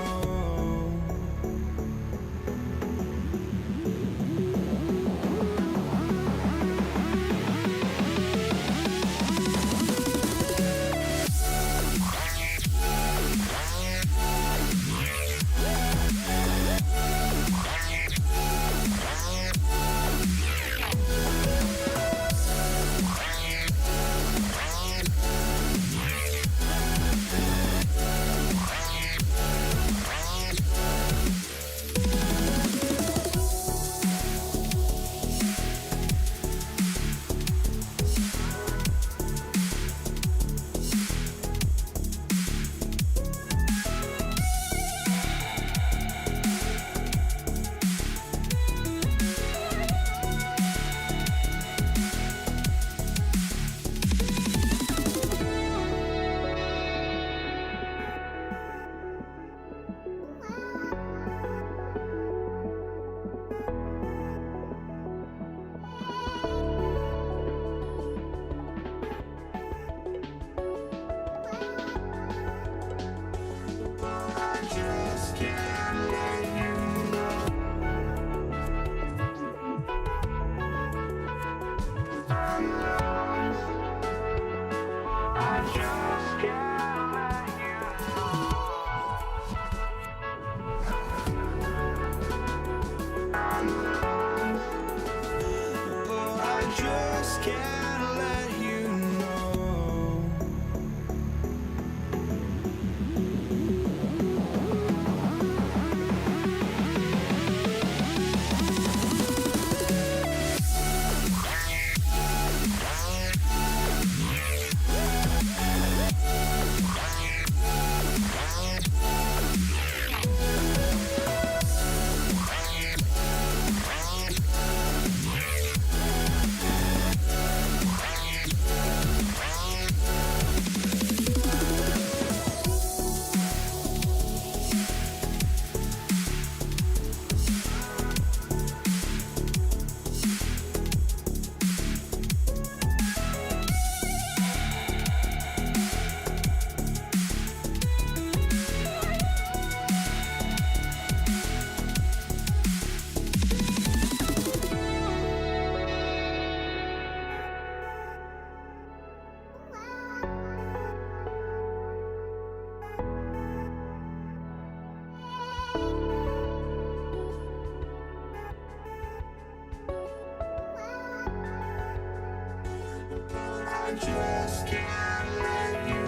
just can't let you.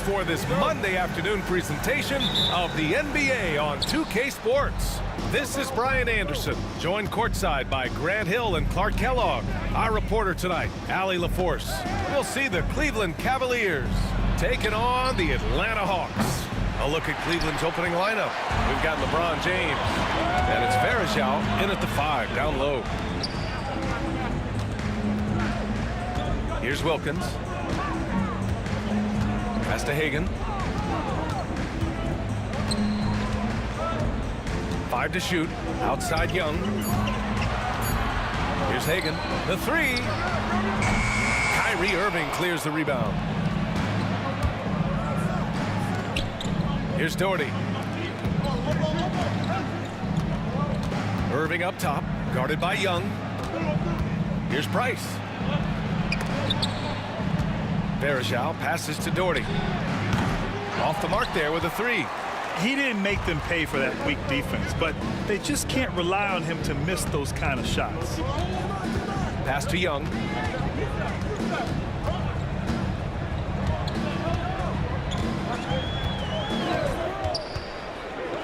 For this Monday afternoon presentation of the NBA on 2K Sports. This is Brian Anderson, joined courtside by Grant Hill and Clark Kellogg. Our reporter tonight, Allie LaForce. We'll see the Cleveland Cavaliers taking on the Atlanta Hawks. A look at Cleveland's opening lineup. We've got LeBron James, and it's Varejao in at the 5, down low. Here's Wilkins. Pass to Hagan. 5 to shoot. Outside Young. Here's Hagan. The 3. Kyrie Irving clears the rebound. Here's Doherty. Irving up top. Guarded by Young. Here's Price. Varejao passes to Doherty. Off the mark there with a 3. He didn't make them pay for that weak defense, but they just can't rely on him to miss those kind of shots. Pass to Young.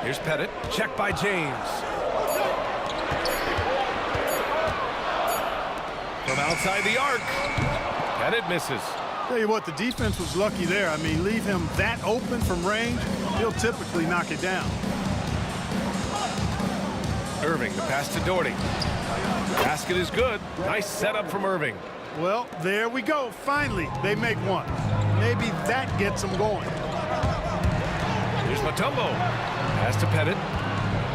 Here's Pettit. Checked by James. From outside the arc. Pettit misses. Tell you what, the defense was lucky there. I mean, leave him that open from range, he'll typically knock it down. Irving, the pass to Doherty. Basket is good. Nice setup from Irving. Well, there we go. Finally, they make one. Maybe that gets them going. Here's Mutombo. Pass to Pettit.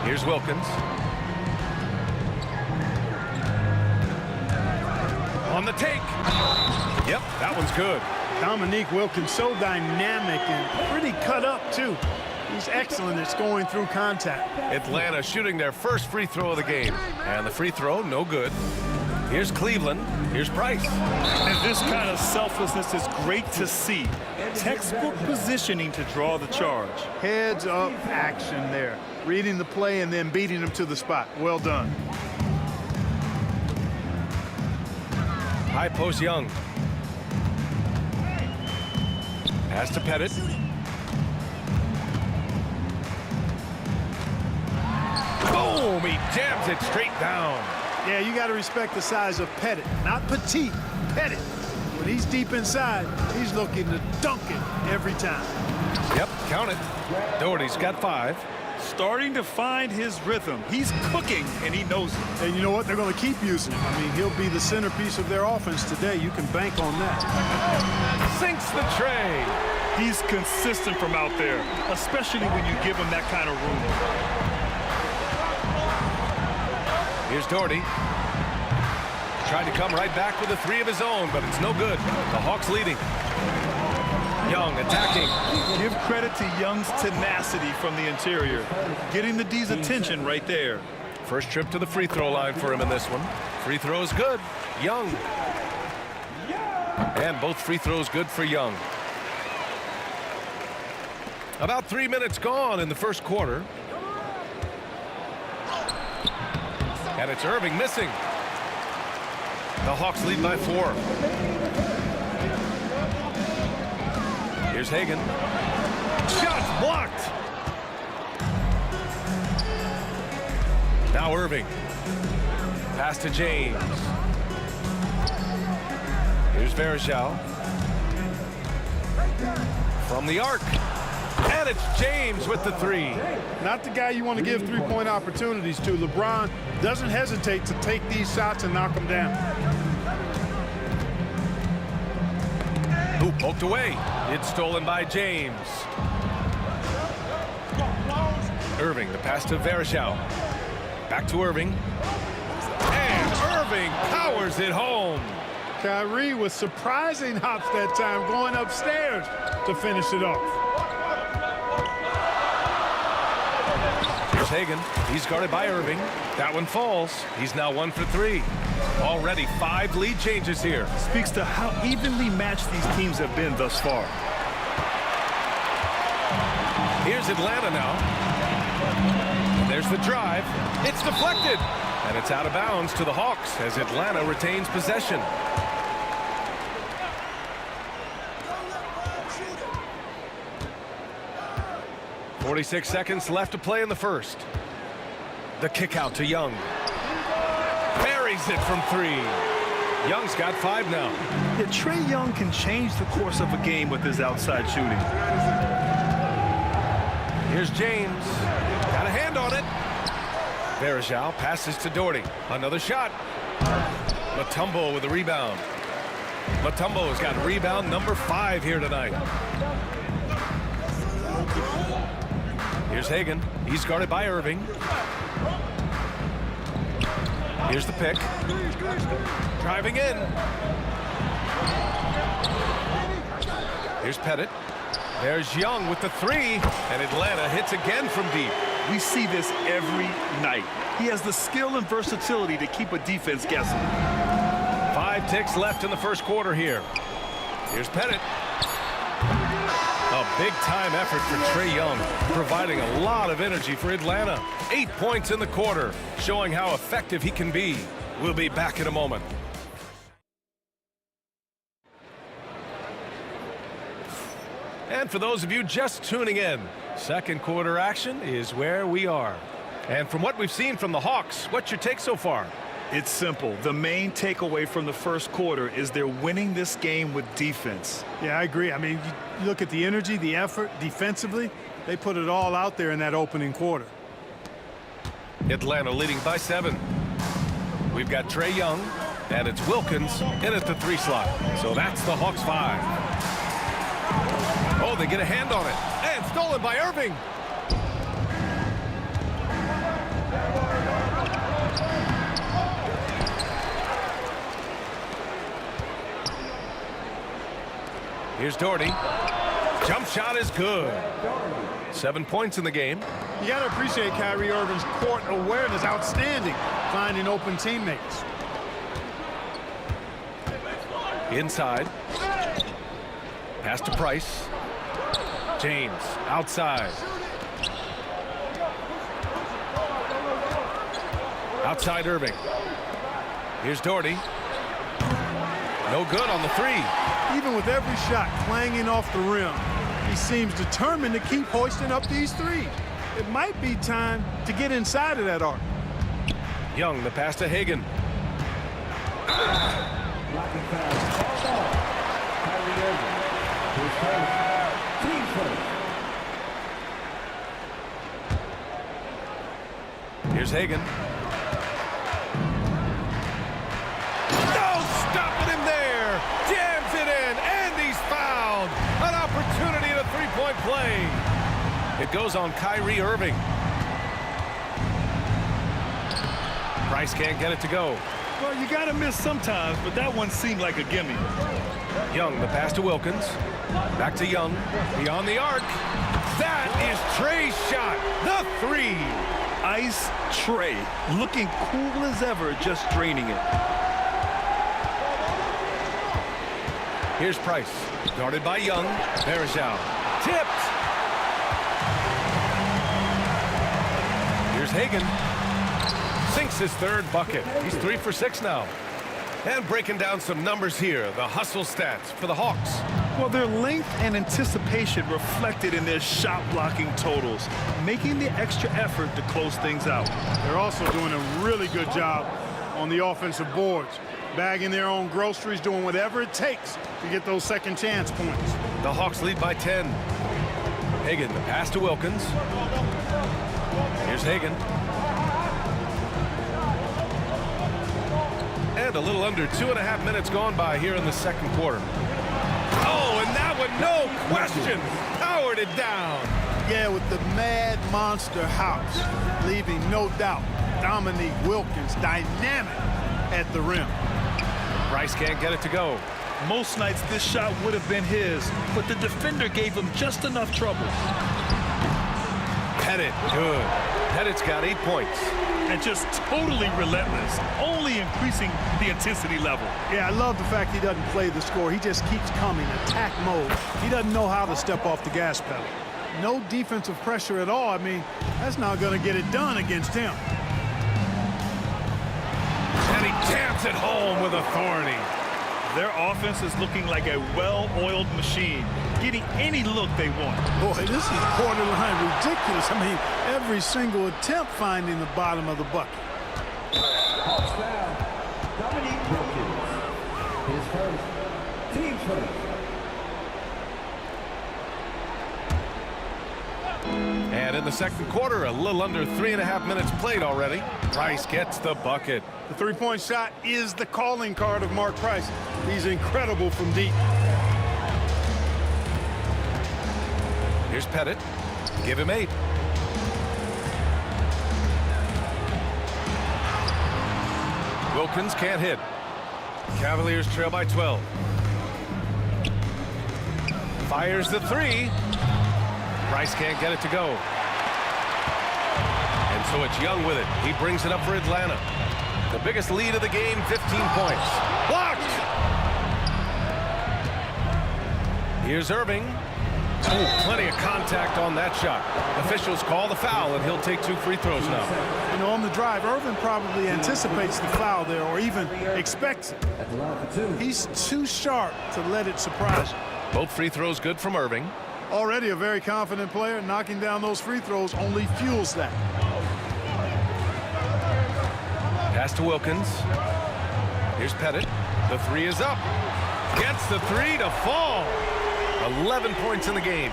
Here's Wilkins. On the take. Yep, that one's good. Dominique Wilkins, so dynamic and pretty cut up, too. He's excellent at scoring through contact. Atlanta shooting their first free throw of the game. And the free throw, no good. Here's Cleveland. Here's Price. And this kind of selflessness is great to see. Textbook positioning to draw the charge. Heads up action there. Reading the play and then beating him to the spot. Well done. High post Young. Pass to Pettit. Boom! He jams it straight down. Yeah, you got to respect the size of Pettit. Not petite, Pettit. When he's deep inside, he's looking to dunk it every time. Yep, count it. Doherty's got 5. Starting to find his rhythm. He's cooking, and he knows it. And you know what? They're going to keep using him. I mean, he'll be the centerpiece of their offense today. You can bank on that. Sinks the tray. He's consistent from out there, especially when you give him that kind of room. Here's Doherty. Tried to come right back with a three of his own, but it's no good. The Hawks leading. Young attacking. Give credit to Young's tenacity from the interior, getting the D's attention right there. First trip to the free throw line for him in this one. Free throws good. Young. And both free throws good for Young. About 3 minutes gone in the first quarter. And it's Irving missing. The Hawks lead by 4. Here's Hagan. Shot blocked. Now Irving. Pass to James. Here's Varejao. From the arc. And it's James with the three. Not the guy you want to give three-point opportunities to. LeBron doesn't hesitate to take these shots and knock them down. Ooh, poked away. It's stolen by James. Irving, the pass to Varejao. Back to Irving. And Irving powers it home. Kyrie with surprising hops that time, going upstairs to finish it off. Here's Hagan. He's guarded by Irving. That one falls. He's now 1 for 3. Already 5 lead changes here. Speaks to how evenly matched these teams have been thus far. Here's Atlanta now. And there's the drive. It's deflected. And it's out of bounds to the Hawks as Atlanta retains possession. .46 seconds left to play in the first. The kick out to Young. Buries it from 3. Young's got 5 now. Yeah, Trae Young can change the course of a game with his outside shooting. Here's James. Got a hand on it. Varejao passes to Doherty. Another shot. Mutombo with a rebound. Mutombo has got rebound number 5 here tonight. Here's Hagan. He's guarded by Irving. Here's the pick. Driving in. Here's Pettit. There's Young with the 3. And Atlanta hits again from deep. We see this every night. He has the skill and versatility to keep a defense guessing. 5 ticks left in the first quarter here. Here's Pettit. A big-time effort for Trae Young, providing a lot of energy for Atlanta. 8 points in the quarter, showing how effective he can be. We'll be back in a moment. And for those of you just tuning in, second quarter action is where we are. And from what we've seen from the Hawks, what's your take so far? It's simple. The main takeaway from the first quarter is they're winning this game with defense. Yeah, I agree. I mean, you look at the energy, the effort, defensively, they put it all out there in that opening quarter. Atlanta leading by 7. We've got Trae Young, and it's Wilkins in at the 3 slot. So that's the Hawks 5. Oh, they get a hand on it. And stolen by Irving. Here's Doherty. Jump shot is good. 7 points in the game. You got to appreciate Kyrie Irving's court awareness, outstanding, finding open teammates. Inside. Pass to Price. James outside. Outside Irving. Here's Doherty. No good on the 3. Even with every shot clanging off the rim, he seems determined to keep hoisting up these 3s. It might be time to get inside of that arc. Young, the pass to Hagan. Here's Hagan. No stopping him there. Jams it in, and he's fouled. An opportunity to It goes on Kyrie Irving. Price can't get it to go. Well, you got to miss sometimes, but that one seemed like a gimme. Young, the pass to Wilkins. Back to Young. Beyond the arc. That is Trey's shot. The three. Ice Trey, looking cool as ever, just draining it. Here's Price. Guarded by Young. Varejao. Tipped. Here's Hagan. Sinks his third bucket. He's 3 for 6 now. And breaking down some numbers here, the hustle stats for the Hawks. Well, their length and anticipation reflected in their shot blocking totals, making the extra effort to close things out. They're also doing a really good job on the offensive boards, bagging their own groceries, doing whatever it takes to get those second chance points. The Hawks lead by 10. Hagan, the pass to Wilkins. Here's Hagan. And a little under 2.5 minutes gone by here in the second quarter. Oh, and that one, no question, powered it down. Yeah, with the mad monster house, leaving no doubt Dominique Wilkins dynamic at the rim. Price can't get it to go. Most nights this shot would have been his, but the defender gave him just enough trouble. Pettit, good. Pettit's got 8 points. And just totally relentless, only increasing the intensity level. Yeah, I love the fact he doesn't play the score. He just keeps coming, attack mode. He doesn't know how to step off the gas pedal. No defensive pressure at all. I mean, that's not going to get it done against him. And he jams it home with authority. Their offense is looking like a well-oiled machine, getting any look they want. Boy, this is borderline ridiculous. I mean, every single attempt finding the bottom of the bucket. Hawks foul. Dominique Wilkins. His first. Team first. And in the second quarter, a little under 3.5 minutes played already. Price gets the bucket. The three-point shot is the calling card of Mark Price. He's incredible from deep. Here's Pettit. Give him 8. Wilkins can't hit. Cavaliers trail by 12. Fires the 3. Price can't get it to go. And so it's Young with it. He brings it up for Atlanta. The biggest lead of the game, 15 points. Blocked! Here's Irving. Oh, plenty of contact on that shot. Officials call the foul, and he'll take 2 free throws now. You know, on the drive, Irving probably anticipates the foul there or even expects it. He's too sharp to let it surprise him. Both free throws good from Irving. Already a very confident player. Knocking down those free throws only fuels that. Pass to Wilkins. Here's Pettit. The 3 is up. Gets the 3 to fall. 11 points in the game.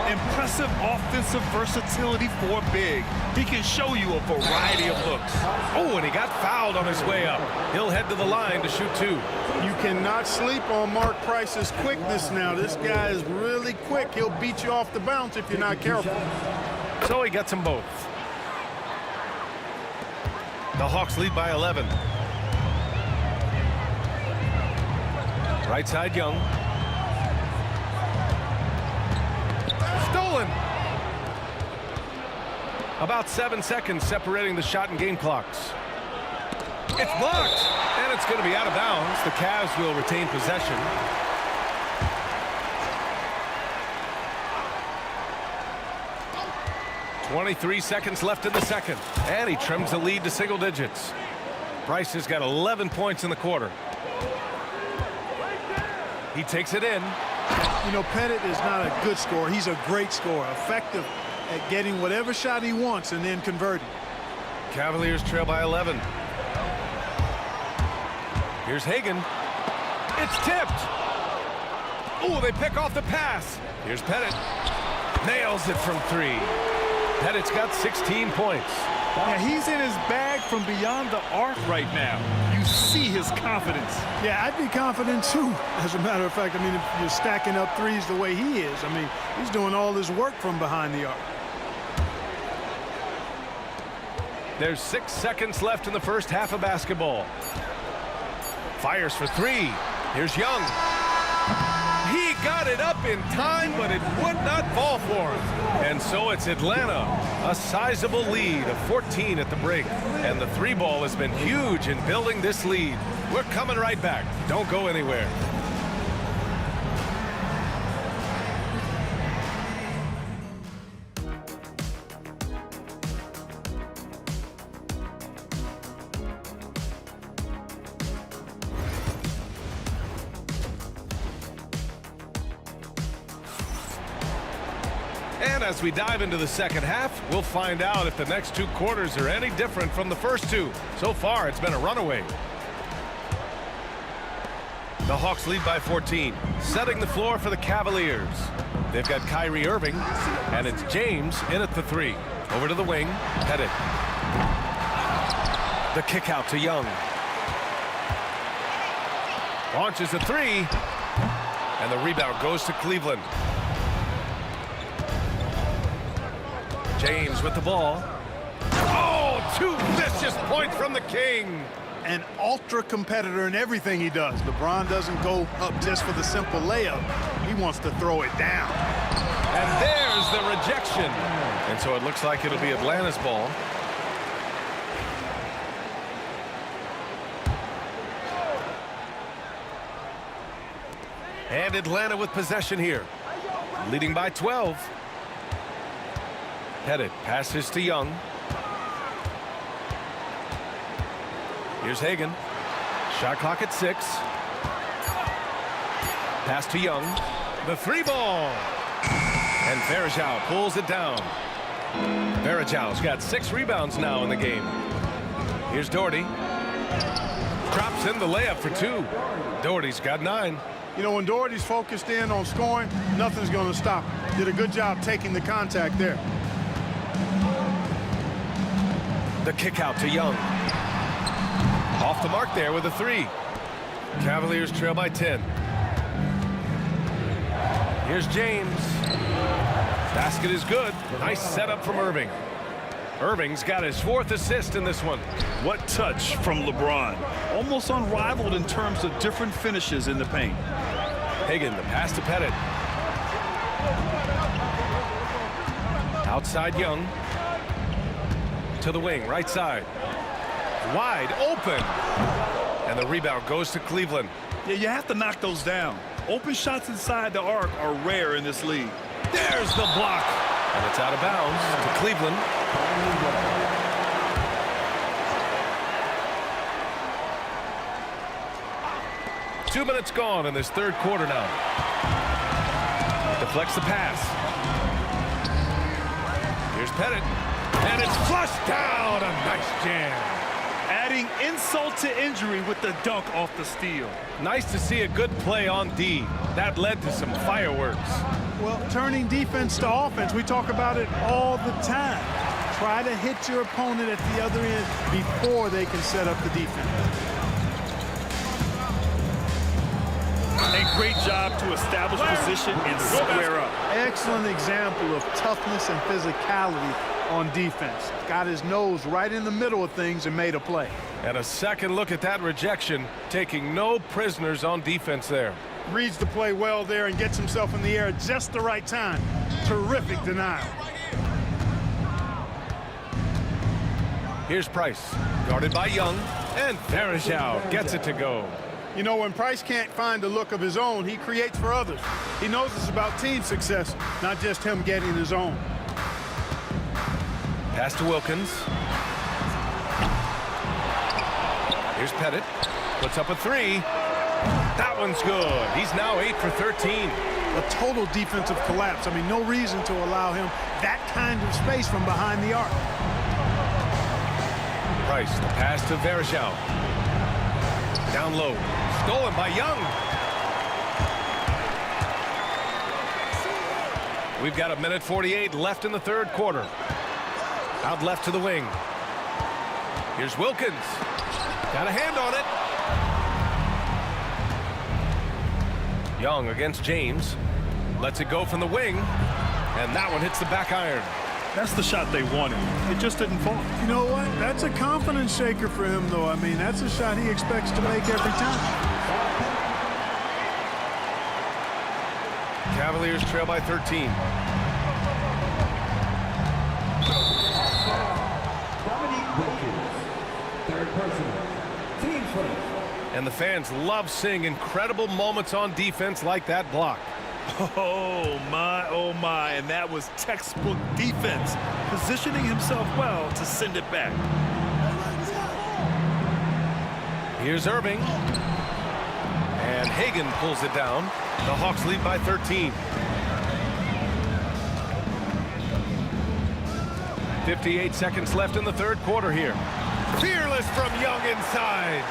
Impressive offensive versatility for big. He can show you a variety of looks. Oh, and he got fouled on his way up. He'll head to the line to shoot 2. You cannot sleep on Mark Price's quickness now. This guy is really quick. He'll beat you off the bounce if you're not careful. So he gets them both. The Hawks lead by 11. Right side, Young. Stolen. About 7 seconds separating the shot and game clocks. It's blocked, and it's going to be out of bounds. The Cavs will retain possession. .23 seconds left in the second, and he trims the lead to single digits. Price has got 11 points in the quarter. He takes it in. You know, Pettit is not a good scorer. He's a great scorer, effective at getting whatever shot he wants and then converting. Cavaliers trail by 11. Here's Hagan. It's tipped. Oh, they pick off the pass. Here's Pettit. Nails it from 3. Pettit's got 16 points. Yeah, he's in his bag from beyond the arc right now. You see his confidence. Yeah, I'd be confident too. As a matter of fact, I mean, if you're stacking up threes the way he is, I mean, he's doing all his work from behind the arc. There's 6 seconds left in the first half of basketball. Fires for 3. Here's Young. He got it up in time, but it would not fall for him. And so it's Atlanta, a sizable lead of 14 at the break. And the 3 ball has been huge in building this lead. We're coming right back. Don't go anywhere. And as we dive into the second half, we'll find out if the next 2 quarters are any different from the first 2. So far, it's been a runaway. The Hawks lead by 14, setting the floor for the Cavaliers. They've got Kyrie Irving, and it's James in at the 3. Over to the wing, Pettit. The kick out to Young. Launches a 3, and the rebound goes to Cleveland. James with the ball. Oh, 2 vicious points from the King. An ultra competitor in everything he does. LeBron doesn't go up just for the simple layup. He wants to throw it down. And there's the rejection. And so it looks like it'll be Atlanta's ball. And Atlanta with possession here. Leading by 12. Pettit passes to Young. Here's Hagan. Shot clock at 6. Pass to Young. The 3 ball. And Varejao pulls it down. Varejao's got 6 rebounds now in the game. Here's Doherty. Drops in the layup for 2. Doherty's got 9. You know, when Doherty's focused in on scoring, nothing's going to stop him. Did a good job taking the contact there. The kick out to Young. Off the mark there with a 3. Cavaliers trail by 10. Here's James. Basket is good. Nice setup from Irving. Irving's got his 4th assist in this one. What touch from LeBron. Almost unrivaled in terms of different finishes in the paint. Hagan, the pass to Pettit. Outside Young. To the wing, right side. Wide open. And the rebound goes to Cleveland. Yeah, you have to knock those down. Open shots inside the arc are rare in this league. There's the block. And it's out of bounds to Cleveland. Two minutes gone in this 3rd quarter now. Deflects the pass. Here's Pettit. And it's flushed down. A nice jam. Adding insult to injury with the dunk off the steal. Nice to see a good play on D. That led to some fireworks. Well, turning defense to offense, we talk about it all the time. Try to hit your opponent at the other end before they can set up the defense. A great job to establish position and square up. Excellent example of toughness and physicality on defense. Got his nose right in the middle of things and made a play. And a second look at that rejection, taking no prisoners on defense there. Reads the play well there and gets himself in the air at just the right time. Terrific denial. Here's Price, guarded by Young, and Varejao gets it to go. You know, when Price can't find a look of his own, he creates for others. He knows it's about team success, not just him getting his own. Pass to Wilkins. Here's Pettit. Puts up a 3. That one's good. He's now 8 for 13. A total defensive collapse. I mean, no reason to allow him that kind of space from behind the arc. Price, the pass to Varejao. Down low. Stolen by Young. We've got 1:48 left in the 3rd quarter. Out left to the wing. Here's Wilkins. Got a hand on it. Young against James. Lets it go from the wing. And that one hits the back iron. That's the shot they wanted. It just didn't fall. You know what? That's a confidence shaker for him, though. I mean, that's a shot he expects to make every time. Cavaliers trail by 13. Third personal. Team first. And the fans love seeing incredible moments on defense like that block. Oh my, and that was textbook defense, positioning himself well to send it back. Here's Irving. And Hagan pulls it down. The Hawks lead by 13. 58 seconds left in the third quarter here. Fearless from Young inside.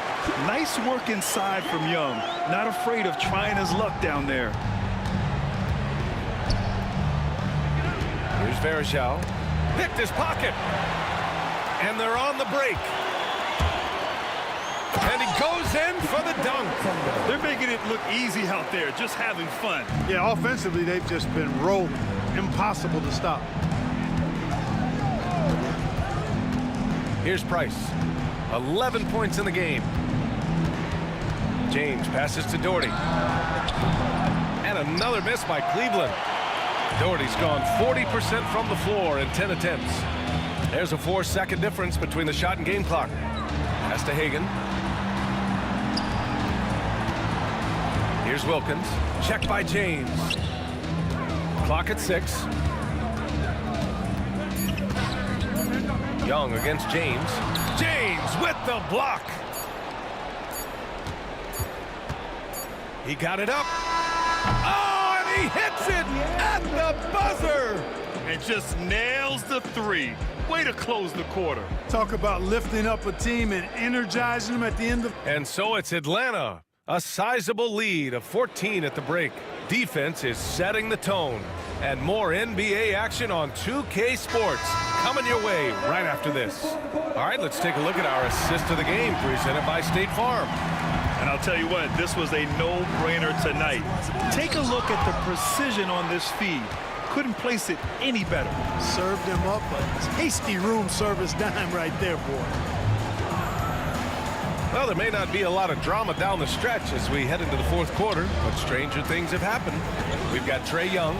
Nice work inside from Young. Not afraid of trying his luck down there. Here's Varejao. Picked his pocket. And they're on the break. And he goes in for the dunk. They're making it look easy out there, just having fun. Yeah, offensively, they've just been rolling. Impossible to stop. Here's Price. 11 points in the game. James passes to Doherty. And another miss by Cleveland. Doherty's gone 40% from the floor in 10 attempts. There's a 4-second difference between the shot and game clock. Pass to Hagan. Here's Wilkins. Check by James. Clock at 6. Young against James. James with the block. He got it up. Oh, and he hits it at the buzzer. And just nails the three. Way to close the quarter. Talk about lifting up a team and energizing them at the end of... And so it's Atlanta. A sizable lead of 14 at the break. Defense is setting the tone. And more NBA action on 2K Sports coming your way right after this. All right, let's take a look at our assist of the game presented by State Farm. And I'll tell you what, this was a no-brainer tonight. Take a look at the precision on this feed. Couldn't place it any better. Served him up a tasty room service dime right there, boy. Well, there may not be a lot of drama down the stretch as we head into the fourth quarter, but stranger things have happened. We've got Trae Young,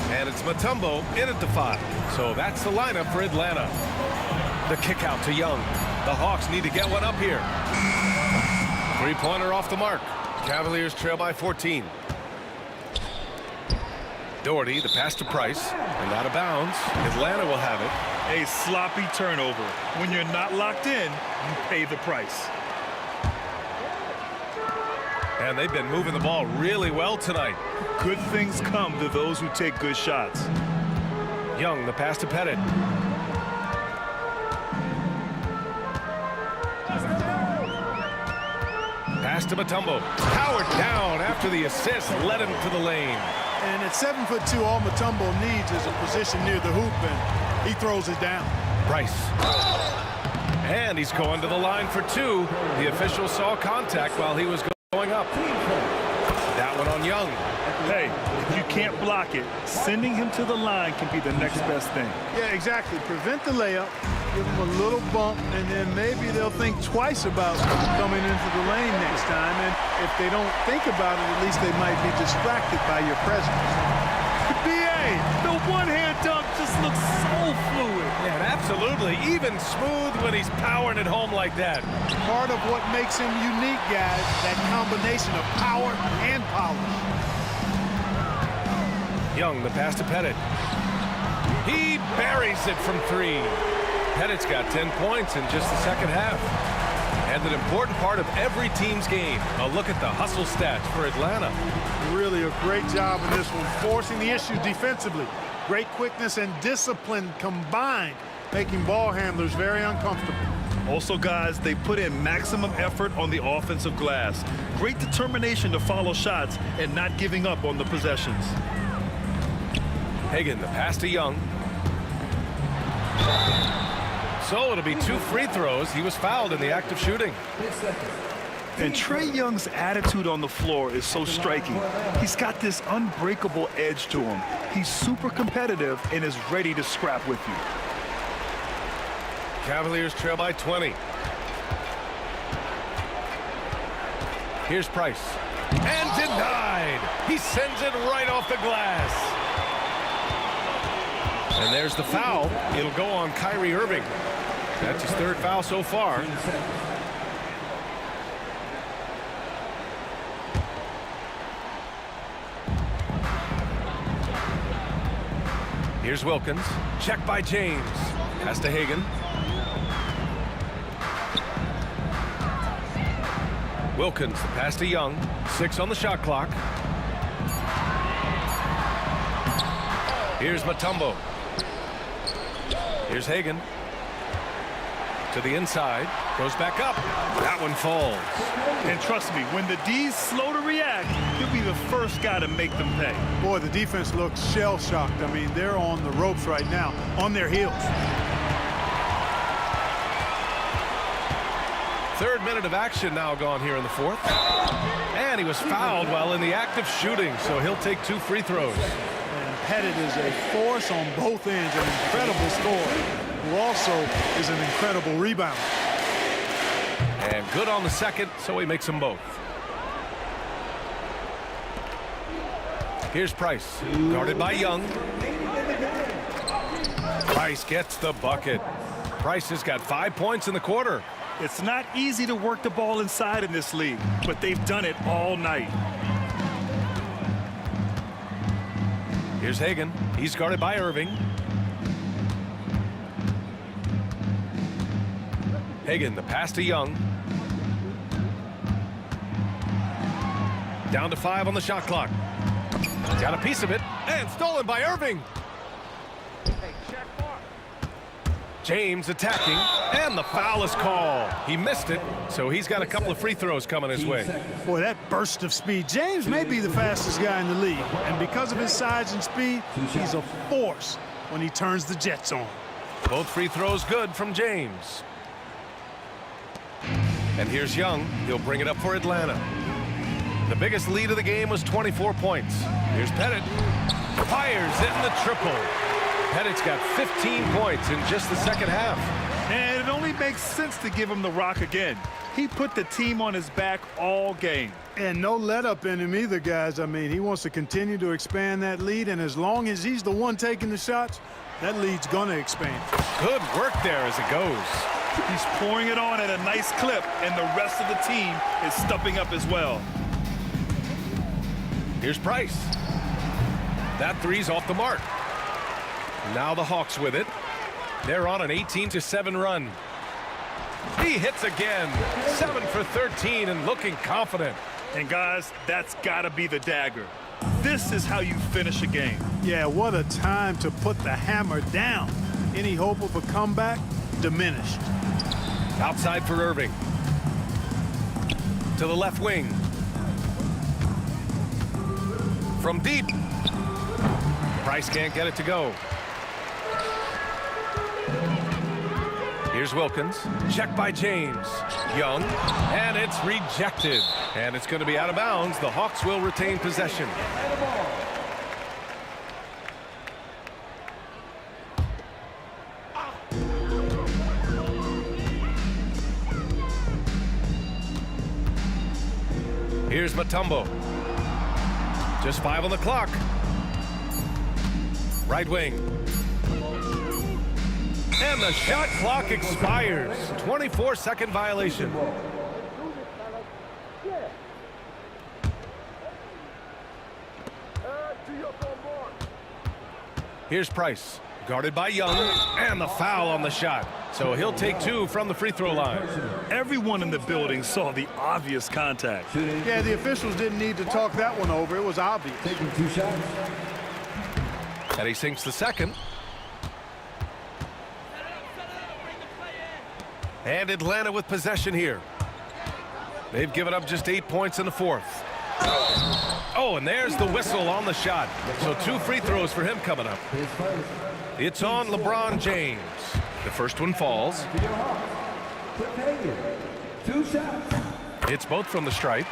and it's Mutombo in at the 5. So that's the lineup for Atlanta. The kick out to Young. The Hawks need to get one up here. Three-pointer off the mark. Cavaliers trail by 14. Doherty, the pass to Price, and out of bounds. Atlanta will have it. A sloppy turnover. When you're not locked in, you pay the price. And they've been moving the ball really well tonight. Good things come to those who take good shots. Young, the pass to Pettit. Pass to Mutombo. Powered down after the assist led him to the lane. And at 7'2", all Mutombo needs is a position near the hoop, and he throws it down. Price. And he's going to the line for 2. The official saw contact while he was going up. That one on Young. Hey, if you can't block it, sending him to the line can be the next best thing. Yeah, exactly. Prevent the layup, give him a little bump, and then maybe they'll think twice about coming into the lane next time. And if they don't think about it, at least they might be distracted by your presence. BA, the one-hand dunk just looks so fluid. Yeah, absolutely. Even smooth when he's powering it home like that. Part of what makes him unique, guys, that combination of power and polish. Young, the pass to Pettit. He buries it from 3. Pettit's got 10 points in just the second half. And an important part of every team's game. A look at the hustle stats for Atlanta. Really a great job in this one, forcing the issue defensively. Great quickness and discipline combined, making ball handlers very uncomfortable. Also, guys, they put in maximum effort on the offensive glass. Great determination to follow shots and not giving up on the possessions. Hagan, the pass to Young. So it'll be 2 free throws. He was fouled in the act of shooting. And Trae Young's attitude on the floor is so striking. He's got this unbreakable edge to him. He's super competitive and is ready to scrap with you. Cavaliers trail by 20. Here's Price. And denied. He sends it right off the glass. And there's the foul. It'll go on Kyrie Irving. That's his third foul so far. Here's Wilkins. Check by James. Pass to Hagan. Wilkins, the pass to Young. 6 on the shot clock. Here's Mutombo. Here's Hagan. To the inside. Goes back up. That one falls. And trust me, when the D's slow to react, he'll be the first guy to make them pay. Boy, the defense looks shell-shocked. I mean, they're on the ropes right now, on their heels. Third minute of action now gone here in the fourth. And he was fouled while in the act of shooting, so he'll take 2 free throws. And Pettit is a force on both ends, an incredible scorer, who also is an incredible rebounder. And good on the second, so he makes them both. Here's Price, guarded by Young. Price gets the bucket. Price has got 5 points in the quarter. It's not easy to work the ball inside in this league, but they've done it all night. Here's Hagan. He's guarded by Irving. Hagan, the pass to Young. Down to 5 on the shot clock. Got a piece of it, and stolen by Irving. James attacking, and the foul is called. He missed it, so he's got a couple of free throws coming his way. Boy, that burst of speed. James may be the fastest guy in the league, and because of his size and speed, he's a force when he turns the Jets on. Both free throws good from James. And here's Young. He'll bring it up for Atlanta. The biggest lead of the game was 24 points. Here's Pettit. Fires in the triple. Pettit's got 15 points in just the second half. And it only makes sense to give him the rock again. He put the team on his back all game. And no let up in him either, guys. I mean, he wants to continue to expand that lead, and as long as he's the one taking the shots, that lead's going to expand. Good work there as it goes. He's pouring it on at a nice clip, and the rest of the team is stepping up as well. Here's Price. That three's off the mark. Now the Hawks with it. They're on an 18-7 run. He hits again. 7 for 13 and looking confident. And guys, that's got to be the dagger. This is how you finish a game. Yeah, what a time to put the hammer down. Any hope of a comeback? Diminished. Outside for Irving. To the left wing. From deep. Price can't get it to go. Here's Wilkins. Check by James. Young. And it's rejected. And it's going to be out of bounds. The Hawks will retain possession. Here's Mutombo. Just 5 on the clock. Right wing. And the shot clock expires. 24-second violation. Here's Price. Guarded by Young. And the foul on the shot. So he'll take 2 from the free throw line. Everyone in the building saw the obvious contact. Yeah, the officials didn't need to talk that one over. It was obvious. Taking 2 shots. And he sinks the second. And Atlanta with possession here. They've given up just 8 points in the fourth. Oh, and there's the whistle on the shot. So 2 free throws for him coming up. It's on LeBron James. The first one falls. 2 shots. It's both from the stripe.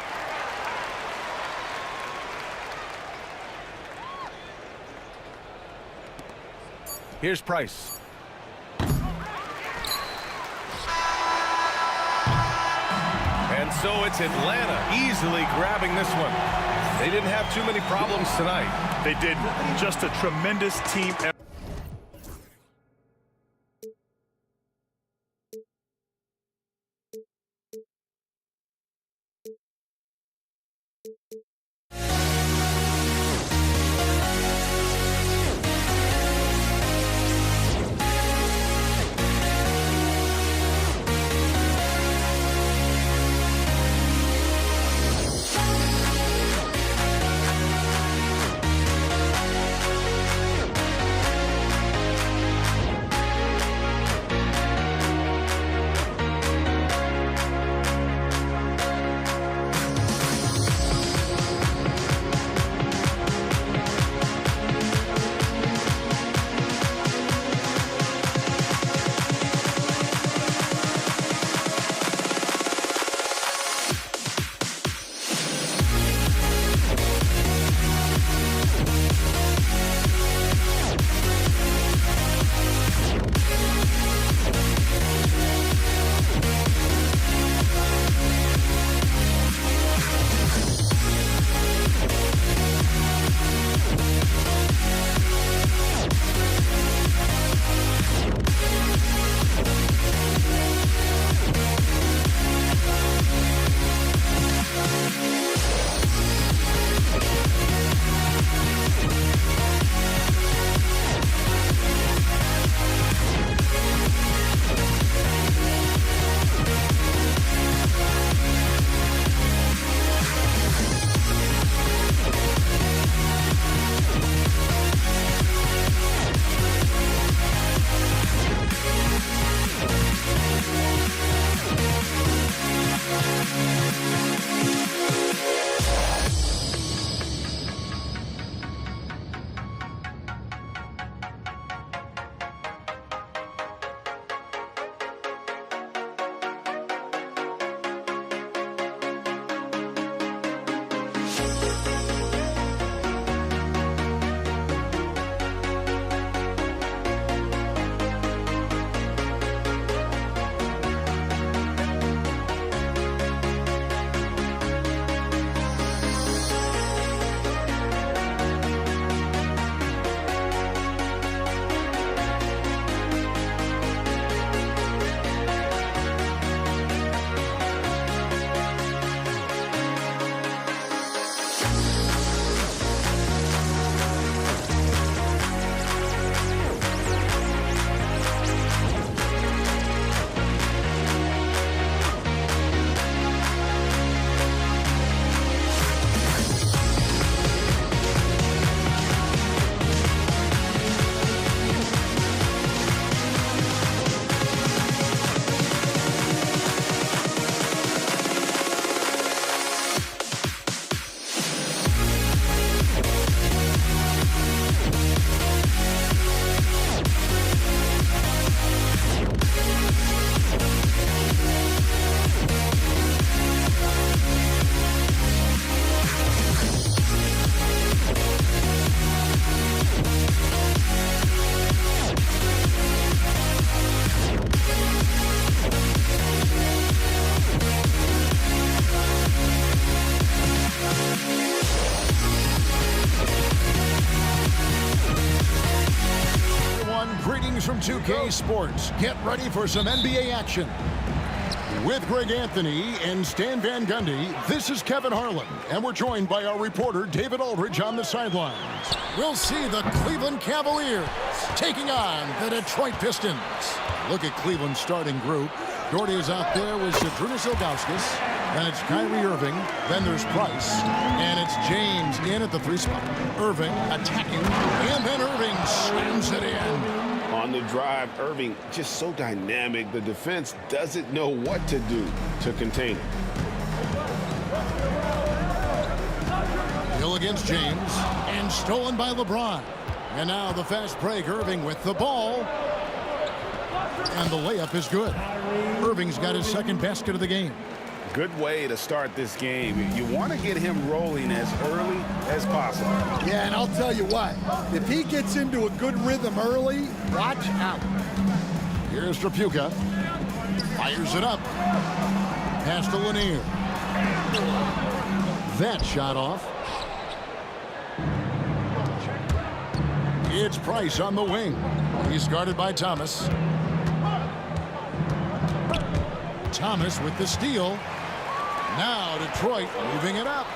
Here's Price. And so it's Atlanta easily grabbing this one. They didn't have too many problems tonight. They didn't. Just a tremendous team effort. Greetings from 2K Sports. Get ready for some NBA action. With Greg Anthony and Stan Van Gundy, this is Kevin Harlan, and we're joined by our reporter David Aldridge on the sidelines. We'll see the Cleveland Cavaliers taking on the Detroit Pistons. Look at Cleveland's starting group. Doherty is out there with Zydrunas Ilgauskas, and it's Kyrie Irving, then there's Price, and it's James in at the 3 spot. Irving attacking, and then Irving slams it in. On the drive, Irving just so dynamic. The defense doesn't know what to do to contain him. Hill against James, and stolen by LeBron. And now the fast break, Irving with the ball. And the layup is good. Irving's got his second basket of the game. Good way to start this game. You want to get him rolling as early as possible. Yeah, and I'll tell you what, if he gets into a good rhythm early, watch out. Here's Trapuka. Fires it up. Pass to Lanier. That shot off. It's Price on the wing. He's guarded by Thomas. Thomas with the steal. Now Detroit moving it up.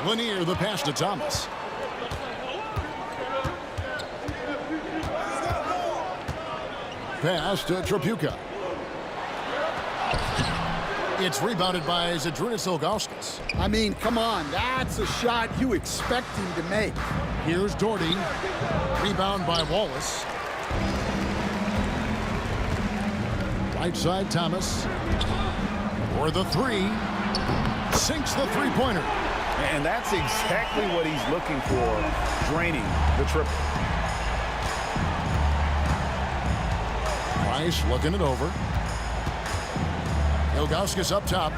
Lanier the pass to Thomas. Pass to Trapuka. It's rebounded by Zydrunas Ilgauskas. I mean, come on, that's a shot you expect him to make. Here's Doherty. Rebound by Wallace. Right side, Thomas. For the three. Sinks the three-pointer. And that's exactly what he's looking for, draining the triple. Price looking it over. Ilgauskas up top.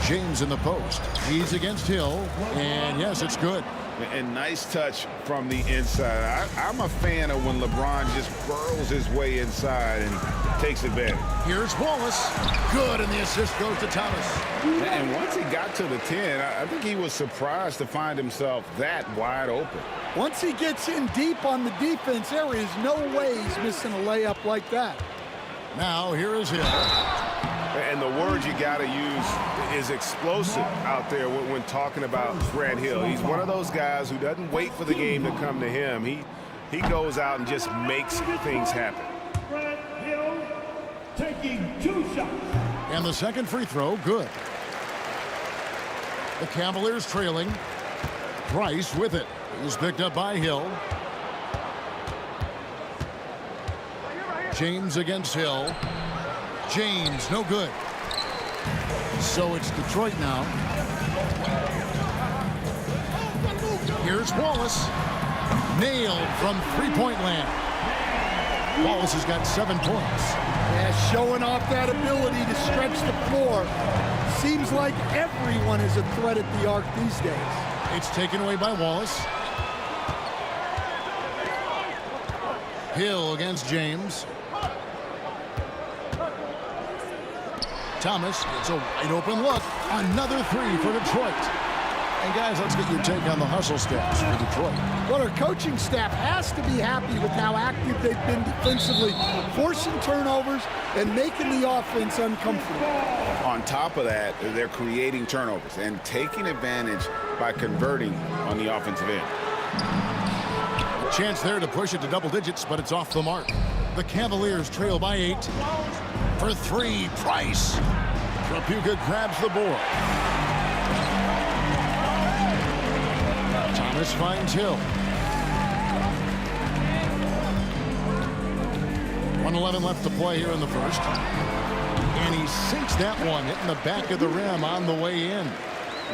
James in the post. He's against Hill. And yes, it's good. And nice touch from the inside. I'm a fan of when LeBron just burrows his way inside and takes advantage. Here's Wallace. Good, and the assist goes to Thomas. And once he got to the 10, I think he was surprised to find himself that wide open. Once he gets in deep on the defense, there is no way he's missing a layup like that. Now, here is Hill. And the word you got to use is explosive out there when talking about Grant Hill. He's one of those guys who doesn't wait for the game to come to him. He goes out and just makes things happen. Grant Hill taking 2 shots. And the second free throw, good. The Cavaliers trailing. Price with it. He's picked up by Hill. James against Hill. James, no good. So it's Detroit now. Here's Wallace. Nailed from three-point land. Wallace has got 7 points. Yeah, showing off that ability to stretch the floor. Seems like everyone is a threat at the arc these days. It's taken away by Wallace. Hill against James. Thomas gets a wide open look. Another three for Detroit. And guys, let's get your take on the hustle steps for Detroit. Well, our coaching staff has to be happy with how active they've been defensively, forcing turnovers and making the offense uncomfortable. On top of that, they're creating turnovers and taking advantage by converting on the offensive end. A chance there to push it to double digits, but it's off the mark. The Cavaliers trail by 8. For 3, Price. Trapuka grabs the board. Thomas finds Hill. 1:11 left to play here in the first. And he sinks that one, hitting the back of the rim on the way in.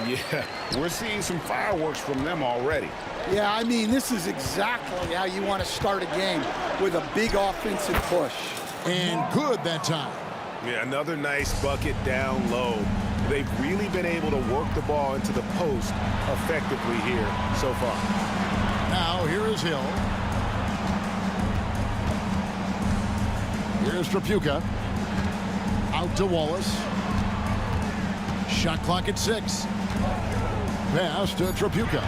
Yeah, we're seeing some fireworks from them already. Yeah, I mean, this is exactly how you want to start a game, with a big offensive push. And good that time. Yeah, another nice bucket down low. They've really been able to work the ball into the post effectively here so far. Now, here is Hill. Here's Trapuka. Out to Wallace. Shot clock at 6. Pass to Trapuka.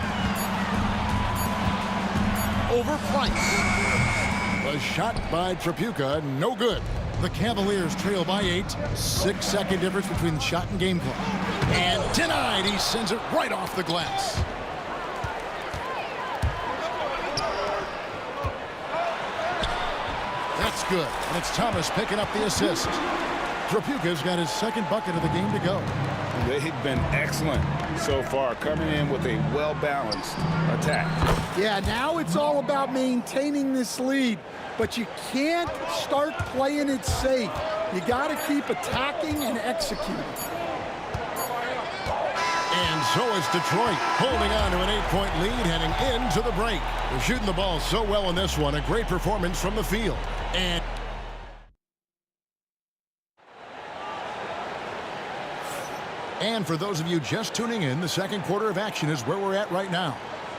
Over Price. A shot by Trapuka, no good. The Cavaliers trail by 8. 6-second difference between shot and game clock. And denied. He sends it right off the glass. That's good. And it's Thomas picking up the assist. Trapuka's got his second bucket of the game to go. They've been excellent so far, coming in with a well-balanced attack. Yeah, now it's all about maintaining this lead, but you can't start playing it safe. You got to keep attacking and executing. And so it's Detroit holding on to an 8-point lead heading into the break. They're shooting the ball so well in this one. A great performance from the field. And for those of you just tuning in, the second quarter of action is where we're at right now.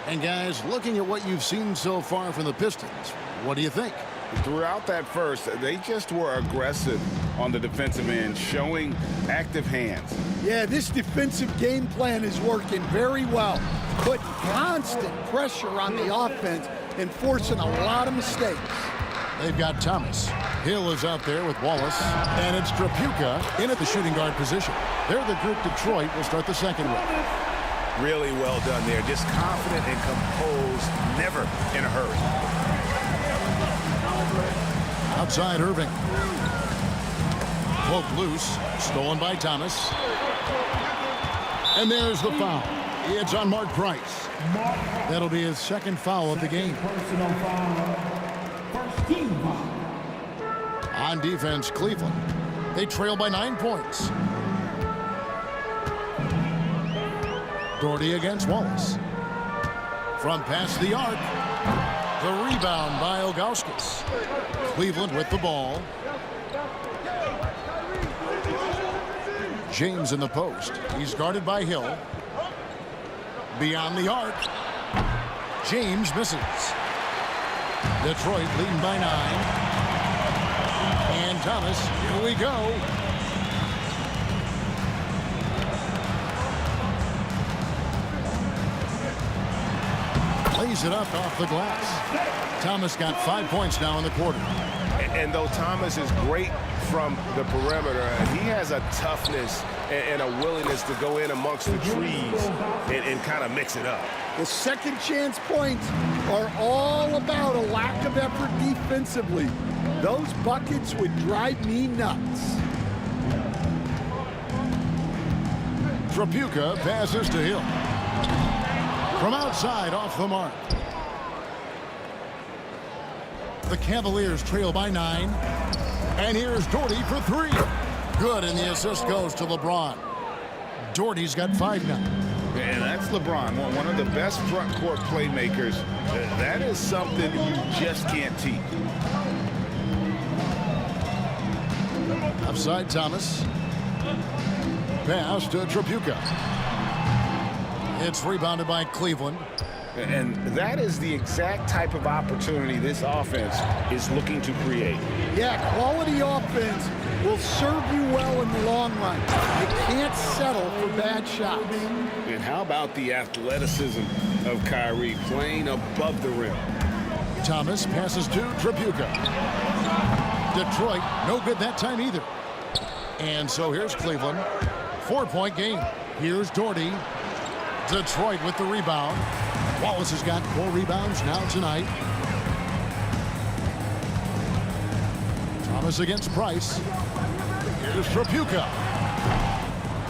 And guys, looking at what you've seen so far from the Pistons, what do you think? Throughout that first, they just were aggressive on the defensive end, showing active hands. Yeah, this defensive game plan is working very well. Putting constant pressure on the offense and forcing a lot of mistakes. They've got Thomas. Hill is out there with Wallace. And it's Trapuka in at the shooting guard position. They're the group Detroit will start the second with. Really well done there. Just confident and composed, never in a hurry. Outside Irving. Poke loose. Stolen by Thomas. And there's the foul. It's on Mark Price. That'll be his second foul of the game. Personal foul. First team foul. On defense, Cleveland. They trail by 9 points. Doherty against Wallace. From past the arc. The rebound by Ilgauskas. Cleveland with the ball. James in the post. He's guarded by Hill. Beyond the arc. James misses. Detroit leading by 9. And Thomas, here we go. Lays it up off the glass. Thomas got 5 points now in the quarter. And though Thomas is great from the perimeter, he has a toughness and a willingness to go in amongst the trees and kind of mix it up. The second chance points are all about a lack of effort defensively. Those buckets would drive me nuts. Trapuka passes to Hill. From outside, off the mark. The Cavaliers trail by 9. And here's Doherty for 3. Good, and the assist goes to LeBron. Doherty's got 5 now. And that's LeBron, one of the best front court playmakers. That is something you just can't teach. Upside Thomas. Pass to Trapuka. It's rebounded by Cleveland. And that is the exact type of opportunity this offense is looking to create. Yeah, quality offense will serve you well in the long run. You can't settle for bad shots. And how about the athleticism of Kyrie playing above the rim? Thomas passes to Trapuka. Detroit, no good that time either. And so here's Cleveland. 4-point game. Here's Doherty. Detroit with the rebound. Wallace has got 4 rebounds now tonight. Thomas against Price. Here's Trapuka.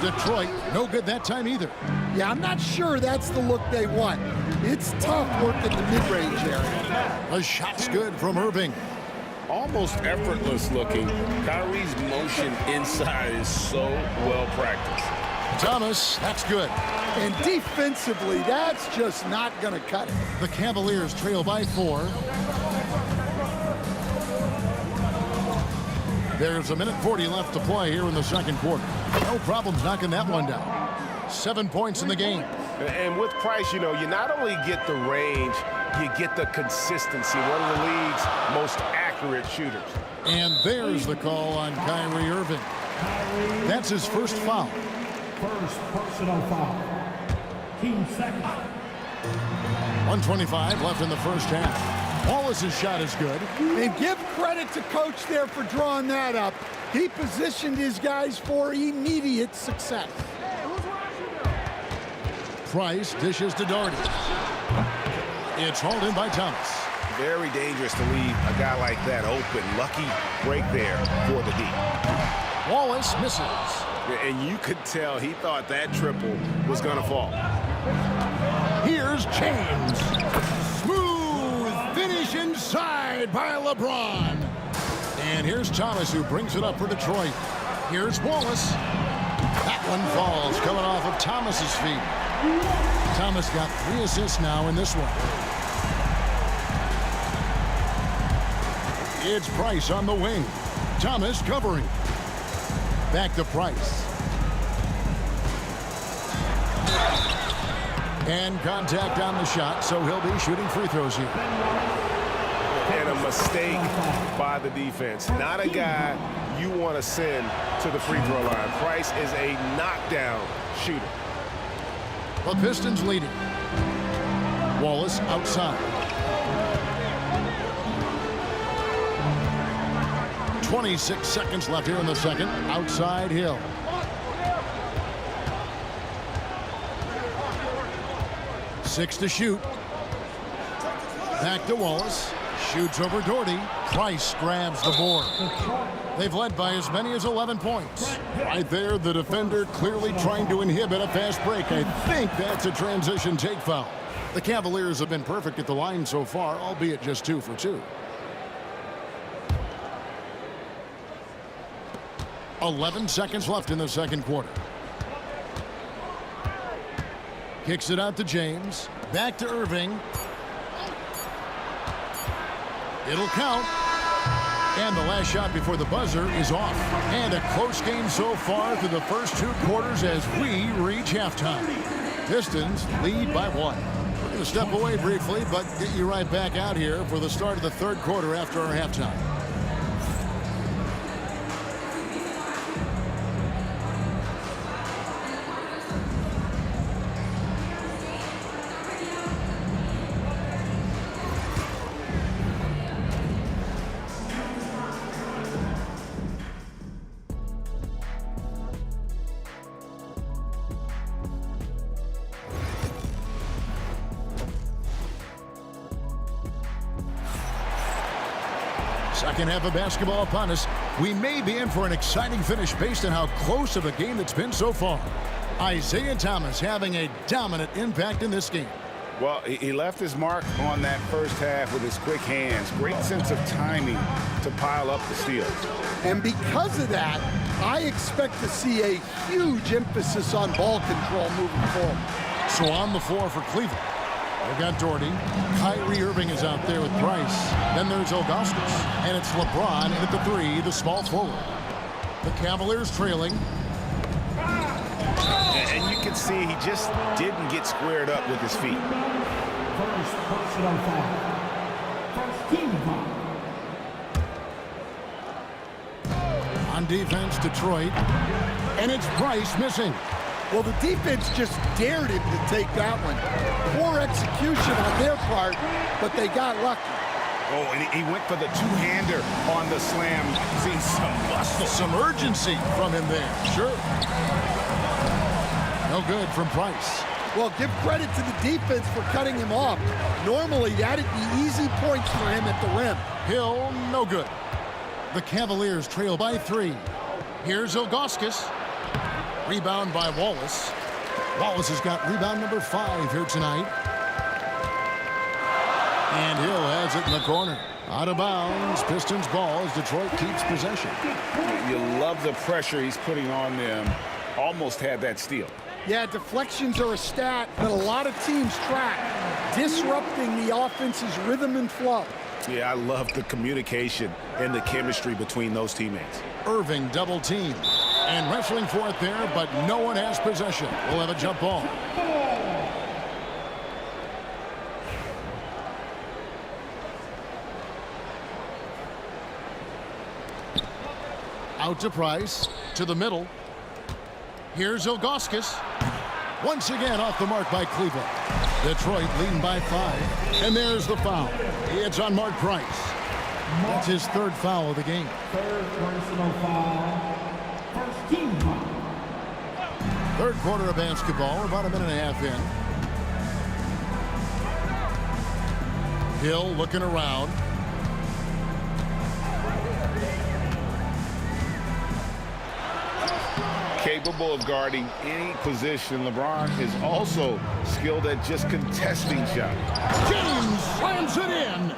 Detroit, no good that time either. Yeah, I'm not sure that's the look they want. It's tough working the mid-range area. The shot's good from Irving. Almost effortless looking. Kyrie's motion inside is so well practiced. Thomas, that's good. And defensively, that's just not going to cut it. The Cavaliers trail by 4. There's 1:40 left to play here in the second quarter. No problems knocking that one down. 7 points in the game. And with Price, you know, you not only get the range, you get the consistency. One of the league's most accurate shooters. And there's the call on Kyrie Irving. That's his first foul. First personal foul. Team second. 1:25 left in the first half. Wallace's shot is good. And give credit to coach there for drawing that up. He positioned his guys for immediate success. Price dishes to Doherty. It's hauled in by Thomas. Very dangerous to leave a guy like that open. Lucky break there for the D. Wallace misses. And you could tell he thought that triple was going to fall. Here's James. Smooth finish inside by LeBron. And here's Thomas, who brings it up for Detroit. Here's Wallace. Back One falls coming off of Thomas's feet. Thomas got 3 assists now in this one. It's Price on the wing. Thomas covering. Back to Price. And contact on the shot, so he'll be shooting free throws here. And a mistake by the defense. Not a guy you want to send to the free throw line. Price is a knockdown shooter. The Pistons leading. Wallace outside. 26 seconds left here in the second. Outside Hill. Six to shoot. Back to Wallace. Shoots over Doherty. Price grabs the board. They've led by as many as 11 points. Right there, the defender clearly trying to inhibit a fast break. I think that's a transition take foul. The Cavaliers have been perfect at the line so far, albeit just 2 for 2. 11 seconds left in the second quarter. Kicks it out to James. Back to Irving. It'll count. And the last shot before the buzzer is off. And a close game so far through the first 2 quarters as we reach halftime. Pistons lead by 1. We're going to step away briefly, but get you right back out here for the start of the third quarter after our halftime. Second half of basketball upon us. We may be in for an exciting finish based on how close of a game it's been so far. Isaiah Thomas having a dominant impact in this game. Well, he left his mark on that first half with his quick hands. Great sense of timing to pile up the steals. And because of that, I expect to see a huge emphasis on ball control moving forward. So on the floor for Cleveland, they've got Doherty. Kyrie Irving is out there with Price. Then there's Ilgauskas. And it's LeBron in at the 3, the small forward. The Cavaliers trailing. And you can see he just didn't get squared up with his feet. First personal foul. First team foul. On defense, Detroit. And it's Price missing. Well, the defense just dared him to take that one. Poor execution on their part, but they got lucky. Oh, and he went for the two-hander on the slam. See some muscle. Some urgency from him there. Sure. No good from Price. Well, give credit to the defense for cutting him off. Normally, that'd be easy points for him at the rim. Hill, no good. The Cavaliers trail by 3. Here's Ilgauskas. Rebound by Wallace. Wallace has got rebound number 5 here tonight. And Hill has it in the corner. Out of bounds. Pistons ball as Detroit keeps possession. You love the pressure he's putting on them. Almost had that steal. Yeah, deflections are a stat that a lot of teams track, disrupting the offense's rhythm and flow. Yeah, I love the communication and the chemistry between those teammates. Irving double team. And wrestling for it there, but no one has possession. We'll have a jump ball. Out to Price, to the middle. Here's Ilgauskas. Once again off the mark by Cleveland. Detroit leading by 5. And there's the foul. It's on Mark Price. That's his 3rd foul of the game. Third personal foul. First team foul. Third quarter of basketball, about a minute and a half in. Hill looking around. Capable of guarding any position. LeBron is also skilled at just contesting shots. James slams it in.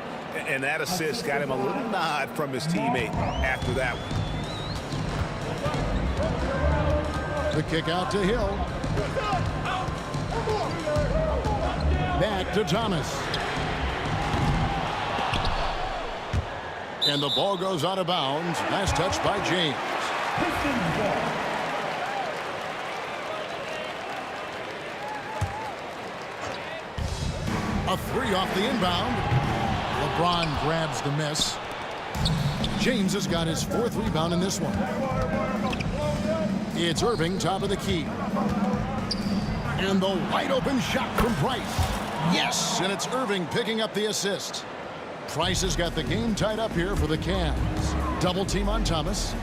And that assist got him a little nod from his teammate after that one. The kick out to Hill. Back to Thomas. And the ball goes out of bounds. Last touch by James. A three off the inbound. LeBron grabs the miss. James has got his fourth rebound in this one. It's Irving, top of the key. And the wide open shot from Price. Yes, and it's Irving picking up the assist. Price has got the game tied up here for the Cavs. Double team on Thomas.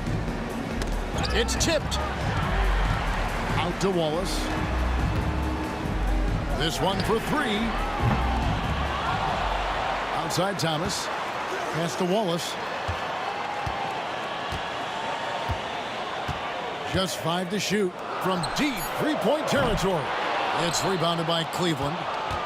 It's tipped. Out to Wallace. This one for three. Outside Thomas. Pass to Wallace. Just 5 to shoot from deep three-point territory. It's rebounded by Cleveland.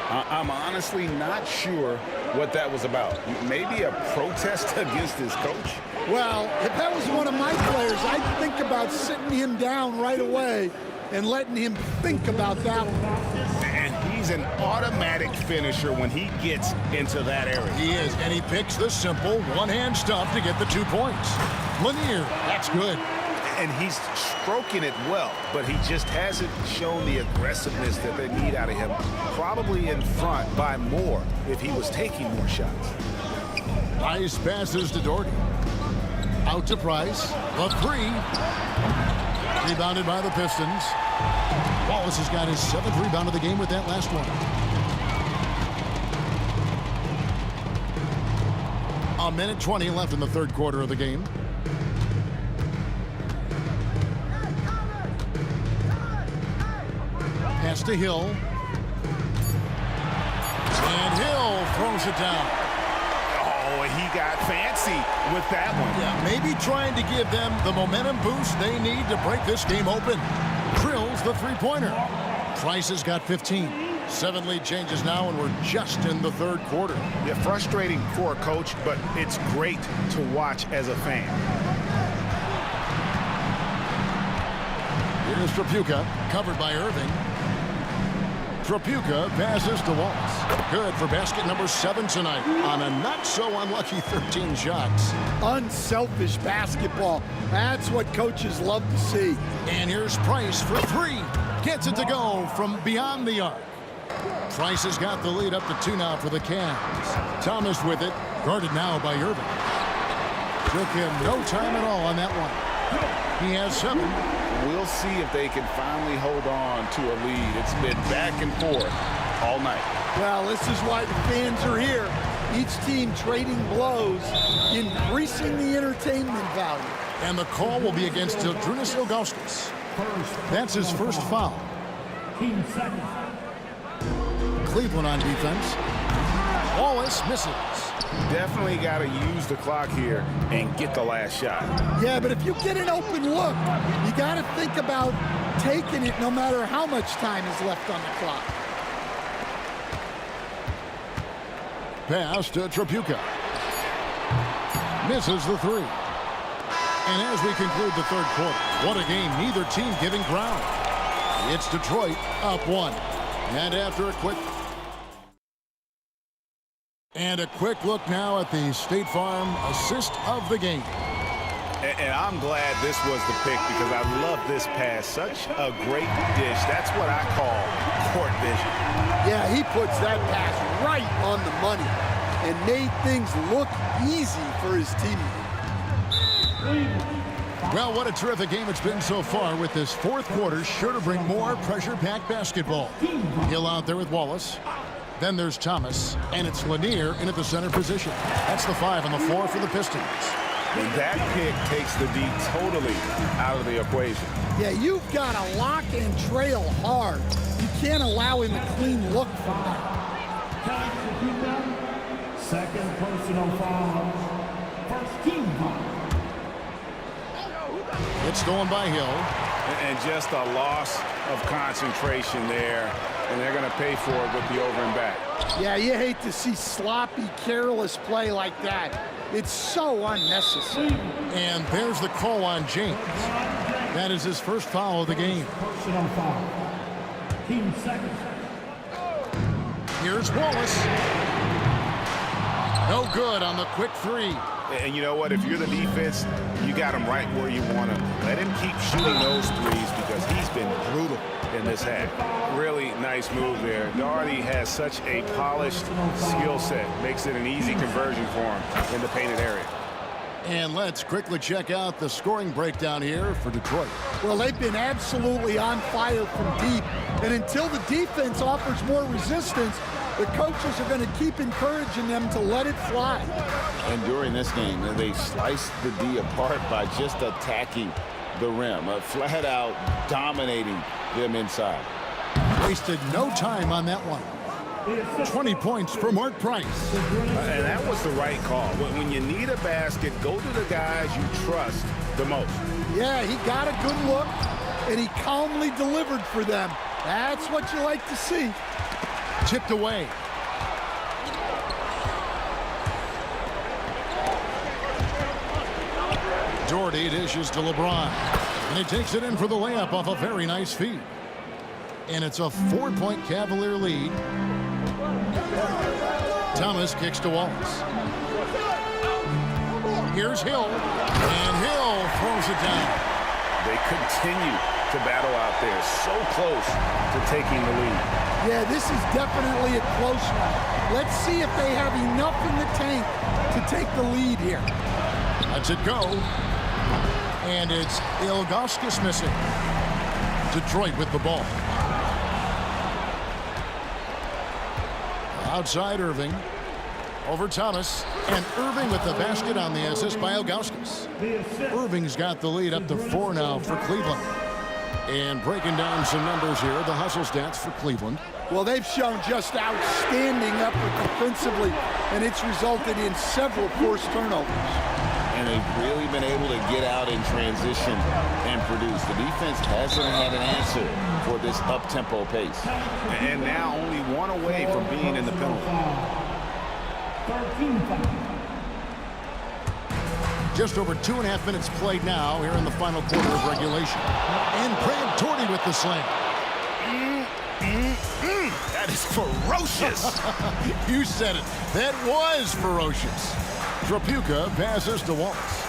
I'm honestly not sure what that was about. Maybe a protest against his coach? Well, if that was one of my players, I'd think about sitting him down right away and letting him think about that one. And he's an automatic finisher when he gets into that area. He is, and he picks the simple one-hand stuff to get the 2 points. Lanier, that's good. And he's stroking it well, but he just hasn't shown the aggressiveness that they need out of him. Probably in front by more if he was taking more shots. Nice passes to Doherty. Out to Price. The three. Rebounded by the Pistons. Wallace has got his 7th rebound of the game with that last one. A minute 20 left in the third quarter of the game. Pass to Hill. And Hill throws it down. Oh, he got fancy with that one. Yeah, maybe trying to give them the momentum boost they need to break this game open. Drills the three-pointer. Price has got 15. 7 lead changes now, and we're just in the third quarter. Yeah, frustrating for a coach, but it's great to watch as a fan. Here's Trapuka, covered by Irving. Trapuka passes to Wallace. Good for basket number 7 tonight on a not-so-unlucky 13 shots. Unselfish basketball. That's what coaches love to see. And here's Price for 3. Gets it to go from beyond the arc. Price has got the lead up to 2 now for the Cavs. Thomas with it, guarded now by Irving. Took him no time at all on that one. He has 7. We'll see if they can finally hold on to a lead. It's been back and forth all night. Well, this is why the fans are here. Each team trading blows, increasing the entertainment value. And the call will be against Zydrunas Ilgauskas. That's his first foul. Cleveland on defense. Wallace misses. Definitely got to use the clock here and get the last shot. Yeah, but if you get an open look, you got to think about taking it no matter how much time is left on the clock. Pass to Trapuka. Misses the 3. And as we conclude the third quarter, what a game, neither team giving ground. It's Detroit up 1. And after a quick look now at the State Farm assist of the game. And I'm glad this was the pick because I love this pass. Such a great dish. That's what I call court vision. Yeah, he puts that pass right on the money and made things look easy for his teammate. Well, what a terrific game it's been so far, with this fourth quarter sure to bring more pressure-packed basketball. Hill out there with Wallace. Then there's Thomas, and it's Lanier in at the center position. That's the 5 on the floor for the Pistons. And that pick takes the D totally out of the equation. Yeah, you've got to lock and trail hard. You can't allow him a clean look from that. Second personal foul. First team foul. It's stolen by Hill. And just a loss of concentration there. and they're going to pay for it with the over and back. Yeah, you hate to see sloppy, careless play like that. It's so unnecessary. And there's the call on James. That is his first foul of the game. Personal foul. Team second. Here's Wallace. No good on the quick three. And you know what? If you're the defense, you got him right where you want him. Let him keep shooting those threes because he's been brutal in this half. Really nice move there. Daugherty has such a polished skill set. Makes it an easy conversion for him in the painted area. And let's quickly check out the scoring breakdown here for Detroit. Well, they've been absolutely on fire from deep. And until the defense offers more resistance, the coaches are going to keep encouraging them to let it fly. And during this game, they sliced the D apart by just attacking the rim, flat out dominating them inside. Wasted no time on that one. 20 points for Mark Price. And that was the right call. When you need a basket, go to the guys you trust the most. Yeah, he got a good look, and he calmly delivered for them. That's what you like to see. Tipped away. Daugherty dishes to LeBron. And he takes it in for the layup off a very nice feed. And it's a 4-point Cavalier lead. Thomas kicks to Wallace. Here's Hill. And Hill throws it down. They continue to battle out there, so close to taking the lead. Yeah, this is definitely a close one. Let's see if they have enough in the tank to take the lead here. Lets it go. And it's Ilgauskas missing. Detroit with the ball. Outside Irving. Over Thomas. And Irving with the basket on the assist by Ilgauskas. Irving's got the lead up to 4 now for Cleveland. And breaking down some numbers here, the hustle stats for Cleveland. Well, they've shown just outstanding effort defensively, and it's resulted in several forced turnovers. And they've really been able to get out in transition and produce. The defense hasn't had an answer for this up-tempo pace. And now only one away from being in the penalty. 13 foul. Just over 2.5 minutes played now here in the final quarter of regulation. And Brad Daugherty with the slam. That is ferocious. You said it. That was ferocious. Trapuka passes to Wallace.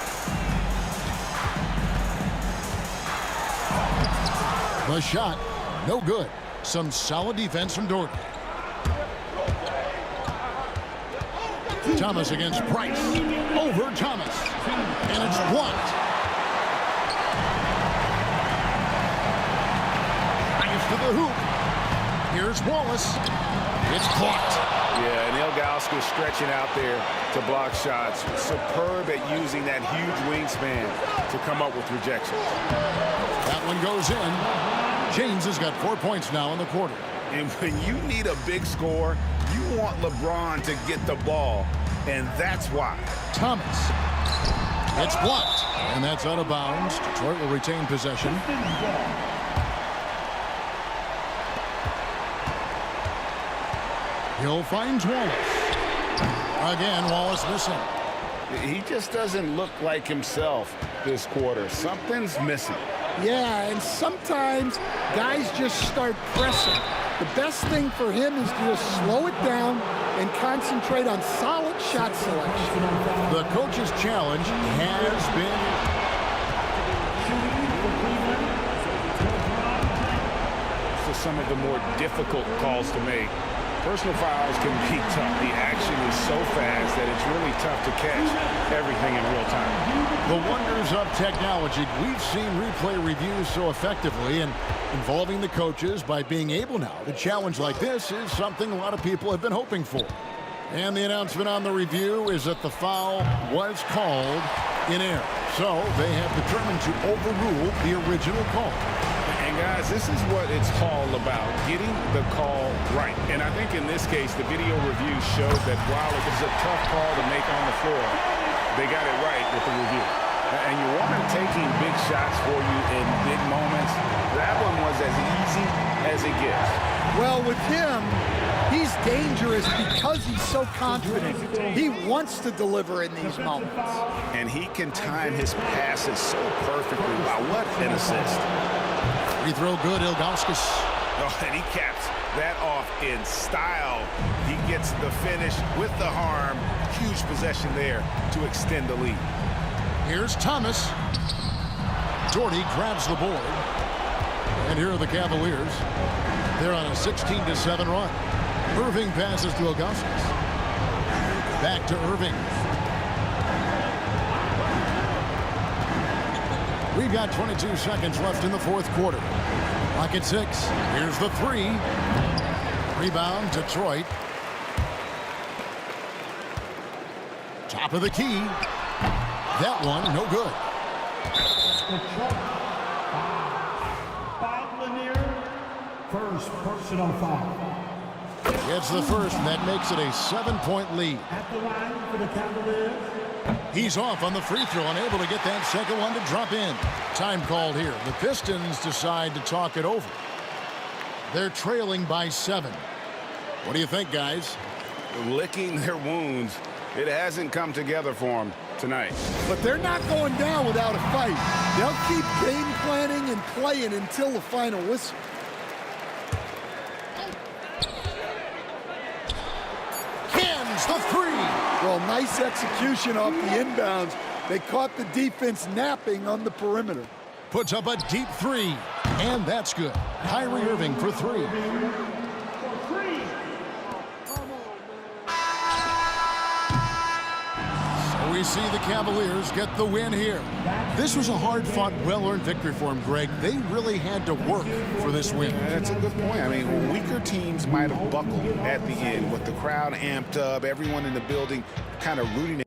The shot, no good. Some solid defense from Daugherty. Thomas against Price. Over Thomas. And it's blocked. Price to the hoop. Here's Wallace. It's blocked. Yeah, and Ilgauskas stretching out there to block shots. Superb at using that huge wingspan to come up with rejections. That one goes in. James has got 4 points now in the quarter. And when you need a big score, you want LeBron to get the ball, and that's why. Thomas. It's blocked. And that's out of bounds. Detroit will retain possession. Hill finds Wallace. Again, Wallace missing. He just doesn't look like himself this quarter. Something's missing. Yeah, and sometimes guys just start pressing. The best thing for him is to just slow it down and concentrate on solid shot selection. The coach's challenge has been So some of the more difficult calls to make. Personal fouls can be tough. The action is so fast that it's really tough to catch everything in real time. the wonders of technology. We've seen replay reviews so effectively and involving the coaches by being able now to challenge like this is something a lot of people have been hoping for. And the announcement on the review is that the foul was called in error. So they have determined to overrule the original call. And guys, this is what it's all about, getting the call right. And I think in this case, the video review showed that while it was a tough call to make on the floor, they got it right with the review. And you want them taking big shots for you in big moments. That one was as easy as it gets. Well, with him, he's dangerous because he's so confident. He wants to deliver in these moments. And he can time his passes so perfectly. Wow, what an assist. Free throw good, Ilgauskas. Oh, and he caps that off in style. He gets the finish with the harm. Huge possession there to extend the lead. Here's Thomas. Doherty grabs the board. And here are the Cavaliers. They're on a 16-7 run. Irving passes to Ilgauskas. Back to Irving. We've got 22 seconds left in the fourth quarter. Clock at 6. Here's the three. Rebound, Detroit. Top of the key. That one, no good. First personal foul. Gets the first, and that makes it a 7-point lead. At the line for the Cavaliers. He's off on the free throw, unable to get that second one to drop in. Time called here. The Pistons decide to talk it over. They're trailing by 7. What do you think, guys? Licking their wounds. It hasn't come together for them tonight. But they're not going down without a fight. They'll keep game planning and playing until the final whistle. Cans the three. Well, nice execution off the inbounds. They caught the defense napping on the perimeter. Puts up a deep three, and that's good. Kyrie Irving for three. So we see the Cavaliers get the win here. This was a hard-fought, well-earned victory for them, Greg. They really had to work for this win. That's a good point. I mean, weaker teams might have buckled at the end with the crowd amped up, everyone in the building kind of rooting.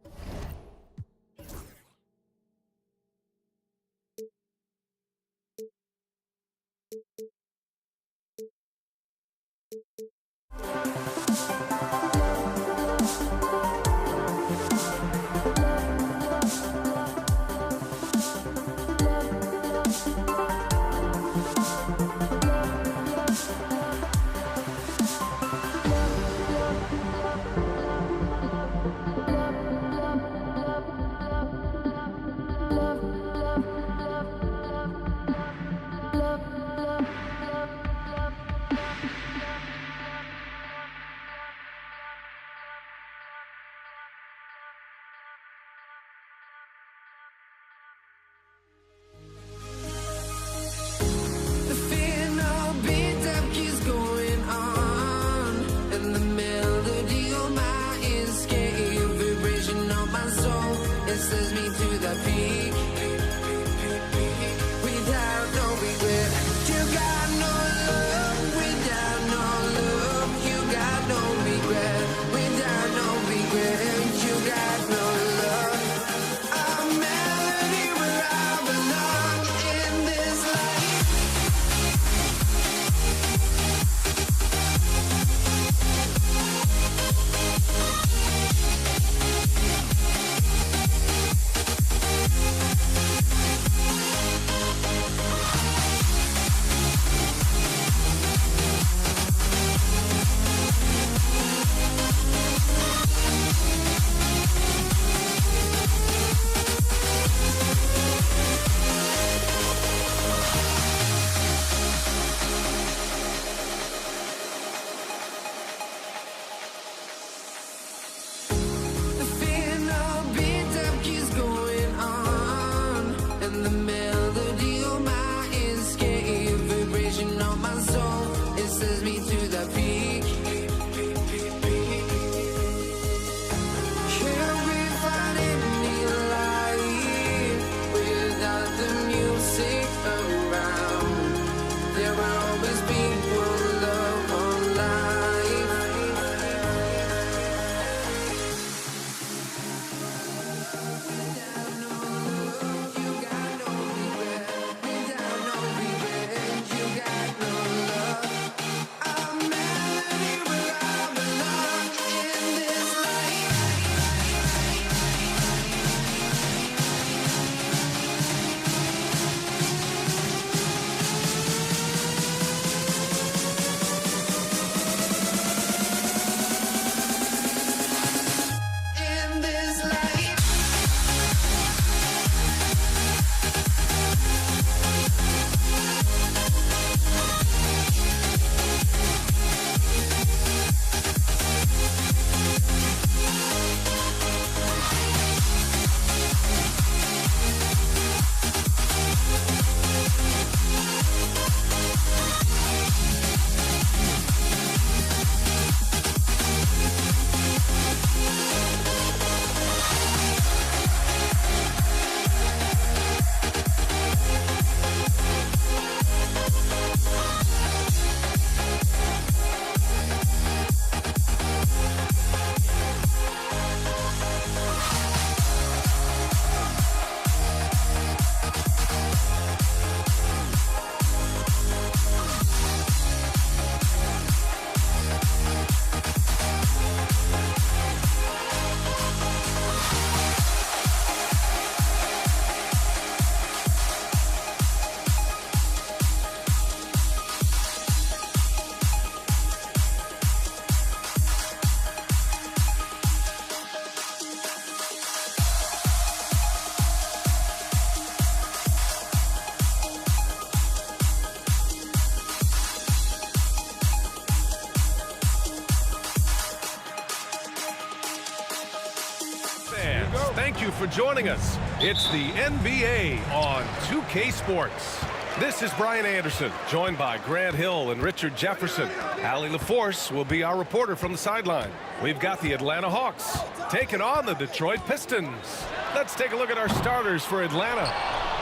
you for joining us. It's the NBA on 2K Sports. This is Brian Anderson, joined by Grant Hill and Richard Jefferson. Allie LaForce will be our reporter from the sideline. We've got the Atlanta Hawks taking on the Detroit Pistons. Let's take a look at our starters for Atlanta.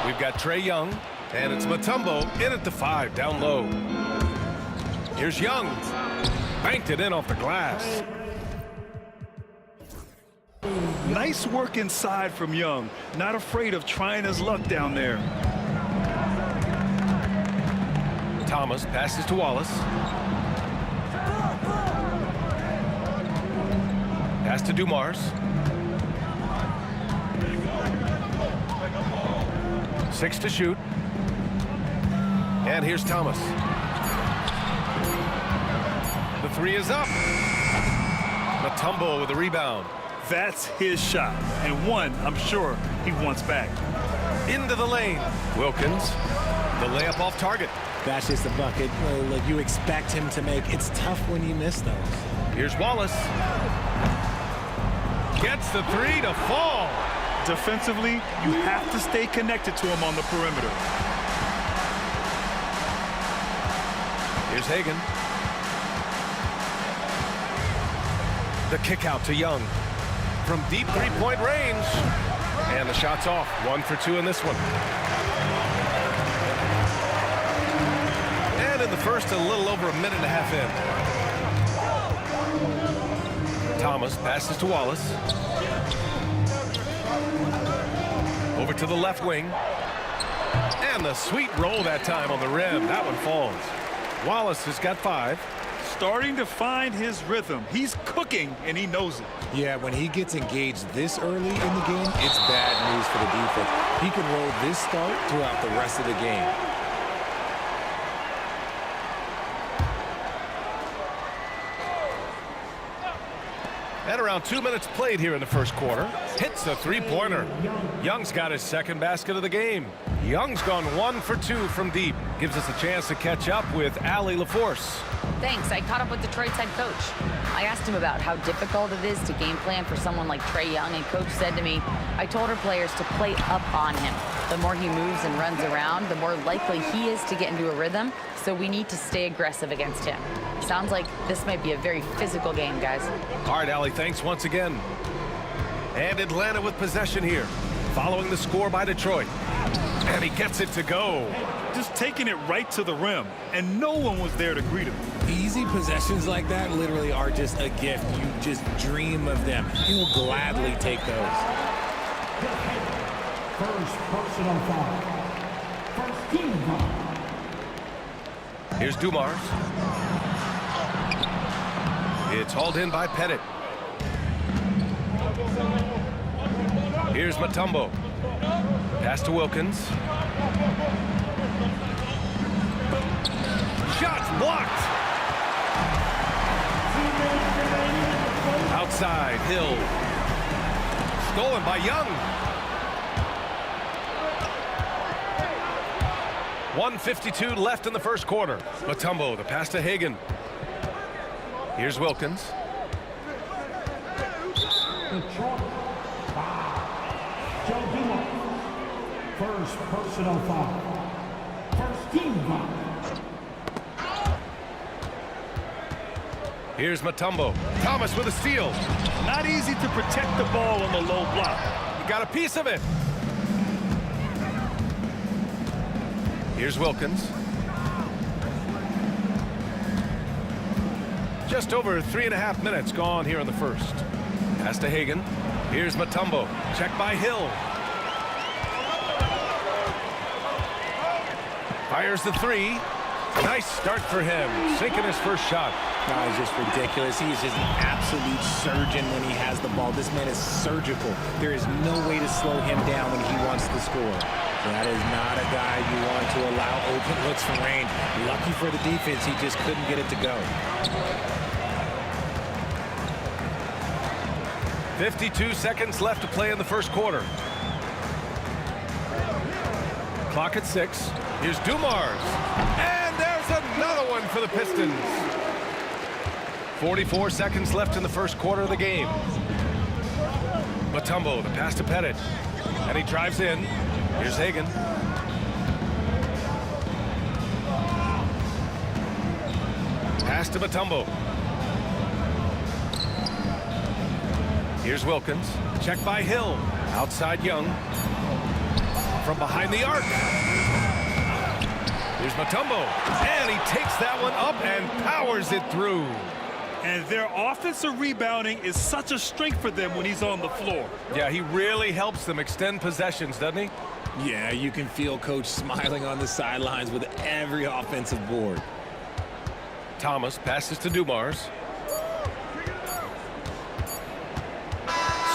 We've got Trae Young, and it's Mutombo in at the 5, down low. Here's Young. Banked it in off the glass. Nice work inside from Young. Not afraid of trying his luck down there. Thomas passes to Wallace. Pass to Dumars. 6 to shoot. And here's Thomas. The 3 is up. Mutombo with a rebound. That's his shot, and one I'm sure he wants back. Into the lane. Wilkins, the layup off target. That's just a bucket like you expect him to make. It's tough when you miss those. Here's Wallace. Gets the 3 to fall. Defensively, you have to stay connected to him on the perimeter. Here's Hagan. The kick out to Young. From deep three-point range. And the shot's off. 1 for 2 in this one. And in the first, a little over a minute and a half in. Thomas passes to Wallace. Over to the left wing. And the sweet roll that time on the rim. That one falls. Wallace has got 5. Starting to find his rhythm. He's cooking, and he knows it. Yeah, when he gets engaged this early in the game, it's bad news for the defense. He can roll this start throughout the rest of the game. At around 2 minutes played here in the first quarter. Hits the three-pointer. Young's got his second basket of the game. Young's gone 1 for 2 from deep. Gives us a chance to catch up with Allie LaForce. Thanks. I caught up with Detroit's head coach. I asked him about how difficult it is to game plan for someone like Trae Young, and coach said to me, I told our players to play up on him. The more he moves and runs around, the more likely he is to get into a rhythm, so we need to stay aggressive against him. Sounds like this might be a very physical game, guys. All right, Allie, thanks once again. And Atlanta with possession here, following the score by Detroit. And he gets it to go. Just taking it right to the rim, and no one was there to greet him. Easy possessions like that literally are just a gift. You just dream of them. He'll gladly take those. First personal foul. First team foul. Here's Dumars. It's hauled in by Pettit. Here's Mutombo. Pass to Wilkins. Shots blocked. Outside, Hill. Stolen by Young. 1:52 left in the first quarter. Mutombo, the pass to Hagan. Here's Wilkins. Joe Dumars. First personal foul. First team foul. Here's Mutombo. Thomas with a steal. Not easy to protect the ball on the low block. He got a piece of it. Here's Wilkins. Just over 3.5 minutes gone here in the first. Pass to Hagan. Here's Mutombo. Checked by Hill. Fires the 3. Nice start for him. Sinking his first shot. That is just ridiculous. He is just an absolute surgeon when he has the ball. This man is surgical. There is no way to slow him down when he wants to score. That is not a guy you want to allow open looks from range. Lucky for the defense, he just couldn't get it to go. 52 seconds left to play in the first quarter. Clock at 6. Here's Dumars. And there's another one for the Pistons. 44 seconds left in the first quarter of the game. Mutombo, the pass to Pettit. And he drives in. Here's Hagan. Pass to Mutombo. Here's Wilkins. Check by Hill. Outside Young. From behind the arc. Here's Mutombo. And he takes that one up and powers it through. And their offensive rebounding is such a strength for them when he's on the floor. Yeah, he really helps them extend possessions, doesn't he? Yeah, you can feel Coach smiling on the sidelines with every offensive board. Thomas passes to Dumars.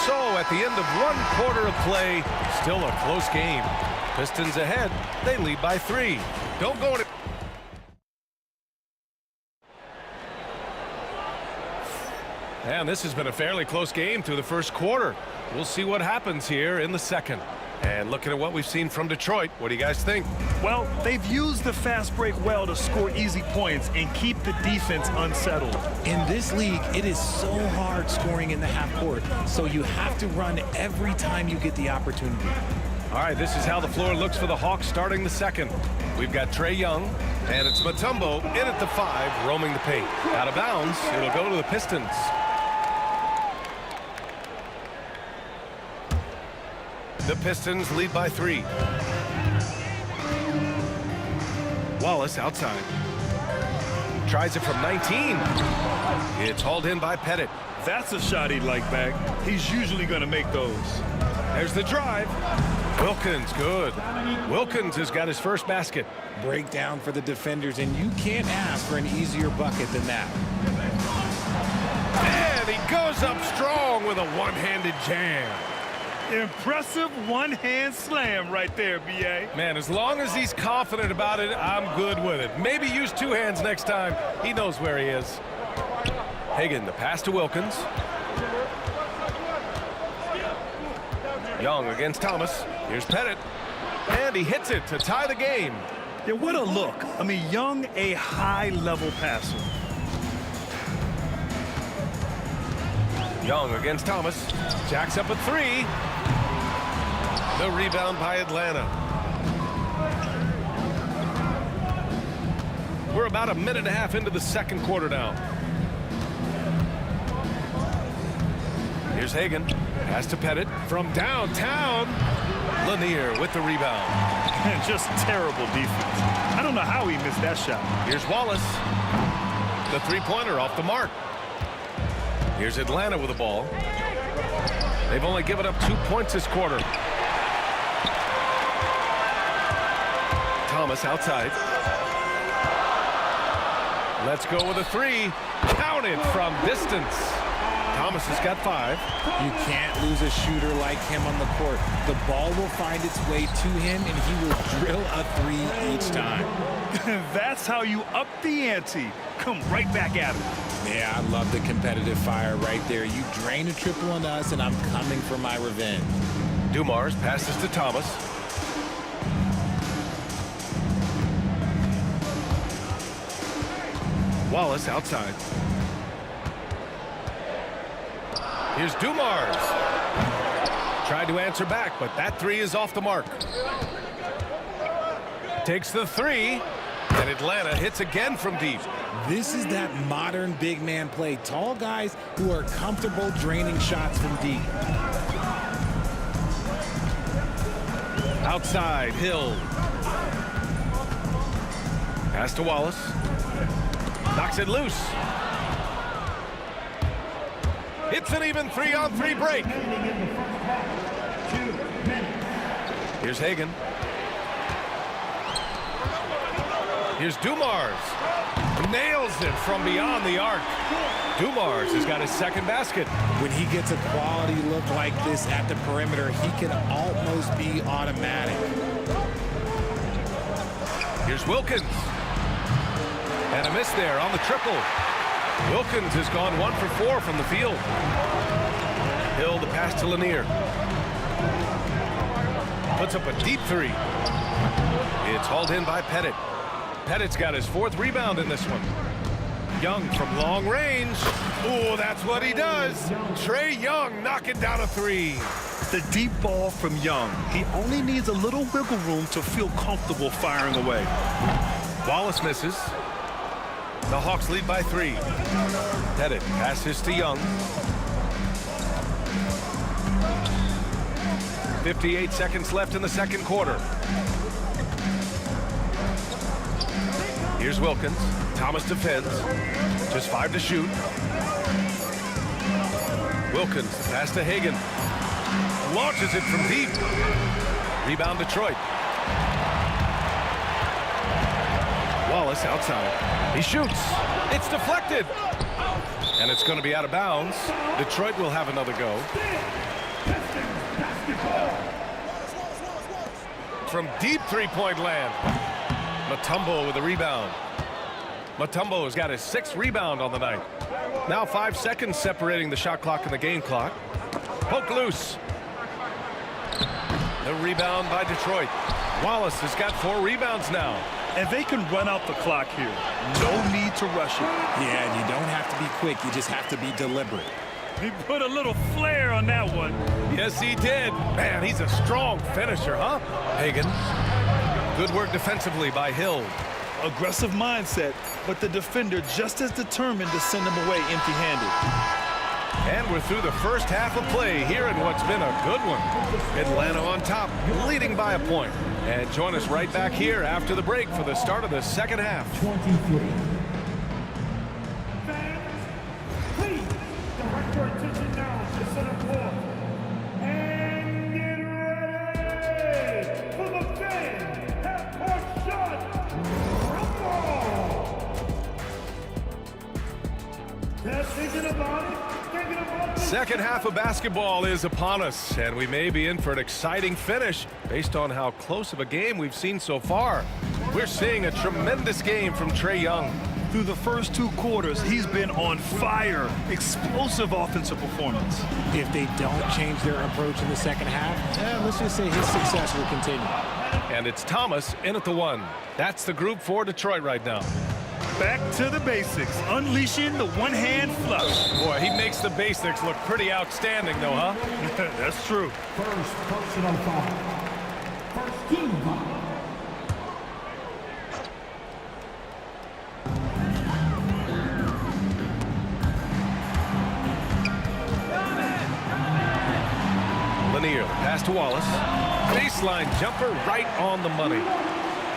So at the end of 1 quarter of play, still a close game. Pistons ahead. They lead by 3. Don't go any... And this has been a fairly close game through the first quarter. We'll see what happens here in the second. And looking at what we've seen from Detroit, what do you guys think? Well, they've used the fast break well to score easy points and keep the defense unsettled. In this league, it is so hard scoring in the half court, so you have to run every time you get the opportunity. All right, this is how the floor looks for the Hawks starting the second. We've got Trae Young, and it's Mutombo in at the 5, roaming the paint. Out of bounds, it'll go to the Pistons. The Pistons lead by 3. Wallace outside. Tries it from 19. It's hauled in by Pettit. That's a shot he'd like back. He's usually going to make those. There's the drive. Wilkins, good. Wilkins has got his first basket. Breakdown for the defenders, and you can't ask for an easier bucket than that. And he goes up strong with a one-handed jam. Impressive one-hand slam right there, B.A. Man, as long as he's confident about it, I'm good with it. Maybe use 2 hands next time. He knows where he is. Hagan, the pass to Wilkins. Young against Thomas. Here's Pettit. And he hits it to tie the game. Yeah, what a look. I mean, Young, a high-level passer. Young against Thomas. Jacks up a 3. The rebound by Atlanta. We're about a minute and a half into the second quarter now. Here's Hagan. Pass to Pettit from downtown. Lanier with the rebound. Just terrible defense. I don't know how he missed that shot. Here's Wallace. The three-pointer off the mark. Here's Atlanta with the ball. They've only given up 2 points this quarter. Thomas outside. Let's go with a 3. Counted from distance. Thomas has got 5. You can't lose a shooter like him on the court. The ball will find its way to him, and he will drill a 3 each time. That's how you up the ante. Come right back at him. Yeah, I love the competitive fire right there. You drain a triple on us, and I'm coming for my revenge. Dumars passes to Thomas. Wallace outside. Here's Dumars. Tried to answer back, but that 3 is off the mark. Takes the 3, and Atlanta hits again from deep. This is that modern big man play. Tall guys who are comfortable draining shots from deep. Outside, Hill. Pass to Wallace. Knocks it loose. It's an even 3-on-3 break. Here's Hagan. Here's Dumars. Nails it from beyond the arc. Dumars has got his second basket. When he gets a quality look like this at the perimeter, he can almost be automatic. Here's Wilkins. And a miss there on the triple. Wilkins has gone 1 for 4 from the field. Hill, the pass to Lanier. Puts up a deep 3. It's hauled in by Pettit. Pettit's got his 4th rebound in this one. Young from long range. Oh, that's what he does. Trae Young knocking down a three. The deep ball from Young. He only needs a little wiggle room to feel comfortable firing away. Wallace misses. The Hawks lead by 3. Pettit passes to Young. 58 seconds left in the second quarter. Here's Wilkins. Thomas defends. Just 5 to shoot. Wilkins pass to Hagan. Launches it from deep. Rebound Detroit. Wallace outside. He shoots. It's deflected. And it's going to be out of bounds. Detroit will have another go. From deep three-point land. Mutombo with a rebound. Mutombo has got his 6th rebound on the night. Now 5 seconds separating the shot clock and the game clock. Poke loose. The rebound by Detroit. Wallace has got 4 rebounds now. And they can run out the clock here. No need to rush it. Yeah, and you don't have to be quick. You just have to be deliberate. He put a little flair on that one. Yes, he did. Man, he's a strong finisher, huh? Hagan. Good work defensively by Hill. Aggressive mindset, but the defender just as determined to send him away empty-handed. And we're through the first half of play here in what's been a good one. Atlanta on top, leading by a point. And join us right back here after the break for the start of the second half. 23. Please direct your attention now to center court. And get ready for the fan half-court shot. Rumble! Just thinking about it. Second half of basketball is upon us, and we may be in for an exciting finish based on how close of a game we've seen so far. We're seeing a tremendous game from Trae Young. Through the first 2 quarters, he's been on fire. Explosive offensive performance. If they don't change their approach in the second half, let's just say his success will continue. And it's Thomas in at the 1. That's the group for Detroit right now. Back to the basics, unleashing the one-hand flush. Boy, he makes the basics look pretty outstanding, though, huh? That's true. First personal foul. First team foul. Lanier, pass to Wallace. Baseline jumper right on the money.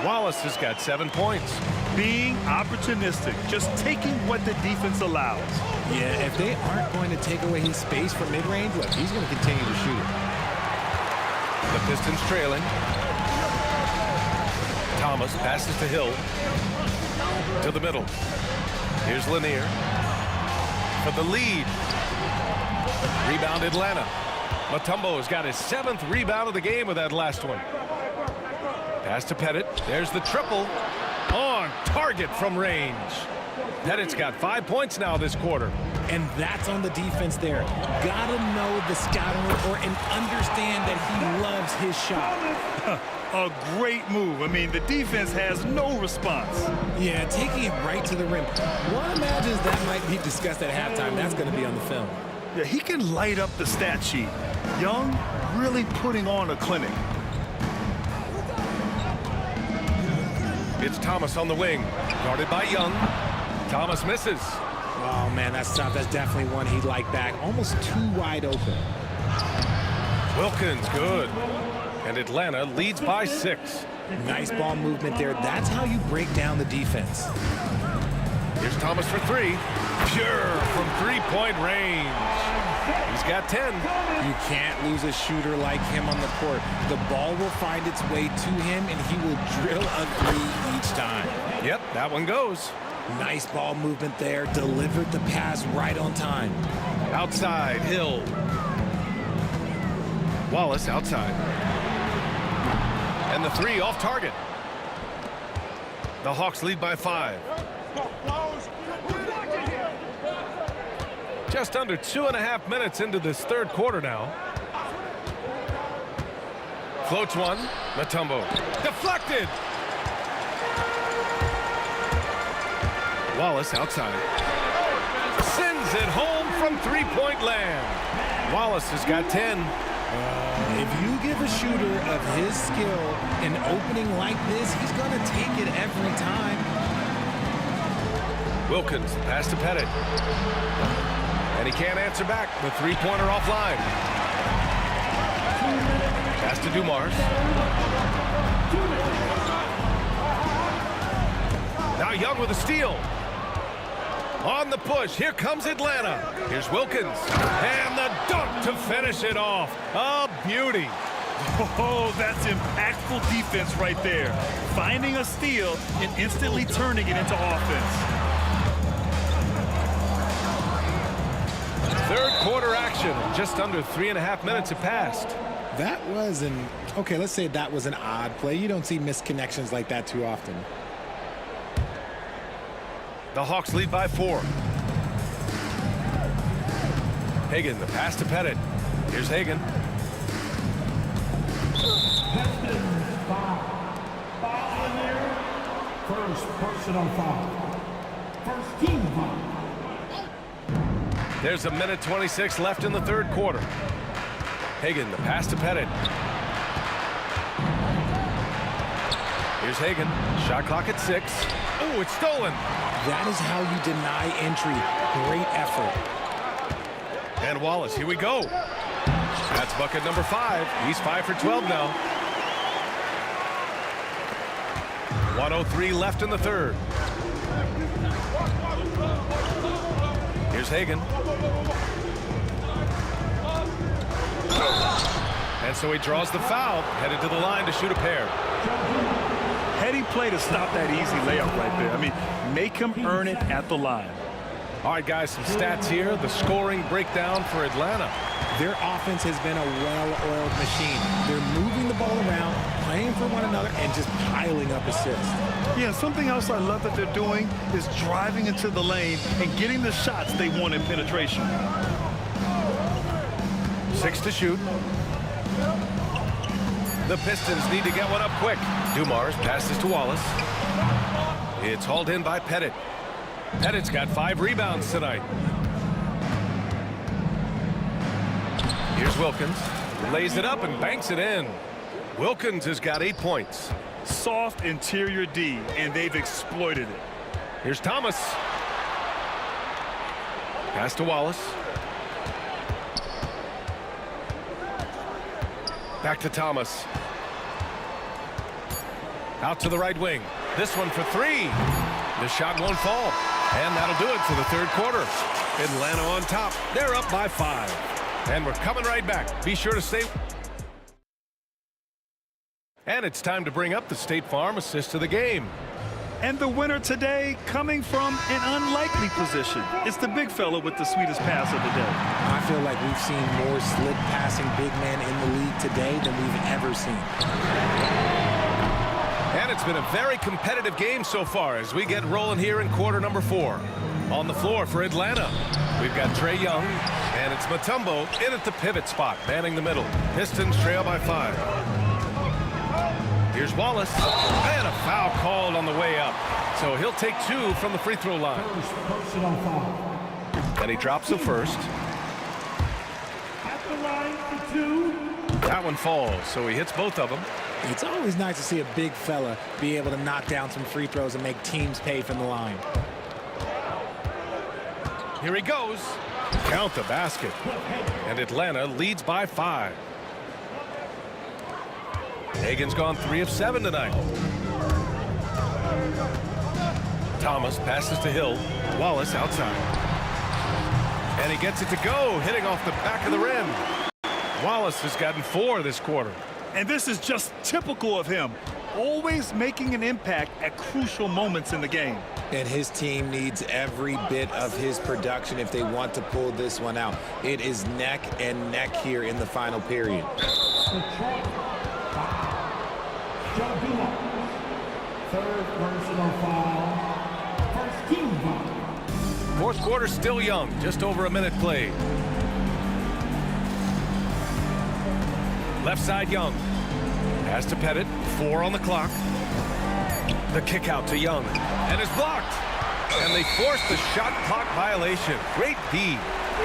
Wallace has got 7 points. Being opportunistic, just taking what the defense allows. Yeah, if they aren't going to take away his space from mid-range, look, he's going to continue to shoot it. The Pistons trailing. Thomas passes to Hill. To the middle. Here's Lanier. For the lead. Rebound Atlanta. Mutombo has got his 7th rebound of the game with that last one. Pass to Pettit. There's the triple. On target from range. Pettit's got 5 points now this quarter. And that's on the defense there. Gotta know the scouting report and understand that he loves his shot. A great move. I mean, the defense has no response. Yeah, taking it right to the rim. One imagines that might be discussed at halftime. That's going to be on the film. Yeah, he can light up the stat sheet. Young really putting on a clinic. It's Thomas on the wing, guarded by Young. Thomas misses. Oh, man, that's tough. That's definitely one he'd like back. Almost too wide open. Wilkins, good. And Atlanta leads by 6. Nice ball movement there. That's how you break down the defense. Here's Thomas for 3. Pure from three-point range. He's got 10. You can't lose a shooter like him on the court. The ball will find its way to him, and he will drill a 3 each time. Yep, that one goes. Nice ball movement there. Delivered the pass right on time. Outside, Hill. Wallace outside. And the 3 off target. The Hawks lead by 5. Just under 2.5 minutes into this third quarter now. Floats one. Mutombo. Deflected. Wallace outside. Sends it home from three-point land. Wallace has got 10. If you give a shooter of his skill an opening like this, he's going to take it every time. Wilkins, pass to Pettit. And he can't answer back. The three-pointer offline. Pass to Dumars. Now Young with a steal. On the push, here comes Atlanta. Here's Wilkins. And the dunk to finish it off. A beauty. Oh, that's impactful defense right there. Finding a steal and instantly turning it into offense. Third quarter action. Just under 3.5 minutes have passed. That was okay, let's say that was an odd play. You don't see missed connections like that too often. The Hawks lead by 4. Hagan, the pass to Pettit. Here's Hagan. Foul in there. First personal foul. First team foul. There's a minute 26 left in the third quarter. Hagan, the pass to Pettit. Here's Hagan. Shot clock at 6. Oh, it's stolen. That is how you deny entry. Great effort. And Wallace, here we go. That's bucket number 5. He's 5 for 12 now. 1:03 left in the third. Here's Hagan. And so he draws the foul, headed to the line to shoot a pair. Heady play to stop that easy layup right there. I mean, make him earn it at the line. All right, guys, some stats here. The scoring breakdown for Atlanta. Their offense has been a well-oiled machine. They're moving the ball around, playing for one another, and just piling up assists. Yeah, something else I love that they're doing is driving into the lane and getting the shots they want in penetration. 6 to shoot. The Pistons need to get one up quick. Dumars passes to Wallace. It's hauled in by Pettit. Pettit's got 5 rebounds tonight. Here's Wilkins. Lays it up and banks it in. Wilkins has got 8 points. Soft interior D, and they've exploited it. Here's Thomas. Pass to Wallace. Back to Thomas. Out to the right wing. This one for 3. The shot won't fall. And that'll do it for the third quarter. Atlanta on top. They're up by 5. And we're coming right back. Be sure to stay. And it's time to bring up the State Farm assist of the game. And the winner today coming from an unlikely position. It's the big fella with the sweetest pass of the day. I feel like we've seen more slick passing big men in the league today than we've ever seen. And it's been a very competitive game so far as we get rolling here in quarter number 4. On the floor for Atlanta, we've got Trae Young, and it's Mutombo in at the pivot spot, manning the middle. Pistons trail by 5. Here's Wallace, and a foul called on the way up. So he'll take 2 from the free throw line. First personal foul. And he drops the first. At the line for 2. That one falls, so he hits both of them. It's always nice to see a big fella be able to knock down some free throws and make teams pay from the line. Here he goes. Count the basket. And Atlanta leads by 5. Hagan's gone 3 of 7 tonight. Thomas passes to Hill. Wallace outside. And he gets it to go, hitting off the back of the rim. Wallace has gotten 4 this quarter. And this is just typical of him. Always making an impact at crucial moments in the game. And his team needs every bit of his production if they want to pull this one out. It is neck and neck here in the final period. Third personal foul. First team foul. Fourth quarter still young, just over a minute played. Left side Young. Pass to Pettit, 4 on the clock. The kick out to Young, and is blocked. And they forced the shot clock violation. Great D.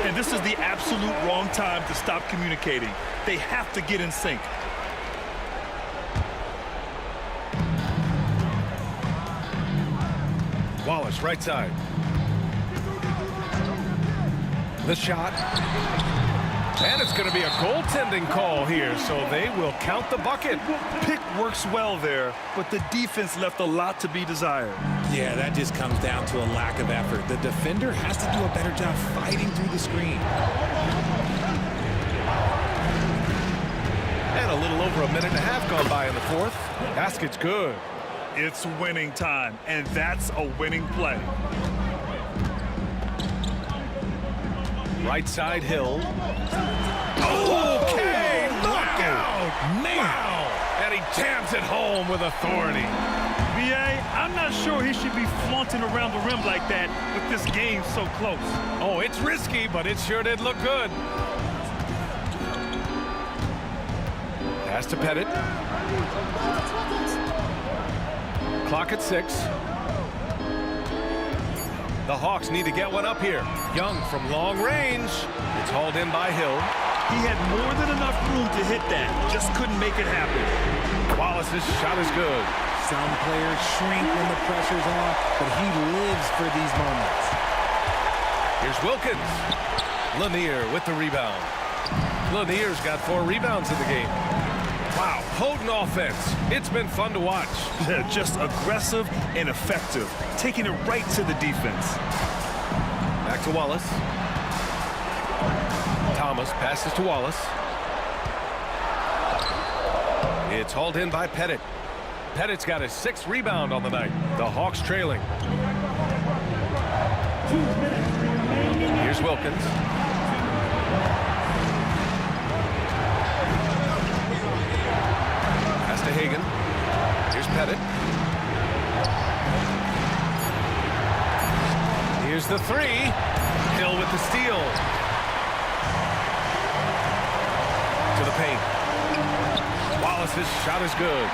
And this is the absolute wrong time to stop communicating. They have to get in sync. Wallace, right side. The shot. And it's going to be a goaltending call here, so they will count the bucket. Pick works well there, but the defense left a lot to be desired. Yeah, that just comes down to a lack of effort. The defender has to do a better job fighting through the screen. And a little over a minute and a half gone by in the fourth. Basket's good. It's winning time, and that's a winning play. Right side, Hill. Okay, look out! Wow! And he jams it home with authority. B.A., I'm not sure he should be flaunting around the rim like that with this game so close. Oh, it's risky, but it sure did look good. Pass to Pettit. Clock at 6. The Hawks need to get one up here. Young from long range. It's hauled in by Hill. He had more than enough room to hit that. Just couldn't make it happen. Wallace's shot is good. Some players shrink when the pressure's on, but he lives for these moments. Here's Wilkins. Lanier with the rebound. Lanier's got 4 rebounds in the game. Wow, potent offense. It's been fun to watch. Just aggressive and effective, taking it right to the defense. Back to Wallace. Thomas passes to Wallace. It's hauled in by Pettit. Pettit's got his 6th rebound on the night. The Hawks trailing. Here's Wilkins. To Hagan. Here's Pettit. Here's the 3. Hill with the steal. To the paint. Wallace's shot is good.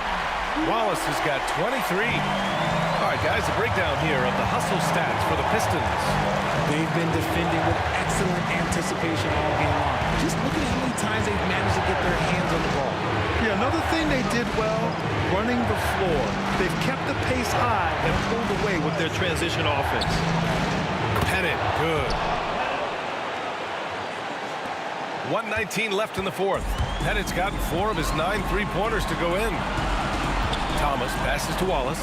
Wallace has got 23. All right, guys, a breakdown here of the hustle stats for the Pistons. They've been defending with excellent anticipation all game long. Just look at how many times they've managed to get their hands on the ball. Yeah, another thing they did well, running the floor. They've kept the pace high and pulled away with their transition offense. Pettit, good. 1:19 left in the fourth. Pettit's gotten 4 of his 9 3-pointers to go in. Thomas passes to Wallace.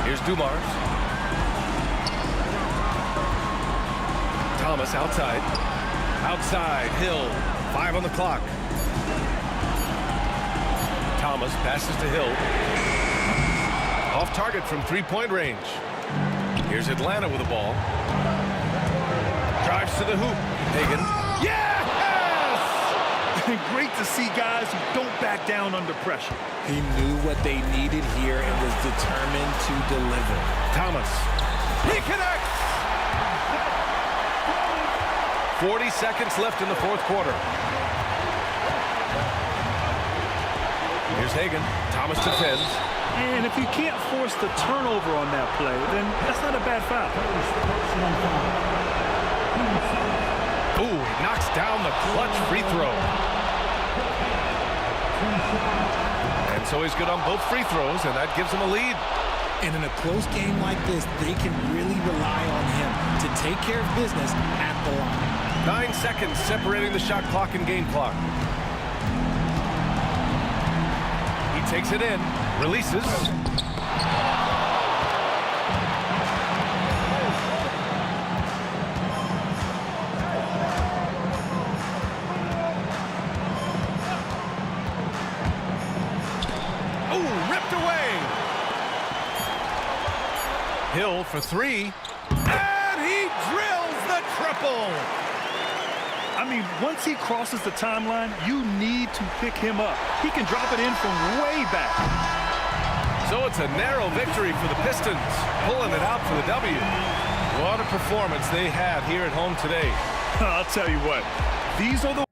Here's Dumars. Thomas outside. Outside, Hill. 5 on the clock. Thomas passes to Hill. Off target from 3-point range. Here's Atlanta with the ball. Drives to the hoop. Hagan. Yes! Great to see guys who don't back down under pressure. He knew what they needed here and was determined to deliver. Thomas. He connects! 40 seconds left in the fourth quarter. Here's Hagan. Thomas defends. And if you can't force the turnover on that play, then that's not a bad foul. Ooh, he knocks down the clutch free throw. And so he's good on both free throws, and that gives him a lead. And in a close game like this, they can really rely on him to take care of business at the line. 9 seconds separating the shot clock and game clock. He takes it in, releases. Ooh, ripped away. Hill for 3. And he drills the triple. I mean, once he crosses the timeline, you need to pick him up. He can drop it in from way back. So it's a narrow victory for the Pistons, pulling it out for the W. What a performance they had here at home today. I'll tell you what, these are the